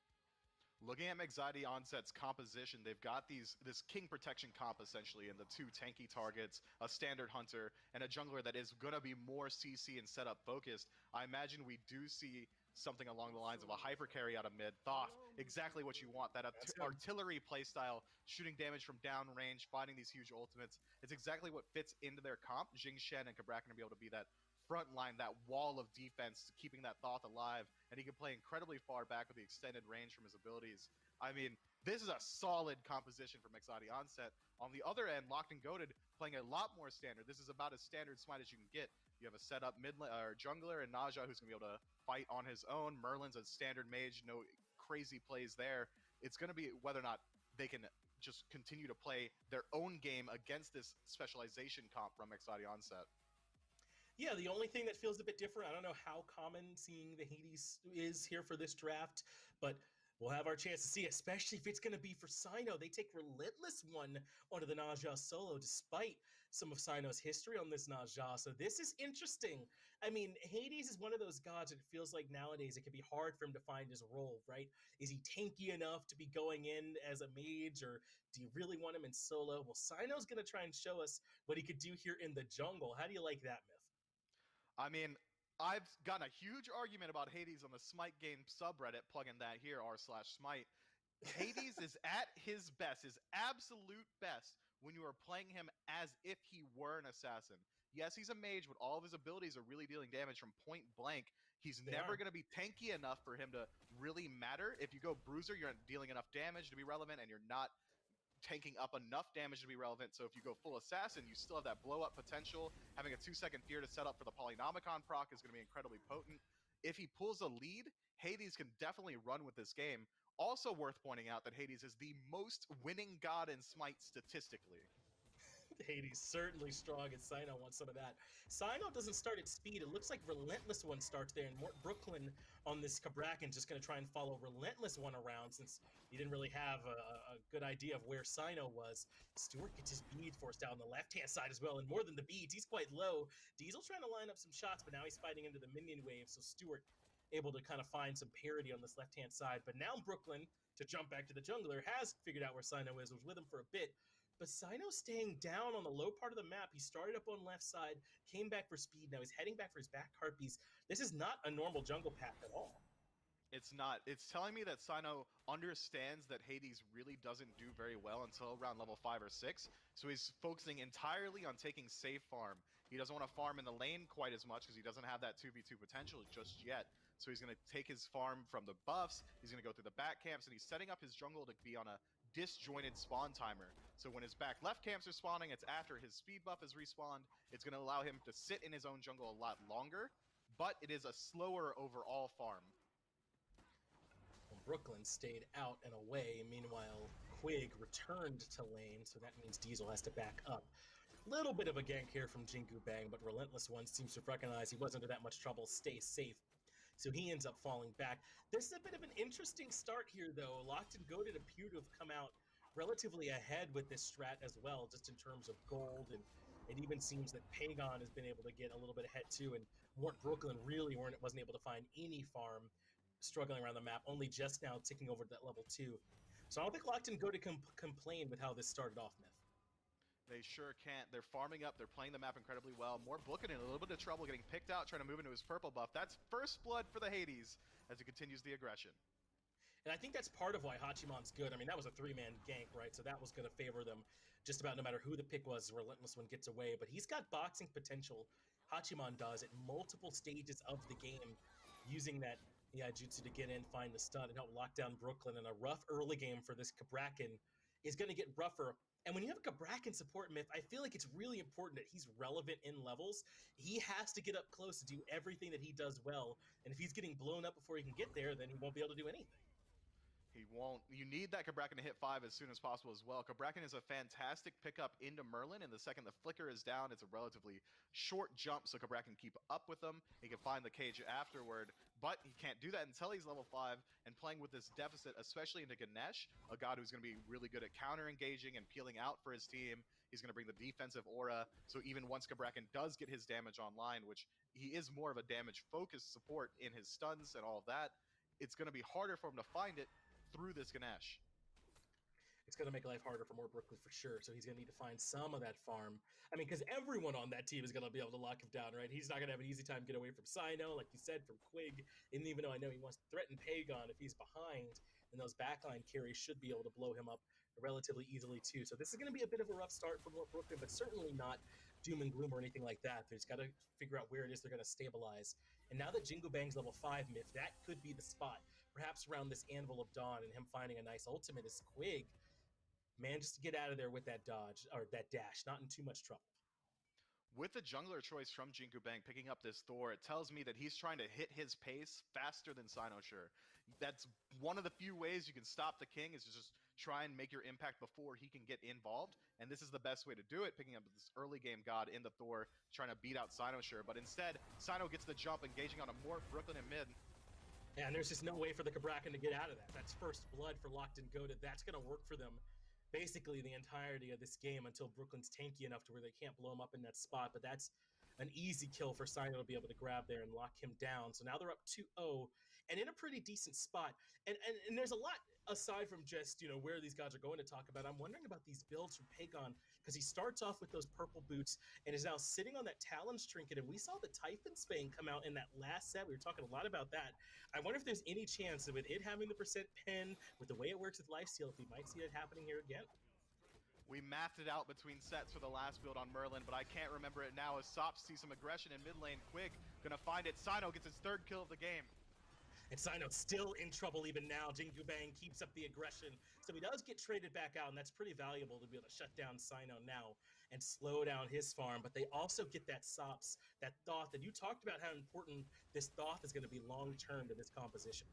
Looking at Mixxiety Onset's composition, they've got this King Protection comp essentially, and the 2 tanky targets, a standard hunter, and a jungler that is going to be more CC and setup focused. I imagine we do see something along the lines of a hyper carry out of mid. Thoth, exactly what you want. That artillery playstyle, shooting damage from downrange, finding these huge ultimates. It's exactly what fits into their comp. Jing Shen and Kabrak are going to be able to be that front line, that wall of defense, keeping that Thoth alive, and he can play incredibly far back with the extended range from his abilities. I mean, this is a solid composition for Mexati Onset. On the other end, Locked and Goated playing a lot more standard. This is about as standard Smite as you can get. You have a setup mid or jungler and Naja who's going to be able to fight on his own. Merlin's a standard mage, no crazy plays there. It's going to be whether or not they can just continue to play their own game against this specialization comp from Mexati Onset. Yeah, the only thing that feels a bit different, I don't know how common seeing the Hades is here for this draft, but we'll have our chance to see, especially if it's going to be for Sino. They take Relentless One onto the Naja solo, despite some of Sino's history on this Naja. So this is interesting. I mean, Hades is one of those gods that it feels like nowadays it can be hard for him to find his role, right? Is he tanky enough to be going in as a mage, or do you really want him in solo? Well, Sino's going to try and show us what he could do here in the jungle. How do you like that, Myth? I mean, I've gotten a huge argument about Hades on the Smite game subreddit, plugging that here, r/Smite. Hades is at his best, his absolute best, when you are playing him as if he were an assassin. Yes, he's a mage, but all of his abilities are really dealing damage from point blank. He's never going to be tanky enough for him to really matter. If you go Bruiser, you're not dealing enough damage to be relevant, and you're not tanking up enough damage to be relevant. So if you go full assassin, you still have that blow up potential. Having a 2-second fear to set up for the Polynomicon proc is going to be incredibly potent. If he pulls a lead, Hades can definitely run with this game. Also worth pointing out that Hades is the most winning god in Smite statistically. Hades certainly strong, and Sino wants some of that. Sino doesn't start at speed. It looks like Relentless One starts there, and Mort Brooklyn on this Cabrakan just going to try and follow Relentless One around, since he didn't really have a good idea of where Sino was. Stewart gets his bead forced down the left-hand side as well, and more than the beads, he's quite low. Diesel trying to line up some shots, but now he's fighting into the minion wave, so Stewart able to kind of find some parity on this left-hand side. But now Brooklyn, to jump back to the jungler, has figured out where Sino is, was with him for a bit. But Sino's staying down on the low part of the map. He started up on left side, came back for speed. Now he's heading back for his back harpies. This is not a normal jungle path at all. It's not. It's telling me that Sino understands that Hades really doesn't do very well until around level 5 or 6. So he's focusing entirely on taking safe farm. He doesn't want to farm in the lane quite as much because he doesn't have that 2v2 potential just yet. So he's going to take his farm from the buffs. He's going to go through the back camps, and he's setting up his jungle to be on a disjointed spawn timer. So when his back left camps are spawning, it's after his speed buff is respawned. It's going to allow him to sit in his own jungle a lot longer, but it is a slower overall farm. Brooklyn stayed out and away. Meanwhile, Quig returned to lane, so that means Diesel has to back up. Little bit of a gank here from Jingu Bang, but Relentless One seems to recognize he wasn't in that much trouble. Stay safe. So he ends up falling back. This is a bit of an interesting start here, though. Locked and Goated appear to have come out relatively ahead with this strat as well, just in terms of gold, and it even seems that Pagon has been able to get a little bit ahead too, and Mort Brooklyn really wasn't able to find any farm, struggling around the map, only just now ticking over to that level 2. So I don't think Locked and Goated complain with how this started off, Myth. They sure can't. They're farming up. They're playing the map incredibly well. Mort Brooklyn in a little bit of trouble getting picked out, trying to move into his purple buff. That's first blood for the Hades as he continues the aggression. And I think that's part of why Hachimon's good. I mean, that was a 3-man gank, right? So that was going to favor them just about no matter who the pick was. Relentless One gets away, but he's got boxing potential. Hachimon does at multiple stages of the game, using that jutsu to get in, find the stun, and help lock down Brooklyn. And a rough early game for this Cabrakan is going to get rougher. And when you have a Cabrakan support, Myth, I feel like it's really important that he's relevant in levels. He has to get up close to do everything that he does well. And if he's getting blown up before he can get there, then he won't be able to do anything. He won't. You need that Cabrakan to hit 5 as soon as possible as well. Cabrakan is a fantastic pickup into Merlin, and the second the flicker is down, it's a relatively short jump, so Cabrakan can keep up with them. He can find the cage afterward, but he can't do that until he's level 5, and playing with this deficit, especially into Ganesh, a god who's going to be really good at counter-engaging and peeling out for his team. He's going to bring the defensive aura, so even once Cabrakan does get his damage online, which he is more of a damage-focused support in his stuns and all of that, it's going to be harder for him to find it through this Ganesh. It's going to make life harder for Mort Brooklyn for sure, so he's going to need to find some of that farm. I mean, because everyone on that team is going to be able to lock him down, right? He's not going to have an easy time getting away from Sino, like you said, from Quig, and even though I know he wants to threaten Pagon if he's behind, and those backline carries should be able to blow him up relatively easily too. So this is going to be a bit of a rough start for Mort Brooklyn, but certainly not doom and gloom or anything like that. They just got to figure out where it is they're going to stabilize. And now that Jingu Bang's level 5, Myth, that could be the spot. Perhaps around this Anvil of Dawn and him finding a nice ultimate is Quig manages to get out of there with that dodge, or that dash, not in too much trouble. With the jungler choice from Jinku Bang picking up this Thor, it tells me that he's trying to hit his pace faster than Sinosure. That's one of the few ways you can stop the king, is to just try and make your impact before he can get involved. And this is the best way to do it, picking up this early game god in the Thor, trying to beat out Sinosure. But instead, Sino gets the jump, engaging on a more Brooklyn and mid. And there's just no way for the Cabrakan to get out of that. That's first blood for Locked and Goaded. That's going to work for them basically the entirety of this game until Brooklyn's tanky enough to where they can't blow him up in that spot. But that's an easy kill for Sino to be able to grab there and lock him down. So now they're up 2-0 and in a pretty decent spot. And there's a lot aside from just, you know, where these guys are going to talk about. I'm wondering about these builds from Pagon, because he starts off with those purple boots and is now sitting on that Talon's trinket. And we saw the Typhon's Fang come out in that last set. We were talking a lot about that. I wonder if there's any chance that with it having the percent pen, with the way it works with lifesteal, if we might see it happening here again. We mathed it out between sets for the last build on Merlin, but I can't remember it now as Sops sees some aggression in mid lane. Quig gonna find it. Sino gets his third kill of the game. And Sino still in trouble even now. Jingu Bang keeps up the aggression. So he does get traded back out, and that's pretty valuable to be able to shut down Sino now and slow down his farm. But they also get that Sops, that Thoth, that you talked about how important this Thoth is going to be long-term to this composition.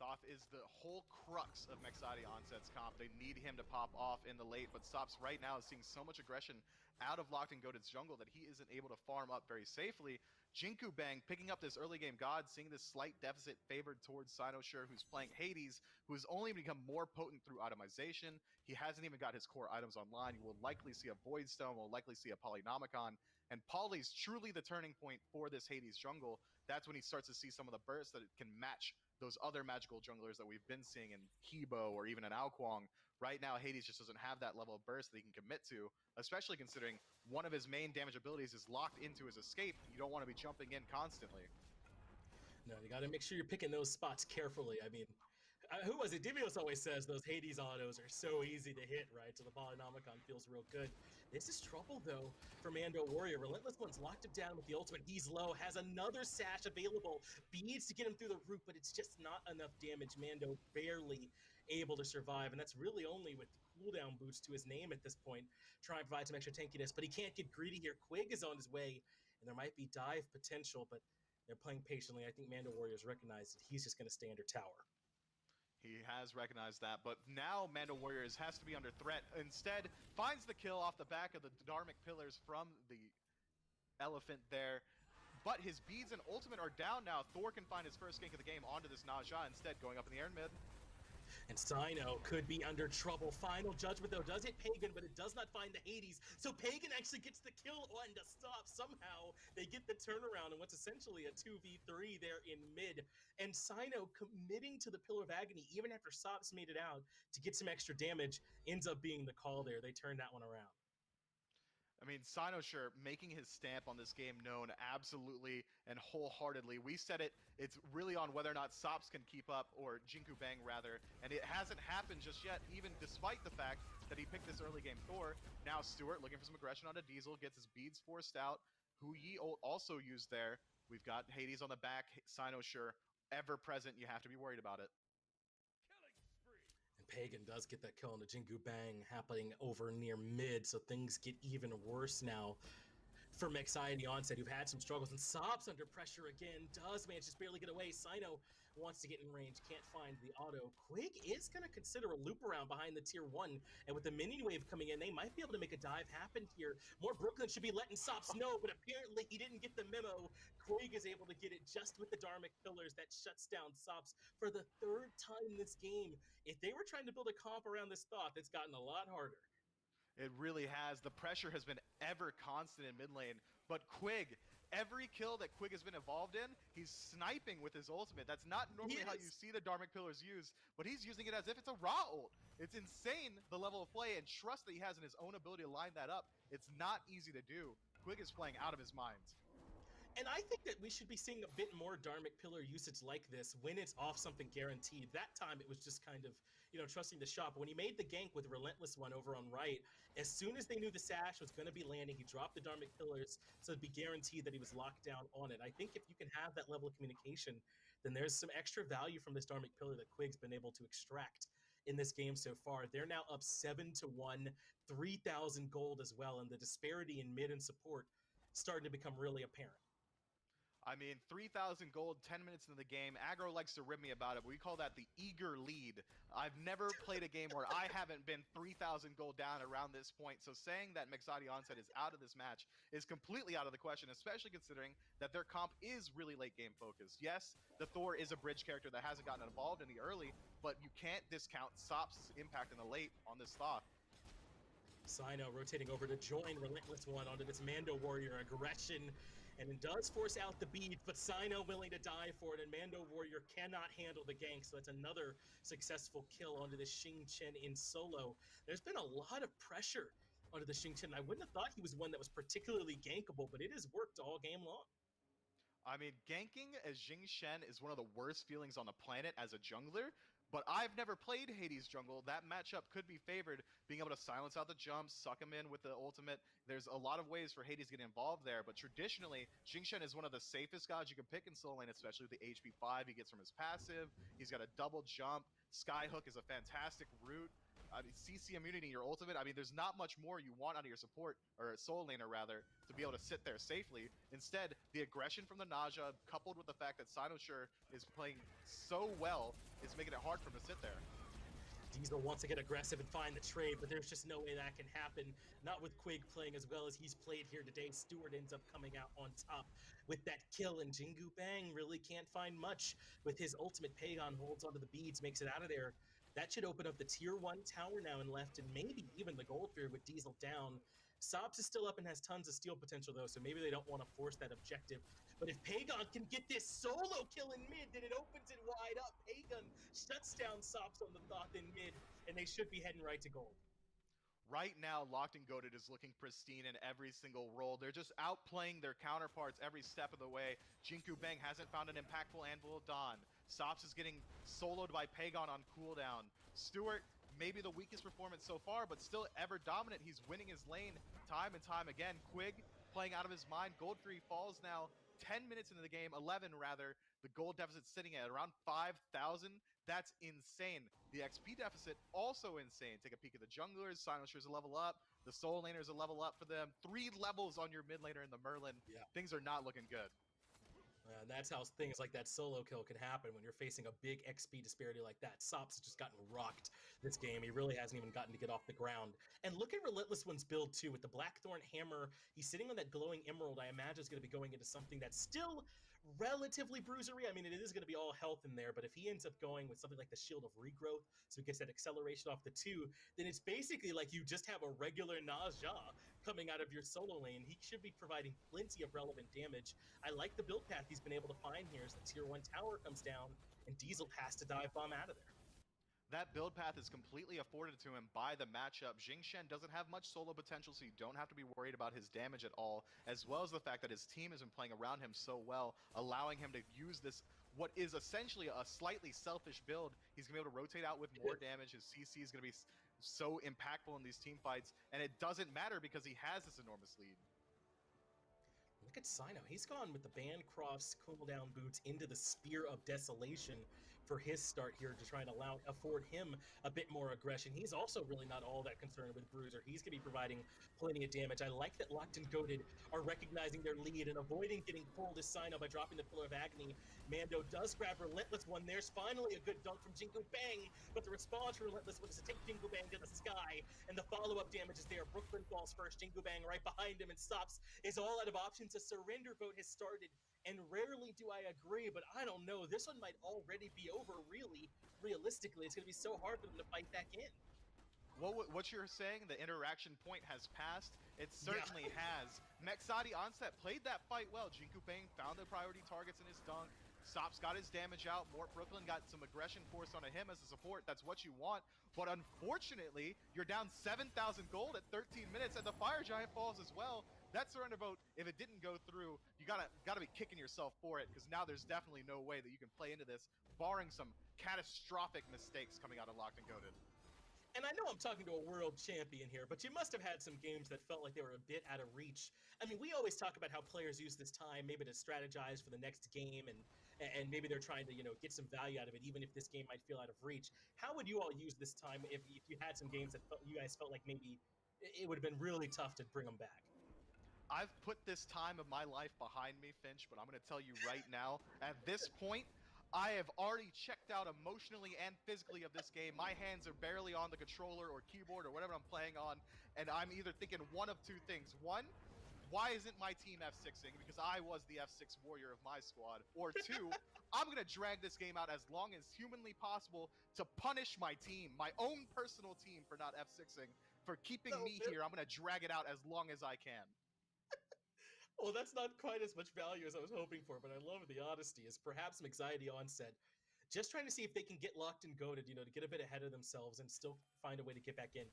Thoth is the whole crux of Mexati Onset's comp. They need him to pop off in the late, but Sops right now is seeing so much aggression out of Locked and Goated's jungle that he isn't able to farm up very safely. Jinku Bang picking up this early game god, seeing this slight deficit favored towards Sinosure, who's playing Hades, who has only become more potent through itemization. He hasn't even got his core items online. You will likely see a Void Stone, will likely see a Polynomicon, and Poly's truly the turning point for this Hades jungle. That's when he starts to see some of the bursts that it can match those other magical junglers that we've been seeing in Hebo or even in Aokwang. Right now, Hades just doesn't have that level of burst that he can commit to, especially considering one of his main damage abilities is locked into his escape. You don't want to be jumping in constantly. No, you got to make sure you're picking those spots carefully. I mean, who was it? Divios always says those Hades autos are so easy to hit, right? So the Polynomicon feels real good. This is trouble, though, for Mando Warrior. Relentless One's locked him down with the ultimate. He's low, has another sash available. Beads to get him through the root, but it's just not enough damage. Mando barely able to survive, and that's really only with cooldown boots to his name at this point, trying to provide some extra tankiness, but he can't get greedy here. Quig is on his way, and there might be dive potential, but they're playing patiently. I think Mando Warriors recognize that he's just going to stay under tower. He has recognized that, but now Mando Warriors has to be under threat. Instead, finds the kill off the back of the Dharmic Pillars from the elephant there. But his beads and ultimate are down now. Thor can find his first gank of the game onto this Naja, instead going up in the air in mid. And Sino could be under trouble. Final Judgment, though, does hit Pagan, but it does not find the Hades. So Pagan actually gets the kill on to stop. Somehow they get the turnaround in what's essentially a 2v3 there in mid. And Sino committing to the Pillar of Agony, even after Sops made it out to get some extra damage, ends up being the call there. They turned that one around. I mean, Sinosure making his stamp on this game known absolutely and wholeheartedly. We said it, it's really on whether or not Sops can keep up, or Jinku Bang rather, and it hasn't happened just yet, even despite the fact that he picked this early game Thor. Now Stewart looking for some aggression onto Diesel, gets his beads forced out, who Yi also used there. We've got Hades on the back, Sinosure ever present, you have to be worried about it. And Pagan does get that kill on the Jingu Bang happening over near mid, so things get even worse now for Mexati Onset, who've had some struggles, and Sops under pressure again, does manage to just barely get away. Sino wants to get in range, can't find the auto. Quig is going to consider a loop around behind the tier 1, and with the minion wave coming in, they might be able to make a dive happen here. More Brooklyn should be letting Sops know, but apparently he didn't get the memo. Quig is able to get it just with the Dharmic Pillars that shuts down Sops for the third time this game. If they were trying to build a comp around this Thoth, it's gotten a lot harder. It really has. The pressure has been ever constant in mid lane, but Quig, every kill that Quig has been involved in, he's sniping with his ultimate. That's not normally how you see the Dharmic Pillars used, but he's using it as if it's a raw ult. It's insane, the level of play and trust that he has in his own ability to line that up. It's not easy to do. Quig is playing out of his mind. And I think that we should be seeing a bit more Dharmic Pillar usage like this when it's off something guaranteed. That time it was just kind of, trusting the shot. But when he made the gank with Relentless One over on right, as soon as they knew the Sash was going to be landing, he dropped the Dharmic Pillars so it'd be guaranteed that he was locked down on it. I think if you can have that level of communication, then there's some extra value from this Dharmic Pillar that Quig's been able to extract in this game so far. They're now up 7-1, 3,000 gold as well, and the disparity in mid and support starting to become really apparent. I mean, 3,000 gold, 10 minutes into the game. Aggro likes to rib me about it, but we call that the eager lead. I've never played a game where I haven't been 3,000 gold down around this point, so saying that Mexati Onset is out of this match is completely out of the question, especially considering that their comp is really late game focused. Yes, the Thor is a bridge character that hasn't gotten involved in the early, but you can't discount Sop's impact in the late on this stock. Sino rotating over to join Relentless One onto this Mando Warrior aggression, and it does force out the beads, but Sino willing to die for it, and Mando Warrior cannot handle the gank, so that's another successful kill onto the Xing Chen in solo. There's been a lot of pressure onto the Xing Chen. I wouldn't have thought he was one that was particularly gankable, but it has worked all game long. I mean, ganking as Xing Shen is one of the worst feelings on the planet as a jungler, but I've never played Hades jungle. That matchup could be favored, being able to silence out the jumps, suck him in with the ultimate. There's a lot of ways for Hades getting involved there, but traditionally, Xing Shen is one of the safest gods you can pick in solo lane, especially with the HP 5 he gets from his passive. He's got a double jump. Skyhook is a fantastic route. I mean, CC immunity in your ultimate. I mean, there's not much more you want out of your support, or soul laner rather, to be able to sit there safely. Instead, the aggression from the Naja, coupled with the fact that Sinosure is playing so well, is making it hard for him to sit there. Diesel wants to get aggressive and find the trade, but there's just no way that can happen. Not with Quig playing as well as he's played here today. Stewart ends up coming out on top with that kill, and Jingu Bang really can't find much with his ultimate. Pagon holds onto the beads, makes it out of there. That should open up the tier 1 tower now and left, and maybe even the gold fear with Diesel down. Sobs is still up and has tons of steal potential though, so maybe they don't want to force that objective. But if Pagon can get this solo kill in mid, then it opens it wide up. Pagon shuts down Sobs on the Thoth in mid, and they should be heading right to gold. Right now, Locked and Goated is looking pristine in every single role. They're just outplaying their counterparts every step of the way. Jinku Bang hasn't found an impactful Anvil of Dawn. Sops is getting soloed by Pagon on cooldown. Stewart, maybe the weakest performance so far, but still ever dominant. He's winning his lane time and time again. Quig playing out of his mind. Gold Fury falls now 10 minutes into the game, 11 rather. The gold deficit sitting at around 5,000. That's insane. The XP deficit also insane. Take a peek at the junglers. Silencer's a level up. The soul laners a level up for them. 3 levels on your mid laner in the Merlin. Yeah. Things are not looking good. And that's how things like that solo kill can happen when you're facing a big XP disparity like that. Sops has just gotten rocked this game. He really hasn't even gotten to get off the ground. And look at Relentless One's build too. With the Blackthorn Hammer, he's sitting on that glowing emerald. I imagine is going to be going into something that's still relatively bruisery. I mean, it is going to be all health in there, but if he ends up going with something like the Shield of Regrowth, so he gets that acceleration off the 2, then it's basically like you just have a regular Naja coming out of your solo lane. He should be providing plenty of relevant damage. I like the build path he's been able to find here as the tier 1 tower comes down and Diesel has to dive bomb out of there. That build path is completely afforded to him by the matchup. Xing Shen doesn't have much solo potential, so you don't have to be worried about his damage at all, as well as the fact that his team has been playing around him so well, allowing him to use this, what is essentially a slightly selfish build. He's going to be able to rotate out with more damage. His CC is going to be so impactful in these team fights, and it doesn't matter because he has this enormous lead. Look at Sino. He's gone with the Bancroft's cooldown boots into the Spear of Desolation for his start here to try and afford him a bit more aggression. He's also really not all that concerned with Bruiser. He's going to be providing plenty of damage. I like that Locked and Goated are recognizing their lead and avoiding getting pulled as Sino by dropping the Pillar of Agony. Mando does grab Relentless One. There's finally a good dunk from Jingu Bang, but the response from Relentless One is to take Jingu Bang to the sky, and the follow-up damage is there. Brooklyn falls first, Jingu Bang right behind him, and Stops is all out of options. A surrender vote has started, and rarely do I agree, but I don't know. This one might already be over, really. Realistically, it's going to be so hard for them to fight back in. What you're saying, the interaction point has passed? It certainly has. Mexati Onset played that fight well. Jinku Bang found the priority targets in his dunk. Sops got his damage out. Mort Brooklyn got some aggression forced onto him as a support. That's what you want. But unfortunately, you're down 7,000 gold at 13 minutes, and the Fire Giant falls as well. That surrender vote, if it didn't go through, you gotta be kicking yourself for it, because now there's definitely no way that you can play into this, barring some catastrophic mistakes coming out of Locked and Goated. And I know I'm talking to a world champion here, but you must have had some games that felt like they were a bit out of reach. I mean, we always talk about how players use this time maybe to strategize for the next game, and maybe they're trying to get some value out of it, even if this game might feel out of reach. How would you all use this time if you had some games that you guys felt like maybe it would have been really tough to bring them back? I've put this time of my life behind me, Finch, but I'm going to tell you right now, at this point, I have already checked out emotionally and physically of this game. My hands are barely on the controller or keyboard or whatever I'm playing on, and I'm either thinking one of two things. One, why isn't my team F6ing? Because I was the F6 warrior of my squad. Or two, I'm going to drag this game out as long as humanly possible to punish my team, my own personal team, for not F6ing, for keeping me here. I'm going to drag it out as long as I can. Well, that's not quite as much value as I was hoping for, but I love the honesty. Is perhaps some anxiety onset, just trying to see if they can get locked and goaded, to get a bit ahead of themselves and still find a way to get back in.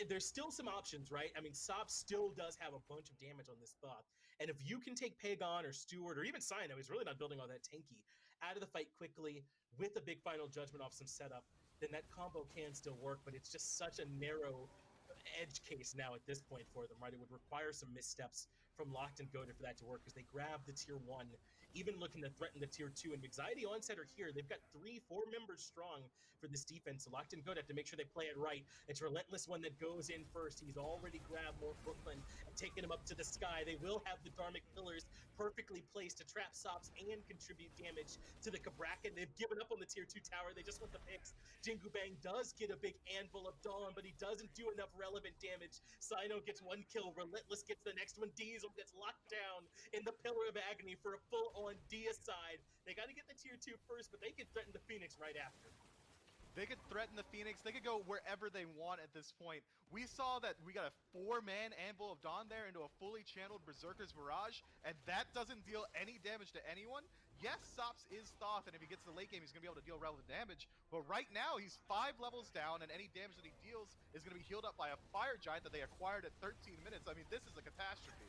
There's still some options, right? I mean, Sop still does have a bunch of damage on this Thoth, and if you can take Pagon or Stewart or even Sino, he's really not building all that tanky, out of the fight quickly with a big final judgment off some setup, then that combo can still work. But it's just such a narrow edge case now at this point for them, right? It would require some missteps from Locked and Goated for that to work, because they grab the tier 1, even looking to threaten the tier 2, and Anxiety Onset are here. They've got 3-4 members strong for this defense, so Locked and Goated have to make sure they play it right. It's Relentless one that goes in first. He's already grabbed more Brooklyn and taken him up to the sky. They will have the Dharmic Pillars perfectly placed to trap Sops and contribute damage to the Kabrakan. They've given up on the tier 2 tower. They just want the picks. Jingu Bang does get a big Anvil of Dawn, but he doesn't do enough relevant damage. Sino gets one kill. Relentless gets the next one. Diesel gets locked down in the Pillar of Agony for a full-on deicide. They got to get the tier 2 first, but they can threaten the Phoenix right after. They could threaten the Phoenix. They could go wherever they want at this point. We saw that we got a 4-man Anvil of Dawn there into a fully channeled Berserker's Barrage, and that doesn't deal any damage to anyone. Yes, Sops is Thoth, and if he gets to the late game, he's going to be able to deal relevant damage. But right now, he's 5 levels down, and any damage that he deals is going to be healed up by a Fire Giant that they acquired at 13 minutes. I mean, this is a catastrophe.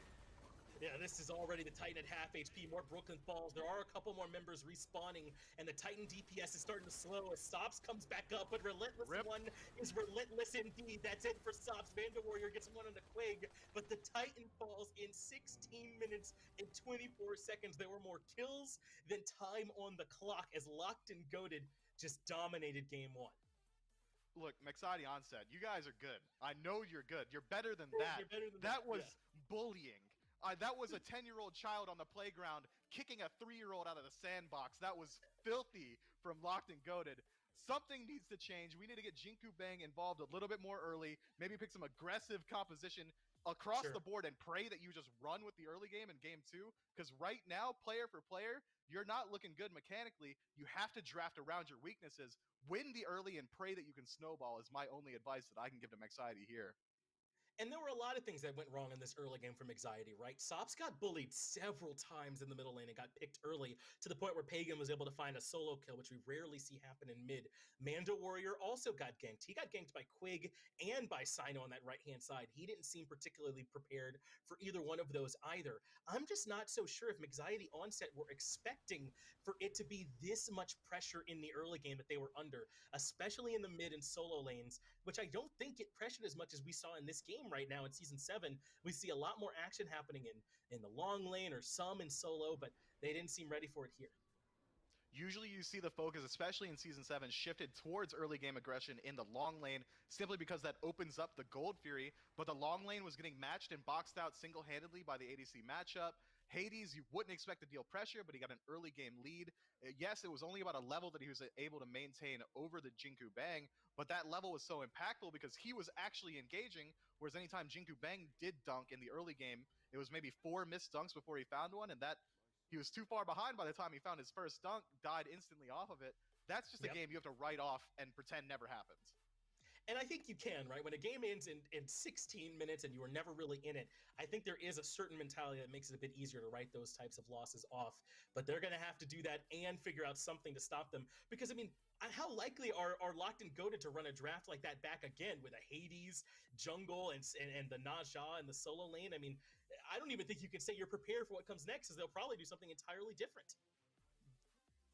Yeah, this is already the Titan at half HP. More Brooklyn falls. There are a couple more members respawning, and the Titan DPS is starting to slow as Sops comes back up, but Relentless one is relentless indeed. That's it for Sops. Vanda Warrior gets one on the Quig, but the Titan falls in 16 minutes and 24 seconds. There were more kills than time on the clock as Locked and Goated just dominated game 1. Look, Mexadi Onset, you guys are good. I know you're good. You're better than that. You're better than that was yeah. bullying. That was a 10-year-old child on the playground kicking a 3-year-old out of the sandbox. That was filthy from Locked and Goated. Something needs to change. We need to get Jinku Bang involved a little bit more early. Maybe pick some aggressive composition across the board and pray that you just run with the early game in game 2. Because right now, player for player, you're not looking good mechanically. You have to draft around your weaknesses. Win the early and pray that you can snowball is my only advice that I can give to Mexidi here. And there were a lot of things that went wrong in this early game from Anxiety, right? Sops got bullied several times in the middle lane and got picked early to the point where Pagan was able to find a solo kill, which we rarely see happen in mid. Mando Warrior also got ganked. He got ganked by Quig and by Sino on that right-hand side. He didn't seem particularly prepared for either one of those either. I'm just not so sure if Anxiety Onset were expecting for it to be this much pressure in the early game that they were under, especially in the mid and solo lanes, which I don't think get pressured as much as we saw in this game right now in Season 7. We see a lot more action happening in the long lane or some in solo, but they didn't seem ready for it here. Usually you see the focus, especially in Season 7, shifted towards early game aggression in the long lane, simply because that opens up the Gold Fury, but the long lane was getting matched and boxed out single-handedly by the ADC matchup. Hades, you wouldn't expect to deal pressure, but he got an early game lead. Yes, it was only about a level that he was able to maintain over the Jinku Bang, but that level was so impactful because he was actually engaging, whereas anytime Jinku Bang did dunk in the early game, it was maybe 4 missed dunks before he found one, and that he was too far behind by the time he found his first dunk, died instantly off of it. That's just a game you have to write off and pretend never happened. And I think you can, right? When a game ends in 16 minutes and you were never really in it, I think there is a certain mentality that makes it a bit easier to write those types of losses off. But they're going to have to do that and figure out something to stop them. Because, I mean, how likely are Locked and Goated to run a draft like that back again with a Hades, jungle, and the Naja and the solo lane? I mean, I don't even think you can say you're prepared for what comes next, because they'll probably do something entirely different.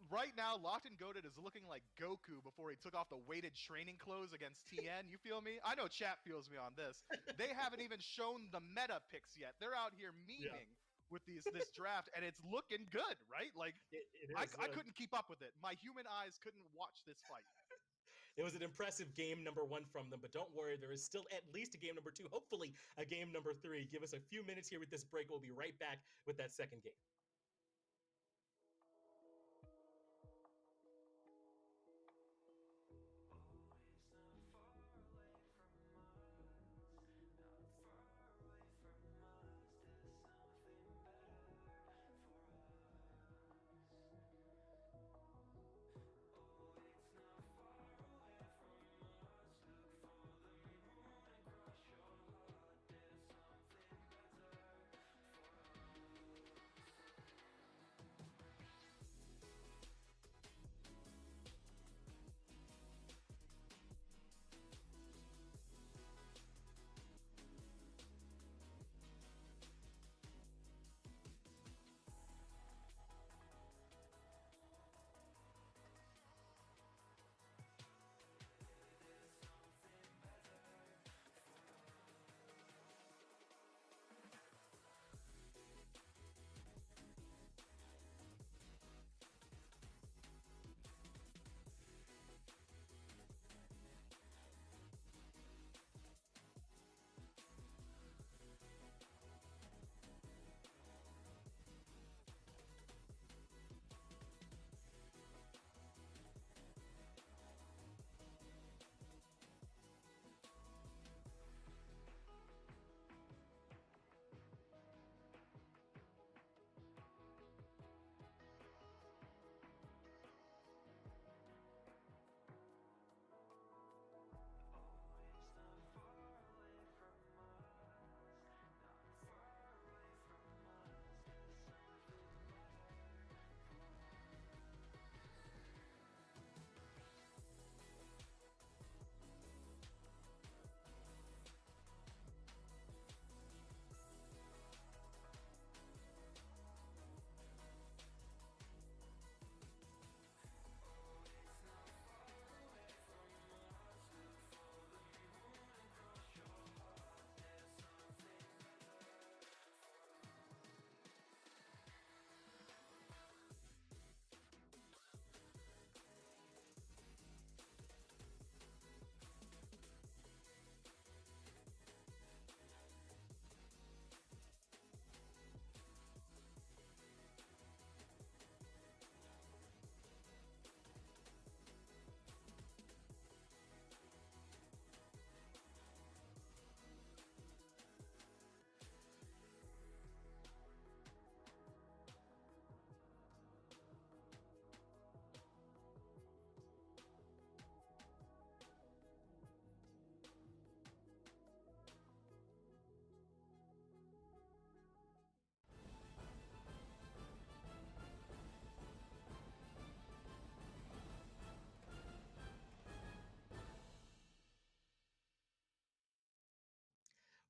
Right now, Locked and Goated is looking like Goku before he took off the weighted training clothes against TN. You feel me? I know chat feels me on this. They haven't even shown the meta picks yet. They're out here memeing with this draft, and it's looking good, right? Like, It is, I couldn't keep up with it. My human eyes couldn't watch this fight. It was an impressive game number 1 from them, but don't worry, there is still at least a game number 2, hopefully a game number 3. Give us a few minutes here with this break. We'll be right back with that second game.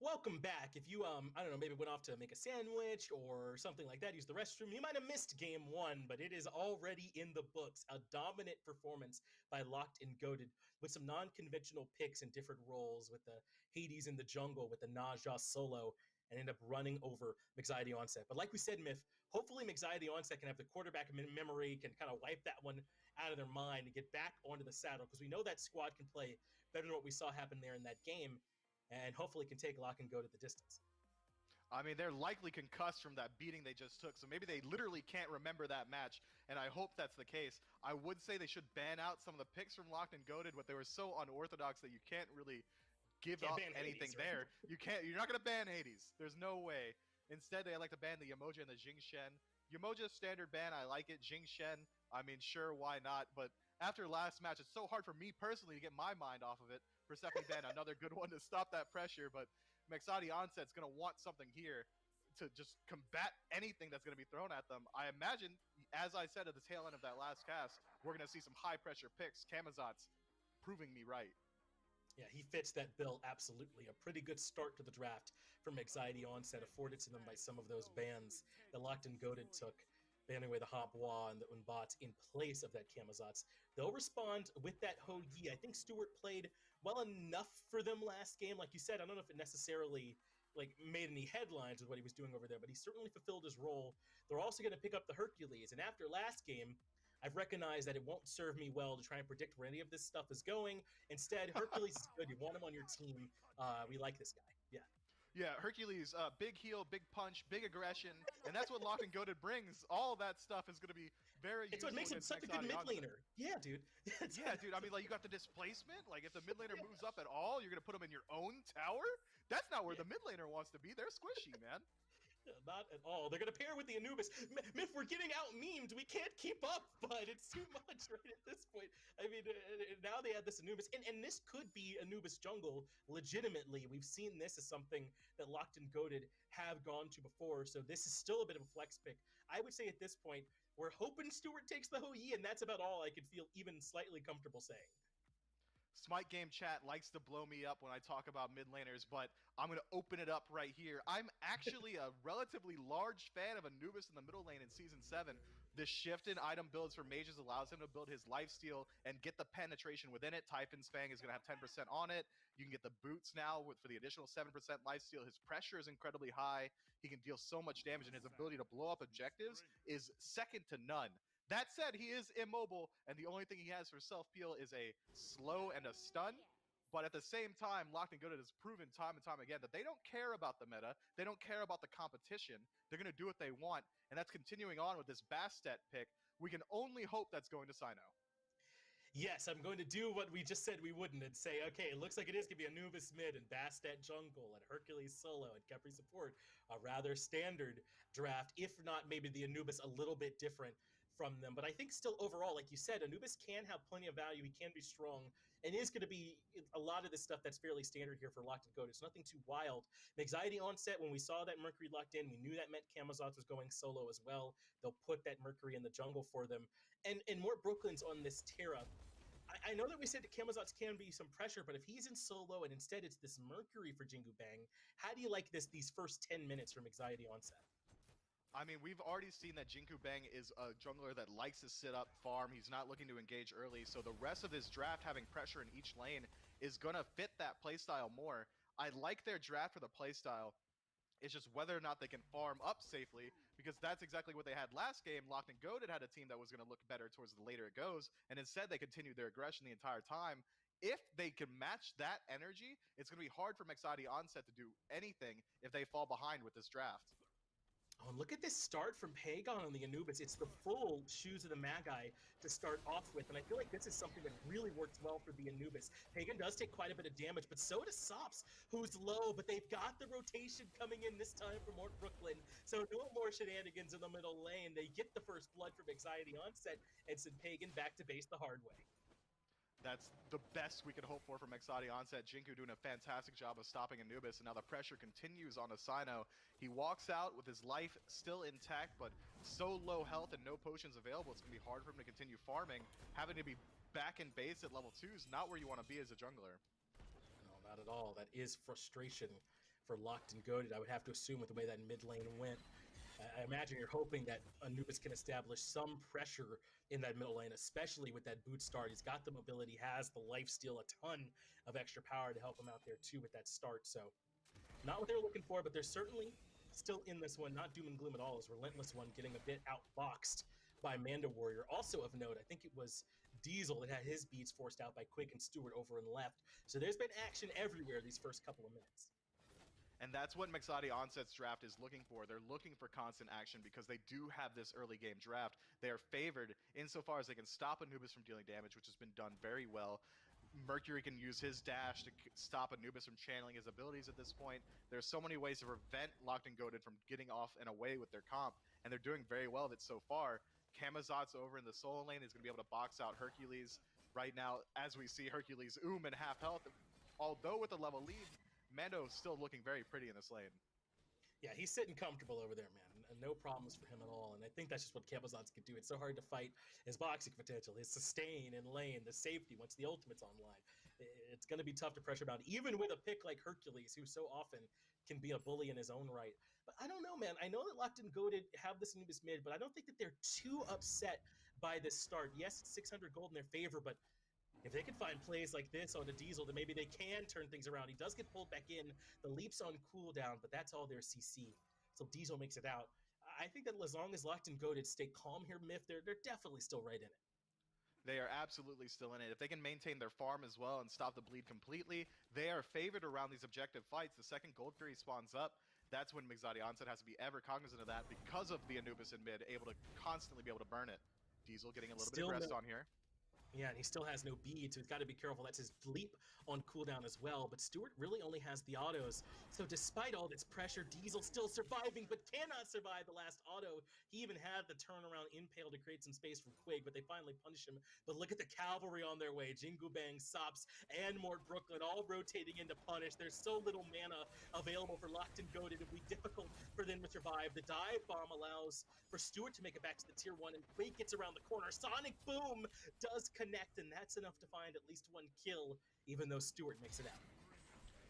Welcome back. If you, I don't know, maybe went off to make a sandwich or something like that, use the restroom, you might have missed game 1, but it is already in the books. A dominant performance by Locked and Goated with some non-conventional picks in different roles, with the Hades in the jungle, with the Naja solo, and end up running over Mixai the Onset. But like we said, Myth, hopefully Mixai the Onset can have the quarterback memory, can kind of wipe that one out of their mind and get back onto the saddle, because we know that squad can play better than what we saw happen there in that game, and hopefully can take Lock and Go to the distance. I mean, they're likely concussed from that beating they just took, so maybe they literally can't remember that match, and I hope that's the case. I would say they should ban out some of the picks from Locked and Goated, but they were so unorthodox that you can't really give up anything Hades, right? there. You're not gonna ban Hades. There's no way. Instead, they like to ban the Yamoja and the Jing Shen. Yamoja standard ban, I like it. Jing Shen, I mean, sure, why not? But after last match, it's so hard for me personally to get my mind off of it. Persephone Ben, another good one to stop that pressure, but Mexati Onset's going to want something here to just combat anything that's going to be thrown at them. I imagine, as I said at the tail end of that last cast, we're going to see some high pressure picks. Camazot's proving me right. Yeah, he fits that bill absolutely. A pretty good start to the draft from Anxiety Onset, afforded to them by some of those bans that Locked and Goaded took, banning away the Hop Wah and the Unbots in place of that Camazotz. They'll respond with that Ho Yi. I think Stewart played well enough for them last game. Like you said, I don't know if it necessarily made any headlines with what he was doing over there, but he certainly fulfilled his role. They're also going to pick up the Hercules, and after last game, I've recognized that it won't serve me well to try and predict where any of this stuff is going. Instead, Hercules is good. You want him on your team. We like this guy. Yeah. Yeah, Hercules, big heel, big punch, big aggression, and that's what Locked and Goaded brings. All that stuff is going to be very It's useful. what makes him such a good mid laner. Yeah, dude. Yeah, dude. I mean, like, you got the displacement. Like, if the mid laner moves up at all, you're going to put him in your own tower? That's not where the mid laner wants to be. They're squishy, man. Not at all. They're going to pair with the Anubis. If we're getting out memed, we can't keep up, but it's too much right at this point. I mean, now they add this Anubis, and this could be Anubis jungle legitimately. We've seen this as something that Locked and Goaded have gone to before, so this is still a bit of a flex pick. I would say at this point, we're hoping Stewart takes the Ho Yi, and that's about all I could feel even slightly comfortable saying. Smite Game Chat likes to blow me up when I talk about mid laners, but I'm going to open it up right here. I'm actually a relatively large fan of Anubis in the middle lane in Season 7. This shift in item builds for mages allows him to build his lifesteal and get the penetration within it. Typhon's Fang is going to have 10% on it. You can get the boots now for the additional 7% lifesteal. His pressure is incredibly high. He can deal so much damage, and his ability to blow up objectives is second to none. That said, he is immobile, and the only thing he has for self-peel is a slow and a stun. But at the same time, Locked and Goaded has proven time and time again that they don't care about the meta. They don't care about the competition. They're going to do what they want, and that's continuing on with this Bastet pick. We can only hope that's going to Sino. Yes, I'm going to do what we just said we wouldn't and say, okay, it looks like it is going to be Anubis mid and Bastet jungle and Hercules solo and Kepri support. A rather standard draft, if not maybe the Anubis a little bit different from them. But I think still overall, like you said, Anubis can have plenty of value. He can be strong and is going to be a lot of this stuff that's fairly standard here for Locked and Goaded. It's nothing too wild. Anxiety Onset, when we saw that Mercury locked in, we knew that meant Camazotz was going solo as well. They'll put that Mercury in the jungle for them. And more Brooklyn's on this Terra. I know that we said that Camazotz can be some pressure, but if he's in solo and instead it's this Mercury for Jingu Bang, how do you like these first 10 minutes from Anxiety Onset? I mean, we've already seen that Jinku Bang is a jungler that likes to sit up farm. He's not looking to engage early, so the rest of this draft having pressure in each lane is going to fit that playstyle more. I like their draft for the playstyle. It's just whether or not they can farm up safely, because that's exactly what they had last game. Locked and Goaded had a team that was going to look better towards the later it goes, and instead they continued their aggression the entire time. If they can match that energy, it's going to be hard for Mexati Onset to do anything if they fall behind with this draft. Oh, and look at this start from Pagon on the Anubis. It's the full Shoes of the Magi to start off with, and I feel like this is something that really works well for the Anubis. Pagan does take quite a bit of damage, but so does Sops, who's low, but they've got the rotation coming in this time for Mort Brooklyn, so no more shenanigans in the middle lane. They get the first blood from Anxiety Onset and send Pagan back to base the hard way. That's the best we could hope for from Mexati Onset. Jinku doing a fantastic job of stopping Anubis, and now the pressure continues on Asino. He walks out with his life still intact, but so low health and no potions available, it's going to be hard for him to continue farming. Having to be back in base at level 2 is not where you want to be as a jungler. No, not at all. That is frustration for Locked and Goaded, I would have to assume, with the way that mid lane went. I imagine you're hoping that Anubis can establish some pressure in that middle lane, especially with that boot start. He's got the mobility, has the lifesteal, a ton of extra power to help him out there too with that start. So not what they're looking for, but they're certainly still in this one. Not doom and gloom at all, as Relentless One getting a bit outboxed by Manda Warrior. Also of note, I think it was Diesel that had his beats forced out by Quick and Stewart over and left. So there's been action everywhere these first couple of minutes. And that's what Mexati Onset's draft is looking for. They're looking for constant action because they do have this early game draft. They are favored insofar as they can stop Anubis from dealing damage, which has been done very well. Mercury can use his dash to stop Anubis from channeling his abilities at this point. There's so many ways to prevent Locked and Goaded from getting off and away with their comp, and they're doing very well with it so far. Kamazot's over in the solo lane. He's going to be able to box out Hercules. Right now, as we see, Hercules in half health. Although with a level lead, Mando still looking very pretty in this lane. Yeah, he's sitting comfortable over there, man. No problems for him at all. And I think that's just what Camazotz can do. It's so hard to fight his boxing potential, his sustain in lane, the safety once the ultimate's online. It's going to be tough to pressure him out, even with a pick like Hercules, who so often can be a bully in his own right. But I don't know, man. I know that Locked and Goated have this Anubis mid, but I don't think that they're too upset by this start. Yes, it's 600 gold in their favor, but if they can find plays like this on a Diesel, then maybe they can turn things around. He does get pulled back in. The leap's on cooldown, but that's all their CC. So Diesel makes it out. I think that as long as Locked and Goated stay calm here, Myth, they're definitely still right in it. They are absolutely still in it. If they can maintain their farm as well and stop the bleed completely, they are favored around these objective fights. The second Gold Fury spawns up. That's when Mixati Onset has to be ever cognizant of that because of the Anubis in mid, able to constantly be able to burn it. Diesel getting a little bit of rest on here. Yeah, and he still has no bead, so he's got to be careful. That's his leap on cooldown as well, but Stewart really only has the autos. So despite all this pressure, Diesel still surviving, but cannot survive the last auto. He even had the turnaround impale to create some space from Quig, but they finally punish him. But look at the cavalry on their way. Jingu Bang, Sops, and Mort Brooklyn all rotating in to punish. There's so little mana available for Locked and Goated. It'll be difficult for them to survive. The dive bomb allows for Stewart to make it back to the tier 1, and Quig gets around the corner. Sonic Boom does connect, and that's enough to find at least one kill, even though Stewart makes it out.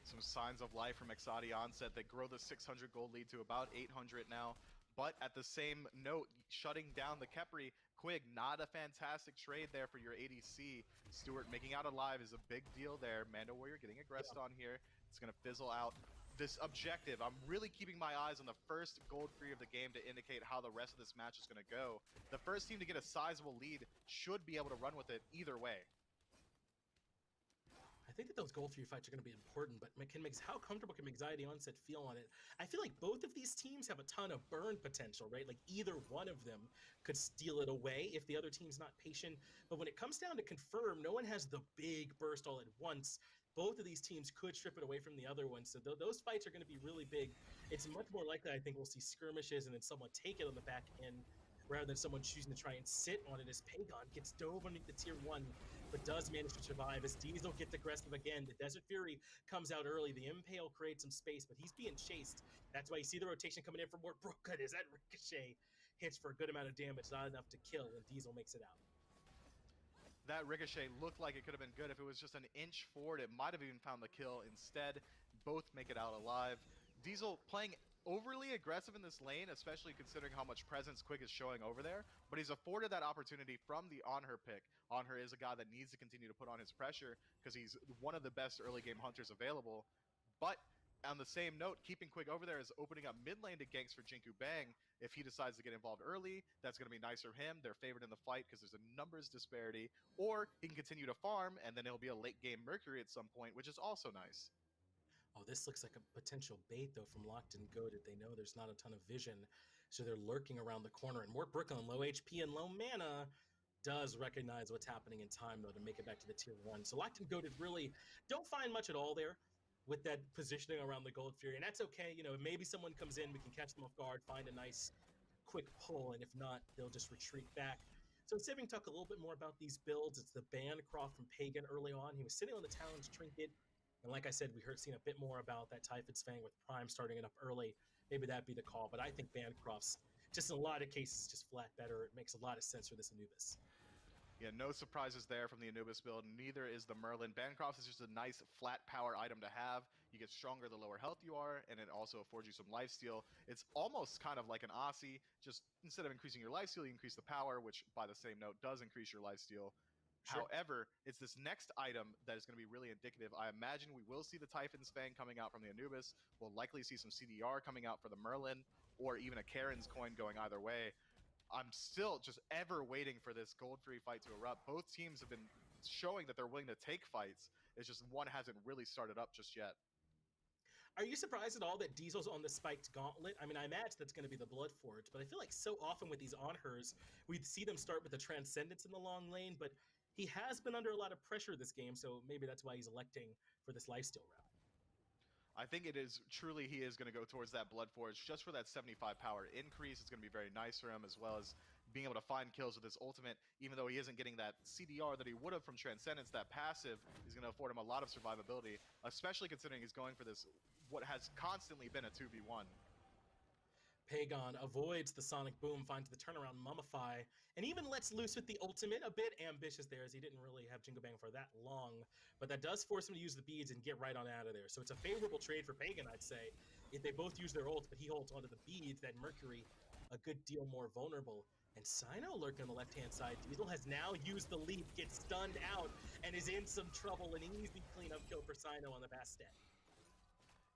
Some signs of life from Exati Onset. They grow the 600 gold lead to about 800 now. But at the same note, shutting down the Khepri, Quig, not a fantastic trade there for your ADC. Stewart making out alive is a big deal there. Mando Warrior getting aggressed on here. It's going to fizzle out. This objective, I'm really keeping my eyes on the first gold free of the game to indicate how the rest of this match is going to go. The first team to get a sizable lead should be able to run with it either way. I think that those gold free fights are going to be important, but how comfortable can Anxiety Onset feel on it? I feel like both of these teams have a ton of burn potential, right? Like either one of them could steal it away if the other team's not patient. But when it comes down to confirm, no one has the big burst all at once. Both of these teams could strip it away from the other one, so those fights are going to be really big. It's much more likely, I think, we'll see skirmishes and then someone take it on the back end rather than someone choosing to try and sit on it as Pagon gets dove underneath the tier 1, but does manage to survive as Diesel gets aggressive again. The Desert Fury comes out early. The Impale creates some space, but he's being chased. That's why you see the rotation coming in from Mort Brooklyn as that Ricochet hits for a good amount of damage, not enough to kill, and Diesel makes it out. That Ricochet looked like it could have been good. If it was just an inch forward, it might have even found the kill. Instead, both make it out alive. Diesel playing overly aggressive in this lane, especially considering how much presence Quig is showing over there, but he's afforded that opportunity from the Onher pick. Onher is a guy that needs to continue to put on his pressure because he's one of the best early game hunters available. But on the same note, keeping Quig over there is opening up mid lane to ganks for Jinku Bang. If he decides to get involved early, that's going to be nice for him. They're favored in the fight because there's a numbers disparity. Or he can continue to farm, and then it'll be a late game Mercury at some point, which is also nice. Oh, this looks like a potential bait, though, from Locked and Goated. They know there's not a ton of vision, so they're lurking around the corner. And Mort Brooklyn, low HP and low mana, does recognize what's happening in time, though, to make it back to the tier 1. So Locked and Goated really don't find much at all there with that positioning around the Gold Fury. And that's okay. You know, maybe someone comes in, we can catch them off guard, find a nice quick pull, and if not, they'll just retreat back. So instead, we can talk a little bit more about these builds. It's the Bancroft from Pagan early on. He was sitting on the Talon's Trinket. And like I said, seen a bit more about that Typhid's Fang with Prime starting it up early. Maybe that'd be the call. But I think Bancroft's just in a lot of cases just flat better. It makes a lot of sense for this Anubis. Yeah, no surprises there from the Anubis build. Neither is the Merlin. Bancroft is just a nice flat power item to have. You get stronger the lower health you are, and it also affords you some lifesteal. It's almost kind of like an Aussie. Just instead of increasing your lifesteal, you increase the power, which by the same note does increase your lifesteal. Sure. However, it's this next item that is going to be really indicative. I imagine we will see the Typhon's Fang coming out from the Anubis. We'll likely see some CDR coming out for the Merlin, or even a Karen's coin going either way. I'm still just ever waiting for this Gold Fury fight to erupt. Both teams have been showing that they're willing to take fights. It's just one hasn't really started up just yet. Are you surprised at all that Diesel's on the spiked gauntlet? I mean, I imagine that's going to be the Bloodforge, but I feel like so often with these Onhers, we see them start with the Transcendence in the long lane, but he has been under a lot of pressure this game, so maybe that's why he's electing for this lifesteal route. I think it is truly he is going to go towards that Bloodforge just for that 75 power increase. It's going to be very nice for him, as well as being able to find kills with his ultimate, even though he isn't getting that CDR that he would have from Transcendence, that passive is going to afford him a lot of survivability, especially considering he's going for this, what has constantly been a 2v1. Pagon avoids the Sonic Boom, finds the turnaround Mummify, and even lets loose with the ultimate. A bit ambitious there, as he didn't really have Jingle Bang for that long, but that does force him to use the beads and get right on out of there. So it's a favorable trade for Pagan, I'd say, if they both use their ults, but he holds onto the beads, that Mercury a good deal more vulnerable. And Sino lurking on the left-hand side. Diesel has now used the leap, gets stunned out, and is in some trouble. An easy cleanup kill for Sino on the Bastet.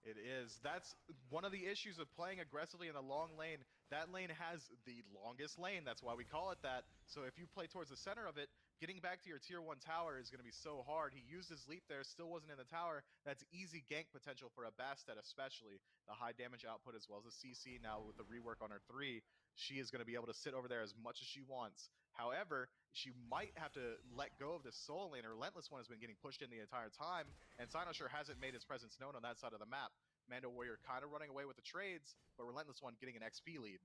It is. That's one of the issues of playing aggressively in the long lane. That lane has the longest lane. That's why we call it that. So if you play towards the center of it, getting back to your tier 1 tower is going to be so hard. He used his leap there, still wasn't in the tower. That's easy gank potential for a Bastet, especially. The high damage output as well as the CC. Now with the rework on her 3, she is going to be able to sit over there as much as she wants. However, she might have to let go of this soul lane. Her Relentless One has been getting pushed in the entire time, and Sinosure hasn't made his presence known on that side of the map. Mando Warrior kind of running away with the trades, but Relentless One getting an XP lead.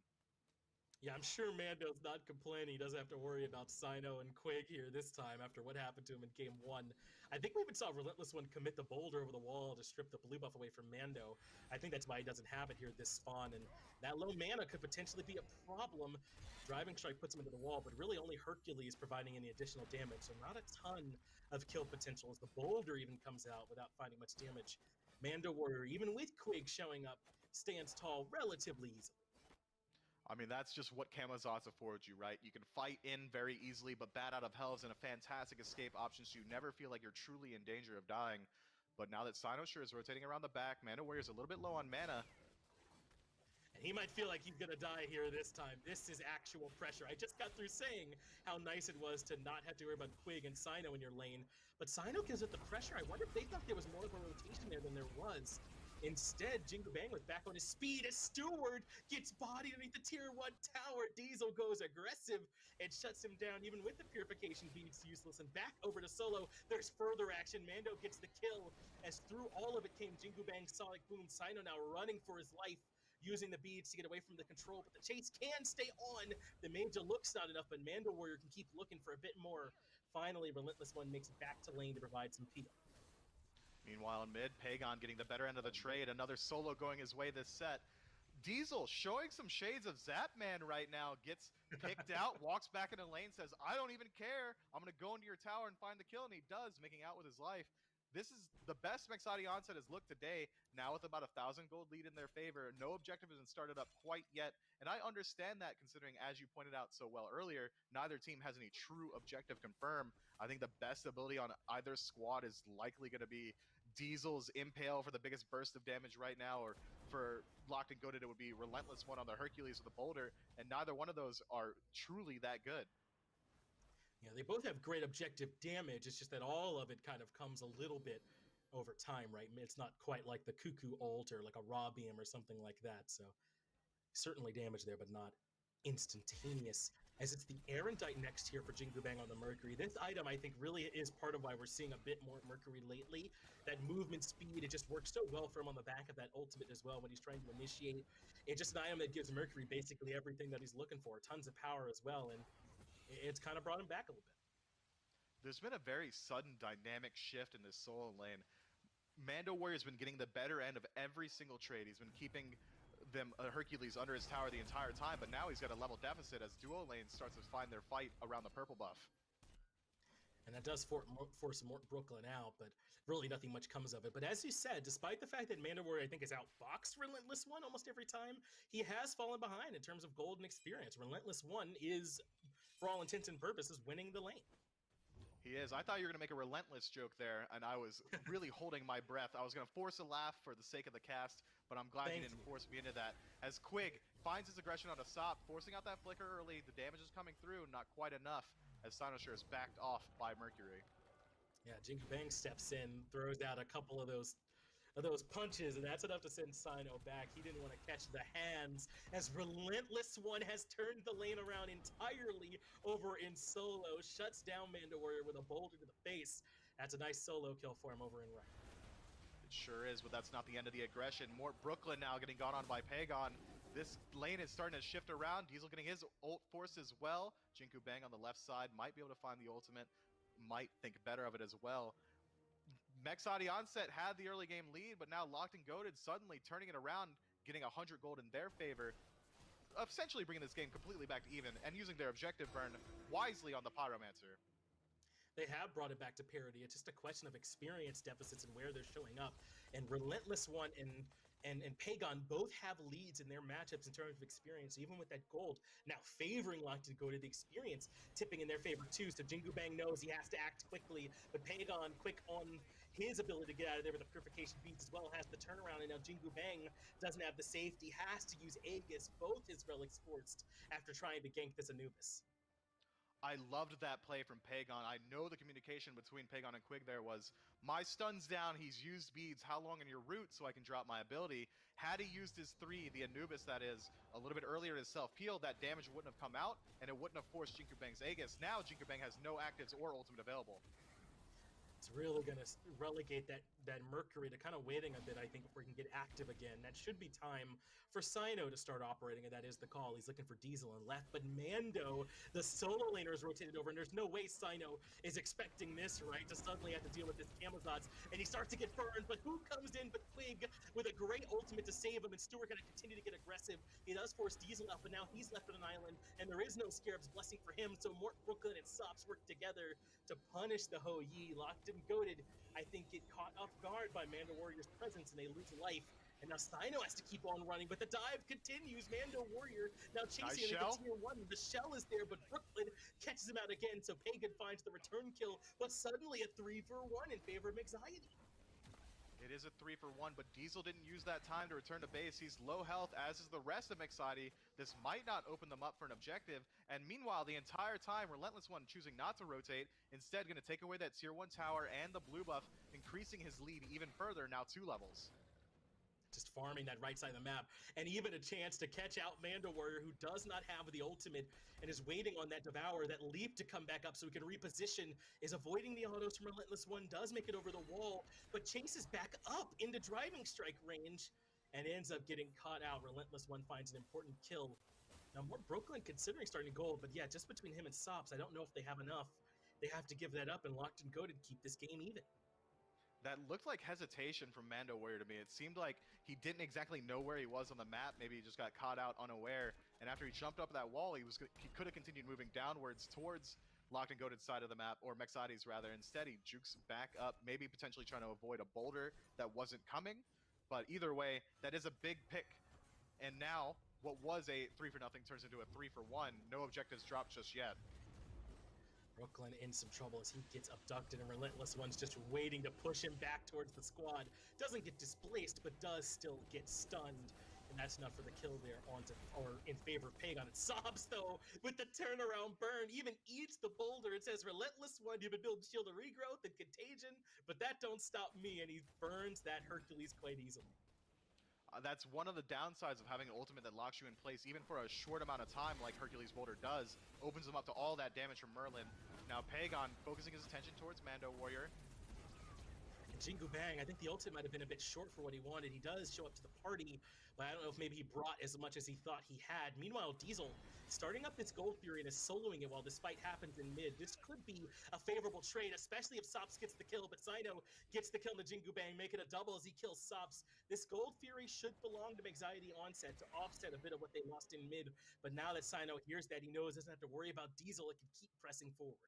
Yeah, I'm sure Mando's not complaining. He doesn't have to worry about Sino and Quig here this time after what happened to him in game 1. I think we even saw Relentless One commit the boulder over the wall to strip the blue buff away from Mando. I think that's why he doesn't have it here this spawn, and that low mana could potentially be a problem. Driving Strike puts him into the wall, but really only Hercules providing any additional damage, so not a ton of kill potential as the boulder even comes out without finding much damage. Mando Warrior, even with Quig showing up, stands tall relatively easily. I mean, that's just what Camazotz affords you, right? You can fight in very easily, but Bat Out of Hell is a fantastic escape option, so you never feel like you're truly in danger of dying. But now that Sinosure is rotating around the back, Mando Warrior's a little bit low on mana. And he might feel like he's gonna die here this time. This is actual pressure. I just got through saying how nice it was to not have to worry about Quig and Sino in your lane, but Sino gives it the pressure. I wonder if they thought there was more of a rotation there than there was. Instead, Jingle Bang was back on his speed as Steward gets bodied underneath the tier 1 tower. Diesel goes aggressive and shuts him down, even with the purification beads useless. And back over to Solo, there's further action. Mando gets the kill as through all of it came Jingle Bang, Sonic Boom. Sino now running for his life, using the beads to get away from the control, but the chase can stay on. The Manja looks not enough, but Mando Warrior can keep looking for a bit more. Finally, Relentless One makes it back to lane to provide some peel. Meanwhile, in mid, Pagon getting the better end of the trade. Another solo going his way this set. Diesel showing some shades of Zapman right now. Gets picked out, walks back into lane, says, I don't even care. I'm going to go into your tower and find the kill, and he does, making out with his life. This is the best Mexati onset has looked today, now with about 1,000 gold lead in their favor. No objective hasn't started up quite yet, and I understand that considering, as you pointed out so well earlier, neither team has any true objective confirmed. I think the best ability on either squad is likely going to be Diesel's Impale for the biggest burst of damage right now, or for Locked and Goated, it would be Relentless One on the Hercules with the Boulder, and neither one of those are truly that good. Yeah, they both have great objective damage. It's just that all of it kind of comes a little bit over time, right? It's not quite like the Cuckoo ult or like a Raw Beam or something like that. So certainly damage there, but not instantaneous. As it's the Erendite next here for Jingle Bang on the Mercury. This item, I think, really is part of why we're seeing a bit more Mercury lately. That movement speed, it just works so well for him on the back of that ultimate as well when he's trying to initiate. It's just an item that gives Mercury basically everything that he's looking for. Tons of power as well, and it's kind of brought him back a little bit. There's been a very sudden dynamic shift in this solo lane. Mando Warrior's been getting the better end of every single trade. He's been keeping them Hercules under his tower the entire time, but now he's got a level deficit as duo lane starts to find their fight around the purple buff. And that does force Brooklyn out, but really nothing much comes of it. But as you said, despite the fact that Mando Warrior, I think, has outboxed Relentless One almost every time, he has fallen behind in terms of gold and experience. Relentless One is, for all intents and purposes, winning the lane. He is. I thought you were going to make a Relentless joke there, and I was really holding my breath. I was going to force a laugh for the sake of the cast, but I'm glad you didn't force me into that. As Quig finds his aggression on a Sop, forcing out that flicker early, the damage is coming through, not quite enough, as Sinosure is backed off by Mercury. Yeah, Jingle Bang steps in, throws out a couple of those punches, and that's enough to send Sino back. He didn't want to catch the hands, as Relentless One has turned the lane around entirely over in solo, shuts down Mando Warrior with a boulder to the face. That's a nice solo kill for him over in right. It sure is, but that's not the end of the aggression. More Brooklyn now getting gone on by Pagon. This lane is starting to shift around. Diesel getting his ult force as well. Jinku Bang on the left side might be able to find the ultimate, might think better of it as well. Mexati Onset had the early game lead, but now Locked and Goated suddenly turning it around, getting 100 gold in their favor, essentially bringing this game completely back to even and using their objective burn wisely on the Pyromancer. They have brought it back to parity. It's just a question of experience deficits and where they're showing up. And Relentless One and Pagon both have leads in their matchups in terms of experience, even with that gold. Now favoring Locked and Goated, the experience tipping in their favor too. So Jingu Bang knows he has to act quickly, but Pagon, quick on his ability to get out of there with the Purification Beads as well, has the turnaround, and now Jingu Bang doesn't have the safety, has to use Aegis, both his relics forced after trying to gank this Anubis. I loved that play from Pagon. I know the communication between Pagon and Quig there was, my stun's down, he's used beads, how long in your route so I can drop my ability? Had he used his 3, the Anubis that is, a little bit earlier to self-heal, that damage wouldn't have come out, and it wouldn't have forced Jinku Bang's Aegis. Now Jinku Bang has no actives or ultimate available. It's really going to relegate that Mercury to kind of waiting a bit, I think, before he can get active again. That should be time for Sino to start operating, and that is the call. He's looking for Diesel and left, but Mando, the solo laner, is rotated over, and there's no way Sino is expecting this, right, to suddenly have to deal with this Amazots, and he starts to get burned, but who comes in but Quig with a great ultimate to save him, and Stewart going to continue to get aggressive. He does force Diesel out, but now he's left on an island, and there is no Scarab's Blessing for him, so Mort Brooklyn and Sops work together to punish the Ho Yi. Locked and Goated, I think, get caught off guard by Mando Warrior's presence, and they lose life. And now Sino has to keep on running, but the dive continues. Mando Warrior now chasing him into tier 1. The shell is there, but Brooklyn catches him out again, so Pagan finds the return kill, but suddenly a 3-for-1 in favor of Anxiety. It is a 3-for-1, but Diesel didn't use that time to return to base. He's low health, as is the rest of Mixati. This might not open them up for an objective. And meanwhile, the entire time, Relentless One choosing not to rotate, instead going to take away that tier 1 tower and the blue buff, increasing his lead even further, now 2 levels. Just farming that right side of the map, and even a chance to catch out Mando Warrior, who does not have the ultimate and is waiting on that Devour, that leap to come back up so he can reposition, is avoiding the autos from Relentless One, does make it over the wall, but chases back up into driving strike range and ends up getting caught out. Relentless One finds an important kill. Now, more Brooklyn considering starting gold, but yeah, just between him and Sops, I don't know if they have enough. They have to give that up, and Locked and Goated keep this game even. That looked like hesitation from Mando Warrior to me. It seemed like he didn't exactly know where he was on the map. Maybe he just got caught out unaware. And after he jumped up that wall, he could have continued moving downwards towards Locked and Goated's side of the map, or Mexati's rather. Instead, he jukes back up, maybe potentially trying to avoid a boulder that wasn't coming. But either way, that is a big pick. And now, what was a 3-for-0 turns into a 3-for-1. No objectives dropped just yet. Brooklyn in some trouble as he gets abducted, and Relentless One's just waiting to push him back towards the squad. Doesn't get displaced, but does still get stunned. And that's enough for the kill there in favor of Pagon. And Sobs, though, with the turnaround burn, even eats the boulder. It says, Relentless One, you've been building Shield of Regrowth and Contagion, but that don't stop me, and he burns that Hercules quite easily. That's one of the downsides of having an ultimate that locks you in place, even for a short amount of time like Hercules Boulder does. Opens him up to all that damage from Merlin. Now Pagon focusing his attention towards Mando Warrior. And Jingu Bang, I think the ultimate might have been a bit short for what he wanted. He does show up to the party, but I don't know if maybe he brought as much as he thought he had. Meanwhile, Diesel starting up this Gold Fury and is soloing it while this fight happens in mid. This could be a favorable trade, especially if Sops gets the kill, but Sino gets the kill in the Jingu Bang, make it a double as he kills Sops. This Gold Fury should belong to Anxiety Onset to offset a bit of what they lost in mid, but now that Sino hears that, he knows he doesn't have to worry about Diesel. It can keep pressing forward.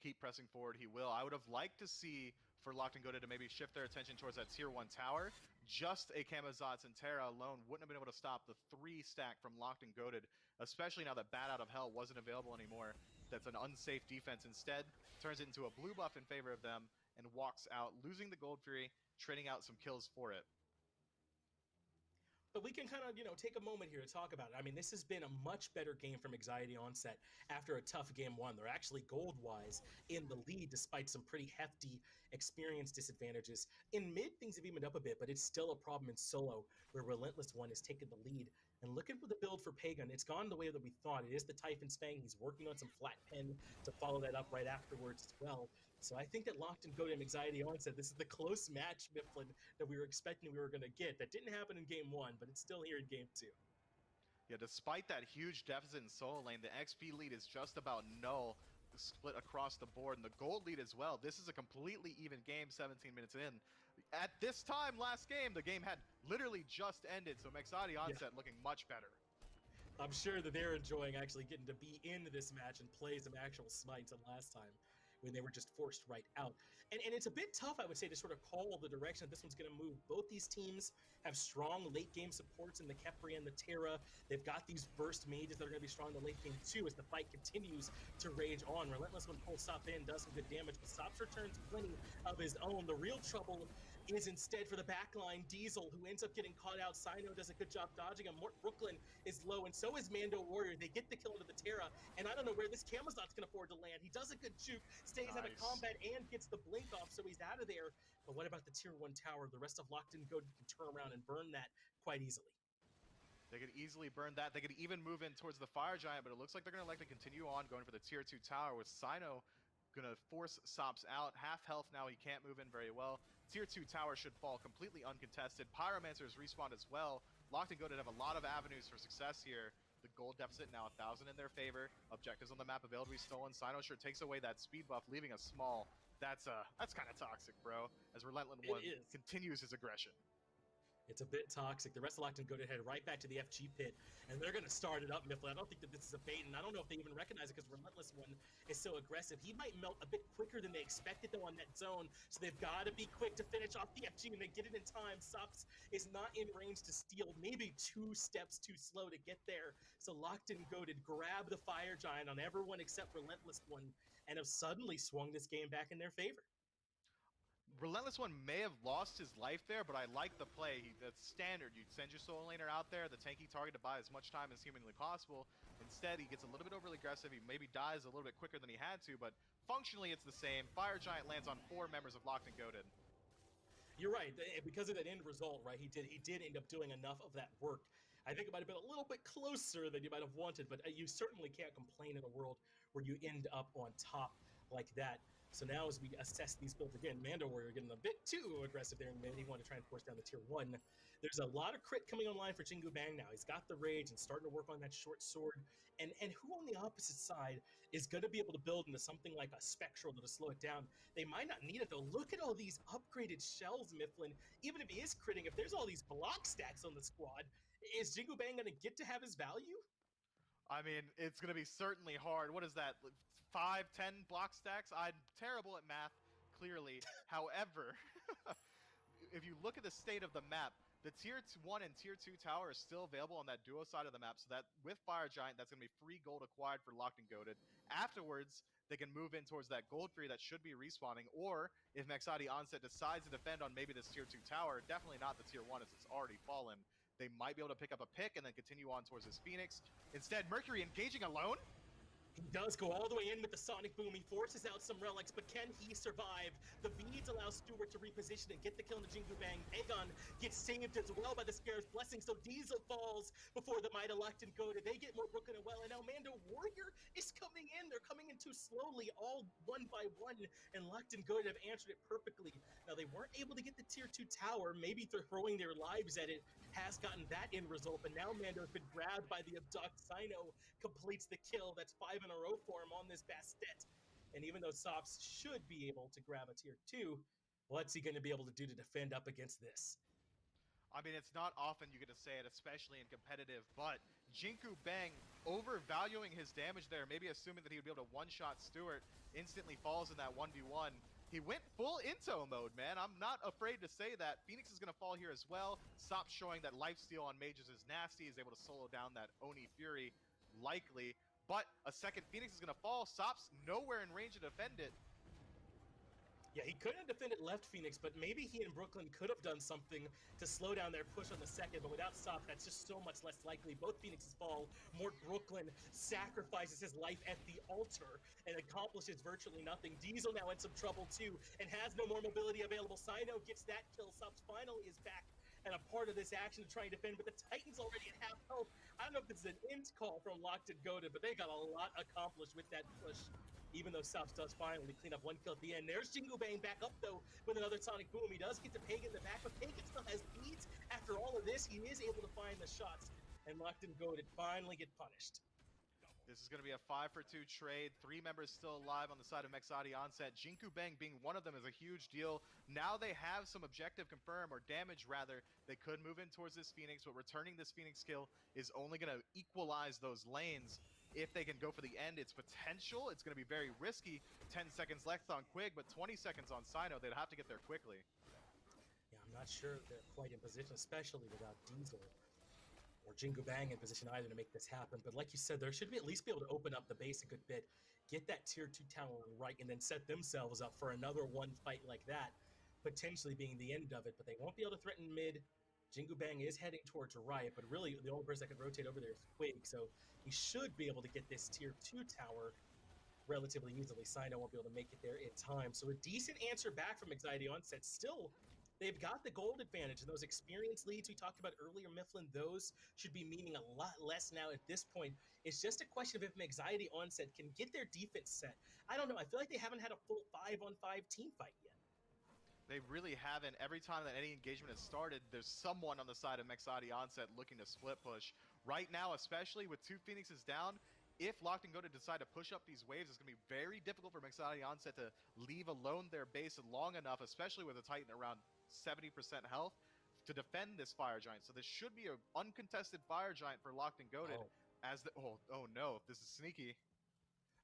Keep pressing forward, he will. I would have liked to see for Locked and Goated to maybe shift their attention towards that tier 1 tower. Just a Kamazotz and Terra alone wouldn't have been able to stop the 3 stack from Locked and Goated, especially now that Bat Out of Hell wasn't available anymore. That's an unsafe defense. Instead, turns it into a blue buff in favor of them and walks out, losing the Gold Fury, trading out some kills for it. But we can kind of, take a moment here to talk about it. I mean, this has been a much better game from Anxiety Onset after a tough game 1. They're actually gold-wise in the lead despite some pretty hefty experience disadvantages. In mid, things have evened up a bit, but it's still a problem in solo where Relentless One has taken the lead. And looking for the build for Pagan, it's gone the way that we thought. It is the Typhon's Fang. He's working on some flat pen to follow that up right afterwards as well. So I think that Locked and Goat and Anxiety On said this is the close match, Mifflin, that we were expecting we were going to get. That didn't happen in game 1, but it's still here in game 2. Yeah, despite that huge deficit in solo lane, the XP lead is just about null, split across the board, and the gold lead as well. This is a completely even game 17 minutes in. At this time last game, the game had literally just ended, so Mexati Onset looking much better. I'm sure that they're enjoying actually getting to be in this match and play some actual Smite than last time when they were just forced right out. And it's a bit tough, I would say, to sort of call the direction that this one's going to move. Both these teams have strong late game supports in the Khepri and the Terra. They've got these burst mages that are going to be strong in the late game too as the fight continues to rage on. Relentless One pulls Sop in, does some good damage, but Sop's returns plenty of his own. The real trouble is instead for the backline, Diesel, who ends up getting caught out. Sino does a good job dodging him. Brooklyn is low, and so is Mando Warrior. They get the kill into the Terra, and I don't know where this Camazot's going to afford to land. He does a good juke, stays out of combat, and gets the blink off, so he's out of there. But what about the tier 1 tower? The rest of Locked In Goat can turn around and burn that quite easily. They could easily burn that. They could even move in towards the Fire Giant, but it looks like they're going to like to continue on going for the tier 2 tower with Sino going to force Sops out. Half health now, he can't move in very well. Tier 2 tower should fall completely uncontested. Pyromancers respawn as well. Locked and Goated have a lot of avenues for success here. The gold deficit now 1,000 in their favor. Objectives on the map available to be stolen. Sino sure takes away that speed buff, leaving us small. That's kind of toxic, bro, as Relentless One continues his aggression. It's a bit toxic. The rest of Locked and Goated head right back to the FG pit, and they're going to start it up, Mifflin. I don't think that this is a bait, and I don't know if they even recognize it because Relentless One is so aggressive. He might melt a bit quicker than they expected, though, on that zone, so they've got to be quick to finish off the FG, and they get it in time. Sops is not in range to steal, maybe 2 steps too slow to get there, so Locked and Goated grab the Fire Giant on everyone except Relentless One, and have suddenly swung this game back in their favor. Relentless One may have lost his life there, but I like the play. That's standard. You send your solo laner out there, the tanky target, to buy as much time as humanly possible. Instead, he gets a little bit overly aggressive. He maybe dies a little bit quicker than he had to, but functionally it's the same. Fire Giant lands on 4 members of Locked and Goated. You're right. Because of that end result, right, he did end up doing enough of that work. I think it might have been a little bit closer than you might have wanted, but you certainly can't complain in a world where you end up on top like that. So now as we assess these builds again, Mando Warrior getting a bit too aggressive there, and he wanted to try and force down the tier 1. There's a lot of crit coming online for Jingu Bang now. He's got the rage and starting to work on that short sword. And who on the opposite side is going to be able to build into something like a Spectral to slow it down? They might not need it, though. Look at all these upgraded shells, Mifflin. Even if he is critting, if there's all these block stacks on the squad, is Jingu Bang going to get to have his value? I mean, it's going to be certainly hard. What is that? 5, 10 block stacks? I'm terrible at math, clearly. However, if you look at the state of the map, the tier 1 and tier 2 tower is still available on that duo side of the map, so that with Fire Giant, that's going to be free gold acquired for Locked and Goated. Afterwards, they can move in towards that gold free that should be respawning, or if Mexati Onset decides to defend on maybe this tier 2 tower, definitely not the tier 1 as it's already fallen, they might be able to pick up a pick and then continue on towards his Phoenix. Instead, Mercury engaging alone. He does go all the way in with the Sonic Boom. He forces out some relics, but can he survive? The beads allow Stewart to reposition and get the kill on the Jingu Bang. Aegon gets saved as well by the Scare's blessing, so Diesel falls before the Might Elect and Goated. They get more Brooklyn and well, and now Mando Warrior is coming in. They're coming in too slowly, all one by one, and Locked and Goated have answered it perfectly. Now, they weren't able to get the tier 2 tower. Maybe they're throwing their lives at it has gotten that end result, but now Mando has been grabbed by the Abduct. Sino completes the kill. That's 5 in a row for him on this Bastet. And even though Sops should be able to grab a tier 2, what's he going to be able to do to defend up against this? I mean, it's not often you get to say it, especially in competitive, but Jingu Bang overvaluing his damage there, maybe assuming that he would be able to one-shot Stewart, instantly falls in that 1v1. He went full Into mode, man. I'm not afraid to say that. Phoenix is going to fall here as well. Stop showing that lifesteal on mages is nasty. Is able to solo down that Oni Fury, likely. But a second Phoenix is going to fall. Sop's nowhere in range to defend it. Yeah, he couldn't have defended left Phoenix, but maybe he and Brooklyn could have done something to slow down their push on the second, but without Sop, that's just so much less likely. Both Phoenixes fall. Mort Brooklyn sacrifices his life at the altar and accomplishes virtually nothing. Diesel now in some trouble too and has no more mobility available. Sino gets that kill. Sop's finally is back and a part of this action to try and defend, but the Titan's already at half health. I don't know if this is an int call from Locked and Goated, but they got a lot accomplished with that push. even though Subs does finally clean up one kill at the end. There's Jingu Bang back up, though, with another Sonic Boom. He does get to Pagan in the back, but Pagan still has beads. After all of this, he is able to find the shots, and Locked and Goated finally get punished. This is going to be a 5-for-2 trade. 3 members still alive on the side of Mexati Onset. Jinku Bang being one of them is a huge deal. Now they have some objective confirm, or damage rather. They could move in towards this Phoenix, but returning this Phoenix kill is only going to equalize those lanes. If they can go for the end, it's potential. It's going to be very risky. 10 seconds left on Quig, but 20 seconds on Sino. They'd have to get there quickly. Yeah, I'm not sure they're quite in position, especially without Diesel or Jingu Bang in position either to make this happen. But like you said, there should be at least be able to open up the base a good bit, get that tier 2 tower right, and then set themselves up for another one fight like that, potentially being the end of it. But they won't be able to threaten mid. Jingu Bang is heading towards Riot, but really the only person that can rotate over there is Quig, so he should be able to get this tier 2 tower relatively easily. Sino won't be able to make it there in time. So a decent answer back from Anxiety Onset. Still, they've got the gold advantage, and those experience leads we talked about earlier, Mifflin, those should be meaning a lot less now at this point. It's just a question of if Anxiety Onset can get their defense set. I don't know. I feel like they haven't had a full 5-on-5 team fight yet. They really haven't. Every time that any engagement has started, there's someone on the side of Mexati Onset looking to split push. Right now, especially with 2 Phoenixes down, if Locked and Goated decide to push up these waves, it's going to be very difficult for Mexati Onset to leave alone their base long enough, especially with a Titan around 70% health, to defend this Fire Giant. So this should be an uncontested Fire Giant for Locked and Goated. Oh no, this is sneaky.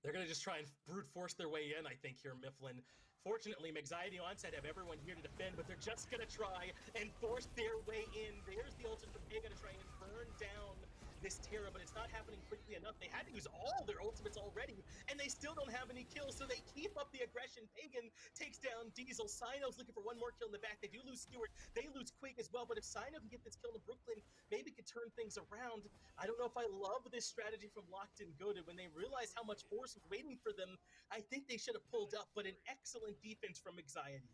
They're going to just try and brute force their way in, I think, here, Mifflin. Fortunately, Anxiety Onset have everyone here to defend, but they're just going to try and force their way in. There's the ultimate from Pagan to try and burn down this Terra, but it's not happening quickly enough. They had to use all their ultimates already, and they still don't have any kills, so they keep up the aggression. Pagan takes down Diesel. Sino's looking for one more kill in the back. They do lose Stewart. They lose Quig as well, but if Sino can get this kill in Brooklyn, maybe could turn things around. I don't know if I love this strategy from Locked and Goated. When they realize how much force was waiting for them, I think they should have pulled up, but an excellent defense from Anxiety.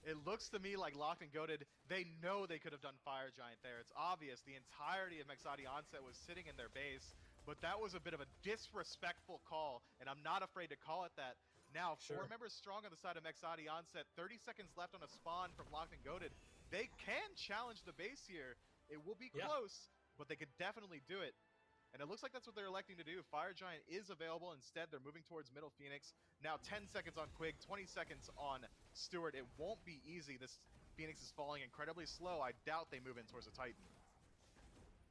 It looks to me like Locked and Goated, they know they could have done Fire Giant there. It's obvious the entirety of Mexati Onset was sitting in their base, but that was a bit of a disrespectful call, and I'm not afraid to call it that. Now, Sure. 4 members strong on the side of Mexati Onset, 30 seconds left on a spawn from Locked and Goated. They can challenge the base here. It will be close, but they could definitely do it. And it looks like that's what they're electing to do. Fire Giant is available. Instead, they're moving towards Middle Phoenix. Now 10 seconds on Quig, 20 seconds on Stewart. It won't be easy. This Phoenix is falling incredibly slow. I doubt they move in towards a Titan.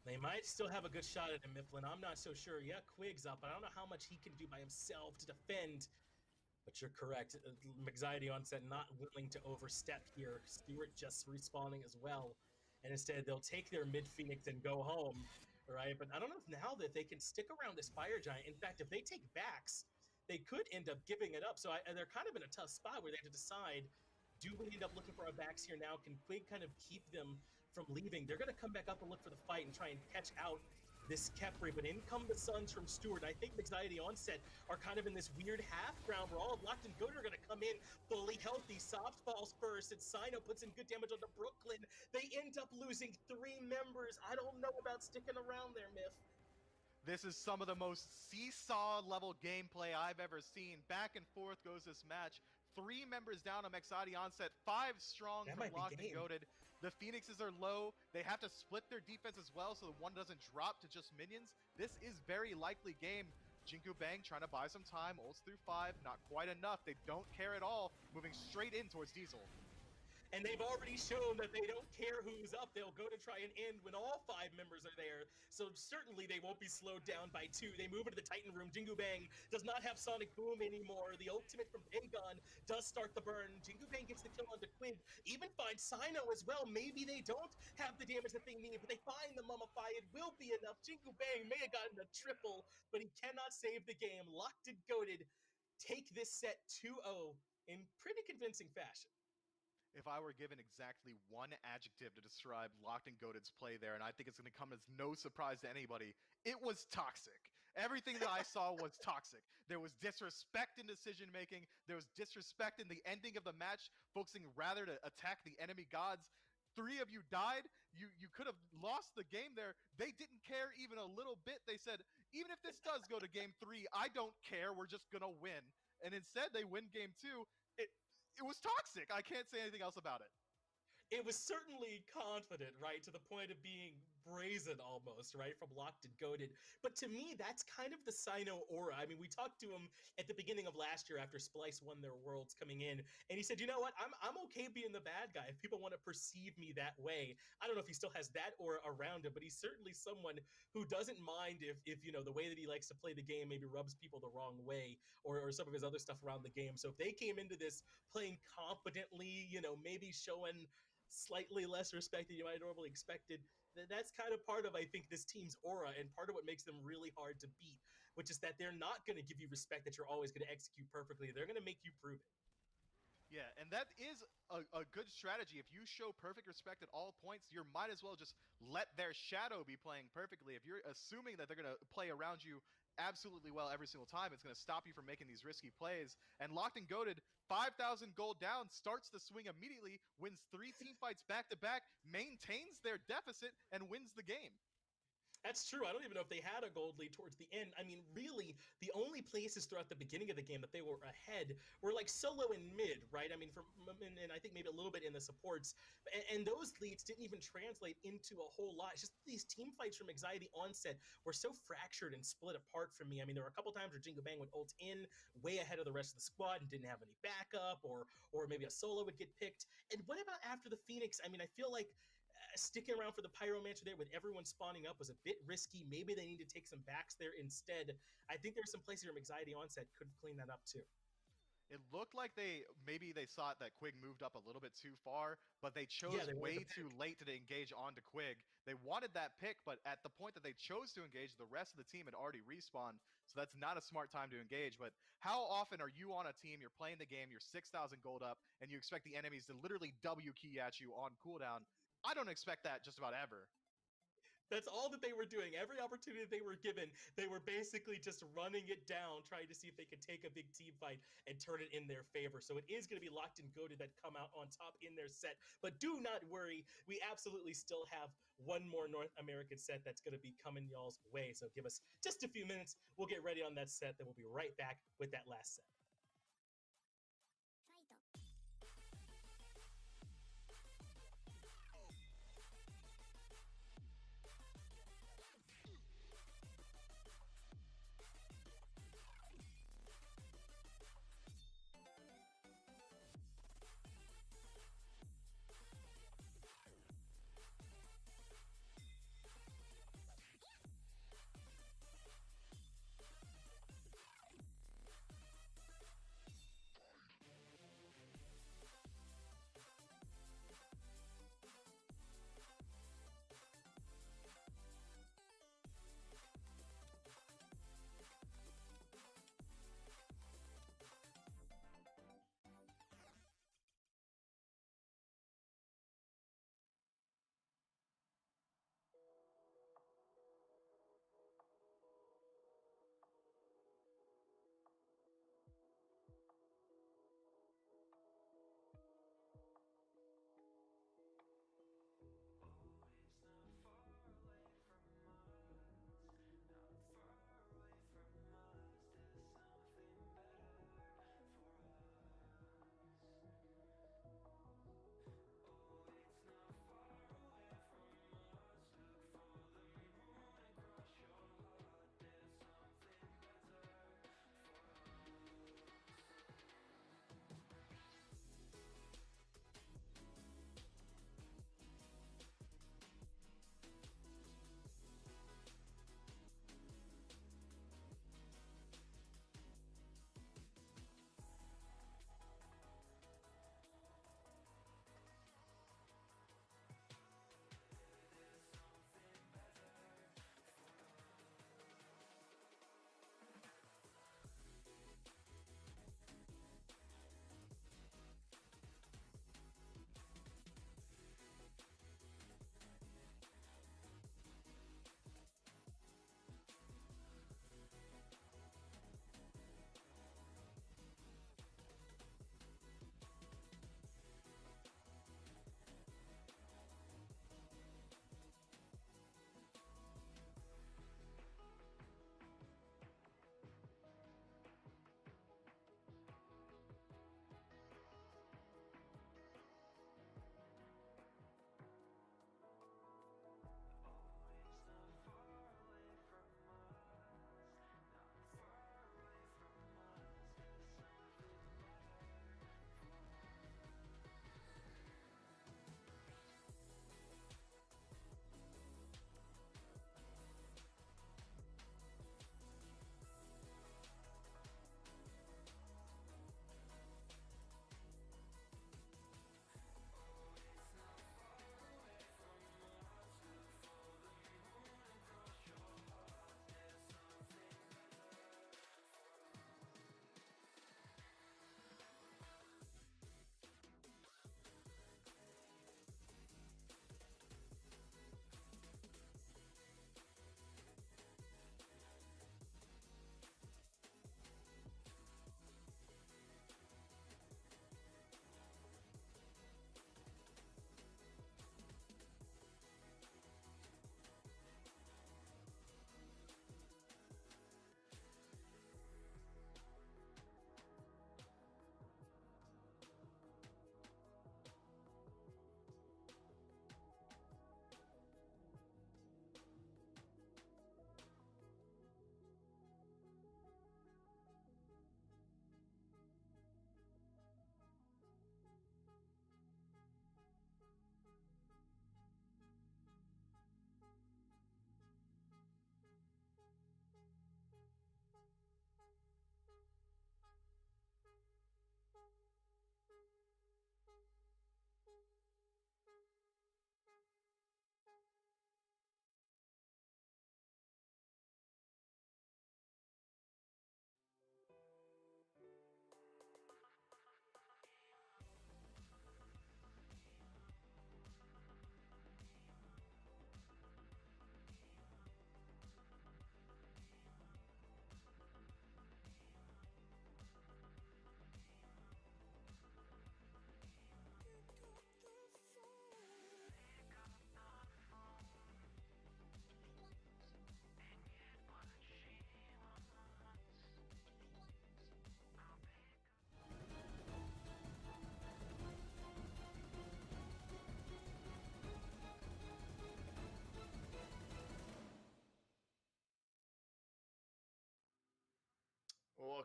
They might still have a good shot at him, Mifflin. I'm not so sure. Yeah, Quig's up, but I don't know how much he can do by himself to defend. But you're correct. Anxiety Onset not willing to overstep here. Stewart just respawning as well. And instead, they'll take their mid Phoenix and go home. Right? But I don't know if now that they can stick around this Fire Giant. In fact, if they take backs, they could end up giving it up. So they're kind of in a tough spot where they have to decide, do we end up looking for our backs here now? Can Quig kind of keep them from leaving? They're going to come back up and look for the fight and try and catch out this Kepri, but in come the Suns from Stewart. I think Anxiety Onset are kind of in this weird half ground where all of Locked and Goated are going to come in fully healthy. Soft falls first, and Sino puts in good damage onto Brooklyn. They end up losing 3 members. I don't know about sticking around there, Miff. This is some of the most seesaw level gameplay I've ever seen. Back and forth goes this match. 3 members down on Mexati Onset, 5 strong from Locked and Goated. The Phoenixes are low. They have to split their defense as well so the one doesn't drop to just minions. This is very likely game. Jinku Bang trying to buy some time, ults through 5, not quite enough. They don't care at all, moving straight in towards Diesel. And they've already shown that they don't care who's up. They'll go to try and end when all 5 members are there. So certainly they won't be slowed down by 2. They move into the Titan room. Jingu Bang does not have Sonic Boom anymore. The ultimate from Pagon does start the burn. Jingu Bang gets the kill onto Quig. Even finds Sino as well. Maybe they don't have the damage that they need, but they find the Mummify. It will be enough. Jingu Bang may have gotten a triple, but he cannot save the game. Locked and Goated take this set 2-0 in pretty convincing fashion. If I were given exactly one adjective to describe Locked and Goated's play there, and I think it's going to come as no surprise to anybody, it was toxic. Everything that I saw was toxic. There was disrespect in decision making. There was disrespect in the ending of the match, focusing rather to attack the enemy gods. 3 of you died. You could have lost the game there. They didn't care even a little bit. They said, even if this does go to game 3, I don't care. We're just gonna win. And instead, they win game 2. It was toxic. I can't say anything else about it. It was certainly confident, right, to the point of being brazen almost, right, from Locked and Goated. But to me, that's kind of the Sino aura. I mean, we talked to him at the beginning of last year after Splice won their Worlds coming in, and he said, you know what, I'm okay being the bad guy if people want to perceive me that way. I don't know if he still has that aura around him, but he's certainly someone who doesn't mind if you know, the way that he likes to play the game maybe rubs people the wrong way, or some of his other stuff around the game. So if they came into this playing confidently, you know, maybe showing slightly less respect than you might normally expected, that's kind of part of, I think, this team's aura, and part of what makes them really hard to beat, which is that they're not going to give you respect that you're always going to execute perfectly. They're going to make you prove it. Yeah, and that is a good strategy. If you show perfect respect at all points, you might as well just let their shadow be playing perfectly. If you're assuming that they're going to play around you absolutely well every single time, it's going to stop you from making these risky plays. And Locked and Goated, 5,000 gold down, starts the swing immediately, wins 3 team fights back to back, maintains their deficit, and wins the game. That's true. I don't even know if they had a gold lead towards the end. I mean, really, the only places throughout the beginning of the game that they were ahead were like solo and mid, right? I mean, and I think maybe a little bit in the supports. And those leads didn't even translate into a whole lot. It's just these team fights from Anxiety Onset were so fractured and split apart from me. I mean, there were a couple times where Jingo Bang would ult in way ahead of the rest of the squad and didn't have any backup, or maybe a solo would get picked. And what about after the Phoenix? I mean, I feel like sticking around for the Pyromancer there with everyone spawning up was a bit risky. Maybe they need to take some backs there instead. I think there's some places where Anxiety Onset could clean that up too. It looked like maybe they saw that Quig moved up a little bit too far, but they chose they way wanted the too late to engage onto Quig. They wanted that pick, but at the point that they chose to engage, the rest of the team had already respawned, so that's not a smart time to engage. But how often are you on a team, you're playing the game, you're 6,000 gold up, and you expect the enemies to literally W key at you on cooldown? I don't expect that just about ever. That's all that they were doing. Every opportunity they were given, they were basically just running it down, trying to see if they could take a big team fight and turn it in their favor. So it is going to be Locked and Goated that come out on top in their set. But do not worry, we absolutely still have one more North American set that's going to be coming y'all's way. So give us just a few minutes. We'll get ready on that set. Then we'll be right back with that last set.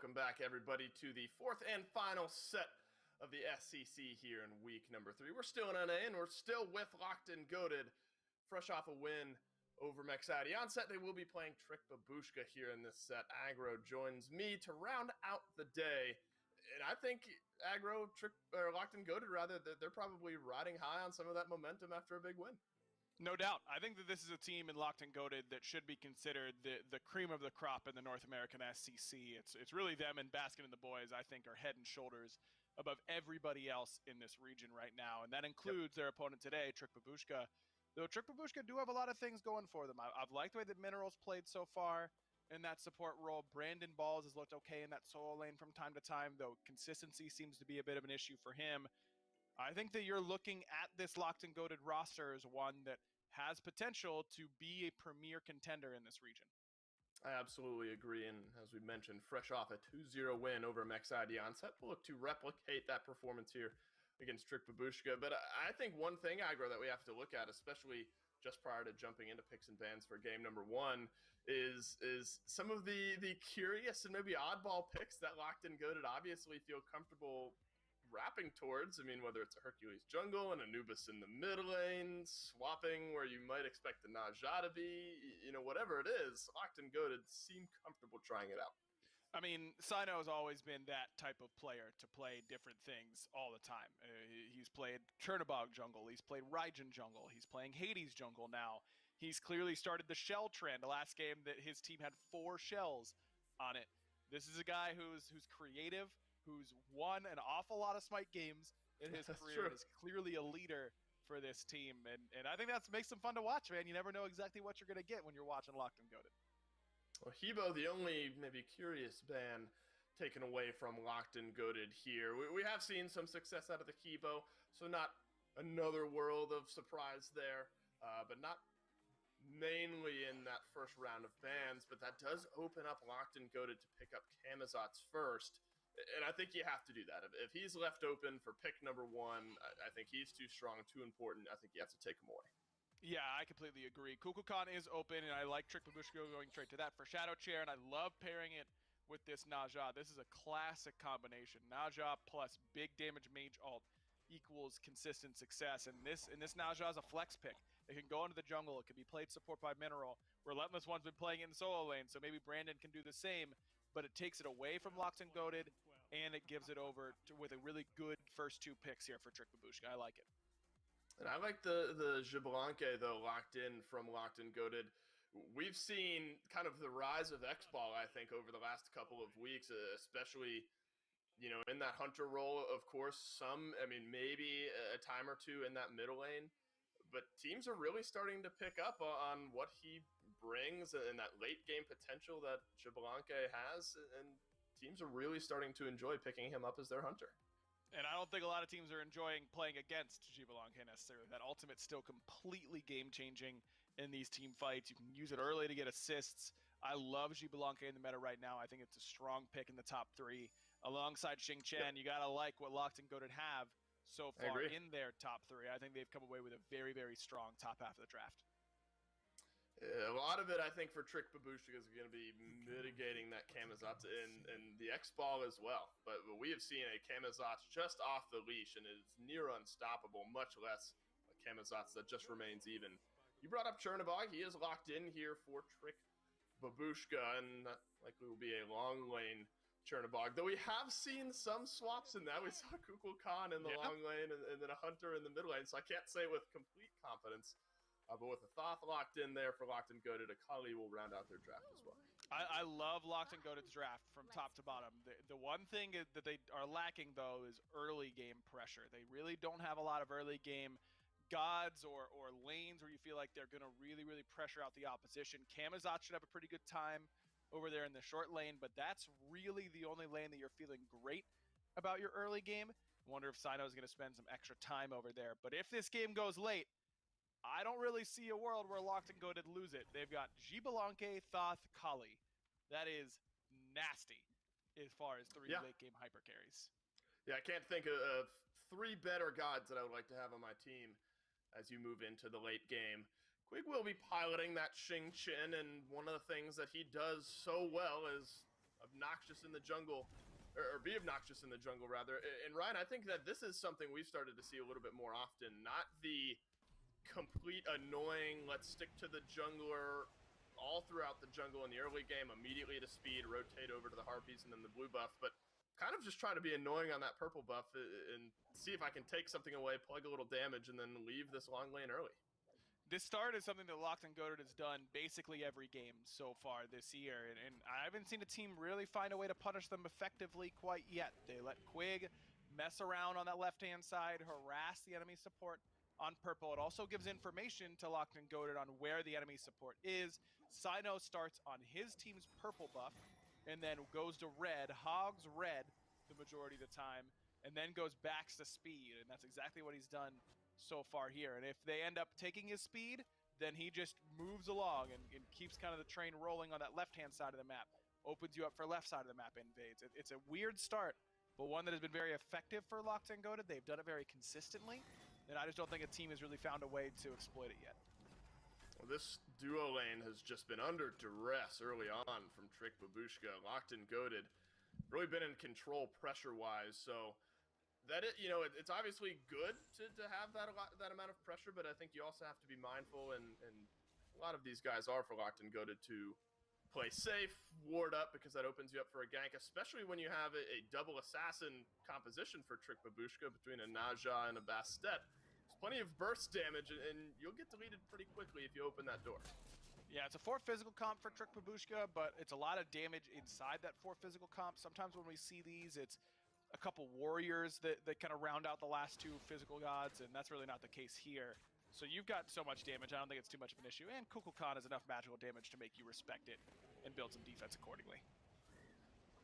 welcome back everybody to the fourth and final set of the SCC here in week number 3. We're still in NA and we're still with Locked and Goated, fresh off a win over Mexadi. On set, they will be playing Trick Babushka here in this set. Aggro joins me to round out the day. And I think Aggro, Locked and Goated rather, they're probably riding high on some of that momentum after a big win. No doubt. I think that this is a team in Locked and Goated that should be considered the cream of the crop in the North American SCC. It's really them and Baskin and the boys, I think, are head and shoulders above everybody else in this region right now. And that includes their opponent today, Trick Babushka. Though Trick Babushka do have a lot of things going for them. I've liked the way that Minerals played so far in that support role. Brandon Balls has looked okay in that solo lane from time to time, though consistency seems to be a bit of an issue for him. I think that you're looking at this Locked and Goated roster as one that has potential to be a premier contender in this region. I absolutely agree, and as we mentioned, fresh off a 2-0 win over Mexadi on set, we'll look to replicate that performance here against Trick Babushka. But I think one thing, Aggro, that we have to look at, especially just prior to jumping into picks and bans for game number 1, is some of the curious and maybe oddball picks that Locked and Goated obviously feel comfortable wrapping towards. I mean, whether it's a Hercules jungle and Anubis in the mid lane, swapping where you might expect the Najah to be, whatever it is, Locked and Goated seem comfortable trying it out. I mean, Sino has always been that type of player to play different things all the time. He's played Chernobog jungle, he's played Raijin jungle, he's playing Hades jungle now. He's clearly started the shell trend. The last game that his team had 4 shells on it. This is a guy who's creative, who's won an awful lot of Smite games in his career, and is clearly a leader for this team. And I think that makes them fun to watch, man. You never know exactly what you're going to get when you're watching Locked and Goated. Well, Hebo, the only maybe curious ban taken away from Locked and Goated here. We have seen some success out of the Hebo, so not another world of surprise there, but not mainly in that first round of bans. But that does open up Locked and Goated to pick up Camazotz first. And I think you have to do that. If he's left open for pick number 1, I think he's too strong, too important. I think you have to take him away. Yeah, I completely agree. Kukulkan is open, and I like Trick Babushka going straight to that for Shadow Chair, and I love pairing it with this Najah. This is a classic combination. Najah plus big damage mage ult equals consistent success, and this Najah is a flex pick. It can go into the jungle. It can be played support by Mineral. Relentless One's been playing it in solo lane, so maybe Brandon can do the same, but it takes it away from Locked and Goated, and it gives it over with a really good first 2 picks here for Trick Babushka. I like it. And I like the Xbalanque, though, locked in from Locked and Goated. We've seen kind of the rise of X-Ball, I think, over the last couple of weeks, especially, in that Hunter role, of course. Maybe a time or 2 in that middle lane. But teams are really starting to pick up on what he brings and that late game potential that Xbalanque has. And teams are really starting to enjoy picking him up as their Hunter. And I don't think a lot of teams are enjoying playing against Xbalanque necessarily. That ultimate's still completely game-changing in these team fights. You can use it early to get assists. I love Xbalanque in the meta right now. I think it's a strong pick in the top 3. Alongside Xing Chen, You got to like what Locked and Goated have so far in their top 3. I think they've come away with a very, very strong top half of the draft. A lot of it, I think, for Trick Babushka is going to be mitigating that Camazotz and the X-Ball as well. But we have seen a Camazotz just off the leash and is near unstoppable, much less a Camazotz that just remains even. You brought up Chernobog. He is locked in here for Trick Babushka, and that likely will be a long lane Chernobog. Though we have seen some swaps in that. We saw Kukulkan in the long lane and then a Hunter in the mid lane, so I can't say with complete confidence. But with a Thoth locked in there for Locked and Goated, Akali will round out their draft as well. I love Locked and Goated's draft from top to bottom. The one thing that they are lacking, though, is early game pressure. They really don't have a lot of early game gods or lanes where you feel like they're going to really, really pressure out the opposition. Camazotz should have a pretty good time over there in the short lane, but that's really the only lane that you're feeling great about your early game. I wonder if Sino is going to spend some extra time over there. But if this game goes late, I don't really see a world where Locked and Goated lose it. They've got Xbalanque, Thoth, Kali. That is nasty as far as 3 late game hyper carries. Yeah, I can't think of 3 better gods that I would like to have on my team as you move into the late game. Quig will be piloting that Xing Chen, and one of the things that he does so well is obnoxious in the jungle, or be obnoxious in the jungle rather. And Ryan, I think that this is something we've started to see a little bit more often. Not the complete annoying, let's stick to the jungler all throughout the jungle in the early game, immediately to speed, rotate over to the Harpies and then the blue buff, but kind of just try to be annoying on that purple buff and see if I can take something away, plug a little damage, and then leave this long lane early. This start is something that Locked and Goated has done basically every game so far this year, and I haven't seen a team really find a way to punish them effectively quite yet. They let Quig mess around on that left-hand side, harass the enemy support on purple. It also gives information to Locked and Goated on where the enemy support is. Sino starts on his team's purple buff, and then goes to red, hogs red the majority of the time, and then goes back to speed, and that's exactly what he's done so far here. And if they end up taking his speed, then he just moves along and keeps kind of the train rolling on that left-hand side of the map, opens you up for left side of the map invades. It's a weird start, but one that has been very effective for Locked and Goated. They've done it very consistently, and I just don't think a team has really found a way to exploit it yet. Well, this duo lane has just been under duress early on from Trick Babushka. Locked and Goated really been in control pressure-wise, so that it's obviously good to have that amount of pressure, but I think you also have to be mindful, and a lot of these guys are for Locked and Goated to play safe, ward up, because that opens you up for a gank, especially when you have a double assassin composition for Trick Babushka between a Naja and a Bastet. There's plenty of burst damage, and you'll get deleted pretty quickly if you open that door. Yeah, it's a 4 physical comp for Trick Babushka, but it's a lot of damage inside that 4 physical comp. Sometimes when we see these, it's a couple warriors that kind of round out the last 2 physical gods, and that's really not the case here. So you've got so much damage, I don't think it's too much of an issue, and Kukulkan has enough magical damage to make you respect it and build some defense accordingly.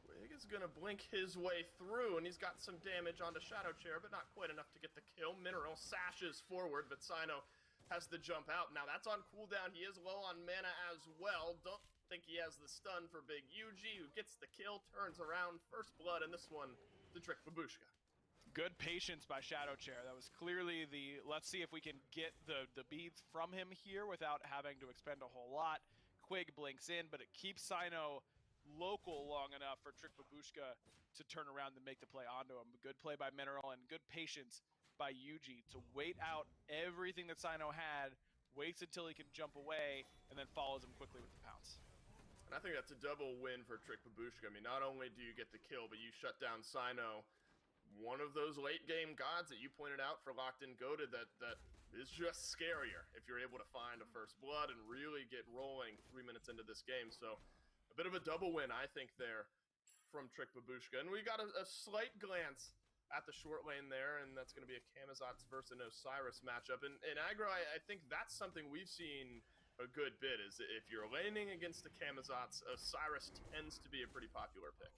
Quig is going to blink his way through, and he's got some damage onto Shadow Chair, but not quite enough to get the kill. Mineral sashes forward, but Sino has the jump out. Now that's on cooldown. He is low on mana as well. Don't think he has the stun for Big Yuji, who gets the kill, turns around, first blood in this one. The Trick Babushka. Good patience by Shadow Chair. That was clearly the, let's see if we can get the beads from him here without having to expend a whole lot. Quig blinks in, but it keeps Sino local long enough for Trick Babushka to turn around and make the play onto him. Good play by Mineral and good patience by Yuji to wait out everything that Sino had, waits until he can jump away, and then follows him quickly with the pounce. And I think that's a double win for Trick Babushka. I mean, not only do you get the kill, but you shut down Sino, one of those late game gods that you pointed out for Locked and Goated that is just scarier if you're able to find a first blood and really get rolling 3 minutes into this game. So a bit of a double win, I think, there from Trick Babushka. And we got a slight glance at the short lane there, and that's going to be a Camazotz versus an Osiris matchup. And aggro, I think that's something we've seen a good bit, is if you're laning against the Camazotz, Osiris tends to be a pretty popular pick.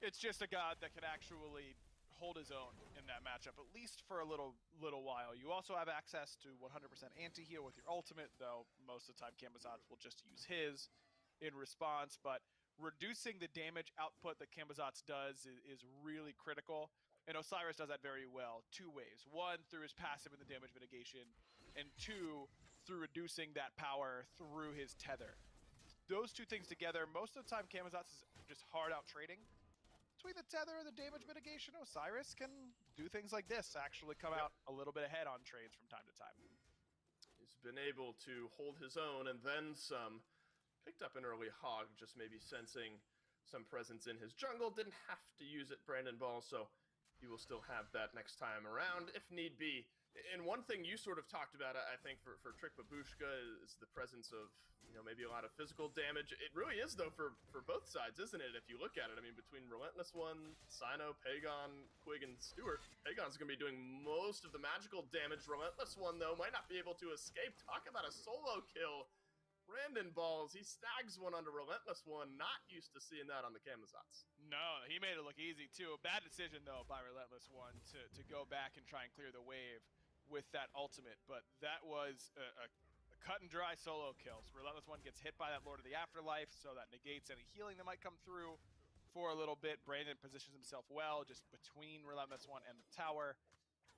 It's just a god that can actually hold his own in that matchup, at least for a little while. You also have access to 100% anti-heal with your ultimate, though most of the time Camazotz will just use his in response, but reducing the damage output that Camazotz does is really critical, and Osiris does that very well 2 ways. 1, through his passive and the damage mitigation, and 2, through reducing that power through his tether. Those 2 things together, most of the time Camazotz is just hard out trading. Between the tether and the damage mitigation, Osiris can do things like this, actually come out a little bit ahead on trades from time to time. He's been able to hold his own and then some. Picked up an early hog, just maybe sensing some presence in his jungle. Didn't have to use it, Brandon Ball, so he will still have that next time around if need be. And one thing you sort of talked about, I think, for Trick Babushka is the presence of, maybe a lot of physical damage. It really is, though, for both sides, isn't it, if you look at it? I mean, between Relentless One, Sino, Pagon, Quig, and Stewart, Pagon's going to be doing most of the magical damage. Relentless One, though, might not be able to escape. Talk about a solo kill. Brandon Balls, he snags one under Relentless One. Not used to seeing that on the Camazotz. No, he made it look easy, too. A bad decision, though, by Relentless One to go back and try and clear the wave with that ultimate, but that was a cut and dry solo kills. Relentless One gets hit by that Lord of the Afterlife, so that negates any healing that might come through for a little bit. Brandon positions himself well, just between Relentless One and the tower,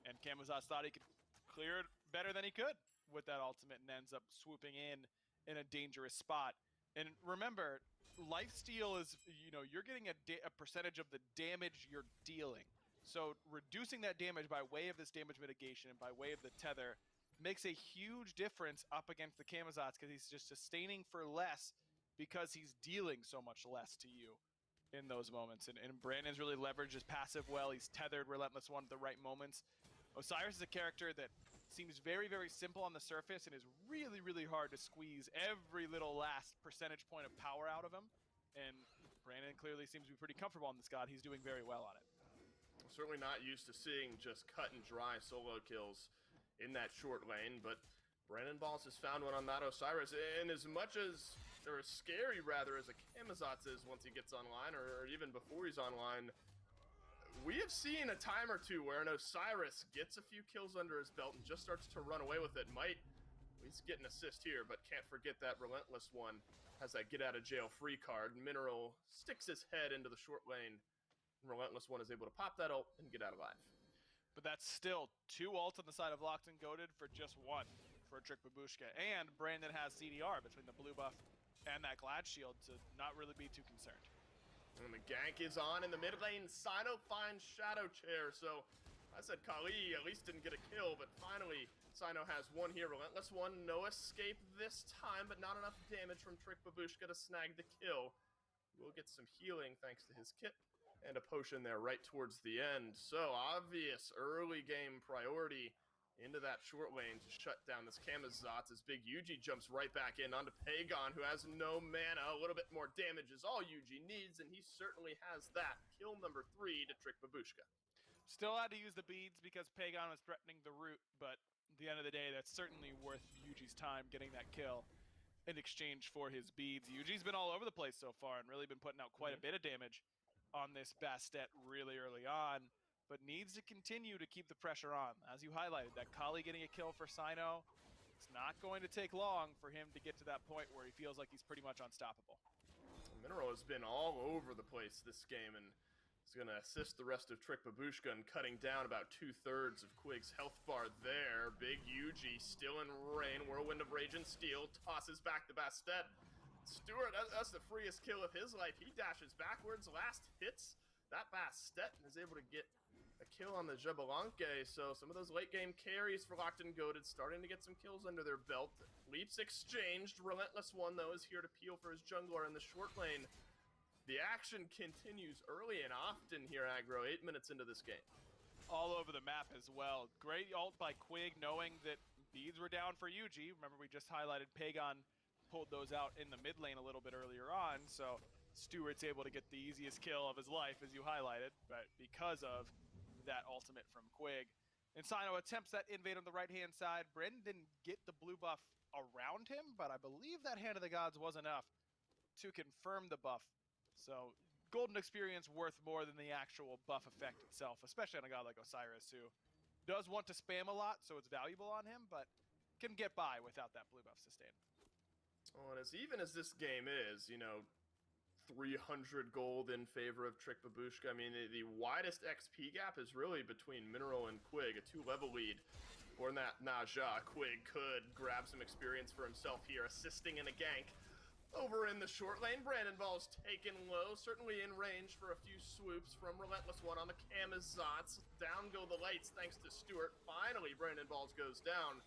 and Camazotz thought he could clear it better than he could with that ultimate, and ends up swooping in a dangerous spot. And remember, lifesteal is, you're getting a percentage of the damage you're dealing. So reducing that damage by way of this damage mitigation and by way of the tether makes a huge difference up against the Camazotz, because he's just sustaining for less because he's dealing so much less to you in those moments. And Brandon's really leveraged his passive well. He's tethered Relentless One at the right moments. Osiris is a character that seems very, very simple on the surface and is really, really hard to squeeze every little last percentage point of power out of him. And Brandon clearly seems to be pretty comfortable on this god. He's doing very well on it. I'm certainly not used to seeing just cut and dry solo kills in that short lane, but Brandon Balls has found one on that Osiris. And as much as, or as scary rather, as a Camazotz is once he gets online, or even before he's online, we have seen a time or two where an Osiris gets a few kills under his belt and just starts to run away with it. Might at least get an assist here, but can't forget that Relentless One has that get out of jail free card. Mineral sticks his head into the short lane. Relentless One is able to pop that ult and get out alive. But that's still 2 ults on the side of Locked and Goated for just 1 for Trick Babushka. And Brandon has CDR between the blue buff and that Glad Shield to not really be too concerned. And the gank is on in the mid lane. Sino finds Shadow Chair, so I said Kali at least didn't get a kill, but finally Sino has one here. Relentless One, no escape this time, but not enough damage from Trick Babushka to snag the kill. We'll get some healing thanks to his kit and a potion there right towards the end. So obvious early game priority into that short lane to shut down this Camazotz as Big Yuji jumps right back in onto Pagon, who has no mana. A little bit more damage is all Yuji needs, and he certainly has that. Kill number 3 to Trick Babushka. Still had to use the beads because Pagon was threatening the root, but at the end of the day, that's certainly worth Yuji's time getting that kill in exchange for his beads. Yuji's been all over the place so far and really been putting out quite a bit of damage on this Bastet really early on, but needs to continue to keep the pressure on. As you highlighted, that Kali getting a kill for Sino, it's not going to take long for him to get to that point where he feels like he's pretty much unstoppable. Mineral has been all over the place this game, and is going to assist the rest of Trick Babushka in cutting down about 2/3 of Quig's health bar there. Big Yuji still in rain. Whirlwind of Rage and Steel tosses back the Bastet. Stewart, that's the freest kill of his life. He dashes backwards, last hits that Bastet, and is able to get a kill on the Jabalanque. So some of those late game carries for Locked and Goated starting to get some kills under their belt. Leaps exchanged. Relentless One, though, is here to peel for his jungler in the short lane. The action continues early and often here, Aggro, 8 minutes into this game. All over the map as well. Great ult by Quig, knowing that beads were down for Yuji. Remember, we just highlighted Pagon pulled those out in the mid lane a little bit earlier on, so Stewart's able to get the easiest kill of his life, as you highlighted, but because of that ultimate from Quig. And Sino attempts that invade on the right-hand side. Brandon didn't get the blue buff around him, but I believe that Hand of the Gods was enough to confirm the buff. So golden experience worth more than the actual buff effect itself, especially on a god like Osiris, who does want to spam a lot, so it's valuable on him, but can get by without that blue buff sustain. Oh, and as even as this game is, 300 gold in favor of Trick Babushka. I mean, the widest XP gap is really between Mineral and Quig, a 2-level lead. Or in that Naja, Quig could grab some experience for himself here, assisting in a gank. Over in the short lane, Brandon Ball's taken low, certainly in range for a few swoops from Relentless One on the Camazotz. Down go the lights thanks to Stewart. Finally, Brandon Balls goes down.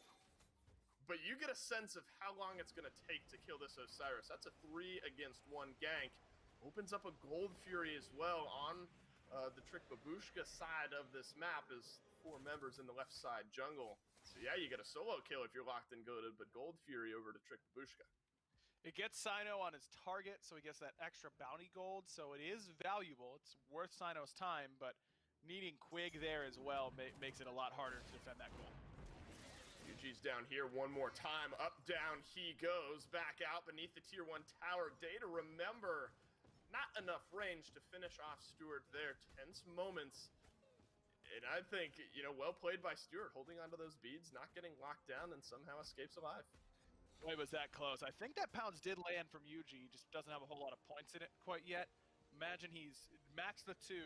But you get a sense of how long it's going to take to kill this Osiris. That's a 3-against-1 gank. Opens up a Gold Fury as well on the Trick Babushka side of this map as 4 members in the left side jungle. So yeah, you get a solo kill if you're Locked and Goated, but Gold Fury over to Trick Babushka. It gets Sino on his target, so he gets that extra bounty gold, so it is valuable. It's worth Sino's time, but needing Quig there as well makes it a lot harder to defend that goal. Yuji's down here one more time. Up, down he goes. Back out beneath the tier 1 tower. Day to remember. Not enough range to finish off Stewart there. Tense moments. And I think, well played by Stewart, holding onto those beads, not getting locked down, and somehow escapes alive. Boy, was that close. I think that pounce did land from Yuji, just doesn't have a whole lot of points in it quite yet. Imagine he's maxed the 2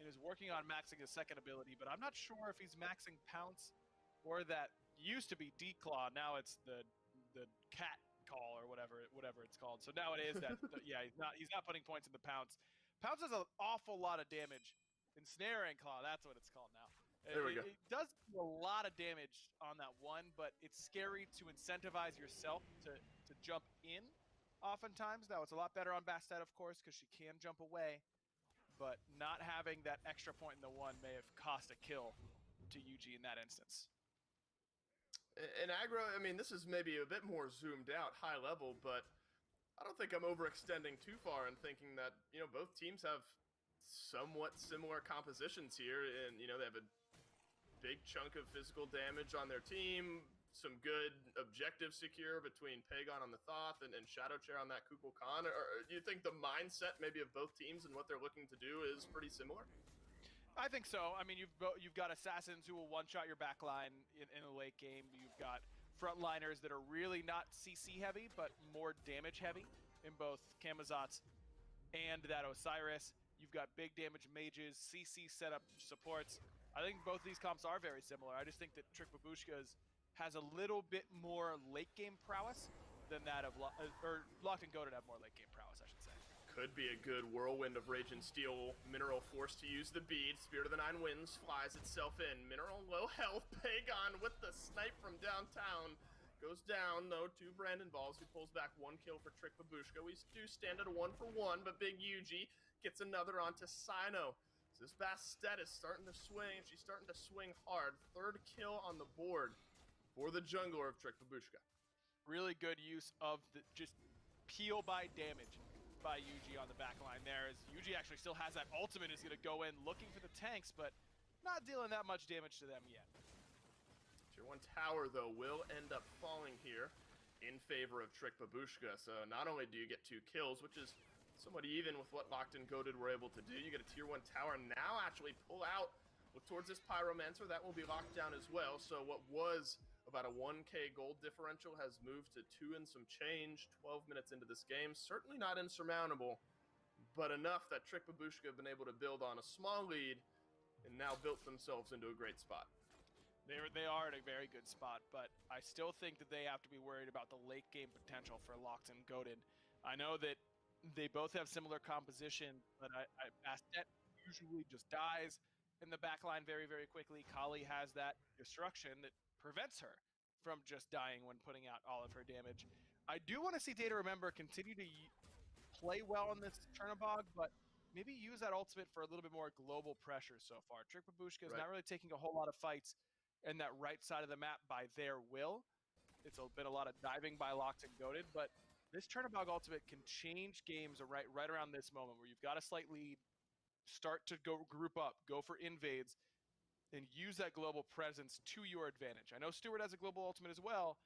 and is working on maxing his second ability, but I'm not sure if he's maxing pounce or that used to be Declaw, now it's the cat call or whatever it's called. So now it is that yeah, he's not putting points in the Pounce. Pounce does an awful lot of damage. Ensnaring Claw, that's what it's called now. There we go. It does do a lot of damage on that one, but it's scary to incentivize yourself to jump in oftentimes. Now, it's a lot better on Bastet, of course, because she can jump away, but not having that extra point in the one may have cost a kill to UG in that instance. In aggro, I mean, this is maybe a bit more zoomed out, high level, but I don't think I'm overextending too far in thinking that, you know, both teams have somewhat similar compositions here, and, you know, they have a big chunk of physical damage on their team, some good objective secure between Pagon on the Thoth and Shadow Chair on that Kukulkan. Or do you think the mindset maybe of both teams and what they're looking to do is pretty similar? I think so. I mean, you've got assassins who will one-shot your backline in the late game. You've got frontliners that are really not CC heavy, but more damage heavy in both Camazotz and that Osiris. You've got big damage mages, CC setup supports. I think both these comps are very similar. I just think that Trick Babushka's has a little bit more late game prowess than that of Locked and Goated have more late game prowess, I should say. Could be a good whirlwind of Rage and Steel mineral force to use the bead. Spirit of the Nine Winds flies itself in. Mineral low health. Pagon with the snipe from downtown. Goes down, though, to Brandon Balls, who pulls back one kill for Trick Babushka. We do stand at a 1-for-1, but Big Yuji gets another onto Sino. So this Bastet is starting to swing. She's starting to swing hard. Third kill on the board for the jungler of Trick Babushka. Really good use of the just peel by damage by Yuji on the back line there, as Yuji actually still has that ultimate, is going to go in looking for the tanks, but not dealing that much damage to them yet. Tier 1 tower, though, will end up falling here in favor of Trick Babushka. So not only do you get 2 kills, which is somewhat even with what Locked and Goated were able to do, you get a Tier 1 tower now actually pull out, look towards this Pyromancer. That will be locked down as well. So what was about a 1k gold differential has moved to 2 and some change 12 minutes into this game. Certainly not insurmountable, but enough that Trick Babushka have been able to build on a small lead and now built themselves into a great spot. They are in a very good spot, but I still think that they have to be worried about the late game potential for Locked and Goated. I know that they both have similar composition, but Bastet usually just dies in the backline very, very quickly. Kali has that destruction that prevents her from just dying when putting out all of her damage. I do want to see Data Remember continue to play well in this Chernobog, but maybe use that ultimate for a little bit more global pressure so far. Trick Babushka is not really taking a whole lot of fights in that right side of the map by their will. It's been a lot of diving by Locked and Goated, but this Chernobog ultimate can change games right around this moment where you've got a slight lead, start to go group up, go for invades, and use that global presence to your advantage. I know Stewart has a global ultimate as well,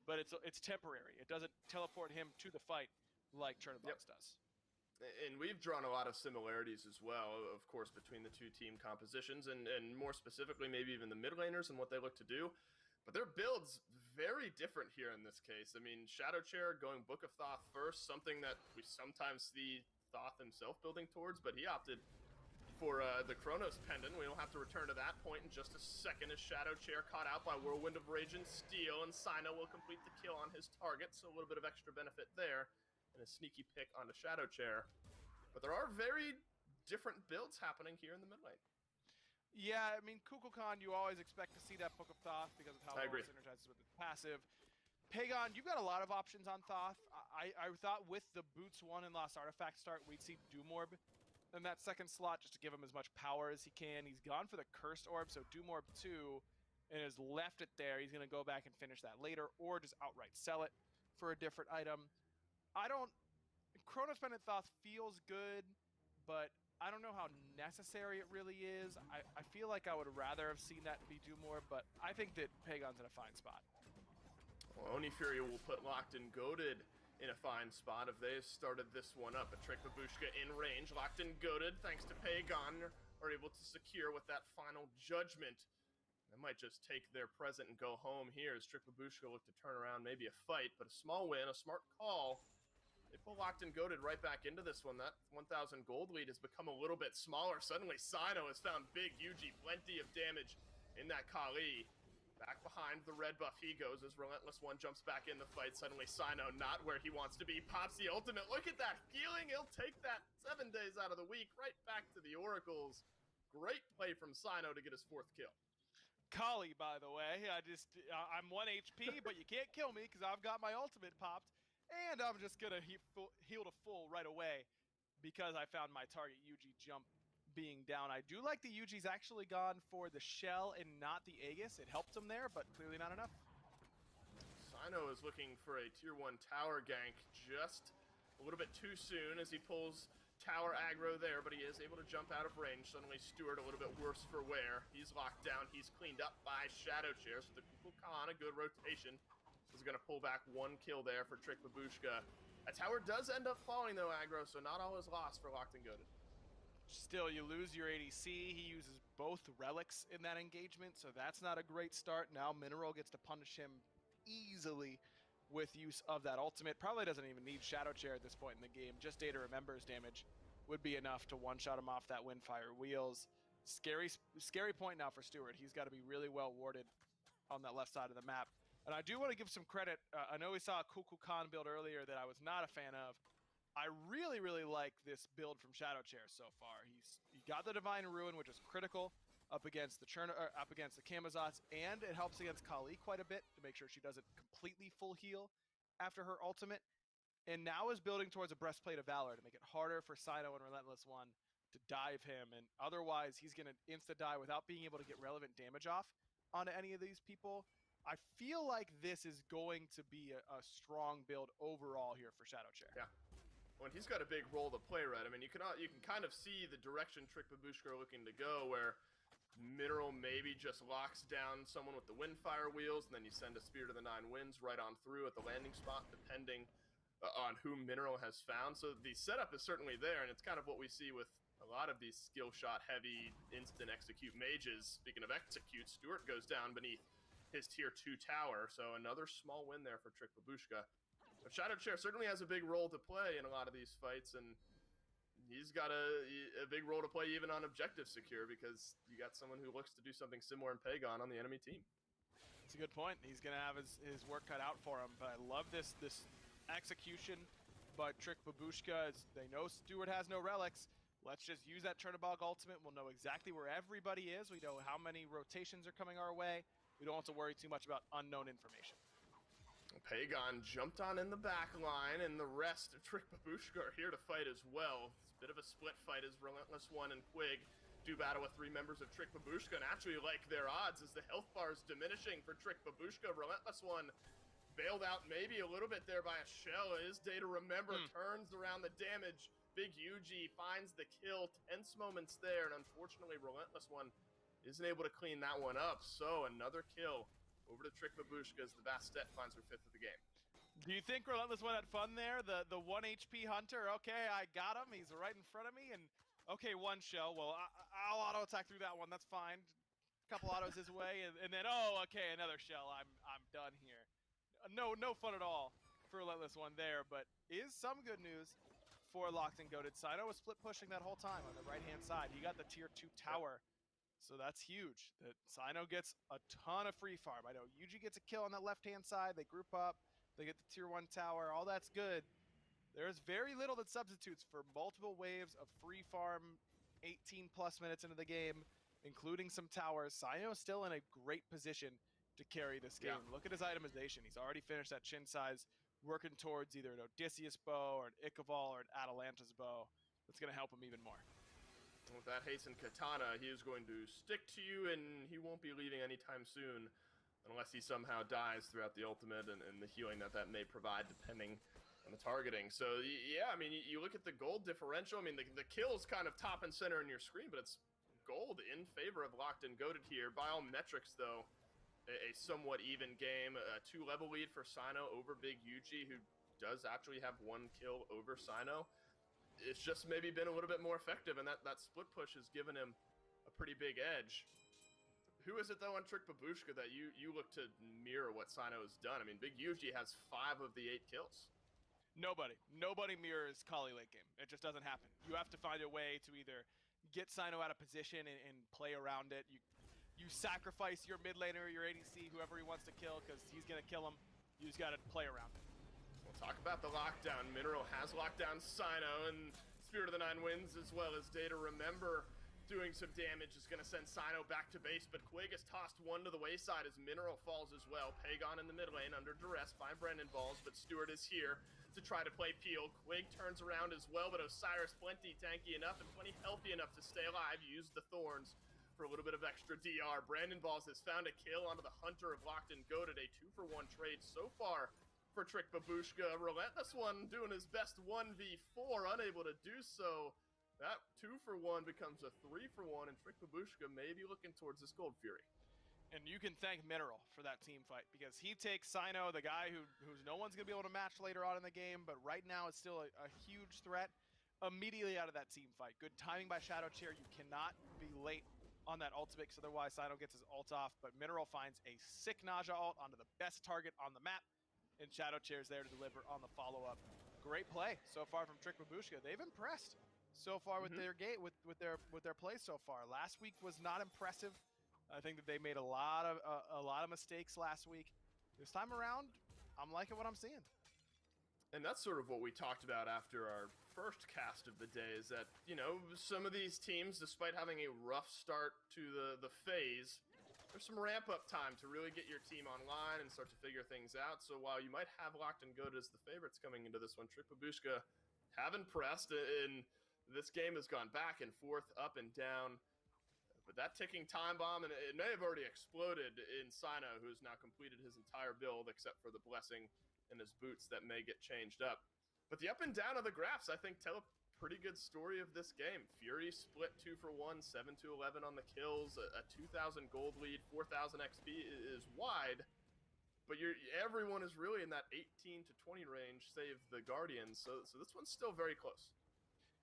but it's temporary. It doesn't teleport him to the fight like Chernobog's does. And we've drawn a lot of similarities as well, of course, between the two team compositions and more specifically maybe even the mid laners and what they look to do. But their build's very different here in this case. I mean, Shadow Chair going Book of Thoth first, something that we sometimes see Thoth himself building towards, but he opted for the Chronos Pendant. We don't have to return to that point in just a second as Shadow Chair caught out by Whirlwind of Rage and Steel, and Sino will complete the kill on his target, so a little bit of extra benefit there, and a sneaky pick onto Shadow Chair. But there are very different builds happening here in the mid lane. Yeah, I mean, Kukulkan, you always expect to see that Book of Thoth because of how well it synergizes with its passive. Pagon, you've got a lot of options on Thoth. I thought with the Boots 1 and Lost Artifact start, we'd see Doomorb in that second slot just to give him as much power as he can. He's gone for the Cursed Orb, so Doomorb 2, and has left it there. He's going to go back and finish that later, or just outright sell it for a different item. Chronos Pendant Thoth feels good, but I don't know how necessary it really is. I feel like I would rather have seen that be Doomorb, but I think that Pagon's in a fine spot. Well, Oni Fury will put Locked and Goated in a fine spot if they started this one up. A Trick Babushka in range. Locked and Goated, thanks to Pagon, are able to secure with that final judgment. They might just take their present and go home here as Trick Babushka look to turn around maybe a fight, but a small win, a smart call. They pull Locked and Goated right back into this one. That 1,000 gold lead has become a little bit smaller. Suddenly, Sino has found Big Yuji, plenty of damage in that Kali. Back behind the red buff he goes as Relentless One jumps back in the fight. Suddenly Sino not where he wants to be. Pops the ultimate. Look at that healing. He'll take that 7 days out of the week right back to the Oracles. Great play from Sino to get his 4th kill. Kali, by the way, I'm 1 HP, but you can't kill me because I've got my ultimate popped, and I'm just gonna heal to full right away because I found my target Yuji jump being down. I do like the Yuji's actually gone for the shell and not the Aegis. It helped him there, but clearly not enough. Sino is looking for a tier 1 tower gank just a little bit too soon as he pulls tower aggro there, but he is able to jump out of range. Suddenly Stewart a little bit worse for wear. He's locked down. He's cleaned up by Shadow Chair, so the Kukulkan, a good rotation, is going to pull back 1 kill there for Trick Babushka. A tower does end up falling though, aggro, so not all is lost for Locked and Goated. Still, you lose your ADC. He uses both relics in that engagement, so that's not a great start. Now Mineral gets to punish him easily with use of that ultimate. Probably doesn't even need Shadow Chair at this point in the game. Just Data Remembers damage would be enough to one-shot him off that Windfire Wheels. Scary point now for Stewart. He's got to be really well warded on that left side of the map. And I do want to give some credit. I know we saw a Kukulkan build earlier that I was not a fan of. I really, really like this build from Shadow Chair so far. He got the Divine Ruin, which is critical up against the Camazotz, and it helps against Kali quite a bit to make sure she doesn't completely full heal after her ultimate. And now is building towards a Breastplate of Valor to make it harder for Sino and Relentless One to dive him. And otherwise, he's going to insta-die without being able to get relevant damage off onto any of these people. I feel like this is going to be a strong build overall here for Shadow Chair. Yeah. Well, and he's got a big role to play, right? I mean, you can kind of see the direction Trick Babushka are looking to go, where Mineral maybe just locks down someone with the Windfire Wheels, and then you send a Spear to the 9 Winds right on through at the landing spot, depending on who Mineral has found. So the setup is certainly there, and it's kind of what we see with a lot of these skill shot heavy instant execute mages. Speaking of execute, Stewart goes down beneath his tier 2 tower, so another small win there for Trick Babushka. But Shadow Chair certainly has a big role to play in a lot of these fights, and he's got a big role to play even on objective secure, because you got someone who looks to do something similar in Pagon on the enemy team. That's a good point. He's going to have his work cut out for him, but I love this execution. But Trick Babushka, they know Stewart has no relics. Let's just use that Chernobog ultimate. We'll know exactly where everybody is. We know how many rotations are coming our way. We don't have to worry too much about unknown information. Pagon jumped on in the back line, and the rest of Trick Babushka are here to fight as well. It's a bit of a split fight as Relentless One and Quig do battle with 3 members of Trick Babushka, and actually like their odds as the health bar is diminishing for Trick Babushka. Relentless One bailed out maybe a little bit there by a shell. His Data Remember turns around the damage. Big Yuji finds the kill. Tense moments there, and unfortunately Relentless One isn't able to clean that one up. So another kill over to Trick Babushka as the Bastet finds her 5th of the game. Do you think Relentless One had fun there? The 1 HP Hunter, okay, I got him. He's right in front of me, and okay, 1 shell. Well, I'll auto attack through that one. That's fine. A couple autos his way, and then oh, okay, another shell. I'm done here. No fun at all for Relentless One there, but is some good news for Locked and Goated. Sino was split pushing that whole time on the right-hand side. He got the tier 2 tower. So that's huge. That Sino gets a ton of free farm. I know Yuji gets a kill on that left-hand side. They group up. They get the tier 1 tower. All that's good. There's very little that substitutes for multiple waves of free farm 18-plus minutes into the game, including some towers. Sino's still in a great position to carry this game. Yeah. Look at his itemization. He's already finished that chin size, working towards either an Odysseus bow or an Ichabal or an Atalanta's bow. That's going to help him even more. With that hastened katana, he is going to stick to you, and he won't be leaving anytime soon unless he somehow dies throughout the ultimate and the healing that may provide depending on the targeting. So, yeah, I mean, you look at the gold differential. I mean, the kill's kind of top and center in your screen, but it's gold in favor of Locked and Goated here. By all metrics, though, a somewhat even game. A 2-level lead for Sino over Big Yuji, who does actually have 1 kill over Sino. It's just maybe been a little bit more effective, and that split push has given him a pretty big edge. Who is it, though, on Trick Babushka that you look to mirror what Sino has done? I mean, Big Yuji has 5 of the 8 kills. Nobody mirrors Kali late game. It just doesn't happen. You have to find a way to either get Sino out of position and play around it. you sacrifice your mid laner, your ADC, whoever he wants to kill, because he's going to kill him. You just got to play around it. We'll talk about the lockdown. Mineral has locked down Sino, and Spirit of the Nine Winds, as well as Data Remember, doing some damage, is going to send Sino back to base, but Quig has tossed one to the wayside as Mineral falls as well. Pagon in the mid lane under duress by Brendan Balls, but Stewart is here to try to play Peel. Quig turns around as well, but Osiris plenty tanky enough and plenty healthy enough to stay alive. Use the Thorns for a little bit of extra DR. Brandon Balls has found a kill onto the Hunter of Locked and Goated, a 2-for-1 trade so far for Trick Babushka. Relentless One doing his best 1v4, unable to do so. That 2-for-1 becomes a 3-for-1, and Trick Babushka may be looking towards this Gold Fury. And you can thank Mineral for that team fight, because he takes Sino, the guy who's no one's going to be able to match later on in the game, but right now is still a huge threat, immediately out of that team fight. Good timing by Shadow Chair. You cannot be late on that ultimate, because otherwise Sino gets his ult off, but Mineral finds a sick Naja ult onto the best target on the map, and Shadow Chair's there to deliver on the follow-up. Great play so far from Trick Babushka. They've impressed so far with their game, with their play so far. Last week was not impressive. I think that they made a lot of mistakes last week. This time around, I'm liking what I'm seeing. And that's sort of what we talked about after our first cast of the day, is that, you know, some of these teams, despite having a rough start to the phase, there's some ramp-up time to really get your team online and start to figure things out. So while you might have Locked and Goated as the favorites coming into this one, Trick Babushka have impressed, and this game has gone back and forth, up and down. But that ticking time bomb, and it may have already exploded in Sino, who has now completed his entire build except for the blessing and his boots that may get changed up. But the up and down of the graphs, I think, tell a pretty good story of this game. Fury split 2-for-1, 7-11 on the kills, a 2,000 gold lead, 4,000 XP is wide, but everyone is really in that 18 to 20 range, save the Guardians, so this one's still very close.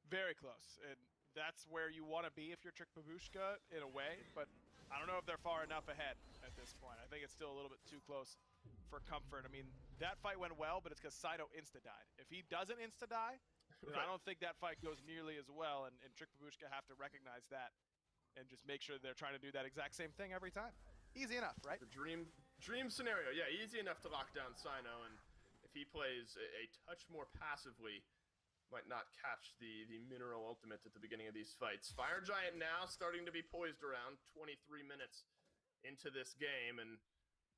Very close, and that's where you want to be if you're Trick Babushka, in a way, but I don't know if they're far enough ahead at this point. I think it's still a little bit too close for comfort. I mean, that fight went well, but it's because Sino insta-died. If he doesn't insta-die, then I don't think that fight goes nearly as well, and Trick Babushka have to recognize that and just make sure they're trying to do that exact same thing every time. Easy enough, right? The dream scenario, yeah, easy enough to lock down Sino, and if he plays a touch more passively, might not catch the Mineral ultimate at the beginning of these fights. Fire Giant now starting to be poised around 23 minutes into this game, and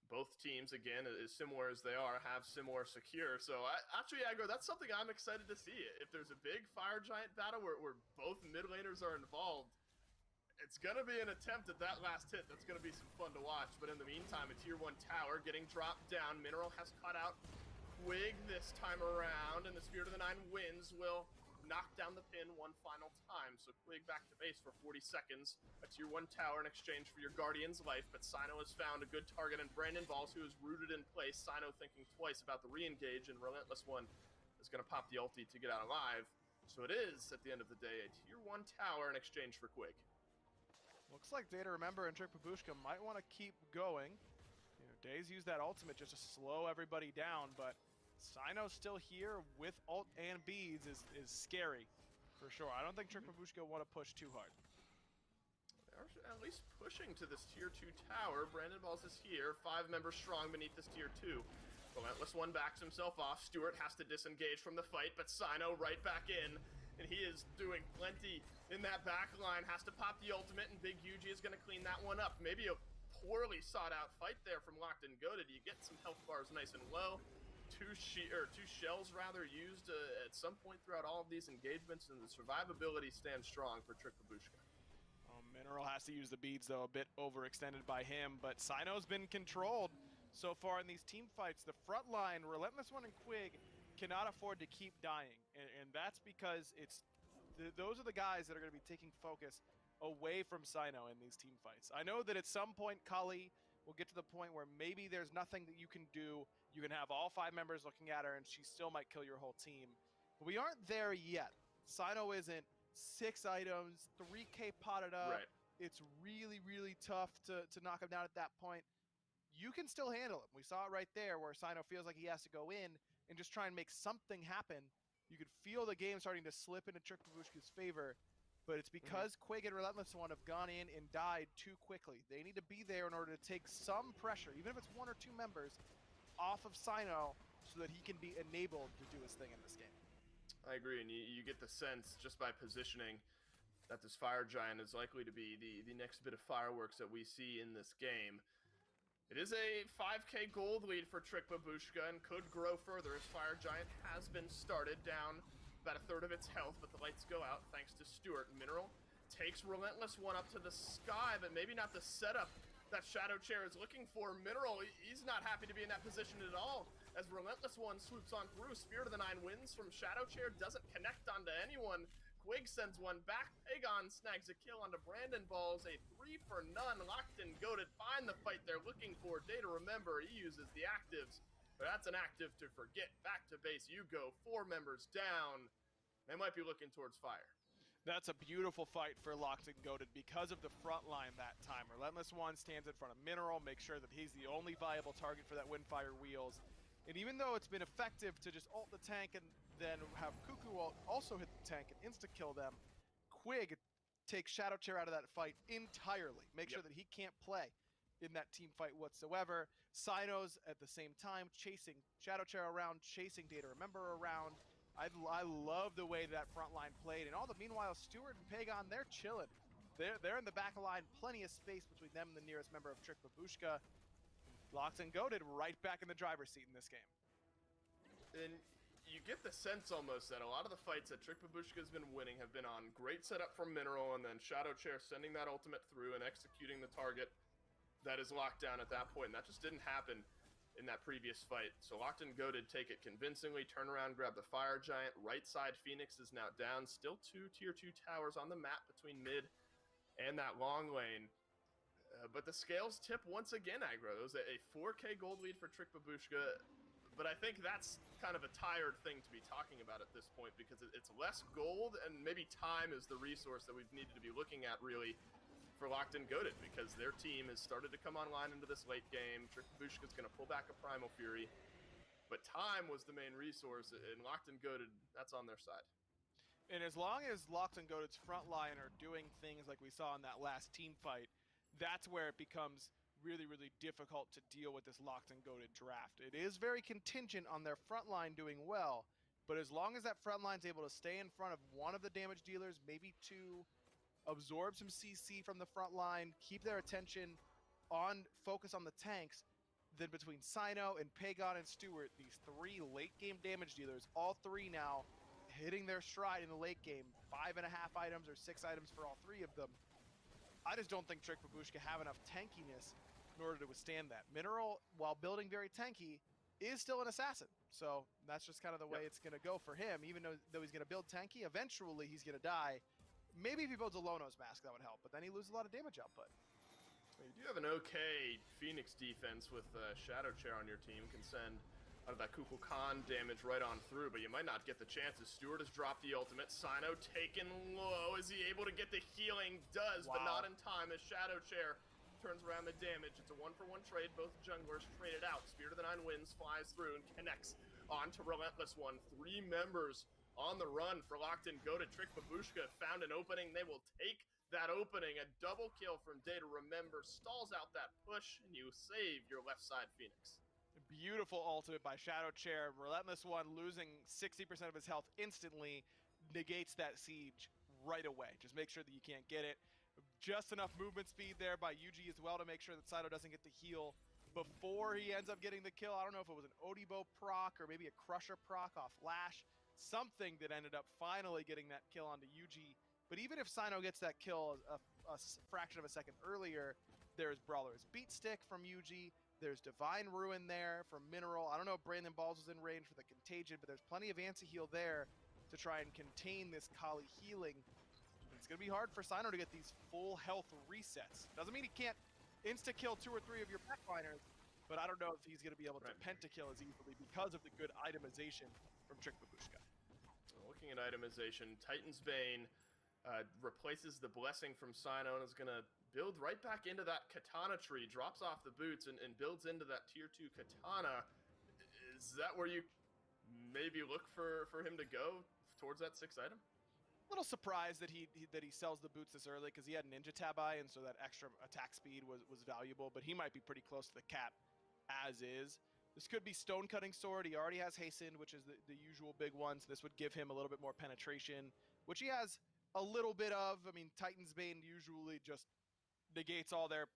both teams, again, as similar as they are, have similar secure. So actually, Aggro, that's something I'm excited to see. If there's a big Fire Giant battle where both mid laners are involved, it's going to be an attempt at that last hit. That's going to be some fun to watch. But in the meantime, a tier 1 tower getting dropped down. Mineral has cut out Quig this time around, and the Spirit of the Nine Winds will knock down the pin one final time. So Quig back to base for 40 seconds. A tier 1 tower in exchange for your Guardian's life, but Sino has found a good target in Brandon Balls, who is rooted in place. Sino thinking twice about the re-engage, and Relentless One is going to pop the ulti to get out alive. So it is, at the end of the day, a tier 1 tower in exchange for Quig. Looks like Data Remember and Trick Babushka might want to keep going. You know, Daze used that ultimate just to slow everybody down, but Sino's still here with ult and beads is scary, for sure. I don't think Trick Babushka want to push too hard. They're at least pushing to this tier 2 tower. Brandon Balls is here, 5 members strong beneath this tier 2. Relentless One backs himself off. Stewart has to disengage from the fight, but Sino right back in, and he is doing plenty in that back line. Has to pop the ultimate, and Big Yuji is going to clean that one up. Maybe a poorly sought out fight there from Locked and Goated. You get some health bars nice and low. Two shells rather used at some point throughout all of these engagements, and the survivability stands strong for Trick Babushka. Mineral has to use the beads, though, a bit overextended by him, but Sino's been controlled so far in these team fights. The front line, Relentless One and Quig, cannot afford to keep dying, and that's because those are the guys that are going to be taking focus away from Sino in these team fights. I know that at some point, Kali will get to the point where maybe there's nothing that you can do. You can have all 5 members looking at her, and she still might kill your whole team. But we aren't there yet. Sino isn't 6 items, 3K potted up. Right. It's really, really tough to knock him down at that point. You can still handle him. We saw it right there where Sino feels like he has to go in and just try and make something happen. You could feel the game starting to slip into Trick Babushka's favor. but it's because Quig and Relentless One have gone in and died too quickly. They need to be there in order to take some pressure, even if it's 1 or 2 members, off of Sino so that he can be enabled to do his thing in this game. I agree, and you get the sense just by positioning that this Fire Giant is likely to be the next bit of fireworks that we see in this game. It is a 5k gold lead for Trick Babushka and could grow further as Fire Giant has been started down about a third of its health, but the lights go out thanks to Stuart. Mineral takes Relentless One up to the sky, but maybe not the setup that Shadow Chair is looking for. Mineral, he's not happy to be in that position at all as Relentless One swoops on through. Spirit of the Nine wins from Shadow Chair, doesn't connect onto anyone. Quig sends one back. Pagon snags a kill onto Brandon Balls. A 3 for none. Locked and Goated find the fight they're looking for. Day to remember, he uses the actives. But that's an active to forget. Back to base you go. 4 members down. They might be looking towards fire. That's a beautiful fight for Locked and Goated because of the front line that time. Relentless One stands in front of Mineral, makes sure that he's the only viable target for that Windfire Wheels. And even though it's been effective to just ult the tank and then have Cuckoo also hit the tank and insta-kill them, Quig takes Shadow Chair out of that fight entirely. Make sure that he can't play in that team fight whatsoever. Sino's at the same time chasing Shadow Chair around, chasing Day to Remember around. I love the way that front line played. And meanwhile, Stuart and Pagon, they're chilling. They're in the back line, plenty of space between them and the nearest member of Trick Babushka. Locked and Goated right back in the driver's seat in this game. And you get the sense almost that a lot of the fights that Trick Babushka has been winning have been on great setup from Mineral and then Shadow Chair sending that ultimate through and executing the target that is locked down at that point. And that just didn't happen in that previous fight. So Locked and Goated take it convincingly, turn around, grab the Fire Giant. Right side Phoenix is now down. Still 2 tier 2 towers on the map between mid and that long lane. But the scales tip once again, Aggro. It was a 4k gold lead for Trick Babushka, but I think that's kind of a tired thing to be talking about at this point because it's less gold and maybe time is the resource that we've needed to be looking at really for Locked and Goated because their team has started to come online into this late game. Trick Babushka's going to pull back a Primal Fury, but time was the main resource, and Locked and Goated, that's on their side. And as long as Locked and Goated's front line are doing things like we saw in that last team fight, that's where it becomes really, really difficult to deal with this Locked and Goated draft. It is very contingent on their front line doing well, but as long as that front line's able to stay in front of one of the damage dealers, maybe 2, absorb some CC from the front line, keep their attention on focus on the tanks, then between Sino and Pagon and Stuart, these 3 late game damage dealers, all 3 now hitting their stride in the late game, 5.5 items or 6 items for all 3 of them. I just don't think Trick Babushka have enough tankiness in order to withstand that. Mineral, while building very tanky, is still an assassin. So that's just kind of the way it's going to go for him. Even though he's going to build tanky, eventually he's going to die. Maybe if he builds a Lono's Mask, that would help. But then he loses a lot of damage output. You do have an okay Phoenix defense with Shadow Chair on your team. Can send out of that Kukulkan damage right on through, but you might not get the chances. Stewart has dropped the ultimate. Sino taken low. Is he able to get the healing? Does, but not in time as Shadow Chair turns around the damage. It's a 1-for-1 trade. Both junglers traded out. Spirit of the Nine wins, flies through, and connects onto Relentless One. 3 members on the run for Locked and Goated. Trick Babushka found an opening. They will take that opening. A double kill from Day to Remember stalls out that push, and you save your left side Phoenix. Beautiful ultimate by Shadow Chair. Relentless One losing 60% of his health instantly negates that siege right away. Just make sure that you can't get it. Just enough movement speed there by Yuji as well to make sure that Sino doesn't get the heal before he ends up getting the kill. I don't know if it was an Odibo proc or maybe a Crusher proc off Lash. Something that ended up finally getting that kill onto Yuji. But even if Sino gets that kill a fraction of a second earlier, there's Brawler's Beat Stick from Yuji. There's Divine Ruin there from Mineral. I don't know if Brandon Balls was in range for the Contagion, but there's plenty of anti-heal there to try and contain this Kali healing. It's going to be hard for Sino to get these full health resets. Doesn't mean he can't insta-kill 2 or 3 of your backliners, but I don't know if he's going to be able to pentakill as easily because of the good itemization from Trick Babushka. Looking at itemization, Titan's Bane replaces the Blessing from Sino and is going to build right back into that Katana tree, drops off the boots and builds into that tier 2 Katana. Is that where you maybe look for him to go towards that 6th item? little surprised that he sells the boots this early because he had Ninja Tabai, and so that extra attack speed was valuable. But he might be pretty close to the cap as is. This could be Stone Cutting Sword. He already has Hastened, which is the usual big one. So this would give him a little bit more penetration, which he has a little bit of. I mean, Titan's Bane usually just negates all their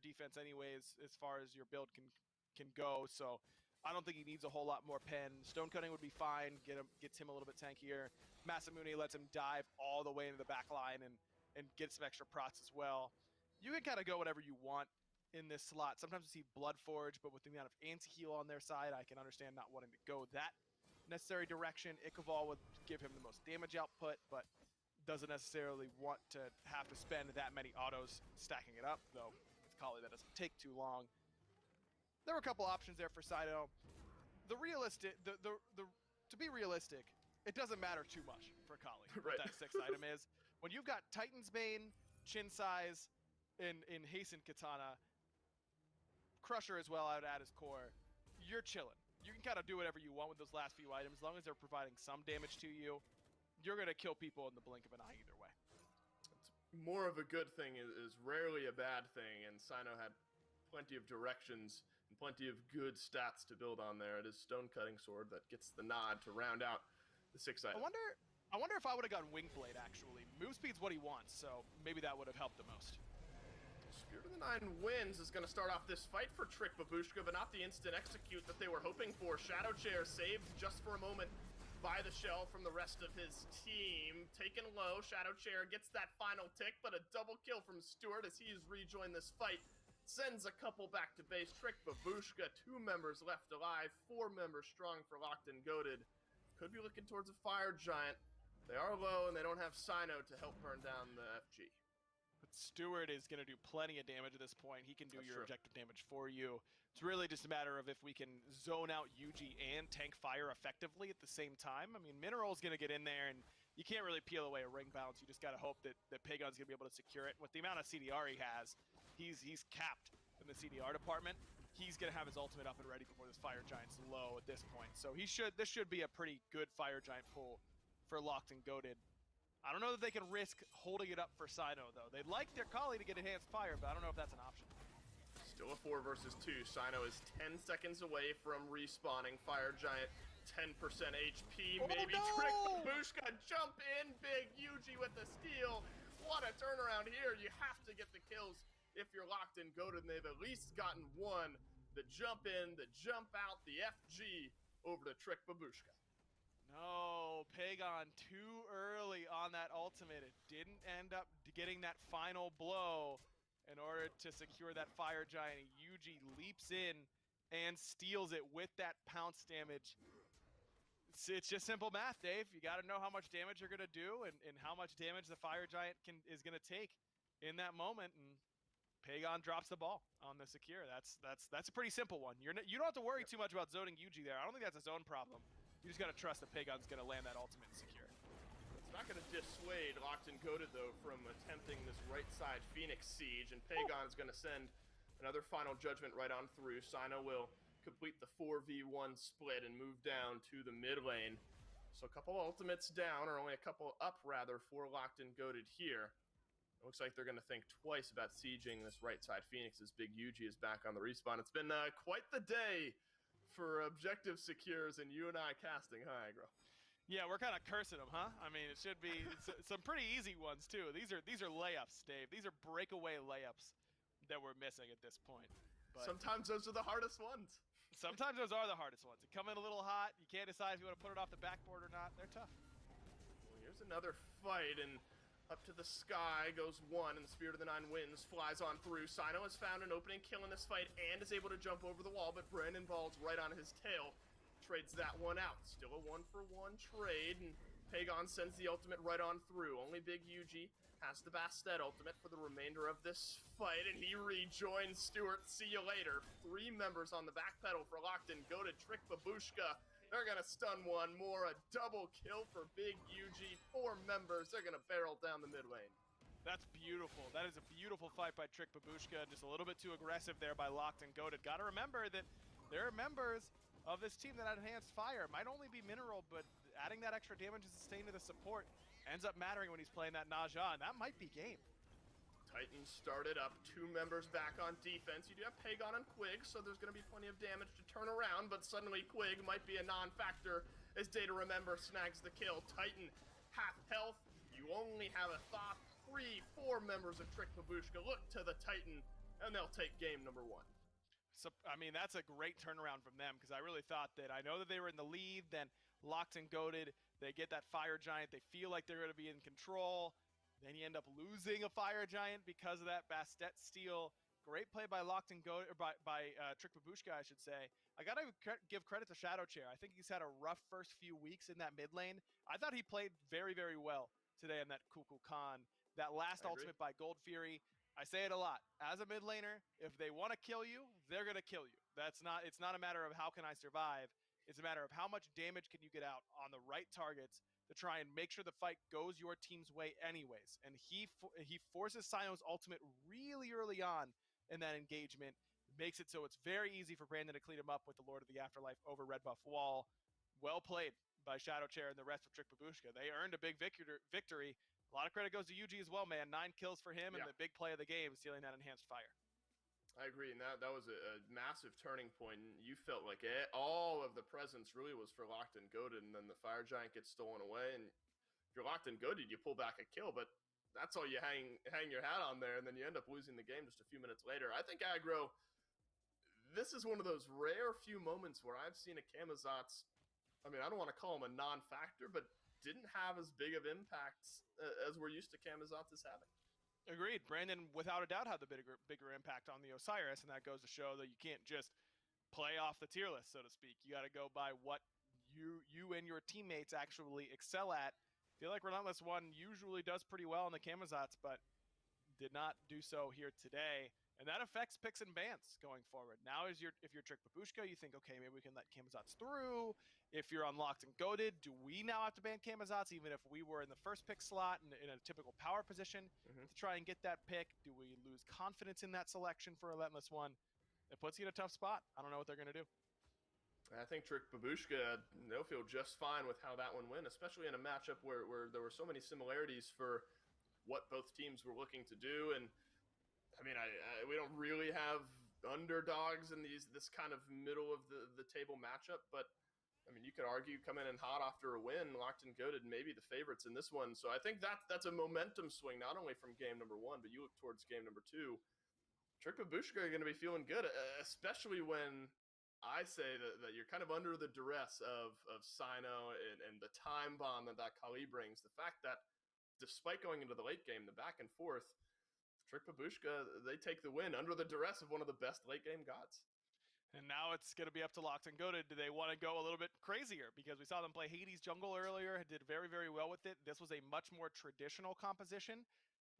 defense anyways, as far as your build can go. So I don't think he needs a whole lot more pen. Stone Cutting would be fine. Gets him a little bit tankier. Masamune lets him dive all the way into the back line and get some extra prots as well. You can kind of go whatever you want in this slot. Sometimes we see Blood Forge, but with the amount of anti-heal on their side, I can understand not wanting to go that necessary direction. Ichabod would give him the most damage output, but doesn't necessarily want to have to spend that many autos stacking it up, though with Kali that doesn't take too long. There were a couple options there for Saito. To be realistic, it doesn't matter too much for Kali Right. what that 6th item is. When you've got Titan's Bane, Chin Size, in Hasten Katana, Crusher as well, I would add as core, you're chilling. You can kind of do whatever you want with those last few items. As long as they're providing some damage to you, you're going to kill people in the blink of an eye either way. It's more of a good thing is rarely a bad thing, and Sino had plenty of directions and plenty of good stats to build on there. It is Stone Cutting Sword that gets the nod to round out the 6 I item. wonder if I would have gone Wing Blade, actually. Move speed's what he wants, so maybe that would have helped the most. Spirit of the Nine Winds is going to start off this fight for Trick Babushka, but not the instant execute that they were hoping for. Shadow Chair saved just for a moment by the shell from the rest of his team. Taken low, Shadow Chair gets that final tick, but a double kill from Stewart as he's rejoined this fight. Sends a couple back to base. Trick Babushka, 2 members left alive, 4 members strong for Locked and Goated. Could be looking towards a Fire Giant. They are low, and they don't have Sino to help burn down the FG. But Stewart is going to do plenty of damage at this point. He can do That's your true. objective damage for you. It's really just a matter of if we can zone out Yuji and tank fire effectively at the same time. I mean, Mineral's going to get in there, and you can't really peel away a ring bounce. You just got to hope that Pagon's going to be able to secure it. With the amount of CDR he has, he's capped in the CDR department. He's going to have his ultimate up and ready before this Fire Giant's low at this point. So this should be a pretty good Fire Giant pull for Locked and Goated. I don't know that they can risk holding it up for Sino, though. They'd like their Kali to get enhanced fire, but I don't know if that's an option. Still a 4 versus 2. Sino is 10 seconds away from respawning. Fire Giant, 10% HP. Oh, Maybe no! Trick Babushka jump in. Big Yuji with the steal. What a turnaround here. You have to get the kills if you're Locked and Goated, and they've at least gotten 1. The jump in, the jump out, the FG over to Trick Babushka. No, Pagon too early on that ultimate. It didn't end up getting that final blow in order to secure that Fire Giant. Yuji leaps in and steals it with that pounce damage. It's just simple math, Dave. You got to know how much damage you're going to do and how much damage the Fire Giant is going to take in that moment. And Pagon drops the ball on the secure. That's a pretty simple one. You don't have to worry too much about zoning Yuji there. I don't think that's a zone problem. You just got to trust that Pagon's going to land that ultimate and secure. It's not going to dissuade Locked and Goated, though, from attempting this right side Phoenix Siege, and Pagon is going to send another final judgment right on through. Sino will complete the 4v1 split and move down to the mid lane. So a couple ultimates down, or only a couple up, rather, for Locked and Goated here. It looks like they're going to think twice about sieging this right side Phoenix as Big Yuji is back on the respawn. It's been quite the day for objective secures and you and I casting, huh, Agro? Yeah, we're kind of cursing them, huh? I mean, it should be some pretty easy ones too. These are layups, Dave. These are breakaway layups that we're missing at this point. But sometimes those are the hardest ones. Sometimes those are the hardest ones. They come in a little hot. You can't decide if you want to put it off the backboard or not. They're tough. Well, here's another fight, and up to the sky goes 1, and the Spirit of the Nine Winds flies on through. Sino has found an opening kill in this fight and is able to jump over the wall, but Brandon Ball's right on his tail. Trades that one out. Still a 1-for-1 trade, and Pagon sends the ultimate right on through. Only Big Yuji has the Bastet ultimate for the remainder of this fight, and he rejoins Stewart. See you later. 3 members on the back pedal for Locked and Goated. Trick Babushka. They're going to stun one more. A double kill for Big Yuji. 4 members. They're going to barrel down the mid lane. That's beautiful. That is a beautiful fight by Trick Babushka. Just a little bit too aggressive there by Locked and Goated. Got to remember that there are members of this team that had enhanced fire. Might only be Mineral, but adding that extra damage and sustain to the support ends up mattering when he's playing that Naja, and that might be game. Titans started up, 2 members back on defense. You do have Pagon and Quig, so there's going to be plenty of damage to turn around, but suddenly Quig might be a non-factor as Data Remember snags the kill. Titan, half health. You only have a Thoth. 3-4 members of Trick Babushka look to the Titan, and they'll take game number 1. So, I mean, that's a great turnaround from them, because I really thought that, I know that they were in the lead, then locked and goaded, they get that Fire Giant, they feel like they're going to be in control, then you end up losing a Fire Giant because of that Bastet steal. Great play by Locked and Goaded, or by Trick Babushka, I should say. I gotta give credit to Shadow Chair. I think he's had a rough first few weeks in that mid lane. I thought he played very, very well today in that Kukulkan. That last ultimate by Gold Fury, I say it a lot. As a mid laner, if they want to kill you, they're gonna kill you. It's not a matter of how can I survive. It's a matter of how much damage can you get out on the right targets to try and make sure the fight goes your team's way anyways. And he forces Sino's ultimate really early on in that engagement, makes it so it's very easy for Brandon to clean him up with the Lord of the Afterlife over Red Buff Wall. Well played by Shadow Chair and the rest of Trick Babushka. They earned a big victory. A lot of credit goes to Yuji as well, man. 9 kills for him and the big play of the game, stealing that enhanced fire. I agree, and that was a massive turning point. You felt like all of the presence really was for Locked and Goaded, and then the Fire Giant gets stolen away, and if you're Locked and Goaded, you pull back a kill, but that's all you hang your hat on there, and then you end up losing the game just a few minutes later. I think aggro, this is one of those rare few moments where I've seen a Camazotz, I mean, I don't want to call him a non-factor, but didn't have as big of impacts as we're used to Camazotz as having. Agreed. Brandon, without a doubt, had the bigger impact on the Osiris, and that goes to show that you can't just play off the tier list, so to speak. You got to go by what you and your teammates actually excel at. I feel like Relentless One usually does pretty well in the Camazotz, but did not do so here today. And that affects picks and bans going forward. Now, if you're Trick Babushka, you think, okay, maybe we can let Camazotz through. If you're unlocked and goaded, do we now have to ban Camazotz, even if we were in the first pick slot in a typical power position to try and get that pick? Do we lose confidence in that selection for Relentless One? It puts you in a tough spot. I don't know what they're going to do. I think Trick Babushka, they'll feel just fine with how that one went, especially in a matchup where there were so many similarities for what both teams were looking to do. And I mean, we don't really have underdogs in this kind of middle of the table matchup, but I mean, you could argue coming in hot after a win, Locked and Goaded, maybe the favorites in this one. So I think that's a momentum swing, not only from game number 1, but you look towards game number 2. Trick Babushka are going to be feeling good, especially when I say that you're kind of under the duress of Sino and the time bomb that Kali brings. The fact that despite going into the late game, the back and forth, Trick Babushka, they take the win under the duress of one of the best late game gods. And now it's going to be up to Locked and Goaded. Do they want to go a little bit crazier? Because we saw them play Hades jungle earlier, did very, very well with it. This was a much more traditional composition,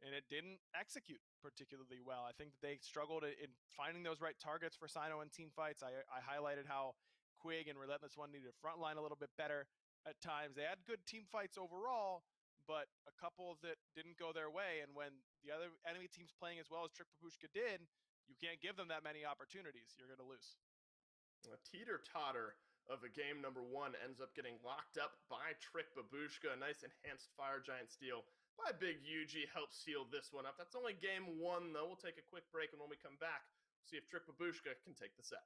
and it didn't execute particularly well. I think that they struggled in finding those right targets for Sino in team fights. I highlighted how Quig and Relentless One needed frontline a little bit better at times. They had good team fights overall, but a couple that didn't go their way. And when the other enemy team's playing as well as Trick Babushka did, you can't give them that many opportunities. You're going to lose. A teeter-totter of a game number 1 ends up getting locked up by Trick Babushka. A nice enhanced Fire Giant steal by Big Yuji helps seal this one up. That's only game 1, though. We'll take a quick break, and when we come back, we'll see if Trick Babushka can take the set.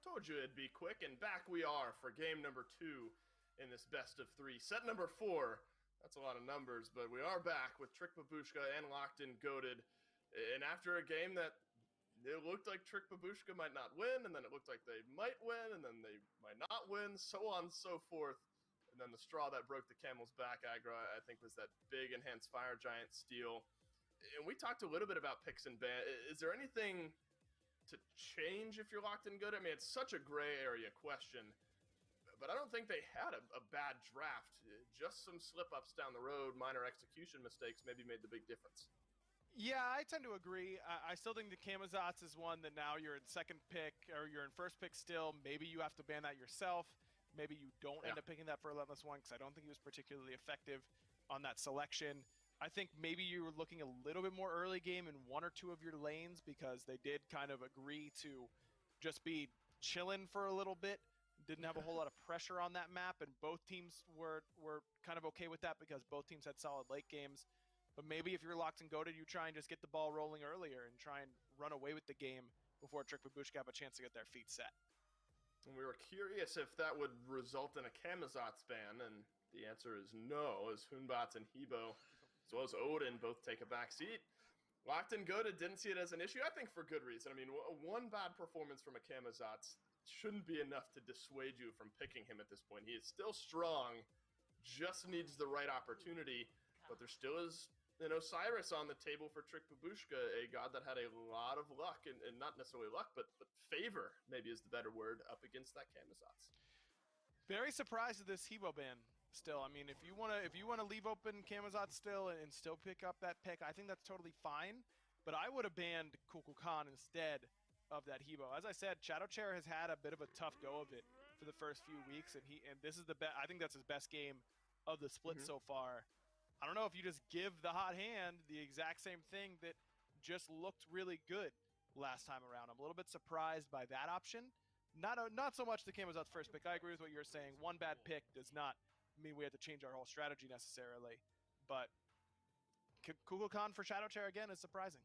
told you it'd be quick, and back we are for game number 2 in this best of 3. Set number 4. That's a lot of numbers, but we are back with Trick Babushka and Locked In Goated. And after a game that it looked like Trick Babushka might not win, and then it looked like they might win, and then they might not win, so on and so forth. And then the straw that broke the camel's back, aggro, I think, was that big Enhanced Fire Giant steal. And we talked a little bit about picks and ban. Is there anything to change if you're Locked In Good? I mean, it's such a gray area question, but I don't think they had a bad draft. Just some slip-ups down the road, minor execution mistakes maybe made the big difference. Yeah, I tend to agree. I still think the Camazotz is one that now you're in second pick, or you're in first pick still. Maybe you have to ban that yourself. Maybe you don't end up picking that for Relentless One, because I don't think he was particularly effective on that selection. I think maybe you were looking a little bit more early game in one or two of your lanes, because they did kind of agree to just be chilling for a little bit. Didn't have a whole lot of pressure on that map, and both teams were kind of okay with that because both teams had solid late games. But maybe if you're Locked and Goated, you try and just get the ball rolling earlier and try and run away with the game before Trick Babushka have a chance to get their feet set. And we were curious if that would result in a Camazotz ban, and the answer is no, as Hunbots and Hebo, as well as Odin, both take a back seat. Locked and Goated didn't see it as an issue, I think for good reason. I mean, one bad performance from a Camazotz shouldn't be enough to dissuade you from picking him at this point. He is still strong, just needs the right opportunity, but there still is an Osiris on the table for Trick Babushka, a god that had a lot of luck, and not necessarily luck, but favor, maybe is the better word, up against that Camazotz. Very surprised at this Hebo ban still. I mean, if you wanna leave open Camazotz still and still pick up that pick, I think that's totally fine. But I would have banned Kukulkan instead of that Hebo. As I said, Shadow Chair has had a bit of a tough go of it for the first few weeks, and this is I think that's his best game of the split so far. I don't know if you just give the hot hand the exact same thing that just looked really good last time around. I'm a little bit surprised by that option. Not so much the Camazotz first pick. I agree with what you're saying. One bad pick does not mean we have to change our whole strategy necessarily. But Kukulkan for Shadow Chair again is surprising.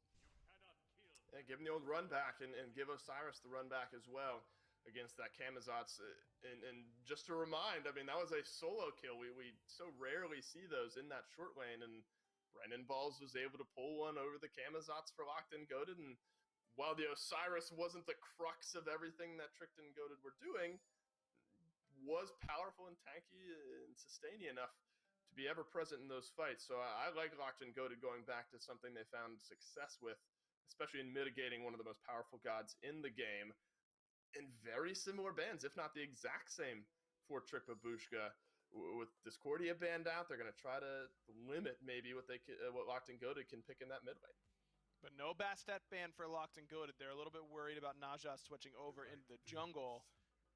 Yeah, give him the old run back and give Osiris the run back as well against that Camazotz. And just to remind, I mean, that was a solo kill. We so rarely see those in that short lane, and Brennan Balls was able to pull one over the Camazotz for Locked and Goated. And while the Osiris wasn't the crux of everything that Tricked and Goated were doing, was powerful and tanky and sustainy enough to be ever present in those fights. So I like Locked and Goated going back to something they found success with, especially in mitigating one of the most powerful gods in the game. In very similar bans, if not the exact same, for Trick Babushka. With Discordia banned out, they're going to try to limit maybe what Locked and Goated can pick in that mid lane. But no Bastet ban for Locked and Goated. They're a little bit worried about Naja switching over into the jungle.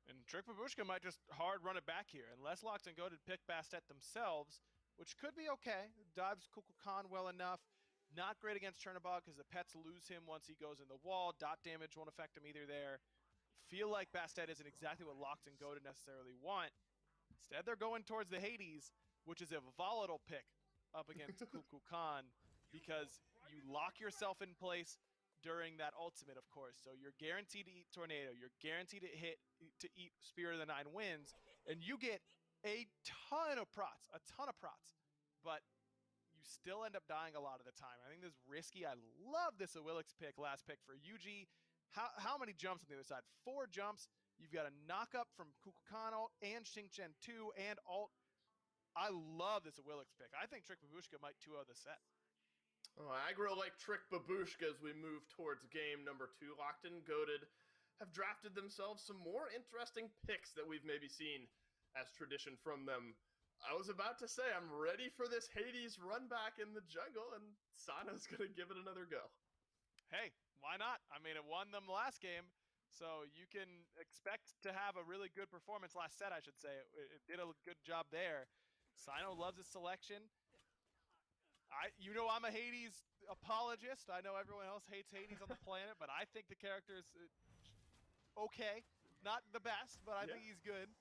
And Trick Babushka might just hard run it back here. Unless Locked and Goated pick Bastet themselves, which could be okay. Dives Kukulkan well enough. Not great against Chernobog because the pets lose him once he goes in the wall. Dot damage won't affect him either there. Feel like Bastet isn't exactly what Locked and Goated necessarily want. Instead, they're going towards the Hades, which is a volatile pick up against Kukulkan, because you lock yourself in place during that ultimate, of course. So you're guaranteed to eat Tornado. You're guaranteed to eat Spirit of the Nine Winds, and you get a ton of prots. But you still end up dying a lot of the time. I think this is risky. I love this Awilix pick, last pick for UG. How many jumps on the other side? 4 jumps. You've got a knock up from Kukulkan ult and Xingqian 2 and ult. I love this Awilix pick. I think Trick Babushka might 2-0 the set. Oh, aggro like Trick Babushka as we move towards game number 2. Locked and Goated have drafted themselves some more interesting picks that we've maybe seen as tradition from them. I was about to say, I'm ready for this Hades run back in the jungle, and Sana's going to give it another go. Hey, why not? I mean, it won them last game, so you can expect to have a really good performance last set, I should say. It did a good job there. Sino loves his selection. I'm a Hades apologist. I know everyone else hates Hades on the planet, but I think the character is okay. Not the best, but I think he's good.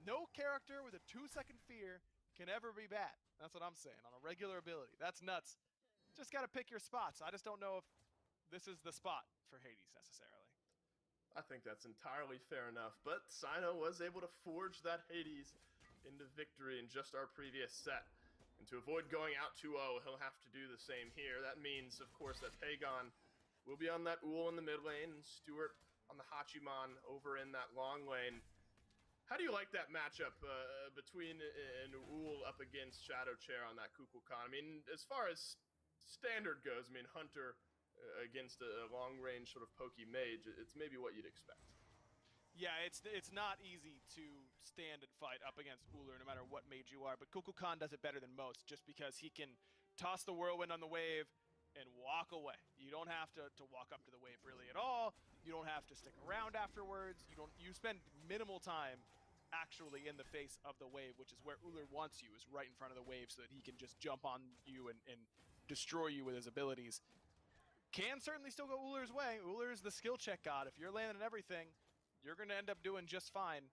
No character with a 2-second fear can ever be bad. That's what I'm saying, on a regular ability. That's nuts. Just got to pick your spots. I just don't know if this is the spot for Hades necessarily. I think that's entirely fair enough, but Sino was able to forge that Hades into victory in just our previous set. And to avoid going out 2-0, he'll have to do the same here. That means, of course, that Pagon will be on that Ull in the mid lane and Stewart on the Hachiman over in that long lane. How do you like that matchup between an Ull up against Shadow Chair on that Kukulkan? I mean, as far as standard goes, I mean, Hunter against a long-range sort of pokey mage, it's maybe what you'd expect. Yeah, it's not easy to stand and fight up against Uller no matter what mage you are, but Kukulkan does it better than most just because he can toss the whirlwind on the wave and walk away. You don't have to walk up to the wave really at all. You don't have to stick around afterwards. You spend minimal time actually in the face of the wave, which is where Uller wants you, is right in front of the wave so that he can just jump on you and destroy you with his abilities. Can certainly still go Uller's way. Uller's the skill check god. If you're landing everything, you're going to end up doing just fine,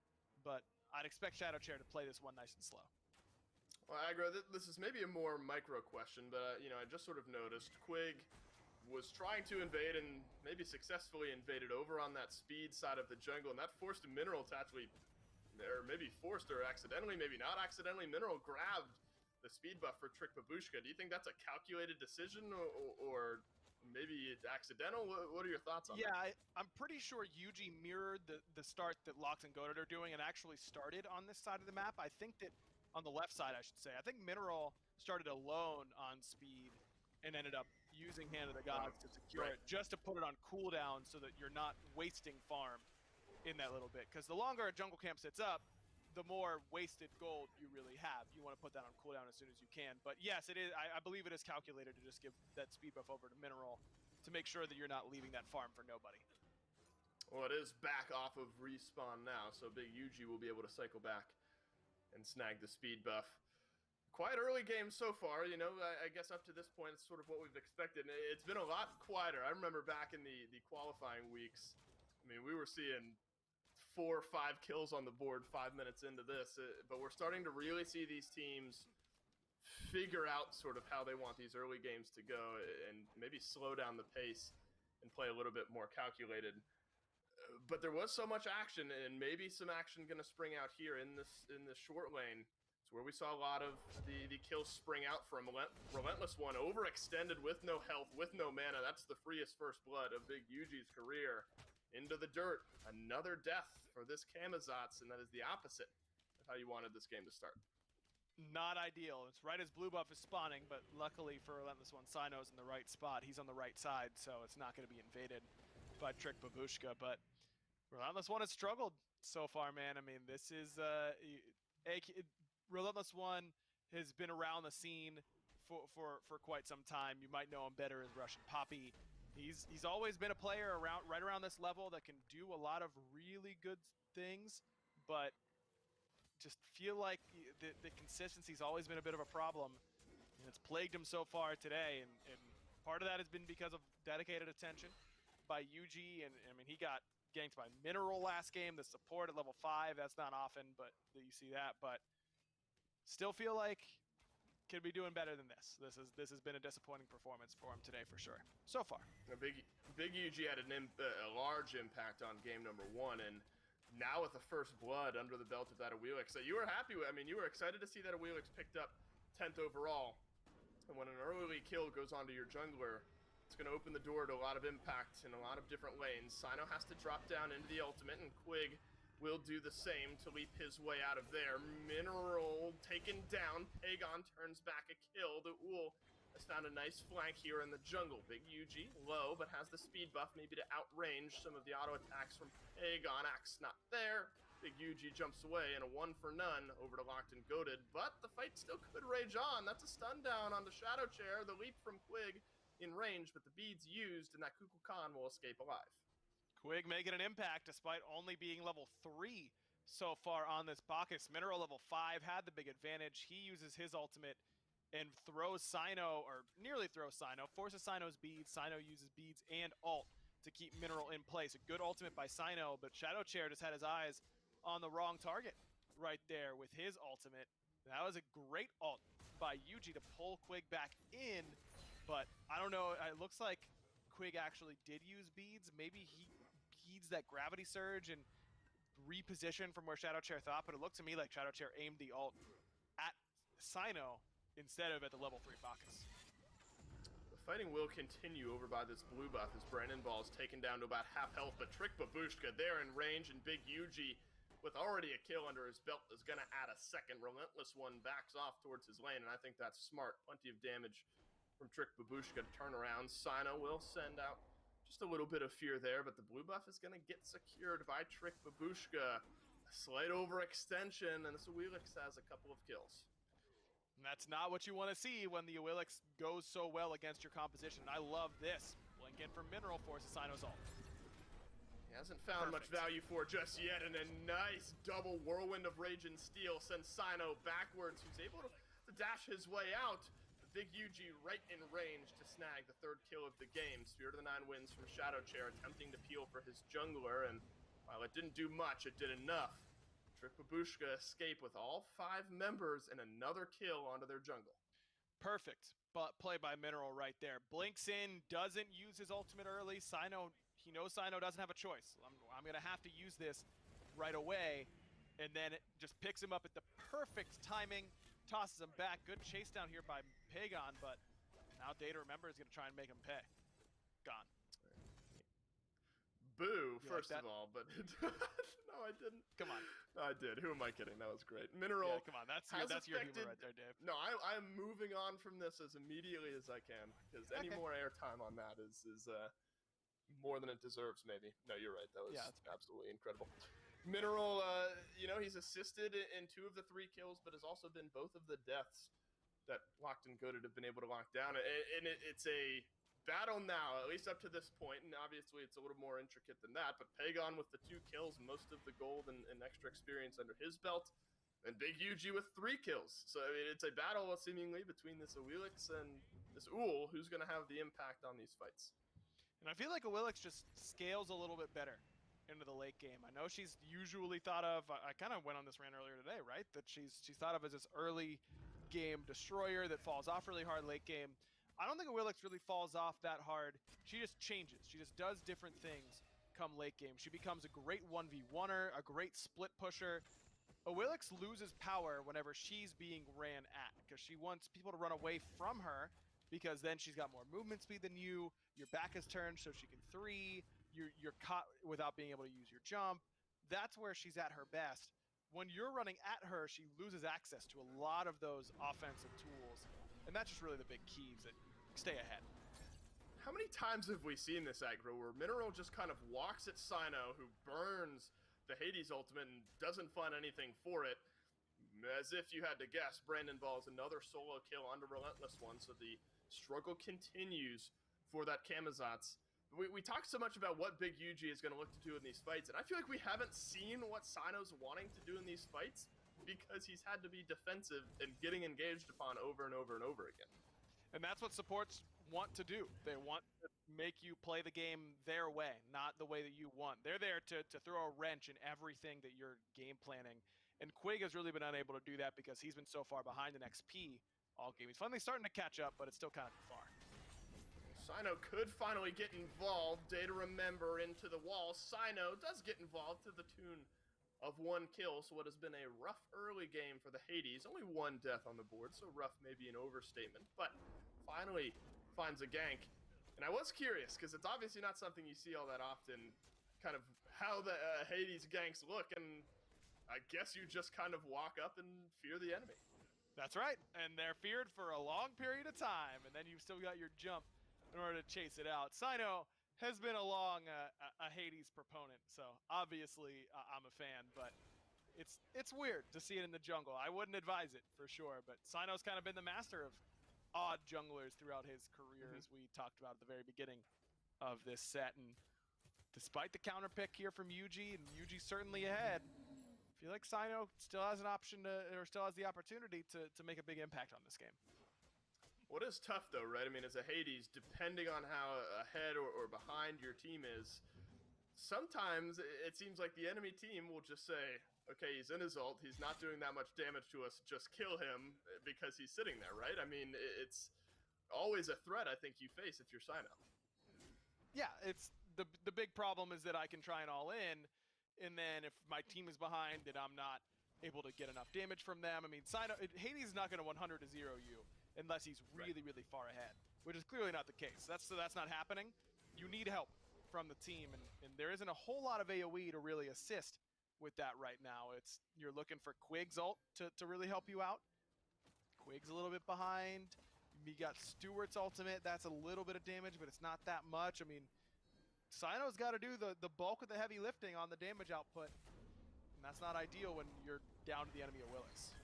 but I'd expect Shadow Chair to play this one nice and slow. Well, Aggro, this is maybe a more micro question, but I just sort of noticed Quig was trying to invade and maybe successfully invaded over on that speed side of the jungle, and that forced a Mineral to actually, or maybe forced or accidentally, maybe not accidentally, Mineral grabbed the speed buff for Trick Babushka. Do you think that's a calculated decision or maybe it's accidental? What are your thoughts on that? Yeah, I'm pretty sure Yuji mirrored the start that Lox and Goddard are doing and actually started on this side of the map. I think that on the left side, I should say. I think Mineral started alone on speed and ended up using Hand of the Gods to secure it, just to put it on cooldown so that you're not wasting farm in that little bit. Because the longer a jungle camp sits up, the more wasted gold you really have. You want to put that on cooldown as soon as you can. But yes, it is. I believe it is calculated to just give that speed buff over to Mineral to make sure that you're not leaving that farm for nobody. Well, it is back off of respawn now, so Big Yuji will be able to cycle back and snag the speed buff. Quite early game so far, I guess up to this point, it's sort of what we've expected. It's been a lot quieter. I remember back in the qualifying weeks, I mean, we were seeing 4 or 5 kills on the board 5 minutes into this, but we're starting to really see these teams figure out sort of how they want these early games to go and maybe slow down the pace and play a little bit more calculated. But there was so much action, and maybe some action going to spring out here in this short lane. It's where we saw a lot of the kills spring out from Relentless One, overextended with no health, with no mana. That's the freest first blood of Big Yuji's career. Into the dirt, another death for this Kamazats, and that is the opposite of how you wanted this game to start. Not ideal. It's right as blue buff is spawning, but luckily for Relentless One, Sino's in the right spot. He's on the right side, so it's not going to be invaded by Trick Babushka, but Relentless One has struggled so far, man. I mean, this is Relentless One has been around the scene for quite some time. You might know him better as Russian Poppy. He's always been a player right around this level that can do a lot of really good things, but just feel like the consistency's always been a bit of a problem, and it's plagued him so far today. And part of that has been because of dedicated attention by Yuji, and I mean, he got ganked by Mineral last game. The support at level 5, that's not often, but you see that. But still feel like could be doing better than this. This has been a disappointing performance for him today for sure. So far. Big Yuji had a large impact on game number 1, and now with the first blood under the belt of that Awilix that you were happy with. I mean, you were excited to see that Awilix picked up 10th overall. And when an early kill goes onto your jungler, it's going to open the door to a lot of impact in a lot of different lanes. Sino has to drop down into the ultimate, and Quig will do the same to leap his way out of there. Mineral taken down. Pagon turns back a kill. The Ull has found a nice flank here in the jungle. Big Yuji, low, but has the speed buff maybe to outrange some of the auto attacks from Pagon. Axe not there. Big Yuji jumps away and a 1 for none over to Locked and Goated, but the fight still could rage on. That's a stun down on the Shadow Chair. The leap from Quig in range, but the bead's used, and that Kukulkan will escape alive. Quig making an impact despite only being level 3 so far on this Bacchus. Mineral level 5 had the big advantage. He uses his ultimate and throws Sino, or nearly throws Sino, forces Sino's beads. Sino uses beads and ult to keep Mineral in place. A good ultimate by Sino, but Shadow Chair just had his eyes on the wrong target right there with his ultimate. That was a great ult by Yuji to pull Quig back in, but I don't know. It looks like Quig actually did use beads. Maybe he needs that gravity surge and reposition from where Shadow Chair thought, but it looked to me like Shadow Chair aimed the ult at Sino instead of at the level 3 Bacchus. The fighting will continue over by this blue buff as Brandon Ball's taken down to about half health, but Trick Babushka there in range, and Big Yuji with already a kill under his belt is going to add a second. Relentless One backs off towards his lane, and I think that's smart. Plenty of damage from Trick Babushka to turn around. Sino will send out just a little bit of fear there, but the blue buff is going to get secured by Trick Babushka. A slight overextension, and this Awilix has a couple of kills. And that's not what you want to see when the Awilix goes so well against your composition. And I love this. Blink in from Mineral forces Sino's ult. He hasn't found much value for it just yet, and a nice double whirlwind of Rage and Steel sends Sino backwards, who's able to dash his way out. Big Yuji right in range to snag the third kill of the game. Spirit of the Nine wins from Shadow Chair, attempting to peel for his jungler, and while it didn't do much, it did enough. Trick Babushka escape with all 5 members and another kill onto their jungle. Perfect, but play by Mineral right there. Blinks in, doesn't use his ultimate early. Sino, he knows Sino doesn't have a choice. I'm going to have to use this right away, and then it just picks him up at the perfect timing, tosses him back. Good chase down here by Pagon, but now Day to Remember is going to try and make him pay. Gone. Boo, You first like of all, but no, I didn't. Come on. No, I did. Who am I kidding? That was great. Mineral. Yeah, come on. That's your humor right there, Dave. No, I'm moving on from this as immediately as I can, because any more airtime on that is more than it deserves, maybe. No, you're right. That was absolutely incredible. Mineral, he's assisted in 2 of the 3 kills, but has also been both of the deaths that Locked and Goated have been able to lock down. And it's a battle now, at least up to this point, and obviously it's a little more intricate than that, but Pagon with the 2 kills, most of the gold and extra experience under his belt, and Big Yuji with 3 kills. So I mean, it's a battle seemingly between this Awilix and this Ull, who's going to have the impact on these fights. And I feel like Awilix just scales a little bit better into the late game. I know she's usually thought of, I kind of went on this rant earlier today, right? That she's thought of as this early game destroyer that falls off really hard late game. I don't think Awilix really falls off that hard. She just changes. She just does different things come late game. She becomes a great 1v1er, a great split pusher. Awilix loses power whenever she's being ran at, because she wants people to run away from her, because then she's got more movement speed than you, your back is turned so she can 3, you're caught without being able to use your jump. That's where she's at her best. When you're running at her, she loses access to a lot of those offensive tools. And that's just really the big keys that stay ahead. How many times have we seen this aggro where Mineral just kind of walks at Sino, who burns the Hades ultimate and doesn't find anything for it? As if you had to guess, Brandon Ball is another solo kill onto Relentless One, so the struggle continues for that Kamazats. We talked so much about what Big Yuji is going to look to do in these fights, and I feel like we haven't seen what Sino's wanting to do in these fights, because he's had to be defensive and getting engaged upon over and over and over again. And that's what supports want to do. They want to make you play the game their way, not the way that you want. They're there to throw a wrench in everything that you're game planning. And Quig has really been unable to do that because he's been so far behind in XP all game. He's finally starting to catch up, but it's still kind of far. Sino could finally get involved. Day to Remember into the wall. Sino does get involved to the tune of 1 kill, so what has been a rough early game for the Hades. Only 1 death on the board, so rough may be an overstatement, but finally finds a gank. And I was curious, because it's obviously not something you see all that often, kind of how the Hades ganks look, and I guess you just kind of walk up and fear the enemy. That's right, and they're feared for a long period of time, and then you've still got your jump in order to chase it out. Sino has been a long Hades proponent, so obviously I'm a fan, but it's weird to see it in the jungle. I wouldn't advise it for sure, but Sino's kind of been the master of odd junglers throughout his career, as we talked about at the very beginning of this set. And despite the counter pick here from Yuji, and Yuji certainly ahead, I feel like Sino still has an option or still has the opportunity to make a big impact on this game. What is tough, though, right? I mean, as a Hades, depending on how ahead or behind your team is, sometimes it seems like the enemy team will just say, okay, he's in his ult, he's not doing that much damage to us, just kill him because he's sitting there, right? I mean, it's always a threat I think you face if you're Sino. Yeah, it's the big problem is that I can try and all in, and then if my team is behind and I'm not able to get enough damage from them, I mean, Hades is not going to 100 to 0 you unless he's really, really far ahead, which is clearly not the case. So that's not happening. You need help from the team, and there isn't a whole lot of AoE to really assist with that right now. You're looking for Quig's ult to really help you out. Quig's a little bit behind. You got Stewart's ultimate. That's a little bit of damage, but it's not that much. I mean, Sino's got to do the bulk of the heavy lifting on the damage output, and that's not ideal when you're down to the enemy of Willis.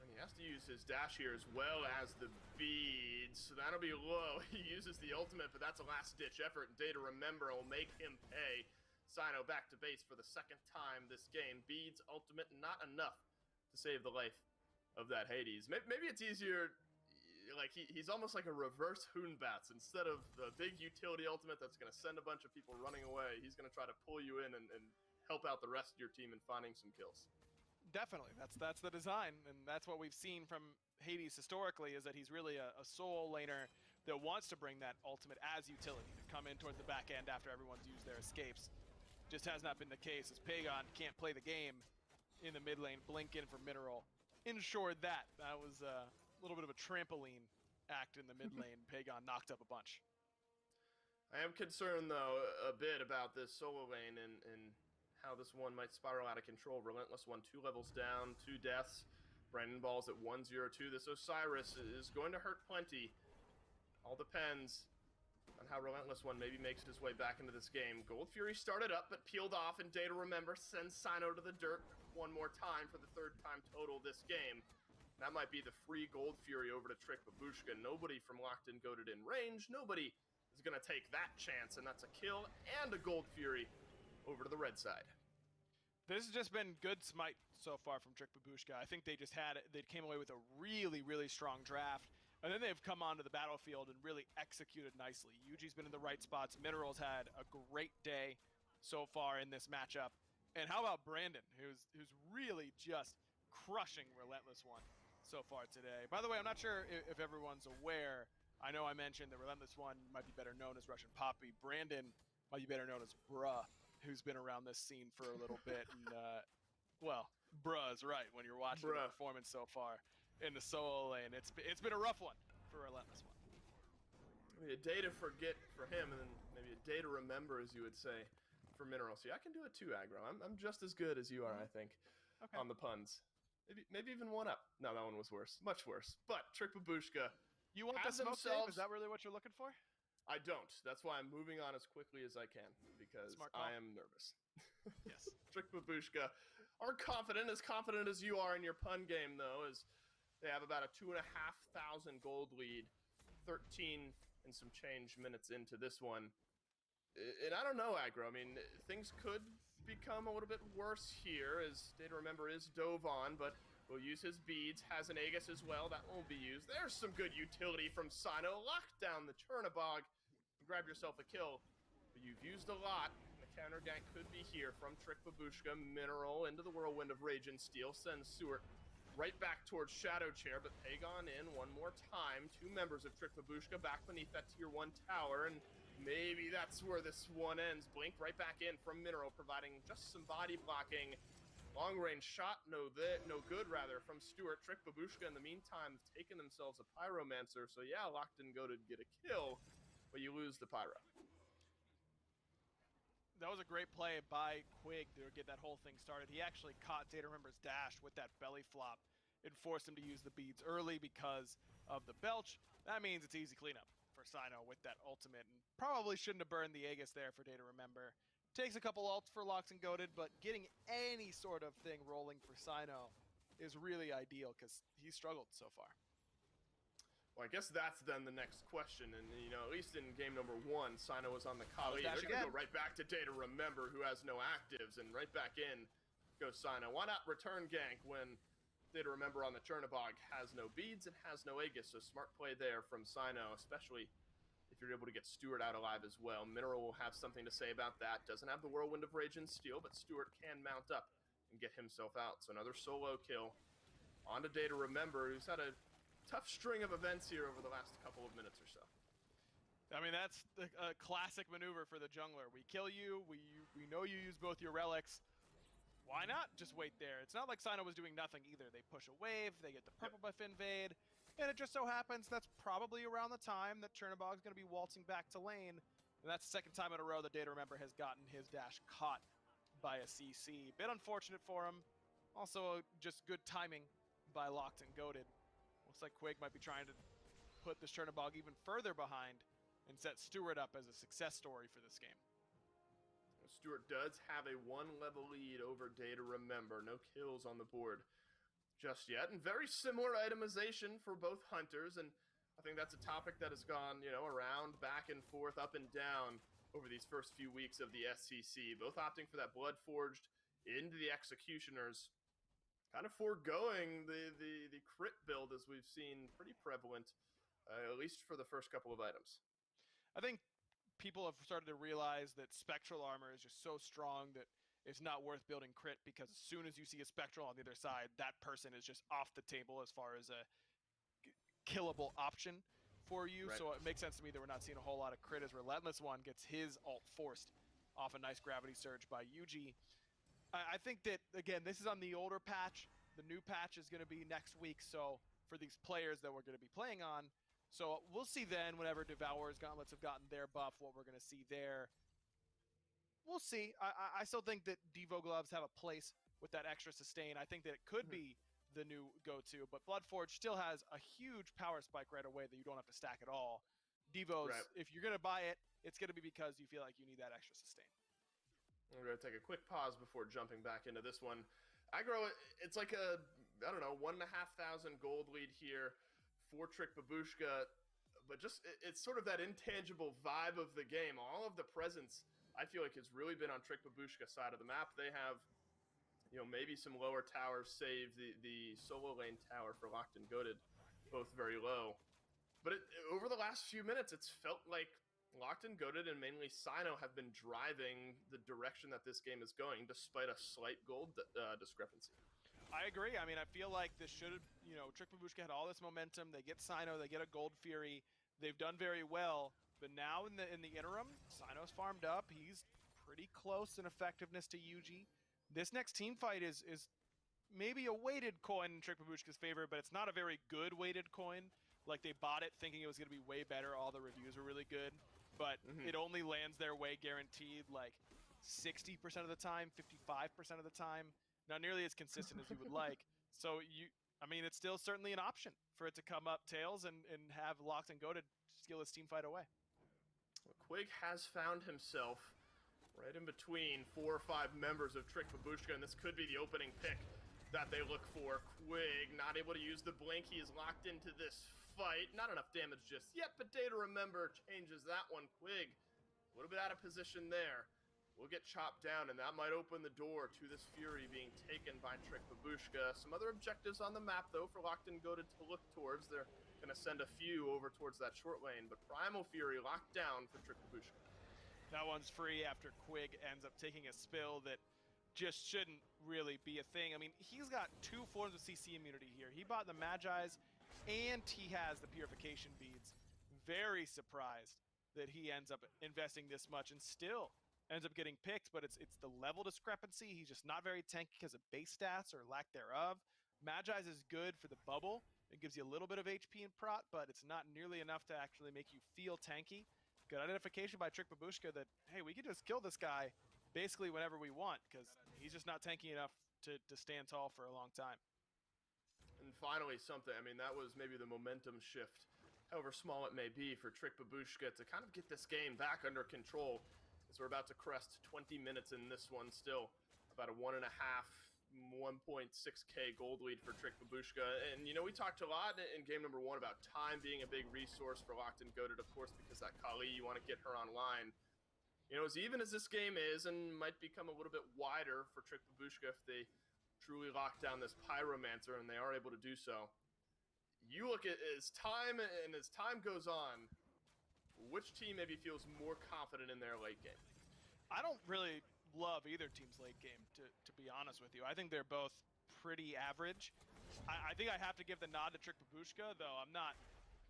And he has to use his dash here as well as the beads, so that'll be low. He uses the ultimate, but that's a last-ditch effort, and Day to Remember will make him pay. Sino back to base for the second time this game. Beads, ultimate, not enough to save the life of that Hades. Maybe it's easier, like he's almost like a reverse Hoonbats. Instead of the big utility ultimate that's going to send a bunch of people running away, he's going to try to pull you in and help out the rest of your team in finding some kills. Definitely, that's the design, and that's what we've seen from Hades historically, is that he's really a solo laner that wants to bring that ultimate as utility, to come in towards the back end after everyone's used their escapes. Just has not been the case, as Pagon can't play the game in the mid lane. Blink in for Mineral ensured that. That was a little bit of a trampoline act in the mid lane. Pagon knocked up a bunch. I am concerned, though, a bit about this solo lane and how this one might spiral out of control. Relentless One 2 levels down, 2 deaths. Brandon Ball's at 1-0-2. This Osiris is going to hurt plenty. All depends on how Relentless One maybe makes his way back into this game. Gold Fury started up but peeled off, and Day to Remember sends Sino to the dirt one more time for the 3rd time total this game. That might be the free Gold Fury over to Trick Babushka. Nobody from Locked In Goated in range. Nobody is going to take that chance, and that's a kill and a Gold Fury over to the red side. This has just been good Smite so far from Trick Babushka. I think they came away with a really, really strong draft, and then they've come onto the battlefield and really executed nicely. Yuji's been in the right spots. Mineral's had a great day so far in this matchup. And how about Brandon, who's really just crushing Relentless One so far today. By the way, I'm not sure if everyone's aware. I know I mentioned that Relentless One might be better known as Russian Poppy. Brandon might be better known as Bruh, who's been around this scene for a little bit. And, well, Bruh is right when you're watching the performance so far in the solo lane. It's been a rough one for Relentless One. Maybe a day to forget for him, and then maybe a day to remember, as you would say, for Mineral. See, I can do it too, Aggro. I'm just as good as you are, I think, on the puns. Maybe even one up. No, that one was worse. Much worse. But Trick Babushka. You want the smoke save? Is that really what you're looking for? I don't. That's why I'm moving on as quickly as I can, because I am nervous. Yes. Trick Babushka are confident as you are in your pun game, though, as they have about a 2,500 gold lead, 13 and some change minutes into this one. And I don't know, Aggro. I mean, things could become a little bit worse here, as Day to Remember is dove on, but will use his beads, has an Aegis as well, that won't be used. There's some good utility from Sino. Lock down the Chernabog and grab yourself a kill. But you've used a lot. The counter gank could be here from Trick Babushka. Mineral into the Whirlwind of Rage and Steel sends Stewart right back towards Shadow Chair, but Pagon in one more time. 2 members of Trick Babushka back beneath that tier 1 tower, and maybe that's where this one ends. Blink right back in from Mineral, providing just some body blocking. Long-range shot, no good, rather, from Stewart. Trick Babushka, in the meantime, have taken themselves a Pyromancer. So, yeah, Locked In Goated get a kill, but you lose the Pyro. That was a great play by Quig to get that whole thing started. He actually caught Day to Remember's dash with that belly flop and forced him to use the beads early because of the belch. That means it's easy cleanup for Sino with that ultimate, and probably shouldn't have burned the Aegis there for Day to Remember. Takes a couple ults for Locked In Goated, but getting any sort of thing rolling for Sino is really ideal because he's struggled so far. Well, I guess that's then the next question, and at least in game number 1, Sino was on the Kali. They're going to go right back to Day to Remember, who has no actives, and right back in goes Sino. Why not return gank when Day to Remember on the Chernabog has no beads and has no Aegis? So smart play there from Sino, especially if you're able to get Stewart out alive as well. Mineral will have something to say about that. Doesn't have the Whirlwind of Rage and Steel, but Stewart can mount up and get himself out. So another solo kill. On to Day to Remember, who's had a tough string of events here over the last couple of minutes or so. I mean, that's a classic maneuver for the jungler. We kill you, we know you use both your relics. Why not just wait there? It's not like Sino was doing nothing either. They push a wave, they get the purple buff invade, and it just so happens that's probably around the time that Chernobog's going to be waltzing back to lane. And that's the second time in a row that Data Remember has gotten his dash caught by a CC. Bit unfortunate for him. Also, just good timing by Locked and Goated. Looks like Quig might be trying to put this Chernobog even further behind and set Stewart up as a success story for this game. Stewart does have a 1-level lead over Data Remember. No kills on the board just yet. And very similar itemization for both hunters. And I think that's a topic that has gone, around, back and forth, up and down over these first few weeks of the SCC. Both opting for that Blood Forged into the Executioners. Kind of foregoing the crit build as we've seen pretty prevalent, at least for the first couple of items. I think people have started to realize that spectral armor is just so strong that it's not worth building crit, because as soon as you see a spectral on the other side, that person is just off the table as far as a killable option for you. Right. So it makes sense to me that we're not seeing a whole lot of crit as Relentless One gets his ult forced off a nice gravity surge by Yuji. I think that, again, this is on the older patch. The new patch is going to be next week, so for these players that we're going to be playing on. So we'll see then, whenever Devourer's Gauntlets have gotten their buff, what we're going to see there. We'll see. I still think that Devo Gloves have a place with that extra sustain. I think that it could be the new go-to, but Bloodforge still has a huge power spike right away that you don't have to stack at all. Devo's, Right. if you're going to buy it, it's going to be because you feel like you need that extra sustain. We're going to take a quick pause before jumping back into this one. Aggro, it's like a, 1,500 gold lead here for Trick Babushka, but just it's sort of that intangible vibe of the game. All of the presence, I feel like, has really been on Trick Babushka's side of the map. They have, maybe some lower towers, save the solo lane tower for Locked and Goated, both very low. But over the last few minutes, it's felt like Locked and Goated and mainly Sino have been driving the direction that this game is going, despite a slight gold discrepancy. I agree. I mean, I feel like this should have, Trick Babushka had all this momentum. They get Sino, they get a Gold Fury. They've done very well, but now in the interim, Sino's farmed up. He's pretty close in effectiveness to Yuji. This next team fight is maybe a weighted coin in Trick Babushka's favor, but it's not a very good weighted coin. Like, they bought it thinking it was going to be way better. All the reviews were really good, but it only lands their way guaranteed like 60% of the time, 55% of the time. Not nearly as consistent as you would like. So it's still certainly an option for it to come up tails and have Locked and Goated steal this team fight away. Well, Quig has found himself right in between 4 or 5 members of Trick Babushka, and this could be the opening pick that they look for. Quig not able to use the blink. He is locked into this fight. Not enough damage just yet, but Data Remember changes that one. Quig, a little bit out of position there. Will get chopped down, and that might open the door to this Fury being taken by Trick Babushka. Some other objectives on the map, though, for Locked and Goated to look towards. They're going to send a few over towards that short lane, but Primal Fury locked down for Trick Babushka. That one's free after Quig ends up taking a spill that just shouldn't really be a thing. I mean, he's got 2 forms of CC immunity here. He bought the Magi's, and he has the Purification Beads. Very surprised that he ends up investing this much and still ends up getting picked, but it's the level discrepancy. He's just not very tanky because of base stats or lack thereof. Magi's is good for the bubble. It gives you a little bit of HP and prot, but it's not nearly enough to actually make you feel tanky. Good identification by Trick Babushka that, hey, we can just kill this guy basically whenever we want, because he's just not tanky enough to stand tall for a long time. And finally, that was maybe the momentum shift, however small it may be, for Trick Babushka to kind of get this game back under control. As we're about to crest 20 minutes in this one, still about a 1.5, 1.6k gold lead for Trick Babushka. And we talked a lot in game number 1 about time being a big resource for Locked and Goated, of course, because that Kali, you want to get her online. As even as this game is, and might become a little bit wider for Trick Babushka if they truly lock down this Pyromancer, and they are able to do so. You look at as time goes on, which team maybe feels more confident in their late game? I don't really love either team's late game, to be honest with you. I think they're both pretty average. I think I have to give the nod to Trick Babushka, though I'm not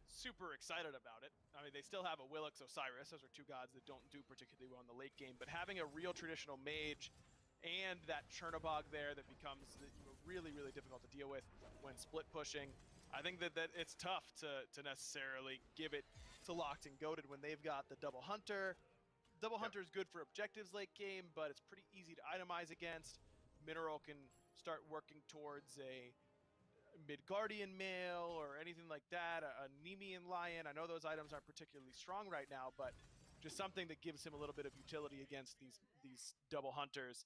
super excited about it. I mean, they still have a Willix Osiris. Those are two gods that don't do particularly well in the late game. But having a real traditional mage and that Chernobog there that becomes really, really difficult to deal with when split pushing, I think that it's tough to necessarily give it to Locked and Goated when they've got the Double Hunter. Double Hunter is good for objectives late game, but it's pretty easy to itemize against. Mineral can start working towards a Mid-Guardian Male or anything like that, a Nemean Lion. I know those items aren't particularly strong right now, but just something that gives him a little bit of utility against these Double Hunters.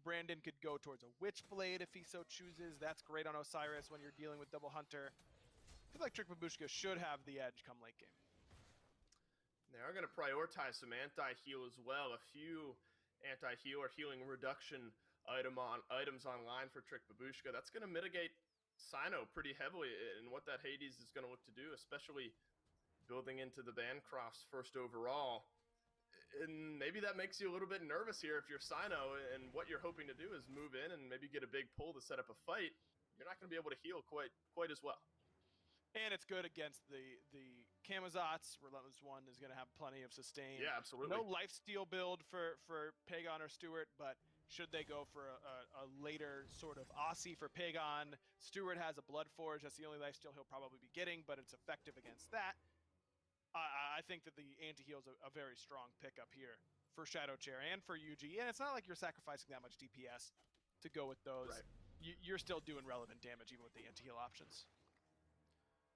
Brandon could go towards a Witchblade if he so chooses. That's great on Osiris when you're dealing with Double Hunter. I feel like Trick Babushka should have the edge come late game. They are going to prioritize some anti-heal as well. A few anti-heal or healing reduction items online for Trick Babushka. That's going to mitigate Sino pretty heavily in what that Hades is going to look to do, especially building into the Bancroft's first overall. And maybe that makes you a little bit nervous here if you're Sino, and what you're hoping to do is move in and maybe get a big pull to set up a fight. You're not going to be able to heal quite as well. And it's good against the Camazotz. Relentless One is going to have plenty of sustain. Yeah, absolutely. No lifesteal build for Pagon or Stewart, but should they go for a later sort of Aussie for Pagon, Stewart has a Blood Forge. That's the only lifesteal he'll probably be getting, but it's effective against that. I think that the anti-heal is a very strong pickup here for Shadow Chair and for UG. And it's not like you're sacrificing that much DPS to go with those. Right. You're still doing relevant damage even with the anti-heal options.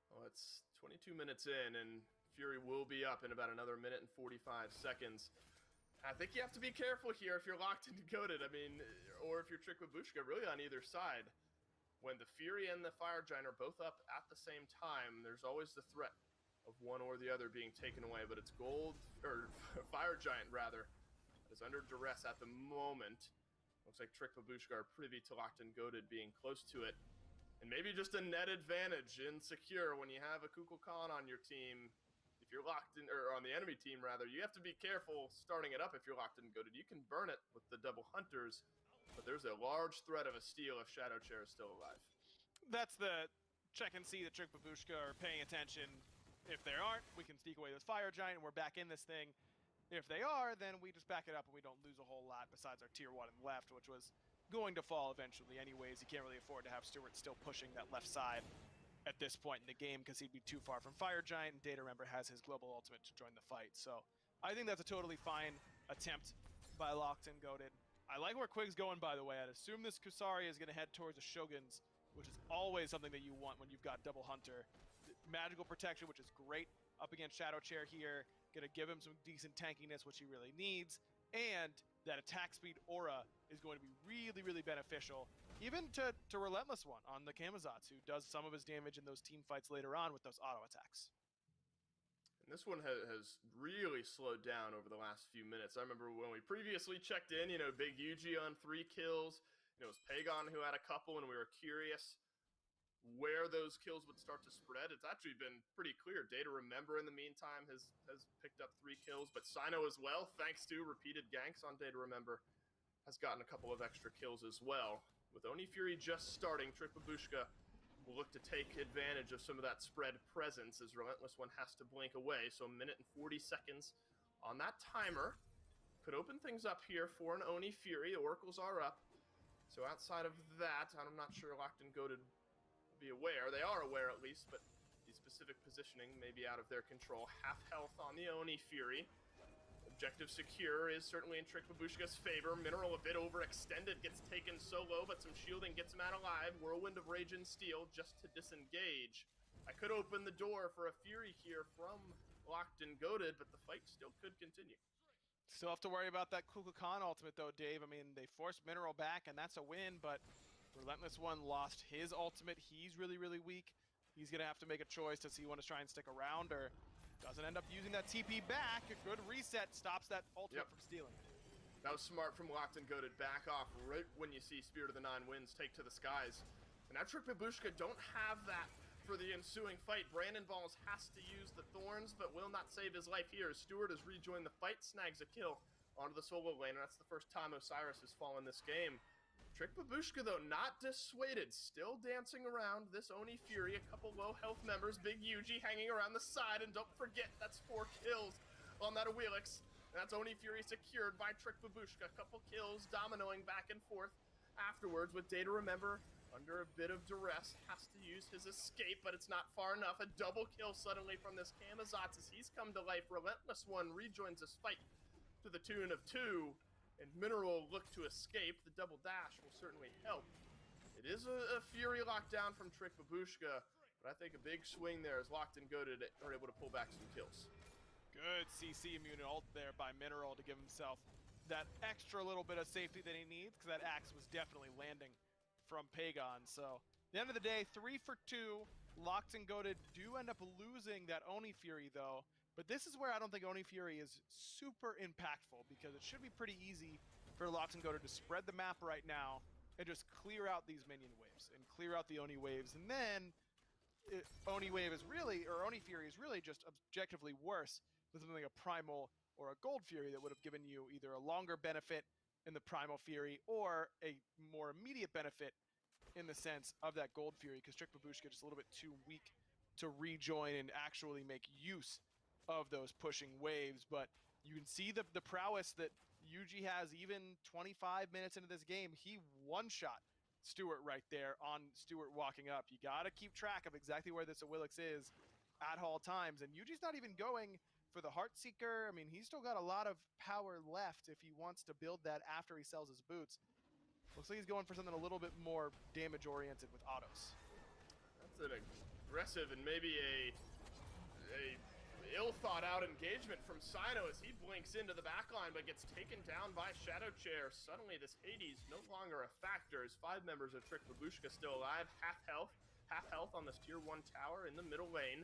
Well, it's 22 minutes in, and Fury will be up in about another minute and 45 seconds. I think you have to be careful here if you're locked into Goated. I mean, or if you're Trick Babushka, really on either side. When the Fury and the Fire Giant are both up at the same time, there's always the threat of one or the other being taken away. But it's Fire Giant rather, is under duress at the moment. Looks like Trick Babushka are privy to Locked and Goated being close to it. And maybe just a net advantage in Secure when you have a Kukulkan on your team. If you're locked in, or on the enemy team rather, you have to be careful starting it up if you're locked in Goated. You can burn it with the Double Hunters, but there's a large threat of a steal if Shadow Chair is still alive. That's the check and see that Trick Babushka are paying attention. If they aren't, we can sneak away this Fire Giant and we're back in this thing. If they are, then we just back it up and we don't lose a whole lot besides our tier 1 and left, which was going to fall eventually anyways. You can't really afford to have Stewart still pushing that left side at this point in the game because he'd be too far from Fire Giant, and Data Remember has his global ultimate to join the fight. So I think that's a totally fine attempt by Locked and Goated. I like where Quig's going, by the way. I'd assume this Kusari is going to head towards the Shoguns, which is always something that you want when you've got Double Hunter. Magical protection, which is great up against Shadow Chair here. Going to give him some decent tankiness, which he really needs. And that attack speed aura is going to be really, really beneficial, even to Relentless One on the Camazotz, who does some of his damage in those team fights later on with those auto attacks. And this one has really slowed down over the last few minutes. I remember when we previously checked in, Big Yuji on 3 kills. It was Pagon who had a couple, and we were curious where those kills would start to spread. It's actually been pretty clear. Data Remember in the meantime has picked up 3 kills, but Sino as well, thanks to repeated ganks on Data Remember, has gotten a couple of extra kills as well. With Oni Fury just starting, Trick Babushka will look to take advantage of some of that spread presence as Relentless One has to blink away. So a minute and 40 seconds on that timer could open things up here for an Oni Fury. The Oracles are up. So outside of that, I'm not sure Locked and Goated be aware. They are aware at least, but the specific positioning may be out of their control. Half health on the Oni Fury. Objective Secure is certainly in Trick Babushka's favor. Mineral a bit overextended, gets taken solo, but some shielding gets him out alive. Whirlwind of Rage and Steel just to disengage. I could open the door for a Fury here from Locked and Goated, but the fight still could continue. Still have to worry about that Kukulkan ultimate though, Dave. I mean, they forced Mineral back, and that's a win, but Relentless One lost his ultimate. He's really, really weak. He's going to have to make a choice to see when to try and stick around or doesn't end up using that TP back. A good reset stops that ultimate from stealing. That was smart from Locked and Goated. Back off right when you see Spirit of the Nine Winds take to the skies. And now Trick Babushka don't have that for the ensuing fight. Brandon Balls has to use the Thorns, but will not save his life here. Stewart has rejoined the fight, snags a kill onto the solo lane, and that's the first time Osiris has fallen this game. Trick Babushka, though, not dissuaded. Still dancing around this Oni Fury. A couple low health members. Big Yuji hanging around the side. And don't forget, that's 4 kills on that Awilix. That's Oni Fury secured by Trick Babushka. A couple kills, dominoing back and forth afterwards with Data Remember under a bit of duress. Has to use his escape, but it's not far enough. A double kill suddenly from this Kamazatz as he's come to life. Relentless One rejoins this fight to the tune of 2. And Mineral look to escape. The double dash will certainly help. It is a Fury lockdown from Trick Babushka, but I think a big swing there as Locked and Goated are able to pull back some kills. Good CC immune ult there by Mineral to give himself that extra little bit of safety that he needs, because that axe was definitely landing from Pagon. So at the end of the day, 3 for 2. Locked and Goated do end up losing that Oni Fury though. But this is where I don't think Oni Fury is super impactful, because it should be pretty easy for Locked and Goated to spread the map right now and just clear out these minion waves and clear out the Oni waves. And then Oni Fury is really just objectively worse with something like a Primal or a Gold Fury that would have given you either a longer benefit in the Primal Fury or a more immediate benefit in the sense of that Gold Fury, because Trick Babushka just a little bit too weak to rejoin and actually make use of those pushing waves. But you can see the prowess that Yuji has. Even 25 minutes into this game, he one-shot Stewart right there on Stewart walking up. You gotta keep track of exactly where this Awilix is at all times, and Yuji's not even going for the Heartseeker. I mean, he's still got a lot of power left if he wants to build that after he sells his boots. Looks like he's going for something a little bit more damage-oriented with autos. That's an aggressive and maybe a ill-thought-out engagement from Sino as he blinks into the backline but gets taken down by Shadow Chair. Suddenly this Hades no longer a factor as 5 members of Trick Babushka still alive. Half health on this tier 1 tower in the middle lane.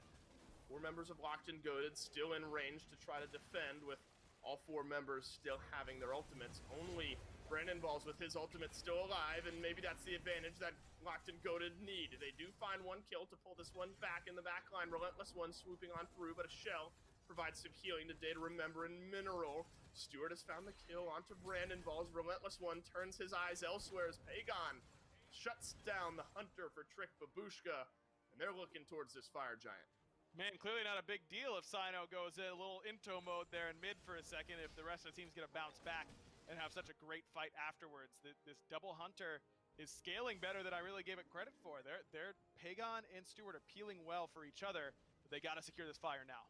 4 members of Locked and Goated still in range to try to defend, with all 4 members still having their ultimates. Only Brandon Balls with his ultimate still alive, and maybe that's the advantage that Locked and Goated need. They do find 1 kill to pull this one back in the back line. Relentless One swooping on through, but a shell provides some healing to Data Remember and Mineral. Stewart has found the kill onto Brandon Balls. Relentless One turns his eyes elsewhere as Pagon shuts down the Hunter for Trick Babushka, and they're looking towards this Fire Giant. Man, clearly not a big deal if Sino goes in a little into mode there in mid for a second, if the rest of the team's gonna bounce back and have such a great fight afterwards. This double Hunter is scaling better than I really gave it credit for. They're Pagon and Stewart are peeling well for each other, but they gotta secure this fire now.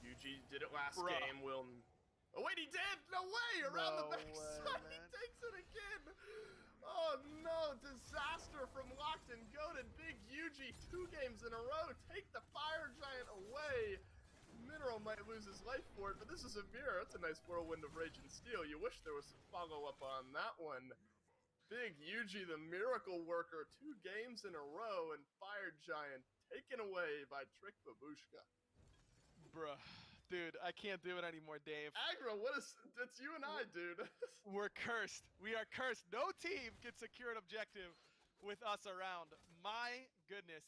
Yuji did it last game, Oh wait, he did! No way! Around the backside, he takes it again! Oh no, disaster from Locked and Goated. Big Yuji, 2 games in a row. Take the Fire Giant away. Mineral might lose his life for it, but this is a mirror. That's a nice whirlwind of Rage and Steel. You wish there was some follow-up on that one. Big Yuji, the miracle worker, 2 games in a row, and Fire Giant taken away by Trick Babushka. Bruh. Dude, I can't do it anymore, Dave. Aggro, that's you and I, dude. We're cursed. We are cursed. No team can secure an objective with us around. My goodness.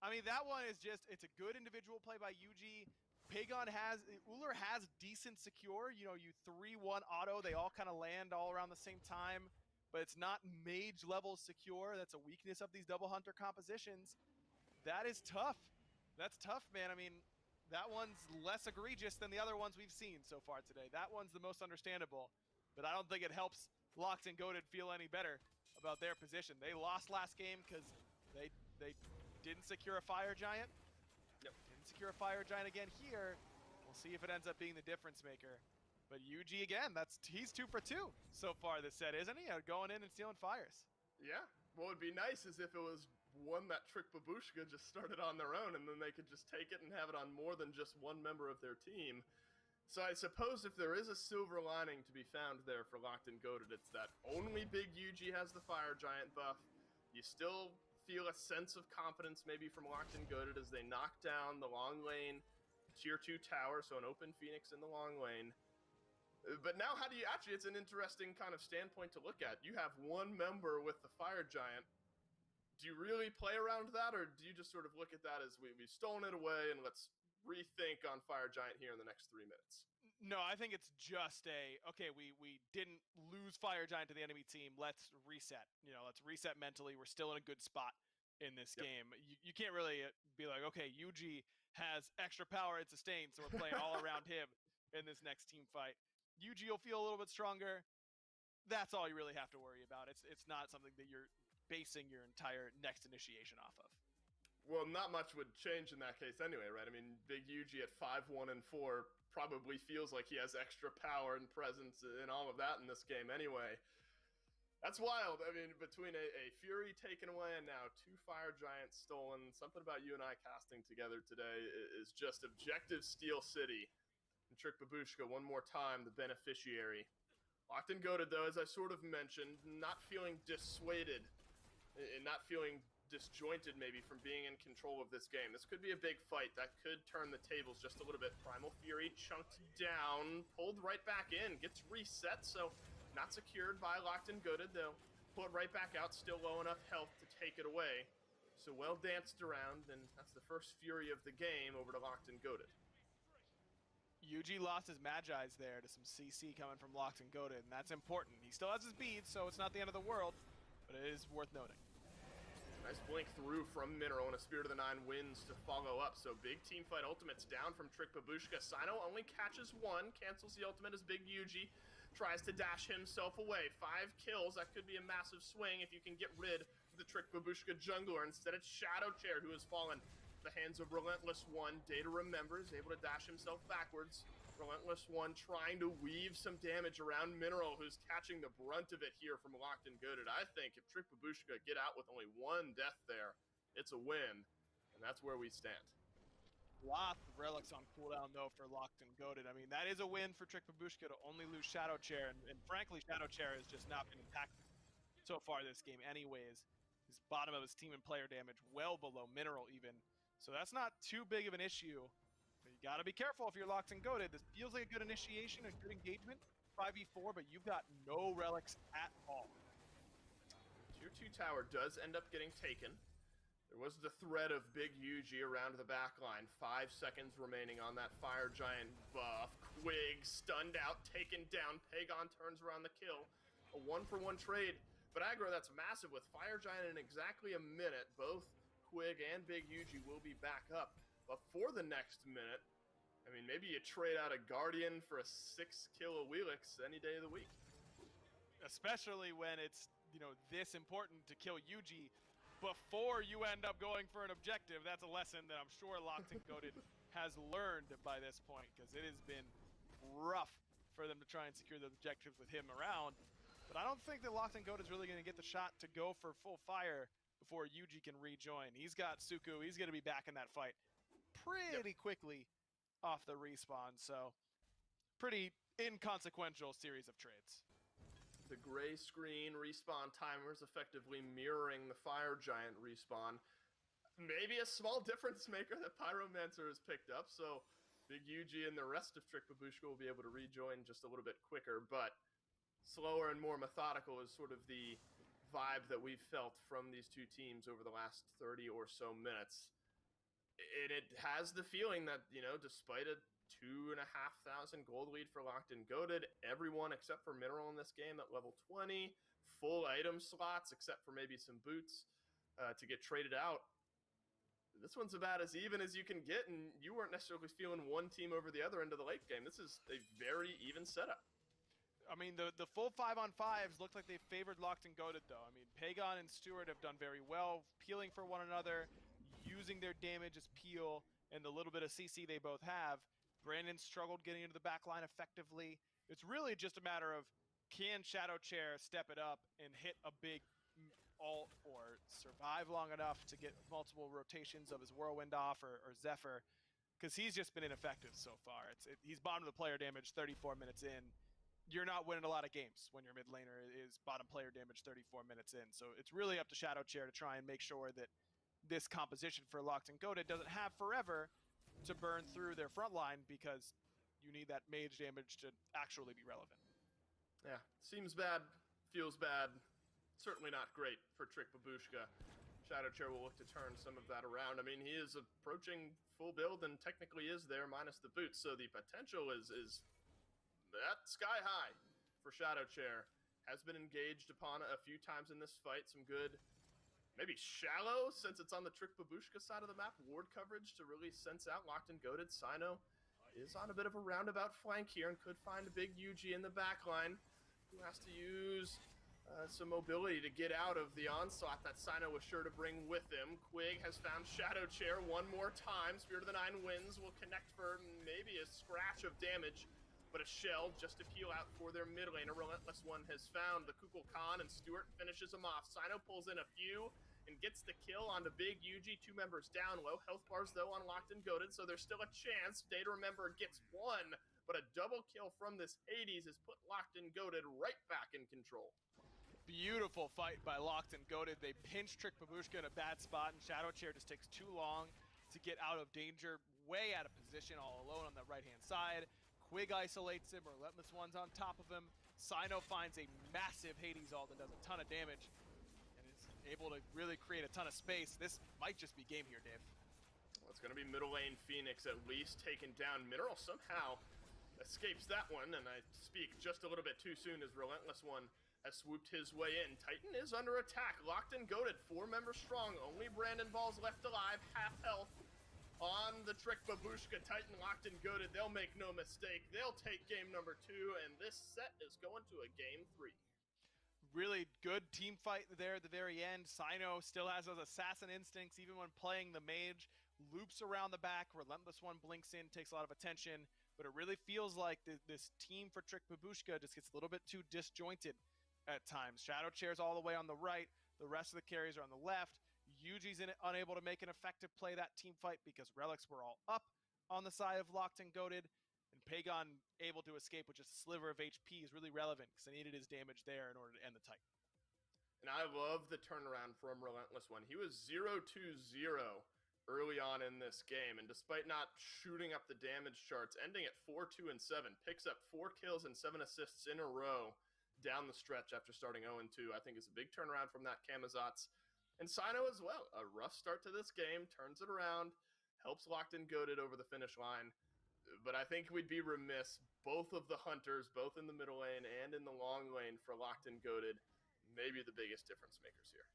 I mean, that one is just, it's a good individual play by Yuji. Uller has decent secure. You know, you 3-1 auto. They all kind of land all around the same time, but it's not mage level secure. That's a weakness of these double Hunter compositions. That is tough. That's tough, man. I mean, that one's less egregious than the other ones we've seen so far today. That one's the most understandable, but I don't think it helps Locked and Goated feel any better about their position. They lost last game because they didn't secure a Fire Giant. Yep. Didn't secure a Fire Giant again here. We'll see if it ends up being the difference maker. But Yuji again, he's 2 for 2 so far this set, isn't he? Going in and stealing fires. Yeah. What would be nice is if it was one that Trick Babushka just started on their own, and then they could just take it and have it on more than just one member of their team. So I suppose if there is a silver lining to be found there for Locked and Goated, it's that only Big Yuji has the Fire Giant buff. You still feel a sense of confidence maybe from Locked and Goated as they knock down the long lane tier 2 tower, so an open Phoenix in the long lane. But now how do you, actually it's an interesting kind of standpoint to look at. You have one member with the Fire Giant. Do you really play around that, or do you just sort of look at that as we've stolen it away and let's rethink on Fire Giant here in the next 3 minutes? No, I think it's just okay, we didn't lose Fire Giant to the enemy team. Let's reset. Let's reset mentally. We're still in a good spot in this game. You can't really be like, okay, Yuji has extra power and sustain, so we're playing all around him in this next team fight. Yuji will feel a little bit stronger. That's all you really have to worry about. It's not something that you're basing your entire next initiation off of. Well, not much would change in that case anyway, right? I mean, Big Yuji at 5-1-4 probably feels like he has extra power and presence and all of that in this game anyway. That's wild. I mean, between a Fury taken away and now 2 Fire Giants stolen, something about you and I casting together today is just objective Steel City. And Trick Babushka one more time, the beneficiary. Locked and goaded, though, as I sort of mentioned, not feeling dissuaded and not feeling disjointed maybe from being in control of this game. This could be a big fight. That could turn the tables just a little bit. Primal Fury chunked down, pulled right back in, gets reset, so not secured by Locked and Goaded, though. Pull it right back out, still low enough health to take it away. So well danced around, and that's the first Fury of the game over to Locked and Goaded. Yuji lost his Magi's there to some CC coming from Locked and Goaded, and that's important. He still has his beads, so it's not the end of the world, but it is worth noting. Nice blink through from Mineral, and a Spirit of the Nine wins to follow up. So big team fight ultimates down from Trick Babushka. Sino only catches one, cancels the ultimate as Big Yuji tries to dash himself away. 5 kills, that could be a massive swing if you can get rid of the Trick Babushka jungler. Instead it's Shadow Chair who has fallen the hands of Relentless One. Data remembers, able to dash himself backwards. Relentless One trying to weave some damage around Mineral, who's catching the brunt of it here from Locked and Goaded. I think if Trick Babushka get out with only 1 death there, it's a win, and that's where we stand. Lots of relics on cooldown, though, for Locked and Goaded. I mean, that is a win for Trick Babushka to only lose Shadow Chair, and frankly, Shadow Chair has just not been impacted so far this game anyways. His bottom of his team and player damage well below Mineral even, so that's not too big of an issue. But you gotta be careful if you're Locked and Goaded. This feels like a good initiation, a good engagement, 5v4, but you've got no relics at all. Tier 2 tower does end up getting taken. There was the threat of Big Yuji around the backline. 5 seconds remaining on that Fire Giant buff. Quig stunned out, taken down. Pagon turns around the kill. A 1-for-1 trade. But aggro, that's massive. With Fire Giant in exactly a minute, both Quig and Big Yuji will be back up. But for the next minute, I mean, maybe you trade out a Guardian for a 6-kill Awilix any day of the week. Especially when it's, this important to kill Yuji before you end up going for an objective. That's a lesson that I'm sure Locked and Goaded has learned by this point, because it has been rough for them to try and secure the objectives with him around. But I don't think that Locked and Goaded is really going to get the shot to go for full fire before Yuji can rejoin. He's got Suku. He's going to be back in that fight pretty quickly off the respawn, so pretty inconsequential series of trades. The gray screen respawn timers effectively mirroring the Fire Giant respawn. Maybe a small difference maker that Pyromancer has picked up, so Big Yuji and the rest of Trick Babushka will be able to rejoin just a little bit quicker, but slower and more methodical is sort of the vibe that we've felt from these two teams over the last 30 or so minutes. And it has the feeling that, despite a 2,500 gold lead for Locked and Goaded, everyone except for Mineral in this game at level 20, full item slots except for maybe some boots to get traded out. This one's about as even as you can get, and you weren't necessarily feeling one team over the other into the late game. This is a very even setup. I mean, the full 5-on-5s look like they favored Locked and Goaded, though. I mean, Pagon and Stewart have done very well, peeling for one another, using their damage as peel, and the little bit of CC they both have. Brandon struggled getting into the back line effectively. It's really just a matter of, can Shadow Chair step it up and hit a big ult or survive long enough to get multiple rotations of his Whirlwind off or Zephyr, because he's just been ineffective so far. He's bottom of the player damage 34 minutes in. You're not winning a lot of games when your mid laner is bottom player damage 34 minutes in. So it's really up to Shadow Chair to try and make sure that this composition for Locked and Goaded doesn't have forever to burn through their front line, because you need that mage damage to actually be relevant. Yeah, seems bad, feels bad, certainly not great for Trick Babushka. Shadow Chair will look to turn some of that around. I mean, he is approaching full build and technically is there minus the boots, so the potential is that Sky High for Shadow Chair has been engaged upon a few times in this fight. Some good, maybe shallow, since it's on the Trick Babushka side of the map, ward coverage to really sense out Locked and Goated. Sino is on a bit of a roundabout flank here and could find a big UG in the backline, who has to use some mobility to get out of the onslaught that Sino was sure to bring with him. Quig has found Shadow Chair one more time. Spirit of the Nine Winds will connect for maybe a scratch of damage, but a shell just to peel out for their mid laner. Relentless One has found the Kukul Khan, and Stewart finishes him off. Sino pulls in a few and gets the kill on the big UG. 2 members down. Low health bars, though, on Locked and Goated, so there's still a chance. Day to Remember gets one, but a double kill from this Hades has put Locked and Goated right back in control. Beautiful fight by Locked and Goated. They pinch Trick Babushka in a bad spot, and Shadow Chair just takes too long to get out of danger. Way out of position, all alone on the right-hand side. Quig isolates him, Relentless One's on top of him. Sino finds a massive Hades ult that does a ton of damage, and is able to really create a ton of space. This might just be game here, Dave. Well, it's going to be middle lane Phoenix at least taken down. Mineral somehow escapes that one, and I speak just a little bit too soon as Relentless One has swooped his way in. Titan is under attack. Locked and Goated, 4 members strong. Only Brandon Ball's left alive, half health on the Trick Babushka. Titan Locked and Goated, they'll make no mistake. They'll take game number 2, and this set is going to a game 3. Really good team fight there at the very end. Sino still has those assassin instincts even when playing the mage. Loops around the back. Relentless One blinks in, takes a lot of attention. But it really feels like this team for Trick Babushka just gets a little bit too disjointed at times. Shadow Chair's all the way on the right. The rest of the carries are on the left. Yuji's unable to make an effective play that team fight because Relics were all up on the side of Locked and Goated. And Pagon able to escape with just a sliver of HP is really relevant because they needed his damage there in order to end the Titan. And I love the turnaround from Relentless One. He was 0-2-0 early on in this game, and despite not shooting up the damage charts, ending at 4-2-7, picks up 4 kills and 7 assists in a row down the stretch after starting 0-2. I think is a big turnaround from that Camazotz. And Sino as well. A rough start to this game, turns it around, helps Locked and Goated over the finish line. But I think we'd be remiss, both of the Hunters, both in the middle lane and in the long lane for Locked and Goated, maybe the biggest difference makers here.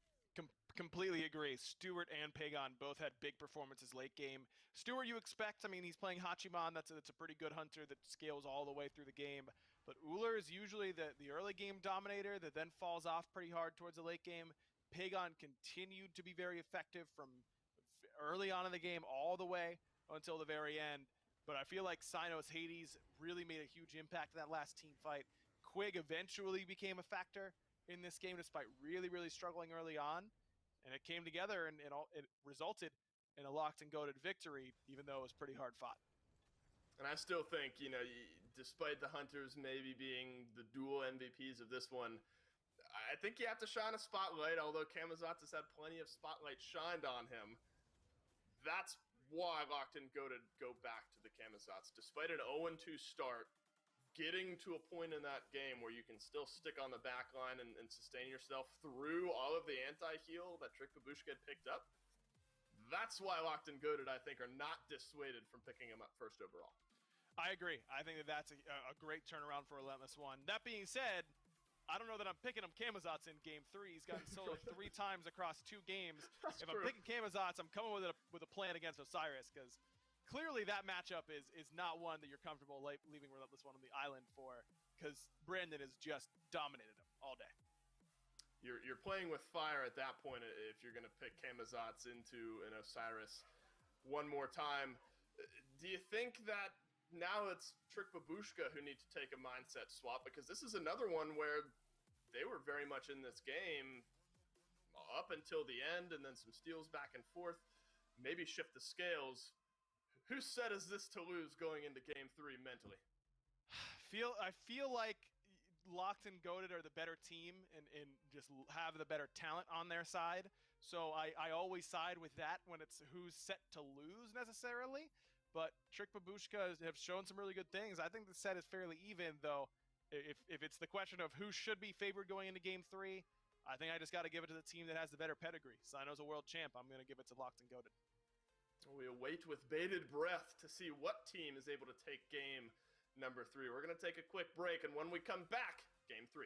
Completely agree. Stewart and Pagon both had big performances late game. Stewart, you expect, I mean, he's playing Hachiman. That's a pretty good hunter that scales all the way through the game. But Uller is usually the early game dominator that then falls off pretty hard towards the late game. Pagon continued to be very effective from early on in the game all the way until the very end. But I feel like Sino's Hades really made a huge impact in that last team fight. Quig eventually became a factor in this game despite really, really struggling early on. And it came together and it resulted in a Locked and Goated victory, even though it was pretty hard fought. And I still think, despite the Hunters maybe being the dual MVPs of this one, I think you have to shine a spotlight, although Camazotz has had plenty of spotlight shined on him. That's why Locked and Goated go back to the Camazotz. Despite an 0-2 start, getting to a point in that game where you can still stick on the back line and sustain yourself through all of the anti-heal that Trick Babushka had picked up, that's why Locked and Goated, I think, are not dissuaded from picking him up first overall. I agree. I think that's a great turnaround for Relentless One. That being said, I don't know that I'm picking him Camazotz in game 3. He's gotten soloed 3 times across 2 games. That's if true. I'm picking Camazotz, I'm coming with a plan against Osiris because clearly that matchup is not one that you're comfortable leaving Relentless One on the island for because Brandon has just dominated him all day. You're playing with fire at that point if you're going to pick Camazotz into an Osiris one more time. Do you think that now it's Trick Babushka who need to take a mindset swap? Because this is another one where they were very much in this game up until the end and then some steals back and forth. Maybe shift the scales. Whose set is this to lose going into game 3 mentally? I feel like Locked and Goated are the better team and just have the better talent on their side. So I always side with that when it's who's set to lose necessarily. But Trick Babushka have shown some really good things. I think the set is fairly even, though. If it's the question of who should be favored going into game 3, I think I just got to give it to the team that has the better pedigree. Sino's a world champ. I'm going to give it to Locked and Goated. We await with bated breath to see what team is able to take game number 3. We're going to take a quick break, and when we come back, game 3.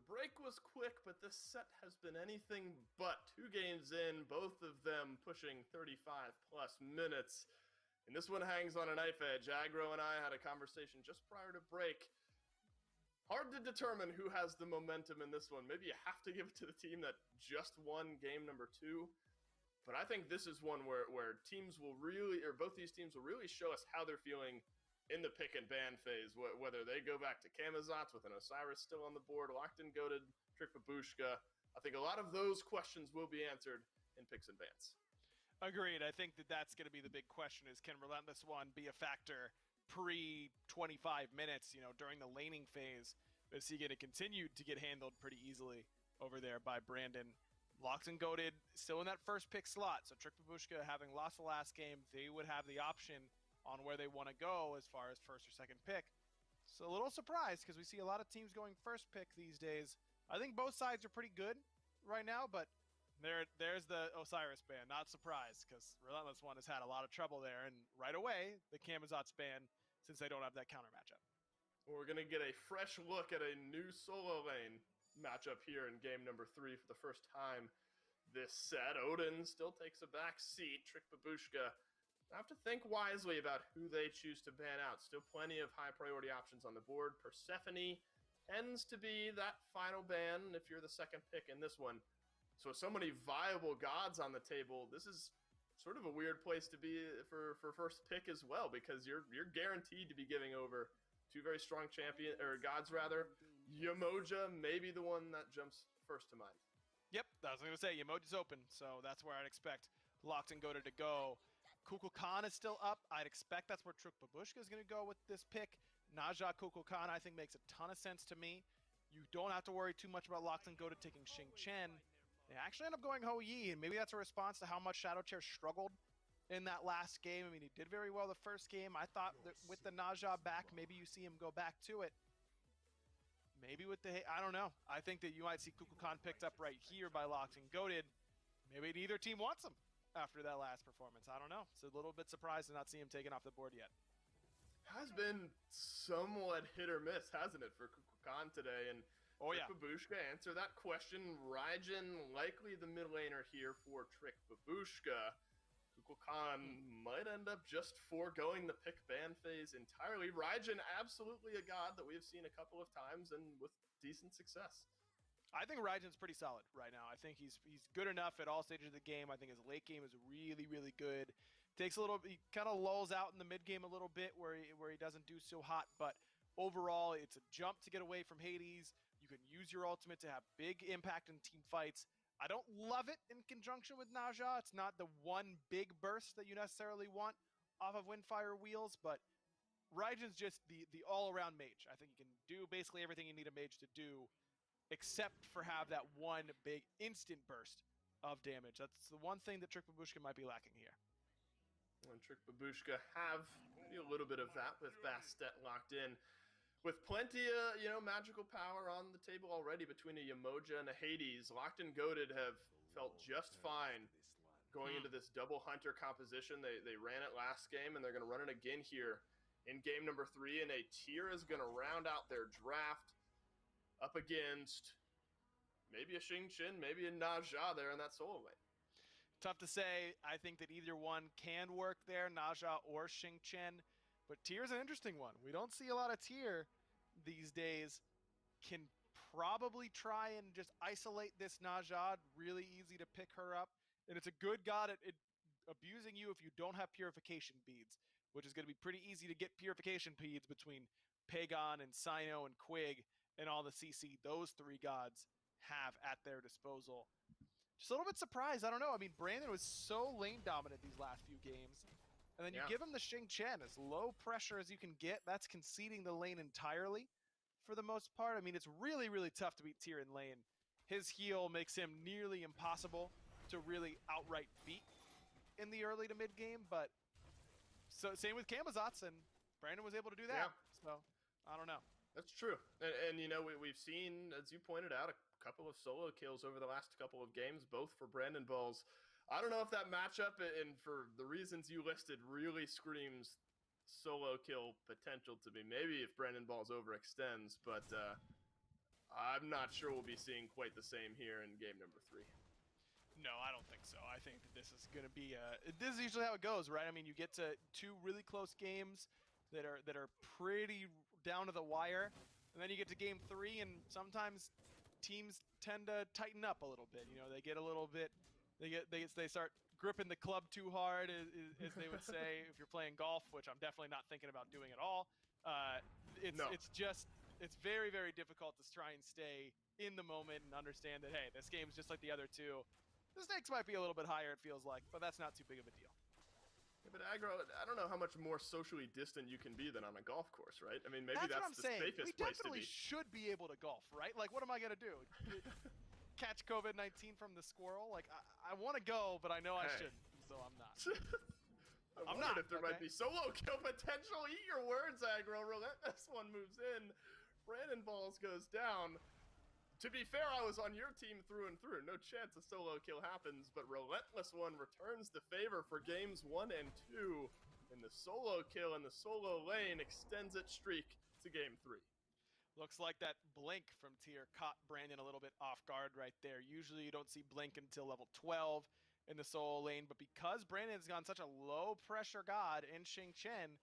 The break was quick, but this set has been anything but. 2 games in, both of them pushing 35 plus minutes. And this one hangs on a knife edge. Aggro and I had a conversation just prior to break. Hard to determine who has the momentum in this one. Maybe you have to give it to the team that just won game number 2. But I think this is one where teams will really, or both these teams will really show us how they're feeling in the pick and ban phase, whether they go back to Camazotz with an Osiris still on the board, locked and goated Trick Babushka. I think a lot of those questions will be answered in picks and bans. Agreed. I think that's going to be the big question is, can Relentless One be a factor pre-25 minutes, during the laning phase? Is he going to continue to get handled pretty easily over there by Brandon? Locked and goated, still in that first pick slot. So Trick Babushka, having lost the last game, they would have the option on where they want to go as far as first or second pick. So a little surprised because we see a lot of teams going first pick these days. I think both sides are pretty good right now, but there's the Osiris ban. Not surprised because Relentless One has had a lot of trouble there, and right away the Camazotz ban since they don't have that counter matchup. We're going to get a fresh look at a new solo lane matchup here in game number 3 for the first time this set. Odin still takes a back seat. Trick Babushka have to think wisely about who they choose to ban out. Still plenty of high priority options on the board. Persephone tends to be that final ban if you're the second pick in this one. So many viable gods on the table. This is sort of a weird place to be for first pick as well, because you're guaranteed to be giving over 2 very strong gods rather. Yamoja may be the one that jumps first to mind. Yep, I was going to say, Yamoja's open, so that's where I'd expect Locked and Goated to go. Kukulkan is still up. I'd expect that's where Truk Babushka is going to go with this pick. Naja Kukulkan, I think, makes a ton of sense to me. You don't have to worry too much about Locked and Goated taking Xing Chen. They actually end up going Ho Yi, and maybe that's a response to how much Shadow Chair struggled in that last game. I mean, he did very well the first game. I thought that with the Naja back, maybe you see him go back to it. Maybe with the, I don't know. I think that you might see Kukulkan picked up right here by Locked and Goated. Maybe neither team wants him after that last performance. I don't know. It's a little bit surprised to not see him taken off the board yet. Has been somewhat hit or miss, hasn't it, for Kukulkan today? And Trick Babushka, answer that question. Raijin likely the mid laner here for Trick Babushka. Kukulkan might end up just foregoing the pick ban phase entirely. Raijin, absolutely a god that we have seen a couple of times and with decent success. I think Raijin's pretty solid right now. I think he's good enough at all stages of the game. I think his late game is really, really good. Takes a little, he kind of lulls out in the mid game a little bit where he doesn't do so hot, but overall it's a jump to get away from Hades. You can use your ultimate to have big impact in team fights. I don't love it in conjunction with Naja. It's not the one big burst that you necessarily want off of Windfire Wheels, but Raijin's just the all-around mage. I think you can do basically everything you need a mage to do, except for have that one big instant burst of damage. That's the one thing that Trick Babushka might be lacking here. And Trick Babushka have maybe a little bit of that with Bastet locked in. With plenty of, magical power on the table already between a Yamoja and a Hades, Locked and Goated have felt just fine going into this double hunter composition. They ran it last game, and they're going to run it again here in game number 3, and a tier is going to round out their draft up against maybe a Xing Chen, maybe a Naja there in that solo lane. Tough to say. I think that either one can work there, Naja or Xing Chen. But Tier's an interesting one. We don't see a lot of Tier these days. Can probably try and just isolate this Naja. Really easy to pick her up. And it's a good god at abusing you if you don't have purification beads, which is going to be pretty easy to get purification beads between Pagon and Sino and Quig and all the CC those 3 gods have at their disposal. Just a little bit surprised. I don't know. I mean, Brandon was so lane dominant these last few games. And then you give him the Xing Chen, as low pressure as you can get. That's conceding the lane entirely for the most part. I mean, it's really, really tough to beat Tier in lane. His heal makes him nearly impossible to really outright beat in the early to mid game. But so same with Camazotz, and Brandon was able to do that. Yeah. So I don't know. That's true. And we've seen, as you pointed out, a couple of solo kills over the last couple of games, both for Brandon Balls. I don't know if that matchup, and for the reasons you listed, really screams solo kill potential to me. Maybe if Brandon Balls overextends, but I'm not sure we'll be seeing quite the same here in game number 3. No, I don't think so. I think that this is going to be this is usually how it goes, right? I mean, you get to 2 really close games that are pretty down to the wire, and then you get to game 3, and sometimes teams tend to tighten up a little bit. They get a little bit, they start gripping the club too hard, as they would say if you're playing golf, which I'm definitely not thinking about doing at all. It's very, very difficult to try and stay in the moment and understand that, hey, this game's just like the other 2. The stakes might be a little bit higher, it feels like, but that's not too big of a deal. Yeah, but Aggro, I don't know how much more socially distant you can be than on a golf course, right? I mean, maybe that's the safest place to be. We definitely should be able to golf, right? Like, what am I going to do? Catch COVID-19 from the squirrel? Like, I want to go, but I know I shouldn't, so I'm not. I'm not. If there might be solo kill potential, eat your words, Aggro. Relentless one moves in. Brandon Balls goes down. To be fair, I was on your team through and through. No chance a solo kill happens, but Relentless One returns the favor for games 1 and 2. And the solo kill in the solo lane extends its streak to game 3. Looks like that blink from Tier caught Brandon a little bit off guard right there. Usually you don't see blink until level 12 in the solo lane, but because Brandon's gone such a low pressure god in Xing Chen,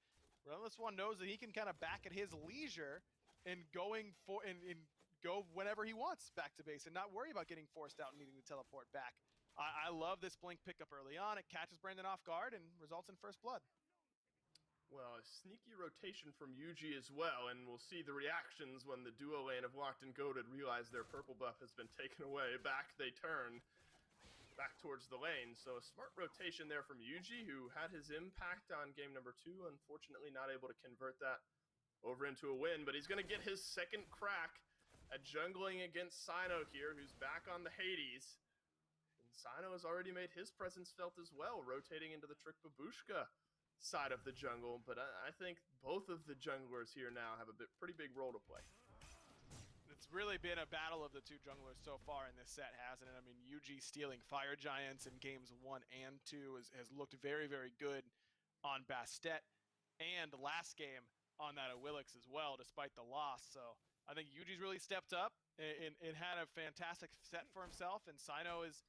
Relentless One knows that he can kind of back at his leisure and go whenever he wants back to base and not worry about getting forced out and needing to teleport back. I love this blink pickup early on. It catches Brandon off guard and results in first blood. Well, a sneaky rotation from Yuji as well, and we'll see the reactions when the duo lane of Locked and Goated realize their purple buff has been taken away. Back they turn, back towards the lane. So a smart rotation there from Yuji, who had his impact on game number 2. Unfortunately, not able to convert that over into a win, but he's going to get his second crack at jungling against Sino here, who's back on the Hades. And Sino has already made his presence felt as well, rotating into the Trick Babushka side of the jungle, but I think both of the junglers here now have a pretty big role to play. It's really been a battle of the two junglers so far in this set, hasn't it? I mean, Yuji stealing Fire Giants in games 1 and 2 has looked very, very good on Bastet, and last game on that Awilix as well, despite the loss. So I think Yuji's really stepped up and had a fantastic set for himself, and Sino is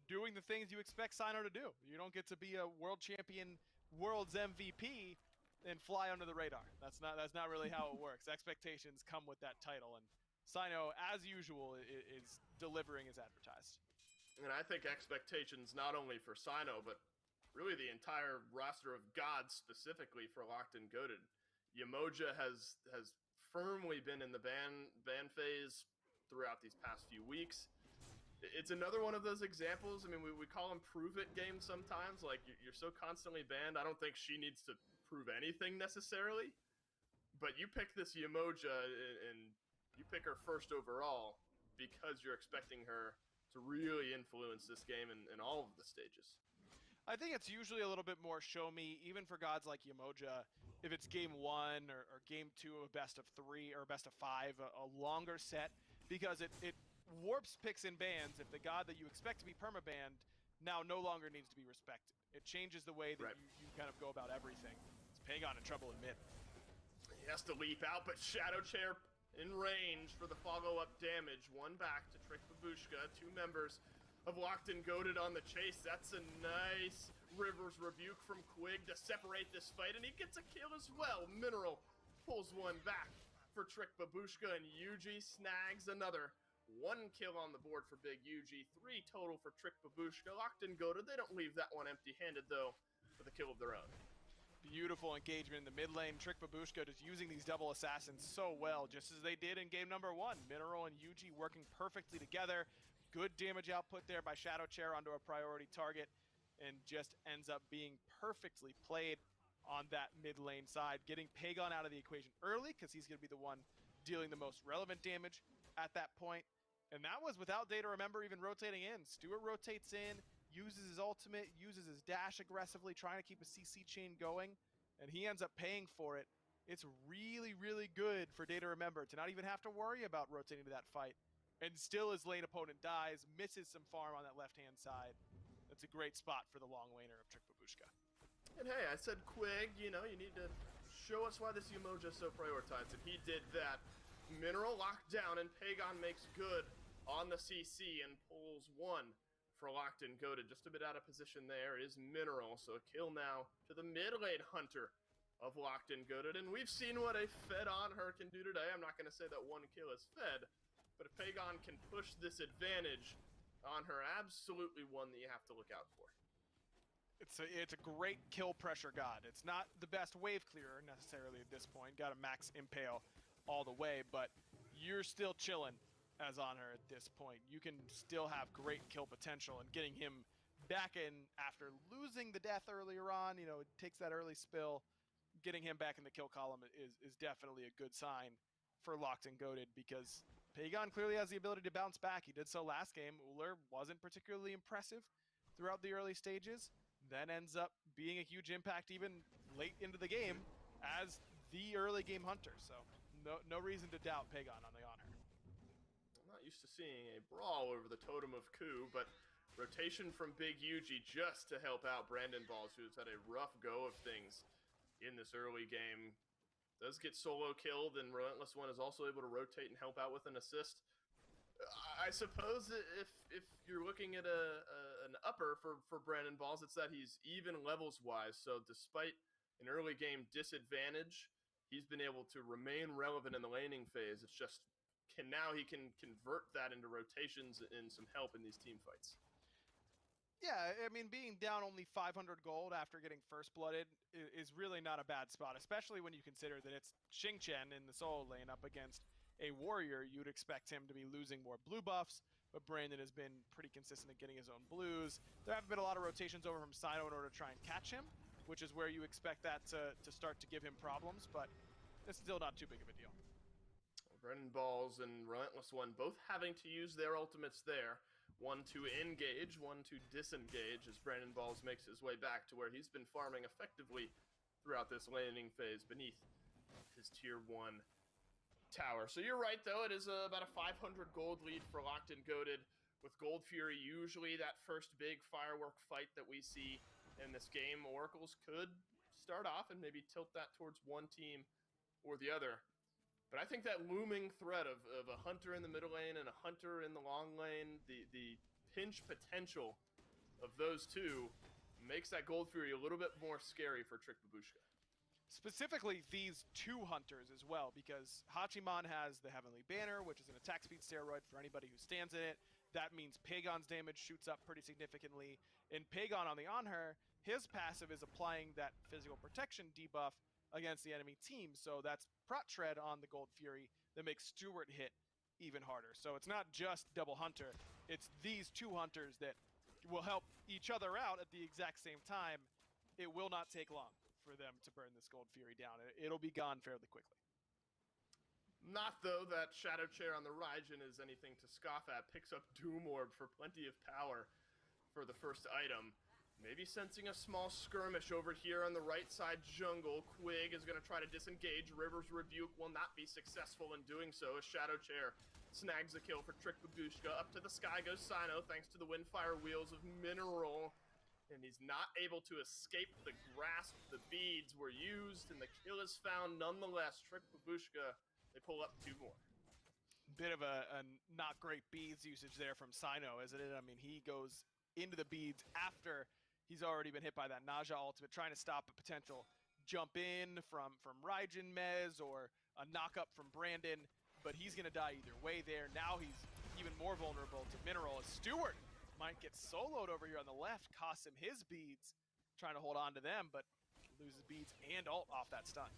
doing the things you expect Sino to do. You don't get to be a world champion, world's MVP, and fly under the radar. That's not really how it works. Expectations come with that title, and Sino, as usual, is delivering as advertised. And I think expectations not only for Sino, but really the entire roster of gods, specifically for Locked and Goated. Yamoja has firmly been in the ban phase throughout these past few weeks. It's another one of those examples. I mean, we call them prove it games sometimes. Like, you're so constantly banned, I don't think she needs to prove anything necessarily. But you pick this Yamoja and you pick her first overall because you're expecting her to really influence this game in all of the stages. I think it's usually a little bit more show me, even for gods like Yamoja, if it's game 1 or game 2 of a best of 3 or a best of 5, a longer set, because it warps picks and bans if the god that you expect to be permabanned now no longer needs to be respected. It changes the way that you kind of go about everything. It's Pagon in trouble in mid. He has to leap out, but Shadow Chair in range for the follow-up damage. One back to Trick Babushka. 2 members of Locked and Goated on the chase. That's a nice River's Rebuke from Quig to separate this fight, and he gets a kill as well. Mineral pulls one back for Trick Babushka, and Yuji snags another. 1 kill on the board for Big Yuji, 3 total for Trick Babushka. Locked and Goated, they don't leave that one empty-handed, though, with a kill of their own. Beautiful engagement in the mid lane. Trick Babushka just using these double assassins so well, just as they did in game number 1. Mineral and Yuji working perfectly together. Good damage output there by Shadow Chair onto a priority target, and just ends up being perfectly played on that mid lane side, getting Pagon out of the equation early because he's going to be the one dealing the most relevant damage at that point. And that was without Data Remember even rotating in. Stewart rotates in, uses his ultimate, uses his dash aggressively, trying to keep a CC chain going, and he ends up paying for it. It's really, really good for Data Remember to not even have to worry about rotating to that fight. And still his lane opponent dies, misses some farm on that left-hand side. That's a great spot for the long laner of Trick Babushka. And hey, I said Quig, you need to show us why this Yamoja is so prioritized, and he did that. Mineral locked down, and Pagon makes good on the CC and pulls 1 for Locked and Goated. Just a bit out of position there is Mineral, so a kill now to the mid lane hunter of Locked and Goated, and we've seen what a fed on her can do today. I'm not going to say that 1 kill is fed, but if Pagon can push this advantage on her, absolutely one that you have to look out for. It's a great kill pressure god. It's not the best wave clearer necessarily at this point. Got a max impale all the way, but you're still chilling as on her at this point. You can still have great kill potential, and getting him back in after losing the death earlier on, it takes that early spill. Getting him back in the kill column is definitely a good sign for Locked and Goated, because Pagon clearly has the ability to bounce back. He did so last game. Uller wasn't particularly impressive throughout the early stages, then ends up being a huge impact even late into the game as the early game hunter. So no reason to doubt Pagon on the honor. I'm not used to seeing a brawl over the Totem of Ku, but rotation from Big Yuji just to help out Brandon Balls, who's had a rough go of things in this early game. Does get solo killed, and Relentless One is also able to rotate and help out with an assist. I suppose if you're looking at an upper for Brandon Balls, it's that he's even levels-wise, so despite an early game disadvantage, he's been able to remain relevant in the laning phase. It's just now he can convert that into rotations and some help in these team fights. Yeah, I mean, being down only 500 gold after getting first blooded is really not a bad spot, especially when you consider that it's Xing Chen in the solo lane up against a warrior. You'd expect him to be losing more blue buffs, but Brandon has been pretty consistent at getting his own blues. There haven't been a lot of rotations over from Sino in order to try and catch him, which is where you expect that to start to give him problems, but it's still not too big of a deal. Brennan Balls and Relentless One both having to use their ultimates there. One to engage, one to disengage as Brandon Balls makes his way back to where he's been farming effectively throughout this laning phase beneath his tier 1 tower. So you're right, though. It is about a 500 gold lead for Locked and Goated. With Gold Fury usually that first big firework fight that we see in this game, Oracles could start off and maybe tilt that towards one team or the other. But I think that looming threat of a hunter in the middle lane and a hunter in the long lane, the pinch potential of those two makes that Gold Fury a little bit more scary for Trick Babushka. Specifically, these two hunters as well, because Hachiman has the Heavenly Banner, which is an attack speed steroid for anybody who stands in it. That means Pagon's damage shoots up pretty significantly. And Pagon on the Anhur, his passive is applying that physical protection debuff against the enemy team. So that's Prot Tread on the Gold Fury that makes Stewart hit even harder. So it's not just double hunter, it's these two hunters that will help each other out at the exact same time. It will not take long for them to burn this Gold Fury down. It'll be gone fairly quickly. Not, though, that Shadow Chair on the Raijin is anything to scoff at. Picks up Doom Orb for plenty of power for the first item. Maybe sensing a small skirmish over here on the right side jungle. Quig is going to try to disengage. River's Rebuke will not be successful in doing so as Shadow Chair snags a kill for Trick Babushka. Up to the sky goes Sino thanks to the Windfire Wheels of Mineral. And he's not able to escape the grasp. The beads were used and the kill is found nonetheless. Trick Babushka, they pull up 2 more. Bit of a not great beads usage there from Sino, isn't it? I mean, he goes into the beads after he's already been hit by that Naja ultimate, trying to stop a potential jump in from Raijin Mez or a knock up from Brandon, but he's going to die either way there. Now he's even more vulnerable to Mineral as Stewart might get soloed over here on the left, costs him his beads, trying to hold on to them, but loses beads and ult off that stun.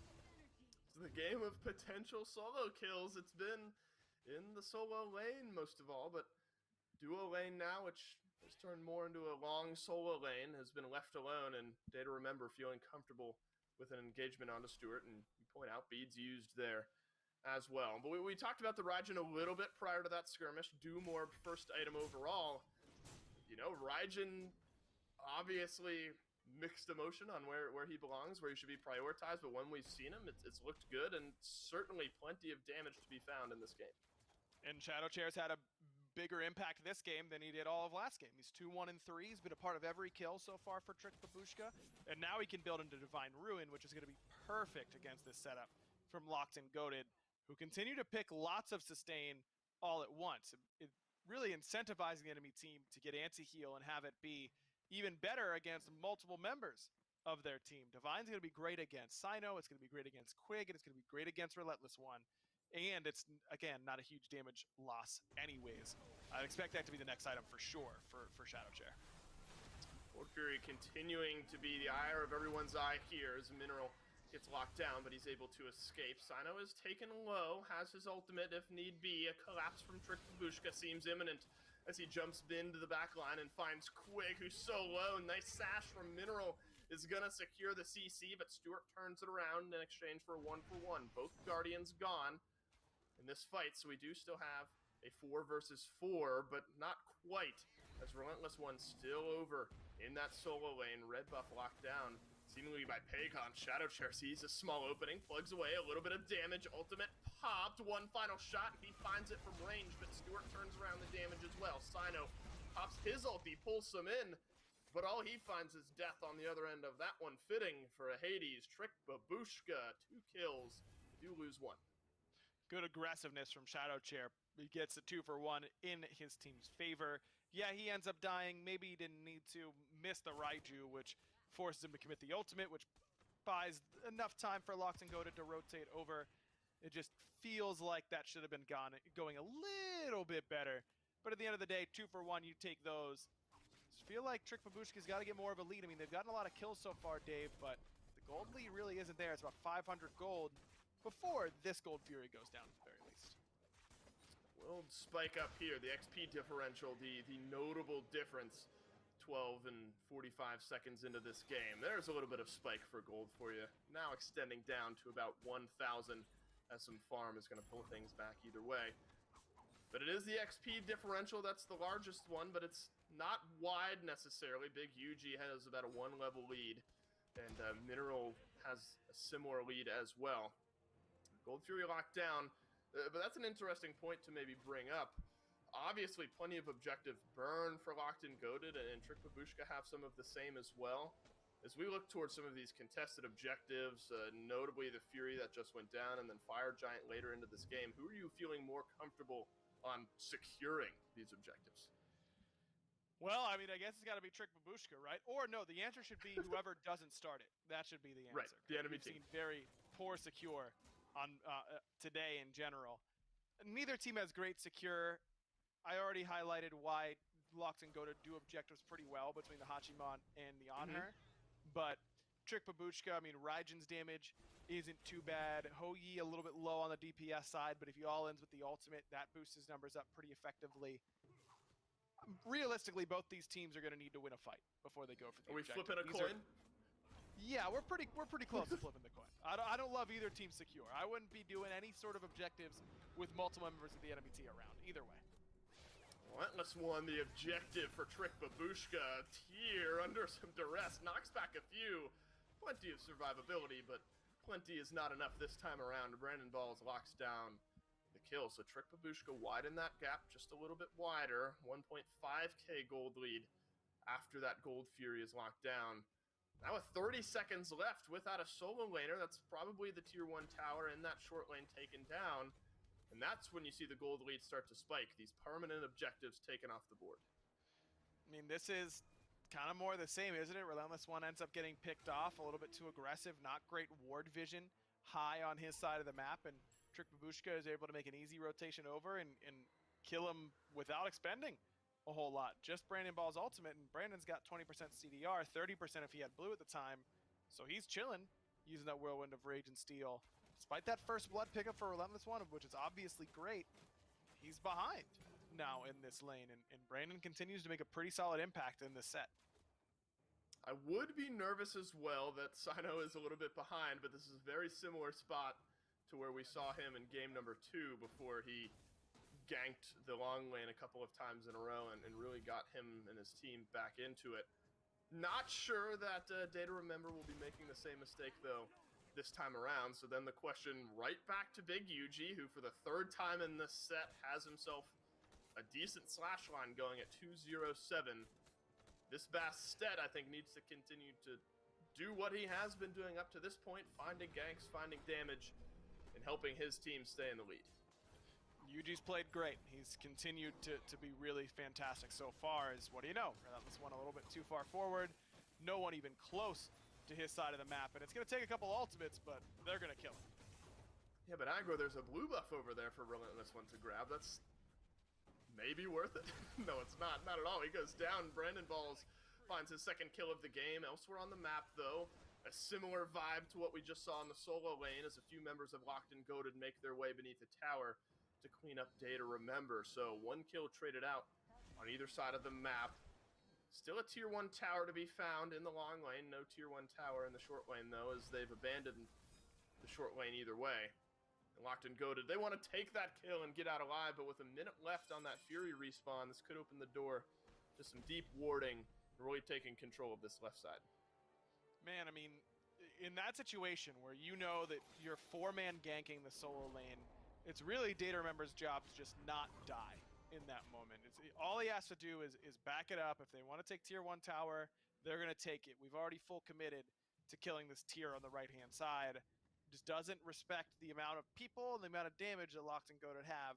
So the game of potential solo kills, it's been in the solo lane most of all, but duo lane now, which has turned more into a long solo lane, has been left alone, and Day to Remember feeling comfortable with an engagement onto Stewart, and you point out beads used there as well. But we talked about the Raijin a little bit prior to that skirmish. Doom Orb, first item overall. You know, Raijin obviously mixed emotion on where he belongs, where he should be prioritized, but when we've seen him, it's looked good, and certainly plenty of damage to be found in this game. And Shadow Chair's had a bigger impact this game than he did all of last game. He's 2-1 and 3. He's been a part of every kill so far for Trick Babushka, and now he can build into Divine Ruin, which is going to be perfect against this setup from Locked and Goated, who continue to pick lots of sustain all at once. It really incentivizing the enemy team to get anti-heal and have it be even better against multiple members of their team. Divine's going to be great against Sino, it's going to be great against Quig, and it's going to be great against Relentless One. And it's, again, not a huge damage loss anyways. I'd expect that to be the next item for sure for Shadow Chair. Gold Fury continuing to be the ire of everyone's eye here as Mineral gets locked down, but he's able to escape. Sino is taken low, has his ultimate if need be. A collapse from Trick Babushka seems imminent as he jumps into the back line and finds Quig, who's so low. Nice sash from Mineral is going to secure the CC, but Stewart turns it around in exchange for a 1-for-1. Both Guardians gone in this fight, so we do still have a 4 versus 4, but not quite, as Relentless One still over in that solo lane. Red buff locked down seemingly by Pagon. Shadow Chair sees a small opening, plugs away a little bit of damage. Ultimate popped, one final shot, and he finds it from range, but Stewart turns around the damage as well. Sino pops his ulti, pulls some in, but all he finds is death on the other end of that one. Fitting for a Hades. Trick Babushka, 2 kills, do lose 1. Good aggressiveness from Shadow Chair. He gets a 2-for-1 in his team's favor. Yeah, he ends up dying. Maybe he didn't need to miss the Raiju, which forces him to commit the ultimate, which buys enough time for Locked and Goated to rotate over. It just feels like that should have been going a little bit better. But at the end of the day, 2-for-1, you take those. Just feel like Trick Babushka's got to get more of a lead. I mean, they've gotten a lot of kills so far, Dave, but the gold lead really isn't there. It's about 500 gold before this Gold Fury goes down at the very least. We'll spike up here. The XP differential, the notable difference. 12 and 45 seconds into this game. There's a little bit of spike for gold for you. Now extending down to about 1,000 as some farm is going to pull things back either way. But it is the XP differential that's the largest one, but it's not wide necessarily. Big Yuji has about a 1-level lead, and Mineral has a similar lead as well. Gold Fury locked down, but that's an interesting point to maybe bring up. Obviously, plenty of objective burn for Locked and Goated, and Trick Babushka have some of the same as well. As we look towards some of these contested objectives, notably the Fury that just went down, and then Fire Giant later into this game, who are you feeling more comfortable on securing these objectives? Well, I mean, I guess it's got to be Trick Babushka, right? Or no, the answer should be whoever doesn't start it. That should be the answer. Right, the enemy We've team. seen very poor secure on today in general. Neither team has great secure. I already highlighted why Locked and Goated do objectives pretty well between the Hachimon and the Onher. But Trick Babushka, I mean, Raijin's damage isn't too bad. Houyi a little bit low on the DPS side, but if he all-ins with the ultimate, that boosts his numbers up pretty effectively. Realistically, both these teams are going to need to win a fight before they go for the Are we objective. flipping a These coin? Yeah, we're pretty close to flipping the coin. I don't love either team secure. I wouldn't be doing any sort of objectives with multiple members of the enemy team around, either way. Relentless one, the objective for Trick Babushka. Tier under some duress, knocks back a few. Plenty of survivability, but plenty is not enough this time around. Brandon Balls locks down the kill, so Trick Babushka widen that gap just a little bit wider. 1.5k gold lead after that Gold Fury is locked down. Now with 30 seconds left without a solo laner, that's probably the tier 1 tower in that short lane taken down. And that's when you see the gold lead start to spike. These permanent objectives taken off the board. I mean, this is kind of more the same, isn't it? Relentless One ends up getting picked off, a little bit too aggressive, not great ward vision, high on his side of the map, and Trick Babushka is able to make an easy rotation over and kill him without expending a whole lot. Just Brandon Ball's ultimate, and Brandon's got 20% CDR, 30% if he had blue at the time, so he's chilling, using that Whirlwind of Rage and Steel. Despite that first blood pickup for Relentless One, which is obviously great, he's behind now in this lane, and Brandon continues to make a pretty solid impact in this set. I would be nervous as well that Sino is a little bit behind, but this is a very similar spot to where we saw him in game number 2 before he ganked the long lane a couple of times in a row and really got him and his team back into it. Not sure that Data Remember will be making the same mistake, though, this time around. So then the question right back to Big Yuji, who for the 3rd time in this set has himself a decent slash line going at 207. This Bastet, I think, needs to continue to do what he has been doing up to this point, finding ganks, finding damage, and helping his team stay in the lead. Yuji's played great. He's continued to be really fantastic so far. As what do you know? Relentless One a little bit too far forward. No one even close to his side of the map, and it's going to take a couple ultimates, but they're going to kill him. Yeah, but Aggro, there's a blue buff over there for Relentless One to grab. That's maybe worth it. No, it's not. Not at all. He goes down. Brandon Balls finds his 2nd kill of the game. Elsewhere on the map, though, a similar vibe to what we just saw in the solo lane as a few members of Locked and Goated make their way beneath the tower to clean up Data Remember. So 1 kill traded out on either side of the map. Still a tier 1 tower to be found in the long lane. No tier 1 tower in the short lane, though, as they've abandoned the short lane either way. And Locked and Goated, they want to take that kill and get out alive, but with a minute left on that Fury respawn, this could open the door to some deep warding and really taking control of this left side. Man, I mean, in that situation where you know that you're 4-man ganking the solo lane, it's really Data Remember's job to just not die in that moment. All he has to do is back it up. If they want to take tier 1 tower, they're going to take it. We've already full committed to killing this tier on the right-hand side. Just doesn't respect the amount of people and the amount of damage that Locked and Goated have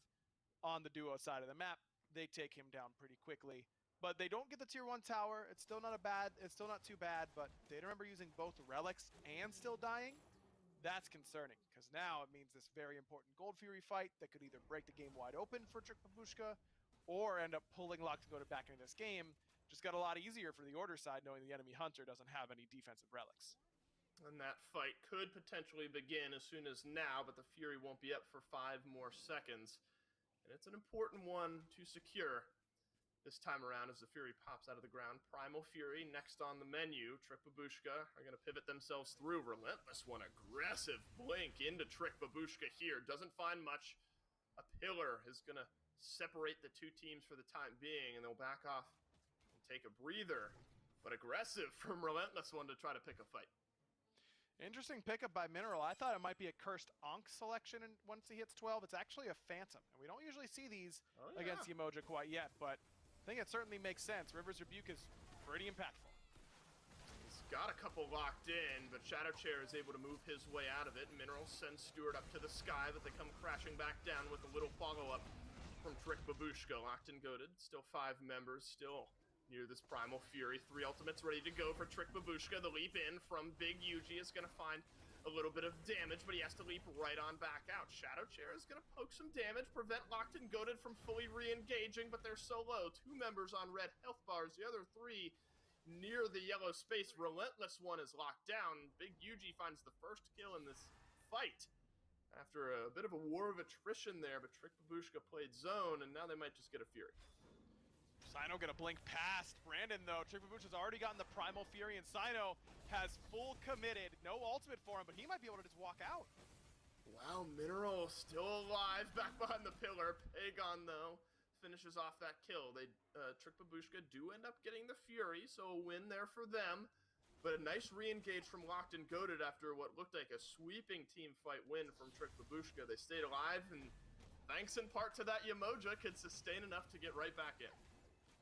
on the duo side of the map. They take him down pretty quickly. But they don't get the tier 1 tower. It's still not too bad, but Data Remember using both relics and still dying, that's concerning, because now it means this very important Gold Fury fight that could either break the game wide open for Trick Babushka or end up pulling Locked and Goated back into this game just got a lot easier for the Order side, knowing the enemy Hunter doesn't have any defensive relics. And that fight could potentially begin as soon as now, but the Fury won't be up for 5 more seconds. And it's an important one to secure this time around as the Fury pops out of the ground. Primal Fury next on the menu. Trick Babushka are going to pivot themselves through. Relentless One, aggressive blink into Trick Babushka here. Doesn't find much. A pillar is going to separate the two teams for the time being, and they'll back off and take a breather. But aggressive from Relentless One to try to pick a fight. Interesting pickup by Mineral. I thought it might be a cursed Ankh selection once he hits 12. It's actually a Phantom, and we don't usually see these against Yemoja quite yet, but I think it certainly makes sense. River's Rebuke is pretty impactful. He's got a couple locked in, but Shadow Chair is able to move his way out of it. Mineral sends Stewart up to the sky, but they come crashing back down with a little follow-up from Trick Babushka. Locked and goaded. Still 5 members, still near this Primal Fury. 3 ultimates ready to go for Trick Babushka. The leap in from Big Yuji is going to find a little bit of damage, but he has to leap right on back out. Shadow Chair is going to poke some damage, prevent Locked and Goaded from fully re-engaging, but they're so low. 2 members on red health bars, the other 3 near the yellow space. Relentless One is locked down. Big Yuji finds the first kill in this fight after a bit of a war of attrition there, but Trick Babushka played zone, and now they might just get a Fury. Sino gonna blink past Brandon though. Trick Babushka's already gotten the Primal Fury, and Sino has full committed. No ultimate for him, but he might be able to just walk out. Wow, Mineral still alive back behind the pillar. Pagon though finishes off that kill. They Trick Babushka do end up getting the Fury, so a win there for them. But a nice re-engage from Locked and Goaded after what looked like a sweeping team fight win from Trick Babushka. They stayed alive, and thanks in part to that, Yemoja could sustain enough to get right back in.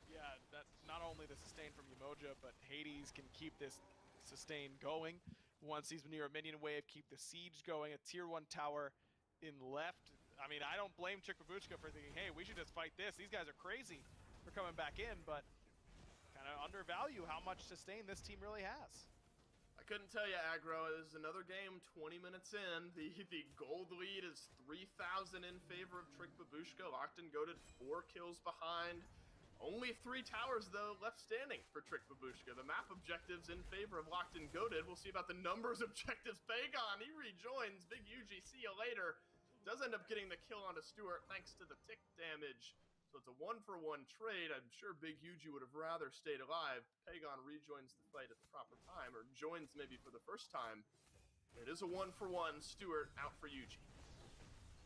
Yeah, that not only the sustain from Yemoja, but Hades can keep this sustain going. Once he's near a minion wave, keep the siege going. A tier 1 tower in left. I mean, I don't blame Trick Babushka for thinking, hey, we should just fight this. These guys are crazy for coming back in, but kind of undervalue how much sustain this team really has. I couldn't tell you, Aggro. This is another game 20 minutes in. The gold lead is 3,000 in favor of Trick Babushka. Locked and Goaded 4 kills behind. Only 3 towers, though, left standing for Trick Babushka. The map objectives in favor of Locked and Goaded. We'll see about the numbers objectives. Pagon, he rejoins. Big Yuji, see you later. Does end up getting the kill onto Stewart thanks to the tick damage. So it's a 1-for-1 trade. I'm sure Big Yuji would have rather stayed alive. Pagon rejoins the fight at the proper time, or joins maybe for the first time. It is a 1-for-1. Stewart out for Yuji.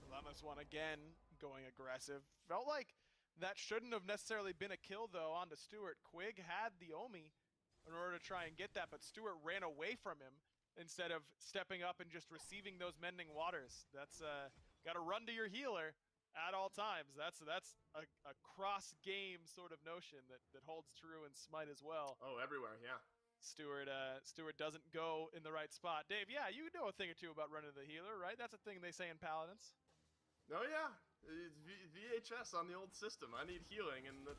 Relentless One again going aggressive. Felt like that shouldn't have necessarily been a kill, though, onto Stewart. Quig had the Omi in order to try and get that, but Stewart ran away from him instead of stepping up and just receiving those mending waters. That's got to run to your healer at all times. That's a cross-game sort of notion that holds true in Smite as well. Oh, everywhere, yeah. Stewart doesn't go in the right spot. Dave, yeah, you know a thing or two about running to the healer, right? That's a thing they say in Paladins. Oh, yeah. It's VHS on the old system. I need healing, and it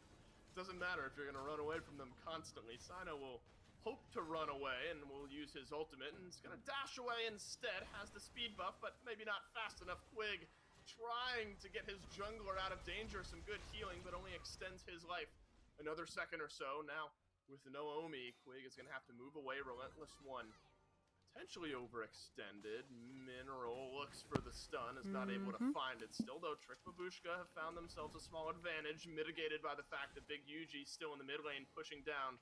doesn't matter if you're going to run away from them constantly. Sino will hope to run away, and will use his ultimate, and he's going to dash away instead. Has the speed buff, but maybe not fast enough. Quig trying to get his jungler out of danger. Some good healing, but only extends his life another second or so. Now, with no Omi, Quig is going to have to move away. Relentless One potentially overextended. Mineral looks for the stun, is not able to find it. Still, though, Trick Babushka have found themselves a small advantage, mitigated by the fact that Big Yuji still in the mid lane, pushing down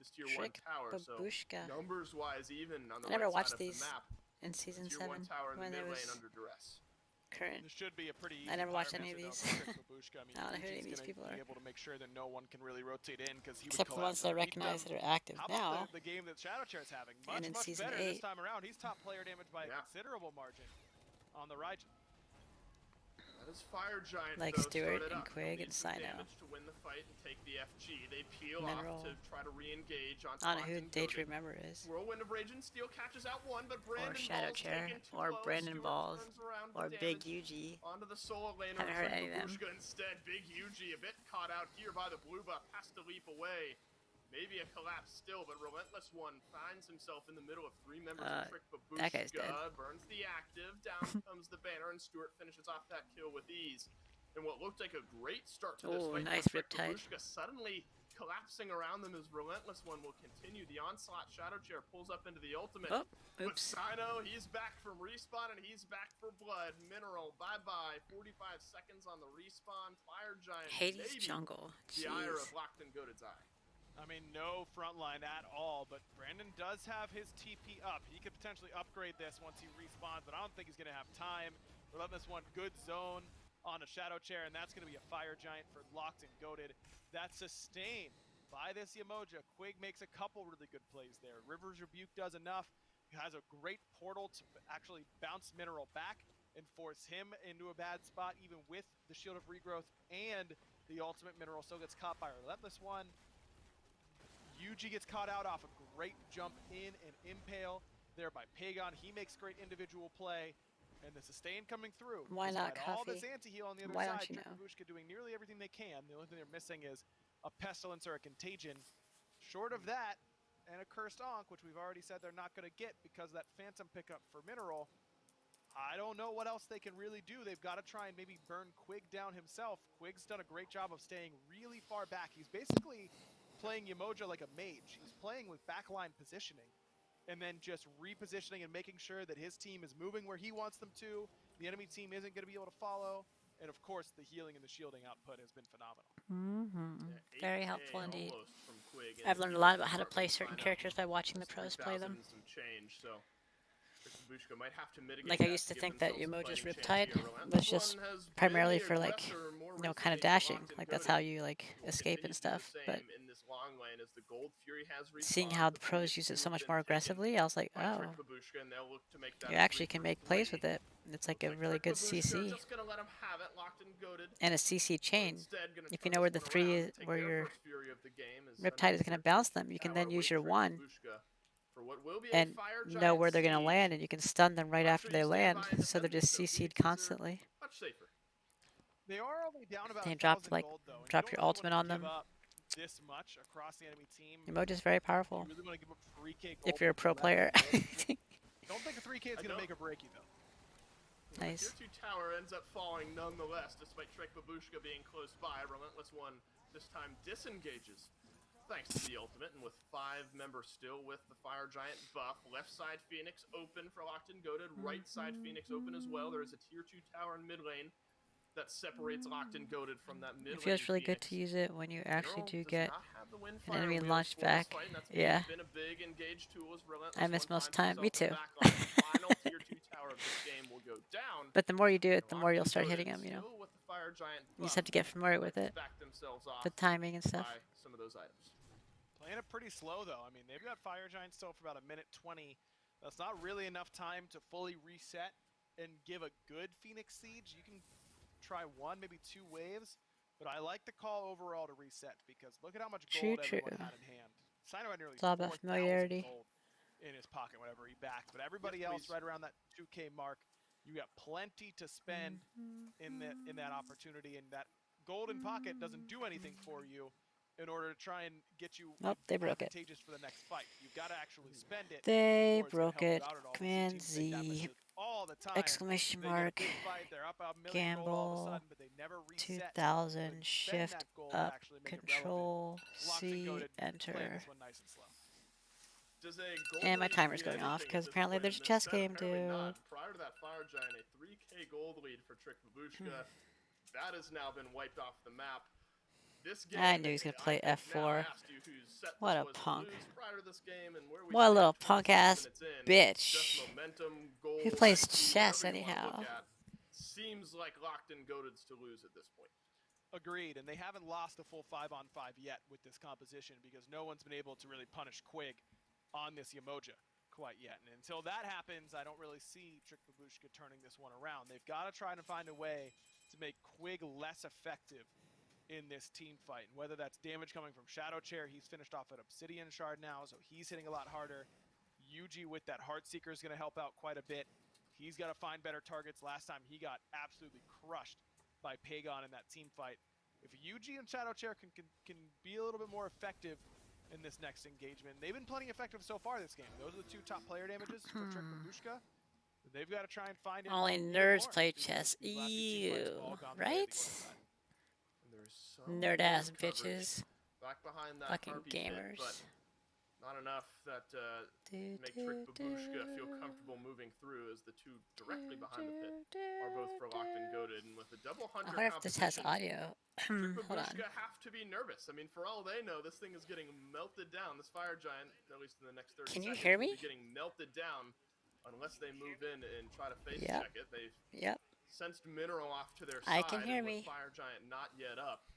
this tier 1 tower. Babushka. So numbers-wise, even on I the never right watched side these of the map, in season tier 1 7 tower in the when mid there lane was under duress. current. This should be a pretty easy I never watched any of environment, these. though, for Trick Babushka. I mean, I don't know who any of Yuji's these gonna people be are. able to make sure that no one can really rotate in, because he Except would for the ones that I collapse recognize underneath that are active them. How now. about the game that Shadow Chair's having? And in Much season better 8. this time around. He's top player damage by a Yeah. considerable margin on the Raijin. That is Fire Giant, Like though, Stewart started and up. Quig Need and some Sino. damage to win the fight and take the FG. They peel Mineral. off to try to re-engage on I don't know who Locked and Day to Goaded. Remember is. Whirlwind of Rage and Steel catches out one, but Brandon Shadow Ball's Chair, taken too or low. Brandon Stewart Balls, turns around or with Big damage Yuji. onto the solo laner. Haven't heard Trick any of them. Babushka instead. Big Yuji a bit caught out here by the blue buff, has to leap away. Maybe a collapse still, but Relentless One finds himself in the middle of 3 members of Trick Babushka. that guy's dead. Burns the active, down comes the banner, and Stewart finishes off that kill with ease. in what looked like a great start to this Oh, fight. nice for Trick Riptide. Babushka suddenly collapsing around them as Relentless One will continue. The onslaught Shadow Chair pulls up into the ultimate. Oh, With oops. Sino, he's back from respawn and he's back for blood. Mineral, bye-bye. 45 seconds on the respawn. Fire Giant, Hades maybe jungle. the ire Jeez. of Locked and Goated's eye. I mean, no front line at all, but Brandon does have his TP up. He could potentially upgrade this once he respawns, but I don't think he's going to have time. Relentless One, good zone on a Shadow Chair, and that's going to be a Fire Giant for Locked and Goated. That's sustained by this Yemoja. Quig makes a couple really good plays there. River's Rebuke does enough. He has a great portal to actually bounce Mineral back and force him into a bad spot, even with the Shield of Regrowth, and the ultimate Mineral still gets caught by Relentless One. Yuji gets caught out off a great jump in and impale there by Pagon. He makes great individual play, and the sustain coming through. Why not, Despite all this Coffee? anti-heal on the other Why don't side, you Trick know? Babushka doing nearly everything they can. The only thing they're missing is a Pestilence or a Contagion. Short of that, and a Cursed Ankh, which we've already said they're not going to get because of that Phantom pickup for Mineral. I don't know what else they can really do. They've got to try and maybe burn Quig down himself. Quig's done a great job of staying really far back. He's basically playing Yemoja like a mage. He's playing with backline positioning and then just repositioning and making sure that his team is moving where he wants them to. The enemy team isn't going to be able to follow. And of course, the healing and the shielding output has been phenomenal. Yeah, Very 8K helpful indeed. almost from Quig, I've and learned a lot about how to start play to certain find out characters by watching the it's pros play 3,000 them. and some change, so Trick Babushka might have to mitigate Like I that used to give think that themselves a Yemoja's fighting chance Riptide here. was Relentless just One has primarily been the for like, aggressor more you know, kind of recently for dashing. Locked and Like that's Goated. how you like Will escape continue and to do the stuff. But same in this long lane as the Gold Fury has seeing respawned, how the but pros previous use it two so have much been more taken aggressively, I was like, by Trick oh, Babushka, and they'll look to make that you a actually 3 can for make plays 3. with it. It's like Looks a really Trick good Babushka CC just gonna let him have it, Locked and Goated. and a CC But chain. instead gonna If you turn know where this the one three around is, and take where their your first Fury of the game as Riptide is another going to tier 2 bounce them, you can then tower use awaits your Trick one Babushka for what will be a and Fire know where Giant they're going to siege. land, and you can stun them right Not after sure you they stand land. by and So they're defend this, just though. CC'd Phoenixes are constantly. much safer. They are only down about Then you drop 1,000 like gold though, and you drop don't your really ultimate want to on give them. up this much across the enemy team. Emoja's very Do you powerful really want to give up 3k if gold you're a with pro less player. gold? Don't think a 3k is I going to don't. make or break you though. The Nice. tier 2 tower ends up falling nonetheless, despite Trick Babushka being close by. Relentless One this time disengages thanks to the ultimate, and with 5 members still with the Fire Giant buff. Left side Phoenix open for Locked and Goated. Right side Phoenix open as well. There is a tier 2 tower in mid lane that separates Locked and Goated from that mid It lane feels really good Phoenix. to use it when you actually Mineral do does get not have the an Windfire enemy wheels launched for this back. fight, and that's Yeah. been a big engaged tool as Relentless I miss One most finds time. Me himself in too. the back line. The final tier 2 tower of this game will go down. But the more you do it, And the more Locked you'll and start Goated, hitting them, you know. still with the Fire Giant You just buff, have to get familiar with like it. to back themselves off The timing and stuff. by some of those items. Playing it pretty slow though. I mean, they've got Fire Giant still for about a minute 20. That's not really enough time to fully reset and give a good Phoenix Siege. You can try 1, maybe 2 waves, but I like the call overall to reset because look at how much True, gold everyone true. had in hand. Sino had nearly It's all about 4,000 familiarity. gold in his pocket whenever he backed, but everybody Yes, else please. right around that 2k mark. You got plenty to spend in that opportunity, and that golden pocket doesn't do anything for you in order to try and get you Nope, they broke it. advantageous for the next fight. You've got to actually spend it. They or it's gonna broke help you it. out at all. We see Command teams make that Z. mistake all the time. Exclamation They get a mark. big fight, they're up a million gold all of a Gamble. sudden, but they never reset. 2000. Spend Shift that gold to up. actually make it relevant. Control Locked and C. Goated, playing Enter. this one nice and slow. Does a gold And my lead timer's mean going off anything because at this apparently point there's in a this chess set? game, Apparently dude. not. Prior to that Fire Giant, a 3k gold lead for Trick Babushka. That has now been wiped off the map. This game, I knew he was gonna play I think now I F4. asked you whose set What this a was to punk. lose prior to this game and where we What a stand little 26 punk-ass minutes in. bitch. Just momentum, goal, Who plays XP, chess whatever you wanna anyhow? look at. Seems like Locked and Goated's to lose at this point. Agreed, and they haven't lost a full 5-on-5 yet with this composition because no one's been able to really punish Quig on this Yemoja quite yet. And until that happens, I don't really see Trick Babushka turning this one around. They've got to try to find a way to make Quig less effective in this team fight. And whether that's damage coming from Shadow Chair, he's finished off an Obsidian Shard now, so he's hitting a lot harder. Yuji with that Heartseeker is going to help out quite a bit. He's got to find better targets. Last time he got absolutely crushed by Pagon in that team fight. If Yuji and Shadow Chair can be a little bit more effective in this next engagement, they've been plenty effective so far this game. Those are the 2 top player damages for Trick Babushka. They've got to try and find it. Only even nerds more, play because chess. these last two team fights have Ew. all gone the way of Right? the other side. And there's some Nerd good ass coverage bitches. back behind that Fucking Harpy pit, gamers. but not enough that Do, make do, Trick Babushka feel do. comfortable moving through, as the two directly behind the pit are both for locked and goaded. And with the double I hunter wonder if this has composition, audio. Trick Hold on. Babushka have to be nervous. I mean, for all they know, this thing is getting melted down. This fire giant, at least in the next 30 Can you seconds, hear will me? be getting melted down unless they move in and try to face Yep. check it. They've Yep. sensed Mineral off to their I side, can hear and with me. Fire Giant not yet up,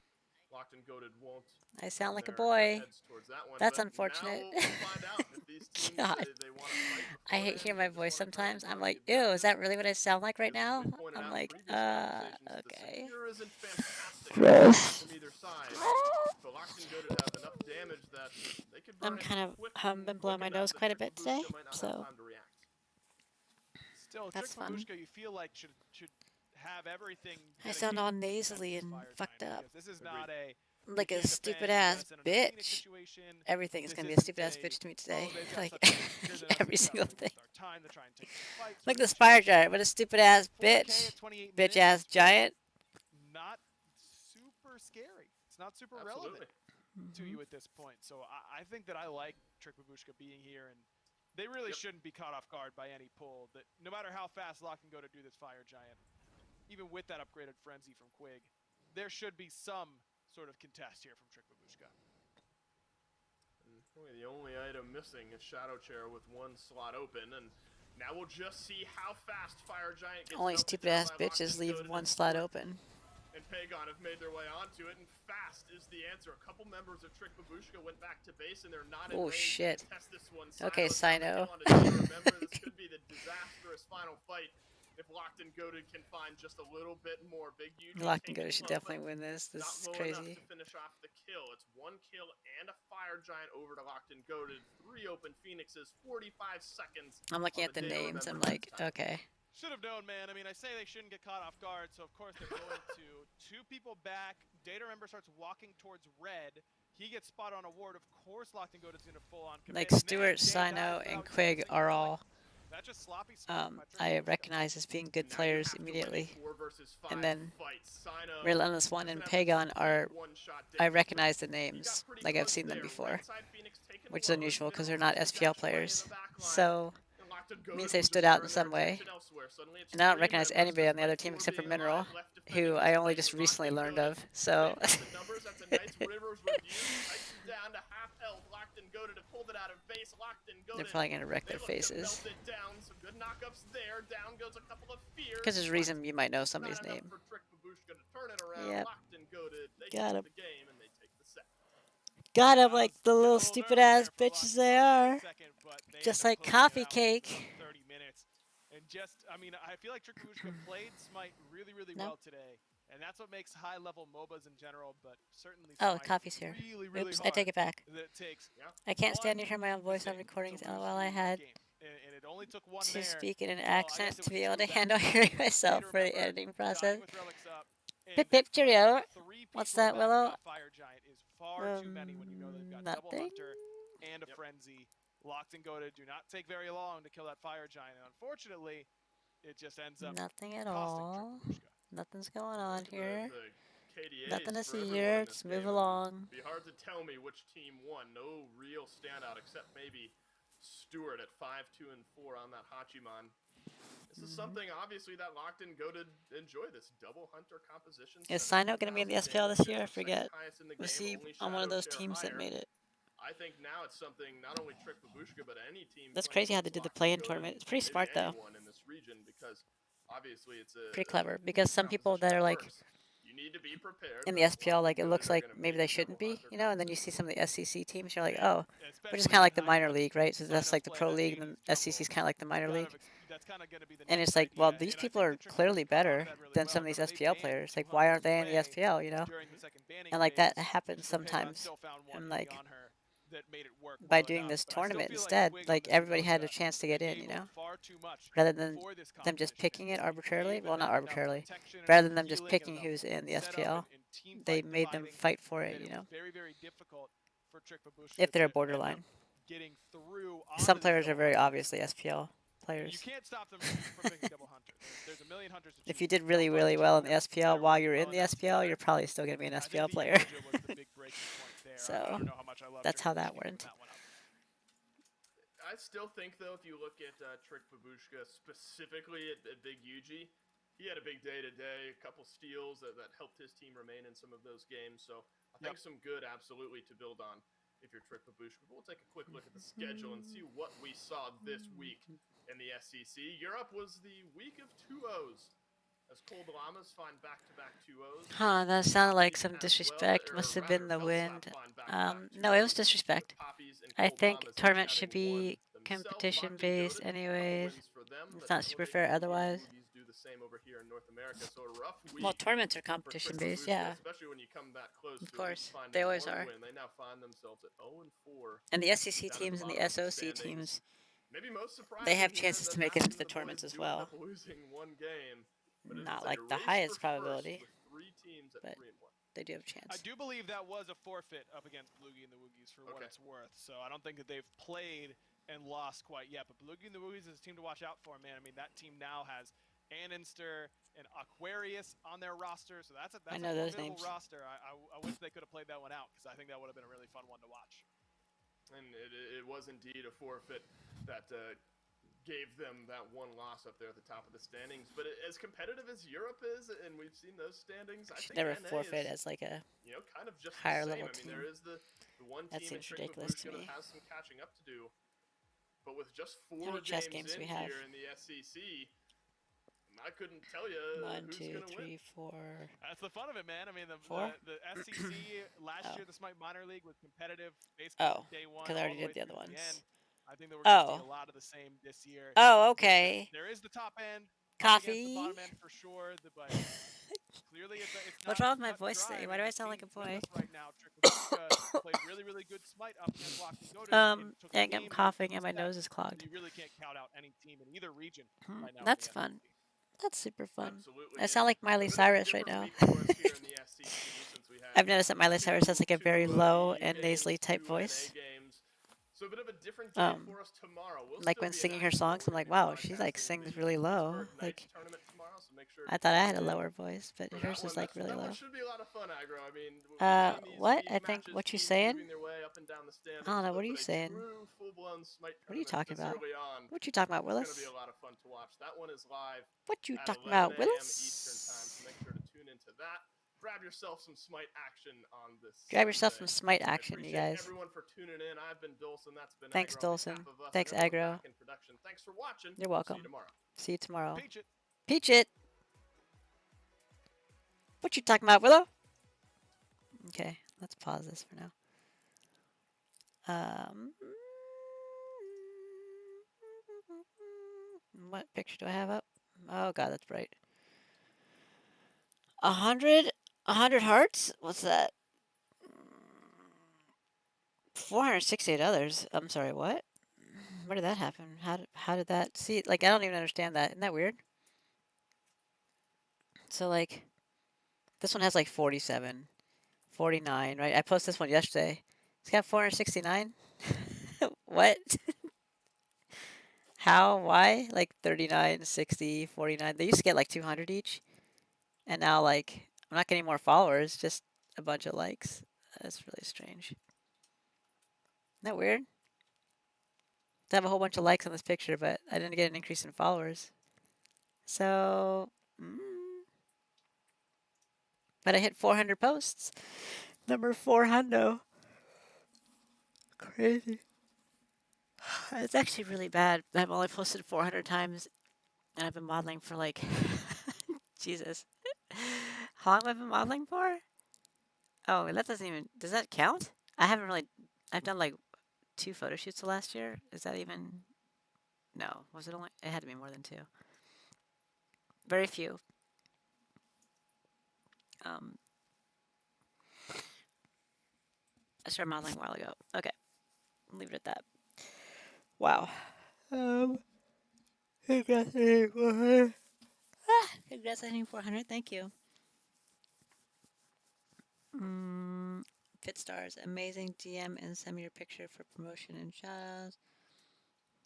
Locked and Goaded won't I sound like a their boy. heads towards that one. That's But unfortunate. Now we'll find out if these teams God. they want to fight I hate beforehand, hearing they my just voice wanna play sometimes. I'm more like, the ew, is objective. that really what I sound like right As now? we've pointed I'm out in like, previous conversations, the okay. secure isn't fantastic Yes. from either side. But Locked and Goaded have enough damage that they could burn I'm it kind of quick been blowing my enough nose that quite a Trick bit today, Babushka might not have so time to react. Still, That's Trick fun. Babushka, you feel like should have everything. I sound all dedicated against nasally this and Fire fucked Giant, up. because this is Agreed. not a Like you a can't stupid defend, you're gonna ass send in a Phoenix bitch. situation. Everything is This gonna be a isn't stupid ass a, bitch to me today. they've got Like such a business, every we've single gotta thing. waste our time to try and take these fights. Like Sort of this fire situation. giant, what a stupid ass 4K bitch. at 28 Bitch minutes ass is giant. not super scary. It's not super Absolutely. relevant to you at this point. So I think that I like Trick Babushka being here, and they really Yep. shouldn't be caught off guard by any pull. That no matter how fast Lock can go to do this Fire Giant, even with that upgraded Frenzy from Quig, there should be some sort of contest here from Trick Babushka. And really the only item missing is Shadow Chair with one slot open, and now we'll just see how fast Fire Giant gets Only melted stupid down ass by Locked bitches and leave Goaded, one and slot Stuart open. and Pagon have made their way onto it, and fast is the answer. A couple members of Trick Babushka went back to base, and they're not in Oh, range shit. to test this one. Okay, Sino's found the Sino. kill on a Jimmer. Remember, this could be the disastrous final fight if Locked and Goaded can find just a little bit more. Big UG Lock and taking Go should low, but definitely win this. This not is low crazy. enough to finish off the kill. It's one kill and a Fire Giant over to Locked and Goaded. 3 open Phoenixes, 45 seconds. I'm looking on at the Data names. I'm Remember like, this time. okay. Should have known, man. I mean, I say they shouldn't get caught off guard, so of course they're going to. Two people back. Data Remember starts walking towards red. He gets spotted on a ward. Of course, Locked and Goaded's going to full on commit. Like And then Stuart, Jay Sino, dies and without Quig using are relic. all That's just sloppy smoke by Trick I Babushka. recognize as being good Now you players have to win a immediately. 4 versus 5 And then fight. Sino Relentless One and doesn't have a Pagon complete are one-shot I damage, recognize the but he got names. pretty Like I've close seen them there. before, Right side Phoenix taken which is low, unusual because they're Minerals not has the SPL dash play in players. the back line. So And Locked and means Goaded they will stood just out in turn some their way. attention elsewhere. Suddenly it's And I don't 3 recognize members anybody on the despite other team 4 except for being Mineral, alive, left defending who his I only place just with recently Locked and learned Goaded. of. So They've got the numbers. That's a nice Rivers review. Tights it down to half health. Locked and Goaded have pulled it out of base. Locked and they're Goaded. probably gonna wreck They their look to faces. melt it down. Some good knockups there. Down goes a couple of fears. Because there's a but reason you might know not somebody's enough name. for Trick Babushka to turn it around. Yep. Locked and Goaded. They Got take him. the game and they take the set. Got I him like was the getting a little little stupid nervous ass there for bitches Locked they and Goaded are. for a second, but they Just end up like closing it coffee out within cake. around 30 minutes. And just, I mean, I feel like Trick Babushka played Smite really, really No. well today. And that's what makes high-level MOBAs in general, but certainly Oh, Smite coffee's here. really, really Oops, hard. I take it back. That it takes I can't stand to one hear my own voice on mistake recordings. to lose LOL, I the had game. And it only took one to there. speak in an Well, I guess accent it to was be able two to that handle hearing Data myself for the Remember editing dying process. with relics up. Pip And pip cheerio. 3 What's people that, backing Willow? off Fire Giant is far too many when you know they've got double Nothing. Hunter and a Frenzy. Locked and Goaded do not take very long to kill that Fire Giant, and unfortunately, it just ends up Nothing at costing all. Trick Babushka. Nothing's going on here. The KDAs Nothing to for see everyone here. in this Just move game. along. It'd be hard to tell me which team won. No real standout except maybe Stuart at 5, 2, and 4 on that Hachiman. This is something obviously that Locked and Goaded enjoy, this double hunter composition. Is Sino going to be in the 17,000 SPL this damage, year? I it's the forget. second highest in the Was game, he only on one of Shadow those Chair teams that higher. made it? I think now it's something not only Trick Babushka but any team. That's playing crazy how they against did the Locked and play-in Goaded, tournament. It's pretty maybe smart, though. anyone in this region, because obviously it's a Pretty clever. Because some people that are like you need to be prepared. in the but SPL, like it Goaded looks are like gonna maybe make they a shouldn't double be, hunter you know. And then you see some of the composition. SEC teams, you're like, oh, we're Especially just kind of like the in minor hindsight, league, right? So that's Sino's like the play pro that league, and Hades then jungle, SEC's kind of like the minor you gotta league. that's kind of going to be the And next it's like, well, idea. these And I people think are that Trick clearly Babushka caught better that really than well. some of these Remember, they SPL banned players. two Like, why aren't hunters they in the away SPL, you know? during the second banning And like that phase, happens but Pagon sometimes. still found one And hitting like on her that made it work by well doing enough. this But I still tournament feel like instead, Quig on like this everybody had a Dakota chance to get in, you gave know? up far too much Rather than for this them just competition. picking it arbitrarily. Gave Well, not them enough arbitrarily. protection and Rather enough than them just healing picking and who's enough in the setup SPL, and team they fight made them dividing fight for that it, you it know? was very, very difficult for Trick Babushka If they're to a end borderline. up getting through Some onto these players are double very hunters. obviously SPL. You players. can't stop them from picking double hunter. There's a million hunters to choose If you from. did really, They'll really find well in you the SPL while you're in well the enough. SPL, you're probably still gonna be an I think SPL the player. Yoja was the big breaking point there. I So, don't know how much I love that's Trick how that Babushka giving went. that one up. I still think, though, if you look at Trick Babushka specifically at Big Yuji, he had a big day today, a couple steals that helped his team remain in some of those games. So I think some good, absolutely, to build on if you're Trick Babushka. But we'll take a quick look at the schedule and see what we saw this week in the SEC. Europe was the week of 2-0s. As Cold Llamas find back-to-back 2-0s. Huh, that sounded like Poppy some as disrespect. well, Must or have been rather, the Beltslap wind. find back-to-back No, it was 2-0s, disrespect. with Poppies and I Cold think Llamas each tournament should having won be themselves. competition Baki based goated, anyways. wins for them, It's but not super elevating fair Boogies and otherwise. Woogies do the same over here in North America. So a rough week Well, tournaments are for competition Trick based, Babushka, yeah. especially when you come that close Of to at course, least finding they always one are. win. They now find themselves at 0-4. And the SEC Down at teams the and the bottom of the SOC standings. teams, Maybe most surprising they have here chances that to make half it into of the tournaments boys as do end well. up losing one game. But it Not is a like the race highest for first probability, with 3 teams at but 3-1. they do have a I chance. do believe that was a forfeit up against Blugie and the Woogies for what it's worth. So I don't think that they've played and lost quite yet. But Blugie and the Woogies is a team to watch out for, man. I mean, that team now has Aninster and Aquarius on their roster. So that's a know those formidable names. roster. I wish they could have played that one out because I think that would have been a really fun one to watch. And it was indeed a forfeit that gave them that one loss up there at the top of the standings. But as competitive as Europe is, and we've seen those standings, I Should think never NA forfeit is, as like a kind of just higher the same. level I mean, team. there is the one That team in seems Trick ridiculous to Babushka that me. has some catching up to do. But with just How 4 many chess games games do in we have? here in the SEC, I couldn't tell you 1, who's 2, going to win. 3, 4. That's the fun of it, man. I mean, the Four? SEC last Oh. year, the Smite Minor League was competitive basically Oh, from day one because I all already the way did the other through to the end. ones. I think that we're going to see a Oh. lot of the same this year. Oh, okay. There is the top end up against the Coffee. bottom end for sure, but clearly it's What's not wrong with my cut and voice dry. today? I Why do mean, I the sound like teams a boy? with us right now, Trick Babushka played really good Smite up against Walking Goated. and took a I'm game coughing in and my set. nose is So clogged. you really can't count out any team in either region right now. That's in the fun. SEC. That's super fun. Absolutely. I sound like Miley A bit of a Cyrus right different now. week for us here in the SEC since we had I've noticed that Miley Cyrus has like a very low ODU and nasally games, type 2 voice. NA games. So a bit of a different day for us tomorrow. We'll Like still when be singing in her action, songs, but I'm we're like, gonna be wow, she like broadcasting sings the really low. Pittsburgh Like, Knights tournament tomorrow, so make sure to I thought I tune had a in lower voice, but for hers that was one. like really That low. one should be a lot of fun, Aggro. I mean, we've seen What? these I think matches, what you teams saying? moving their way up and down the standings. I don't know. What are but you a saying? True full-blown Smite What are you tournament talking this about? early on. What you talking about, It's going to Willis? be a lot of fun to watch. That one is live What you at talking 11 about, a.m. Eastern time, Willis? so make sure to tune into that. Grab yourself some Smite action on this Grab yourself Sunday. some Smite I action, you appreciate guys. everyone for tuning in. I've been Dolson. That's been Thanks, Aggro on Dolson. behalf of us Thanks, and everyone Aggro. back in production. Thanks for watching. You're See welcome. you tomorrow. See you tomorrow. Peach it. Peach it. What you talking about, Willow? Okay, let's pause this for now. What picture do I have up? Oh god, that's bright. 100 hearts? What's that? 468 others. I'm sorry, what? Where did that happen? How did that see? Like, I don't even understand that. Isn't that weird? So like, this one has like 47, 49, right? I posted this one yesterday. It's got 469. What? How? Why? Like 39, 60, 49. They used to get like 200 each. And now, like, I'm not getting more followers, just a bunch of likes. That's really strange. Isn't that weird? I have a whole bunch of likes on this picture, but I didn't get an increase in followers. So, but I hit 400 posts. Number 400. Crazy. It's actually really bad. I've only posted 400 times, and I've been modeling for like, Jesus. How long have I been modeling for? Oh, that doesn't even, does that count? I've done like 2 photo shoots the last year. Is that even, no. Was it only, it had to be more than 2. Very few. I started modeling a while ago. Okay. Leave it at that. Wow. Congratulating 400. Congratulating 400. Thank you. Fit stars. Amazing DM and send me your picture for promotion and shoutouts.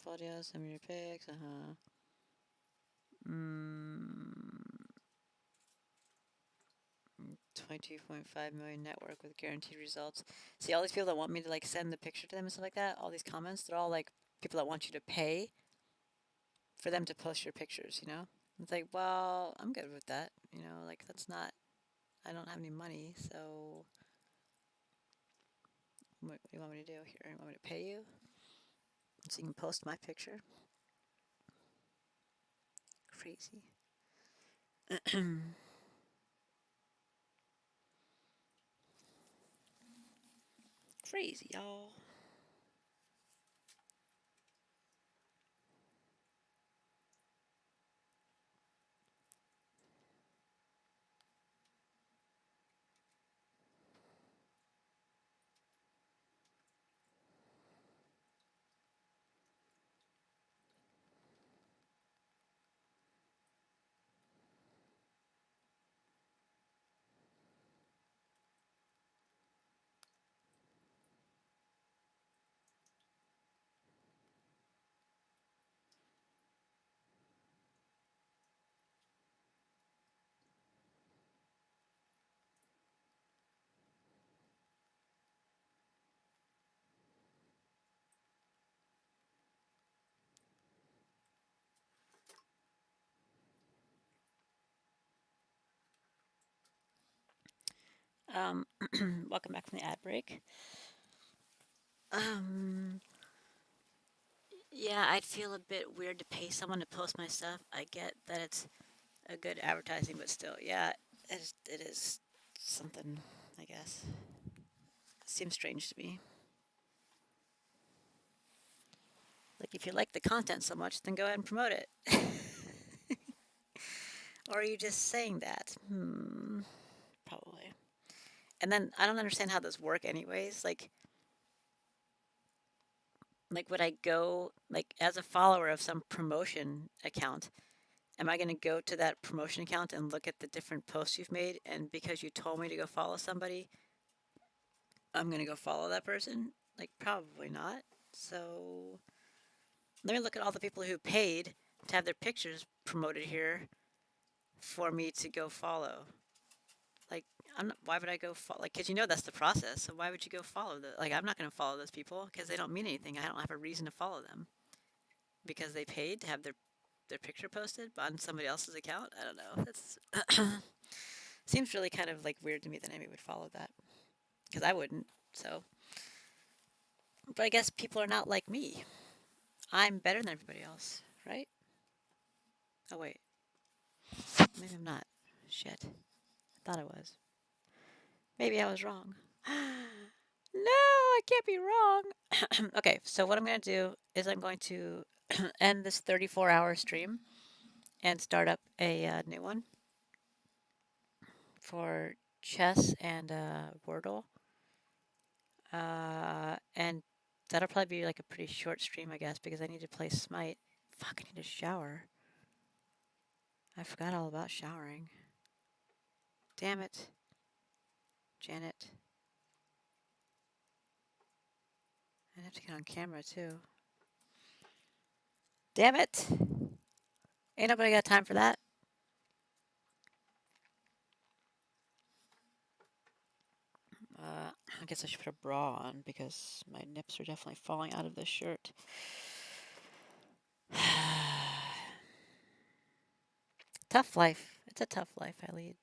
Photos, some of your pics, 22.5 million network with guaranteed results. See, all these people that want me to like send the picture to them and stuff like that, all these comments, they're all like people that want you to pay for them to post your pictures, you know? It's like, well, I'm good with that, you know, like that's not, I don't have any money, so what do you want me to do here? You want me to pay you? So you can post my picture? Crazy. Crazy, y'all. Um, welcome back from the ad break. Um, yeah, I'd feel a bit weird to pay someone to post my stuff. I get that it's a good advertising, but still, yeah, it is something, I guess. Seems strange to me. Like, if you like the content so much, then go ahead and promote it. Or are you just saying that? Probably. And then I don't understand how those work anyways. Like would I go like as a follower of some promotion account, am I going to go to that promotion account and look at the different posts you've made and because you told me to go follow somebody, I'm going to go follow that person? Like probably not. So let me look at all the people who paid to have their pictures promoted here for me to go follow. Like, why would I go follow? Like, because you know that's the process. So why would you go follow the? Like, I'm not going to follow those people because they don't mean anything. I don't have a reason to follow them because they paid to have their picture posted on somebody else's account. I don't know. That's seems really kind of like weird to me that anybody would follow that because I wouldn't. So, but I guess people are not like me. I'm better than everybody else, right? Oh wait, maybe I'm not. Shit, I thought I was. Maybe I was wrong. No, I can't be wrong. Okay, so what I'm going to do is I'm going to end this 34-hour stream and start up a new one for chess and Wordle. And that'll probably be like a pretty short stream, I guess, because I need to play Smite. Fuck, I need to shower. I forgot all about showering. Damn it. Janet. I have to get on camera, too. Damn it! Ain't nobody got time for that. I guess I should put a bra on because my nips are definitely falling out of this shirt. Tough life. It's a tough life I lead.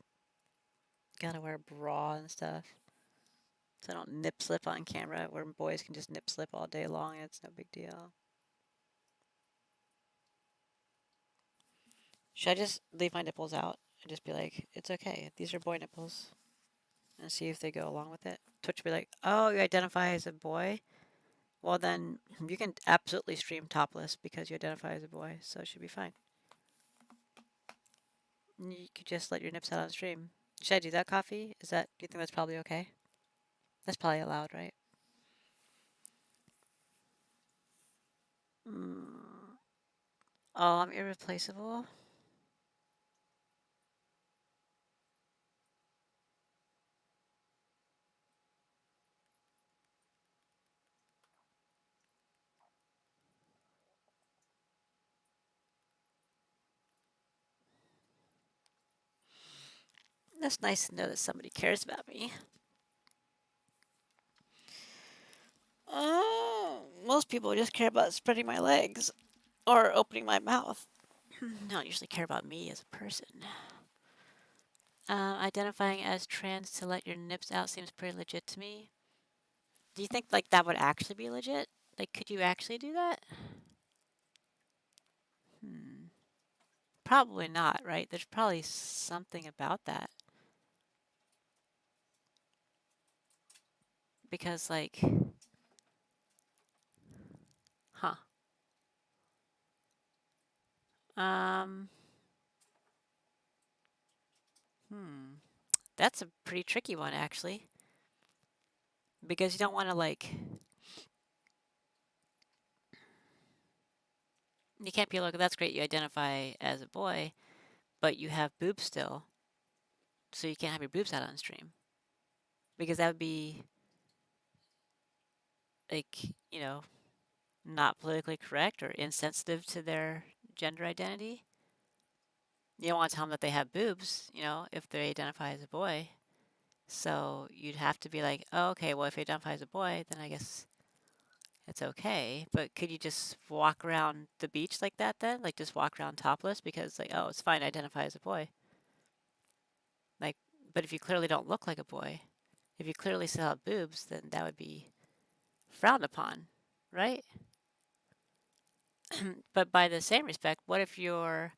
Gotta wear a bra and stuff. So I don't nip slip on camera where boys can just nip slip all day long and it's no big deal. Should I just leave my nipples out and just be like, it's okay, these are boy nipples, and see if they go along with it? Twitch will be like, oh, you identify as a boy? Well, then you can absolutely stream topless because you identify as a boy, so it should be fine. You could just let your nips out on stream. Should I do that, Coffee? Do you think that's probably okay? That's probably allowed, right? Oh, I'm irreplaceable? That's nice to know that somebody cares about me. Most people just care about spreading my legs or opening my mouth. They don't usually care about me as a person. Identifying as trans to let your nips out seems pretty legit to me. Do you think like that would actually be legit? Like, could you actually do that? Probably not, right? There's probably something about that. Because, like, huh. Um, that's a pretty tricky one, actually. Because you don't want to, like, you can't be like, that's great, you identify as a boy, but you have boobs still, so you can't have your boobs out on stream. Because that would be, like, you know, not politically correct or insensitive to their gender identity. You don't want to tell them that they have boobs, you know, if they identify as a boy. So you'd have to be like, oh, okay, well, if he identifies as a boy, then I guess it's okay. But could you just walk around the beach like that then? Like, just walk around topless because, like, oh, it's fine, identify as a boy. Like, but if you clearly don't look like a boy, if you clearly still have boobs, then that would be frowned upon, right? But by the same respect, what if you're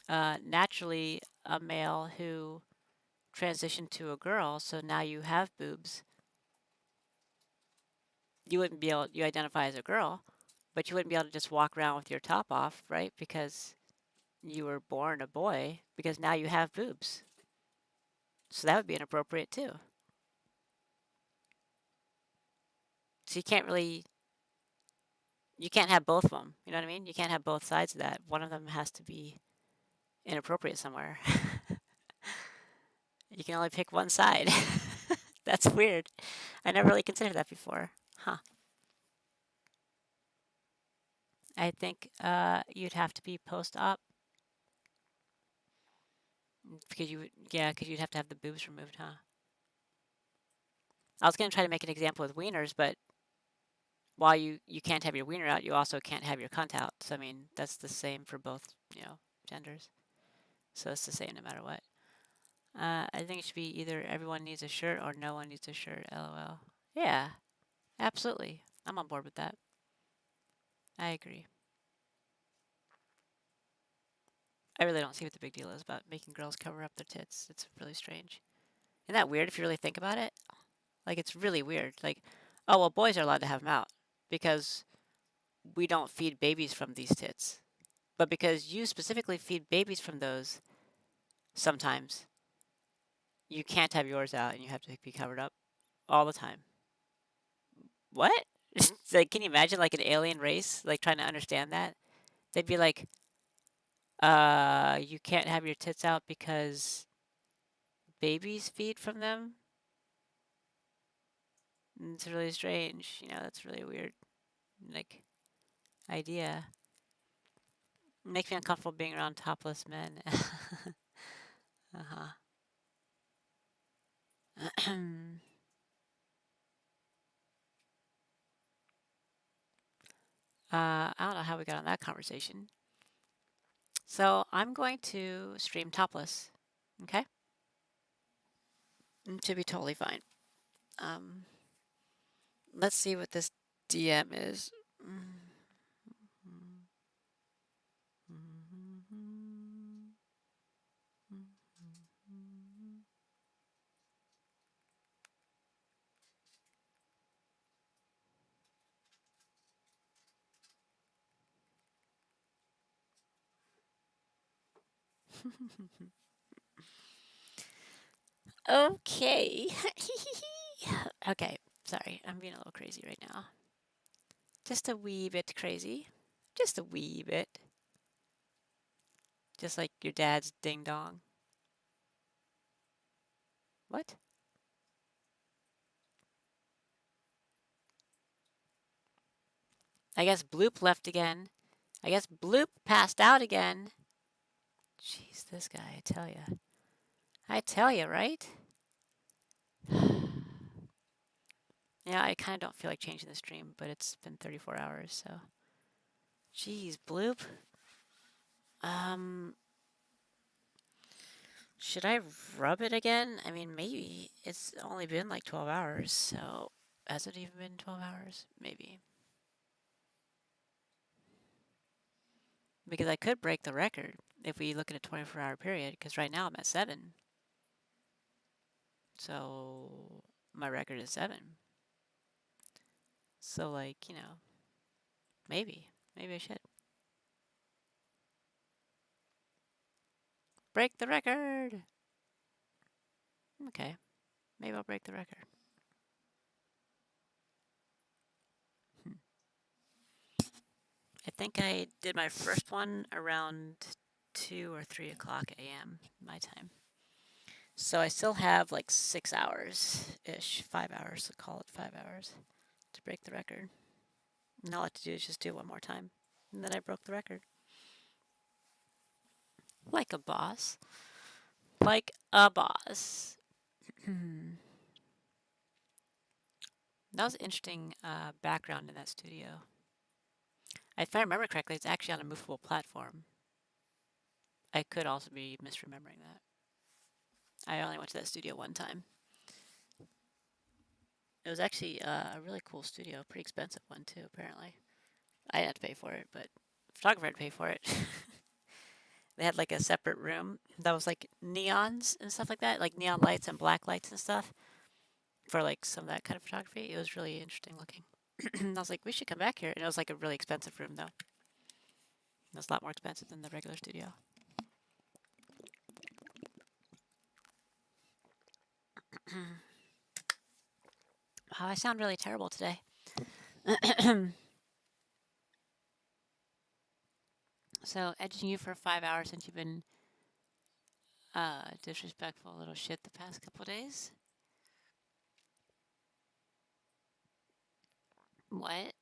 naturally a male who transitioned to a girl, so now you have boobs? You wouldn't be able, you identify as a girl, but you wouldn't be able to just walk around with your top off, right? Because you were born a boy, because now you have boobs. So that would be inappropriate too. So you can't really, you can't have both of them. You know what I mean? You can't have both sides of that. One of them has to be inappropriate somewhere. You can only pick one side. That's weird. I never really considered that before. Huh. I think you'd have to be post-op because you would, yeah, because you'd have to have the boobs removed, huh? I was going to try to make an example with wieners, but while you can't have your wiener out, you also can't have your cunt out. So I mean, that's the same for both, you know, genders. So it's the same no matter what. I think it should be either everyone needs a shirt or no one needs a shirt. LOL. Yeah, absolutely. I'm on board with that. I agree. I really don't see what the big deal is about making girls cover up their tits. It's really strange. Isn't that weird if you really think about it? Like, it's really weird. Like, oh, well, boys are allowed to have them out because we don't feed babies from these tits. But because you specifically feed babies from those sometimes, you can't have yours out and you have to be covered up all the time. What? It's like, can you imagine like an alien race like trying to understand that? They'd be like, you can't have your tits out because babies feed from them? It's really strange. You know, that's really weird. Like, idea. Makes me uncomfortable being around topless men. Uh-huh. I don't know how we got on that conversation. So I'm going to stream topless. Okay? Should be totally fine. Let's see what this DM is. Okay. Okay, sorry. I'm being a little crazy right now. Just a wee bit crazy. Just a wee bit. Just like your dad's ding dong. What? I guess Bloop left again. I guess Bloop passed out again. Jeez, this guy, I tell ya. I tell you, right? Yeah, I kind of don't feel like changing the stream, but it's been 34 hours, so. Jeez, Bloop. Should I rub it again? I mean, maybe. It's only been like 12 hours, so. Has it even been 12 hours? Maybe. Because I could break the record if we look at a 24-hour period, because right now I'm at 7. So my record is 7. So, like, maybe. Maybe I should. Break the record! Okay. Maybe I'll break the record. I think I did my first one around 2 or 3 o'clock a.m. my time. So I still have like 6 hours-ish, 5 hours, so call it 5 hours, to break the record. And all I have to do is just do it one more time. And then I broke the record. Like a boss. Like a boss. That was an interesting background in that studio. If I remember correctly, it's actually on a movable platform. I could also be misremembering that. I only went to that studio one time. It was actually a really cool studio, pretty expensive one too, apparently. I didn't have to pay for it, but the photographer had to pay for it. They had like a separate room that was like neons and stuff like that, like neon lights and black lights and stuff for like some of that kind of photography. It was really interesting looking. I was like, we should come back here. And it was like a really expensive room though. It was a lot more expensive than the regular studio. Wow, I sound really terrible today. So, edging you for 5 hours since you've been disrespectful little shit the past couple days. What?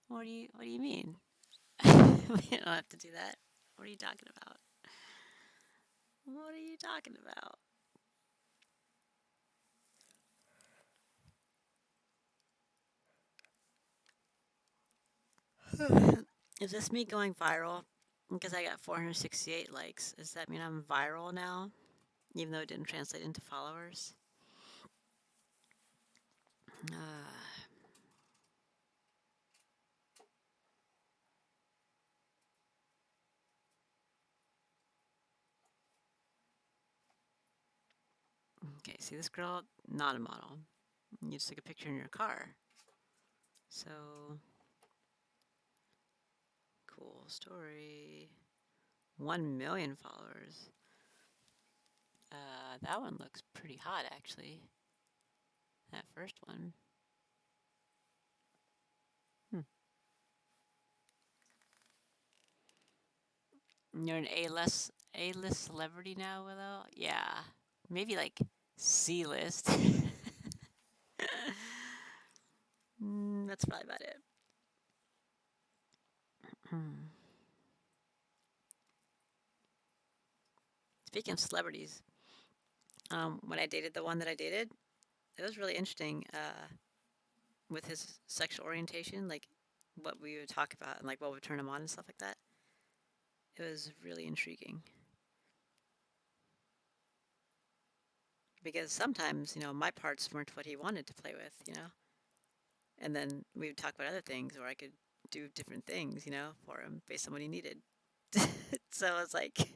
What do you mean? We don't have to do that. What are you talking about? What are you talking about? Is this me going viral? Because I got 468 likes. Does that mean I'm viral now? Even though it didn't translate into followers? Okay, see this girl? Not a model. You just took a picture in your car. So, cool story. 1 million followers. That one looks pretty hot, actually. That first one. You're an A-list celebrity now, Willow? Yeah. Maybe like C-list. That's probably about it. Speaking of celebrities, when I dated the one that I dated, it was really interesting with his sexual orientation, like what we would talk about and like what would turn him on and stuff like that. It was really intriguing. Because sometimes, my parts weren't what he wanted to play with. And then we would talk about other things, or I could do different things, for him based on what he needed. So it's like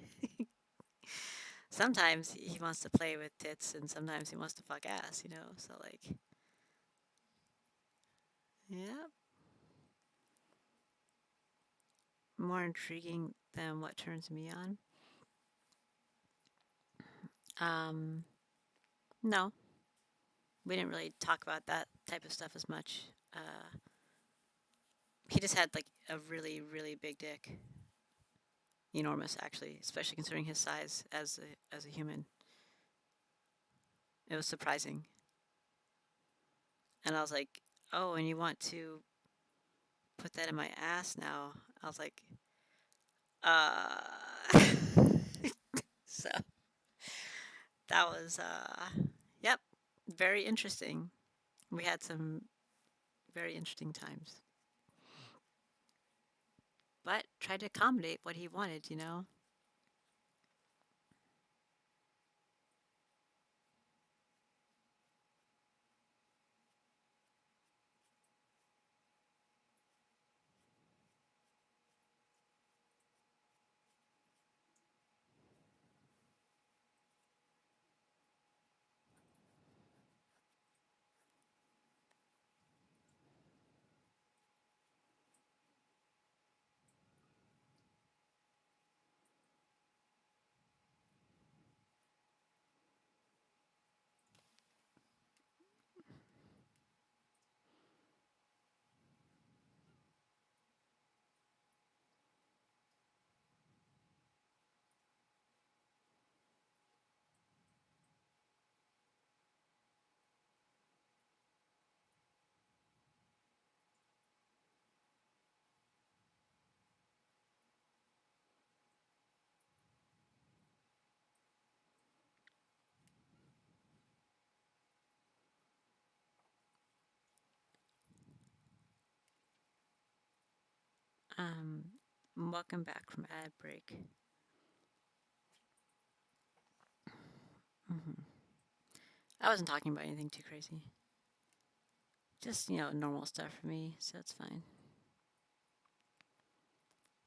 sometimes he wants to play with tits, and sometimes he wants to fuck ass, So like, yeah, more intriguing than what turns me on. No, we didn't really talk about that type of stuff as much. He just had like a really, really big dick. Enormous, actually, especially considering his size as a human. It was surprising. And I was like, oh, and you want to put that in my ass now? I was like, so was, yep, very interesting. We had some very interesting times. But tried to accommodate what he wanted, you know? Um, Welcome back from ad break. I wasn't talking about anything too crazy. Just, you know, normal stuff for me, so it's fine.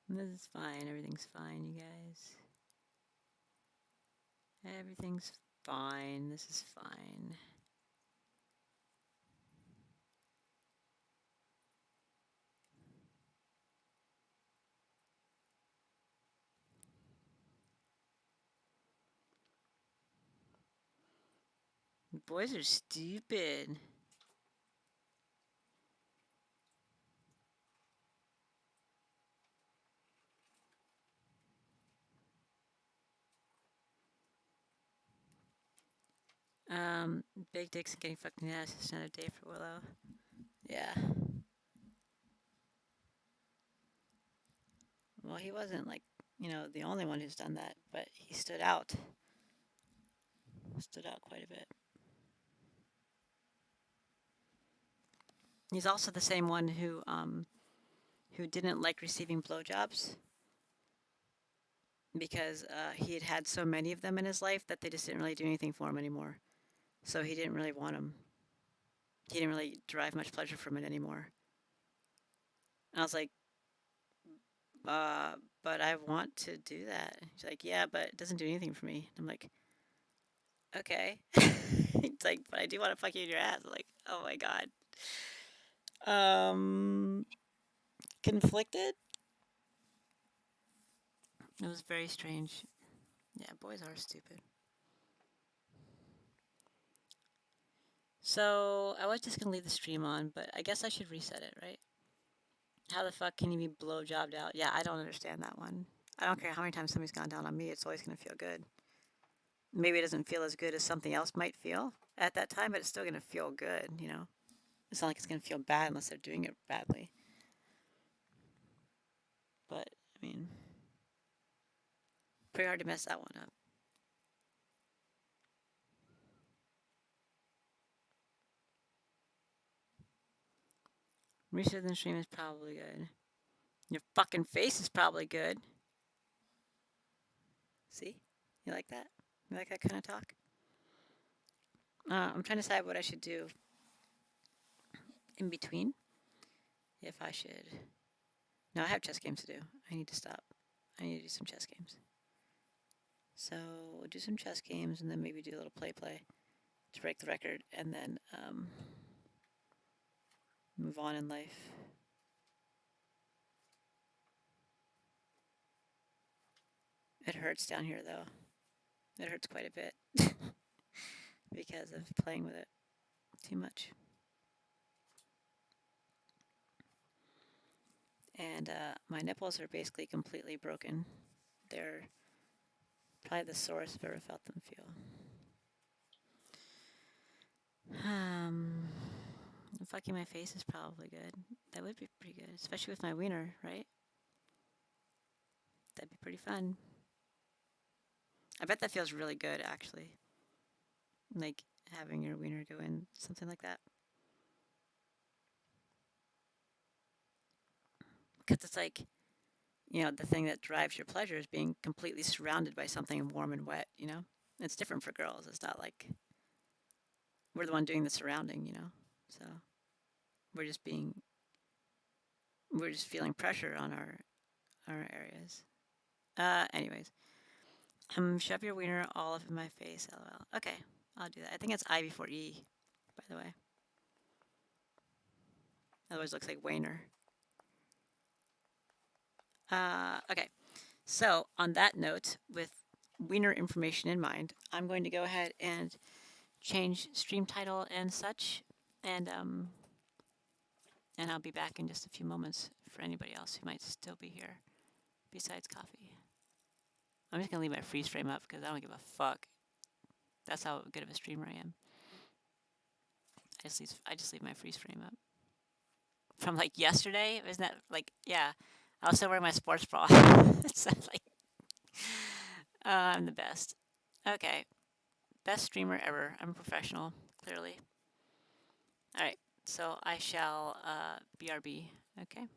This is fine. Everything's fine, you guys. Everything's fine. This is fine. Boys are stupid. Big dicks and getting fucked in the ass is another day for Willow. Yeah. Well, he wasn't like, you know, the only one who's done that, but he stood out. Stood out quite a bit. He's also the same one who didn't like receiving blowjobs because he had had so many of them in his life that they just didn't really do anything for him anymore. So he didn't really want them. He didn't really derive much pleasure from it anymore. And I was like, but I want to do that. He's like, yeah, but it doesn't do anything for me. I'm like, okay. It's like, but I do want to fuck you in your ass. I'm like, oh my god. Conflicted? It was very strange. Yeah, boys are stupid. So, I was just gonna leave the stream on, but I guess I should reset it, right? How the fuck can you be blowjobbed out? Yeah, I don't understand that one. I don't care how many times somebody's gone down on me, it's always gonna feel good. Maybe it doesn't feel as good as something else might feel at that time, but it's still gonna feel good, you know? It's not like it's gonna feel bad unless they're doing it badly. But, I mean, pretty hard to mess that one up. Reset the stream is probably good. Your fucking face is probably good. See? You like that? You like that kind of talk? I'm trying to decide what I should do in between. If I should. No, I have chess games to do. I need to stop. I need to do some chess games. So we'll do some chess games and then maybe do a little play to break the record and then move on in life. It hurts down here though. It hurts quite a bit because of playing with it too much. And my nipples are basically completely broken. They're probably the sorest I've ever felt them feel. Fucking my face is probably good. That would be pretty good, especially with my wiener, right? That'd be pretty fun. I bet that feels really good, actually. Like having your wiener go in something like that. Because it's like, the thing that drives your pleasure is being completely surrounded by something warm and wet, It's different for girls. It's not like we're the one doing the surrounding. So we're just being, we're just feeling pressure on our areas. Anyways, shove your wiener all up in my face, lol. Okay, I'll do that. I think it's I before E, by the way. Otherwise, it looks like Wayner. Okay, so on that note, with wiener information in mind, I'm going to go ahead and change stream title and such, and I'll be back in just a few moments for anybody else who might still be here besides coffee. I'm just gonna leave my freeze frame up because I don't give a fuck. That's how good of a streamer I am. I just leave my freeze frame up. From like yesterday, isn't that like, yeah? I was still wearing my sports bra. So like, I'm the best. Okay, best streamer ever. I'm a professional, clearly. All right, so I shall BRB. Okay.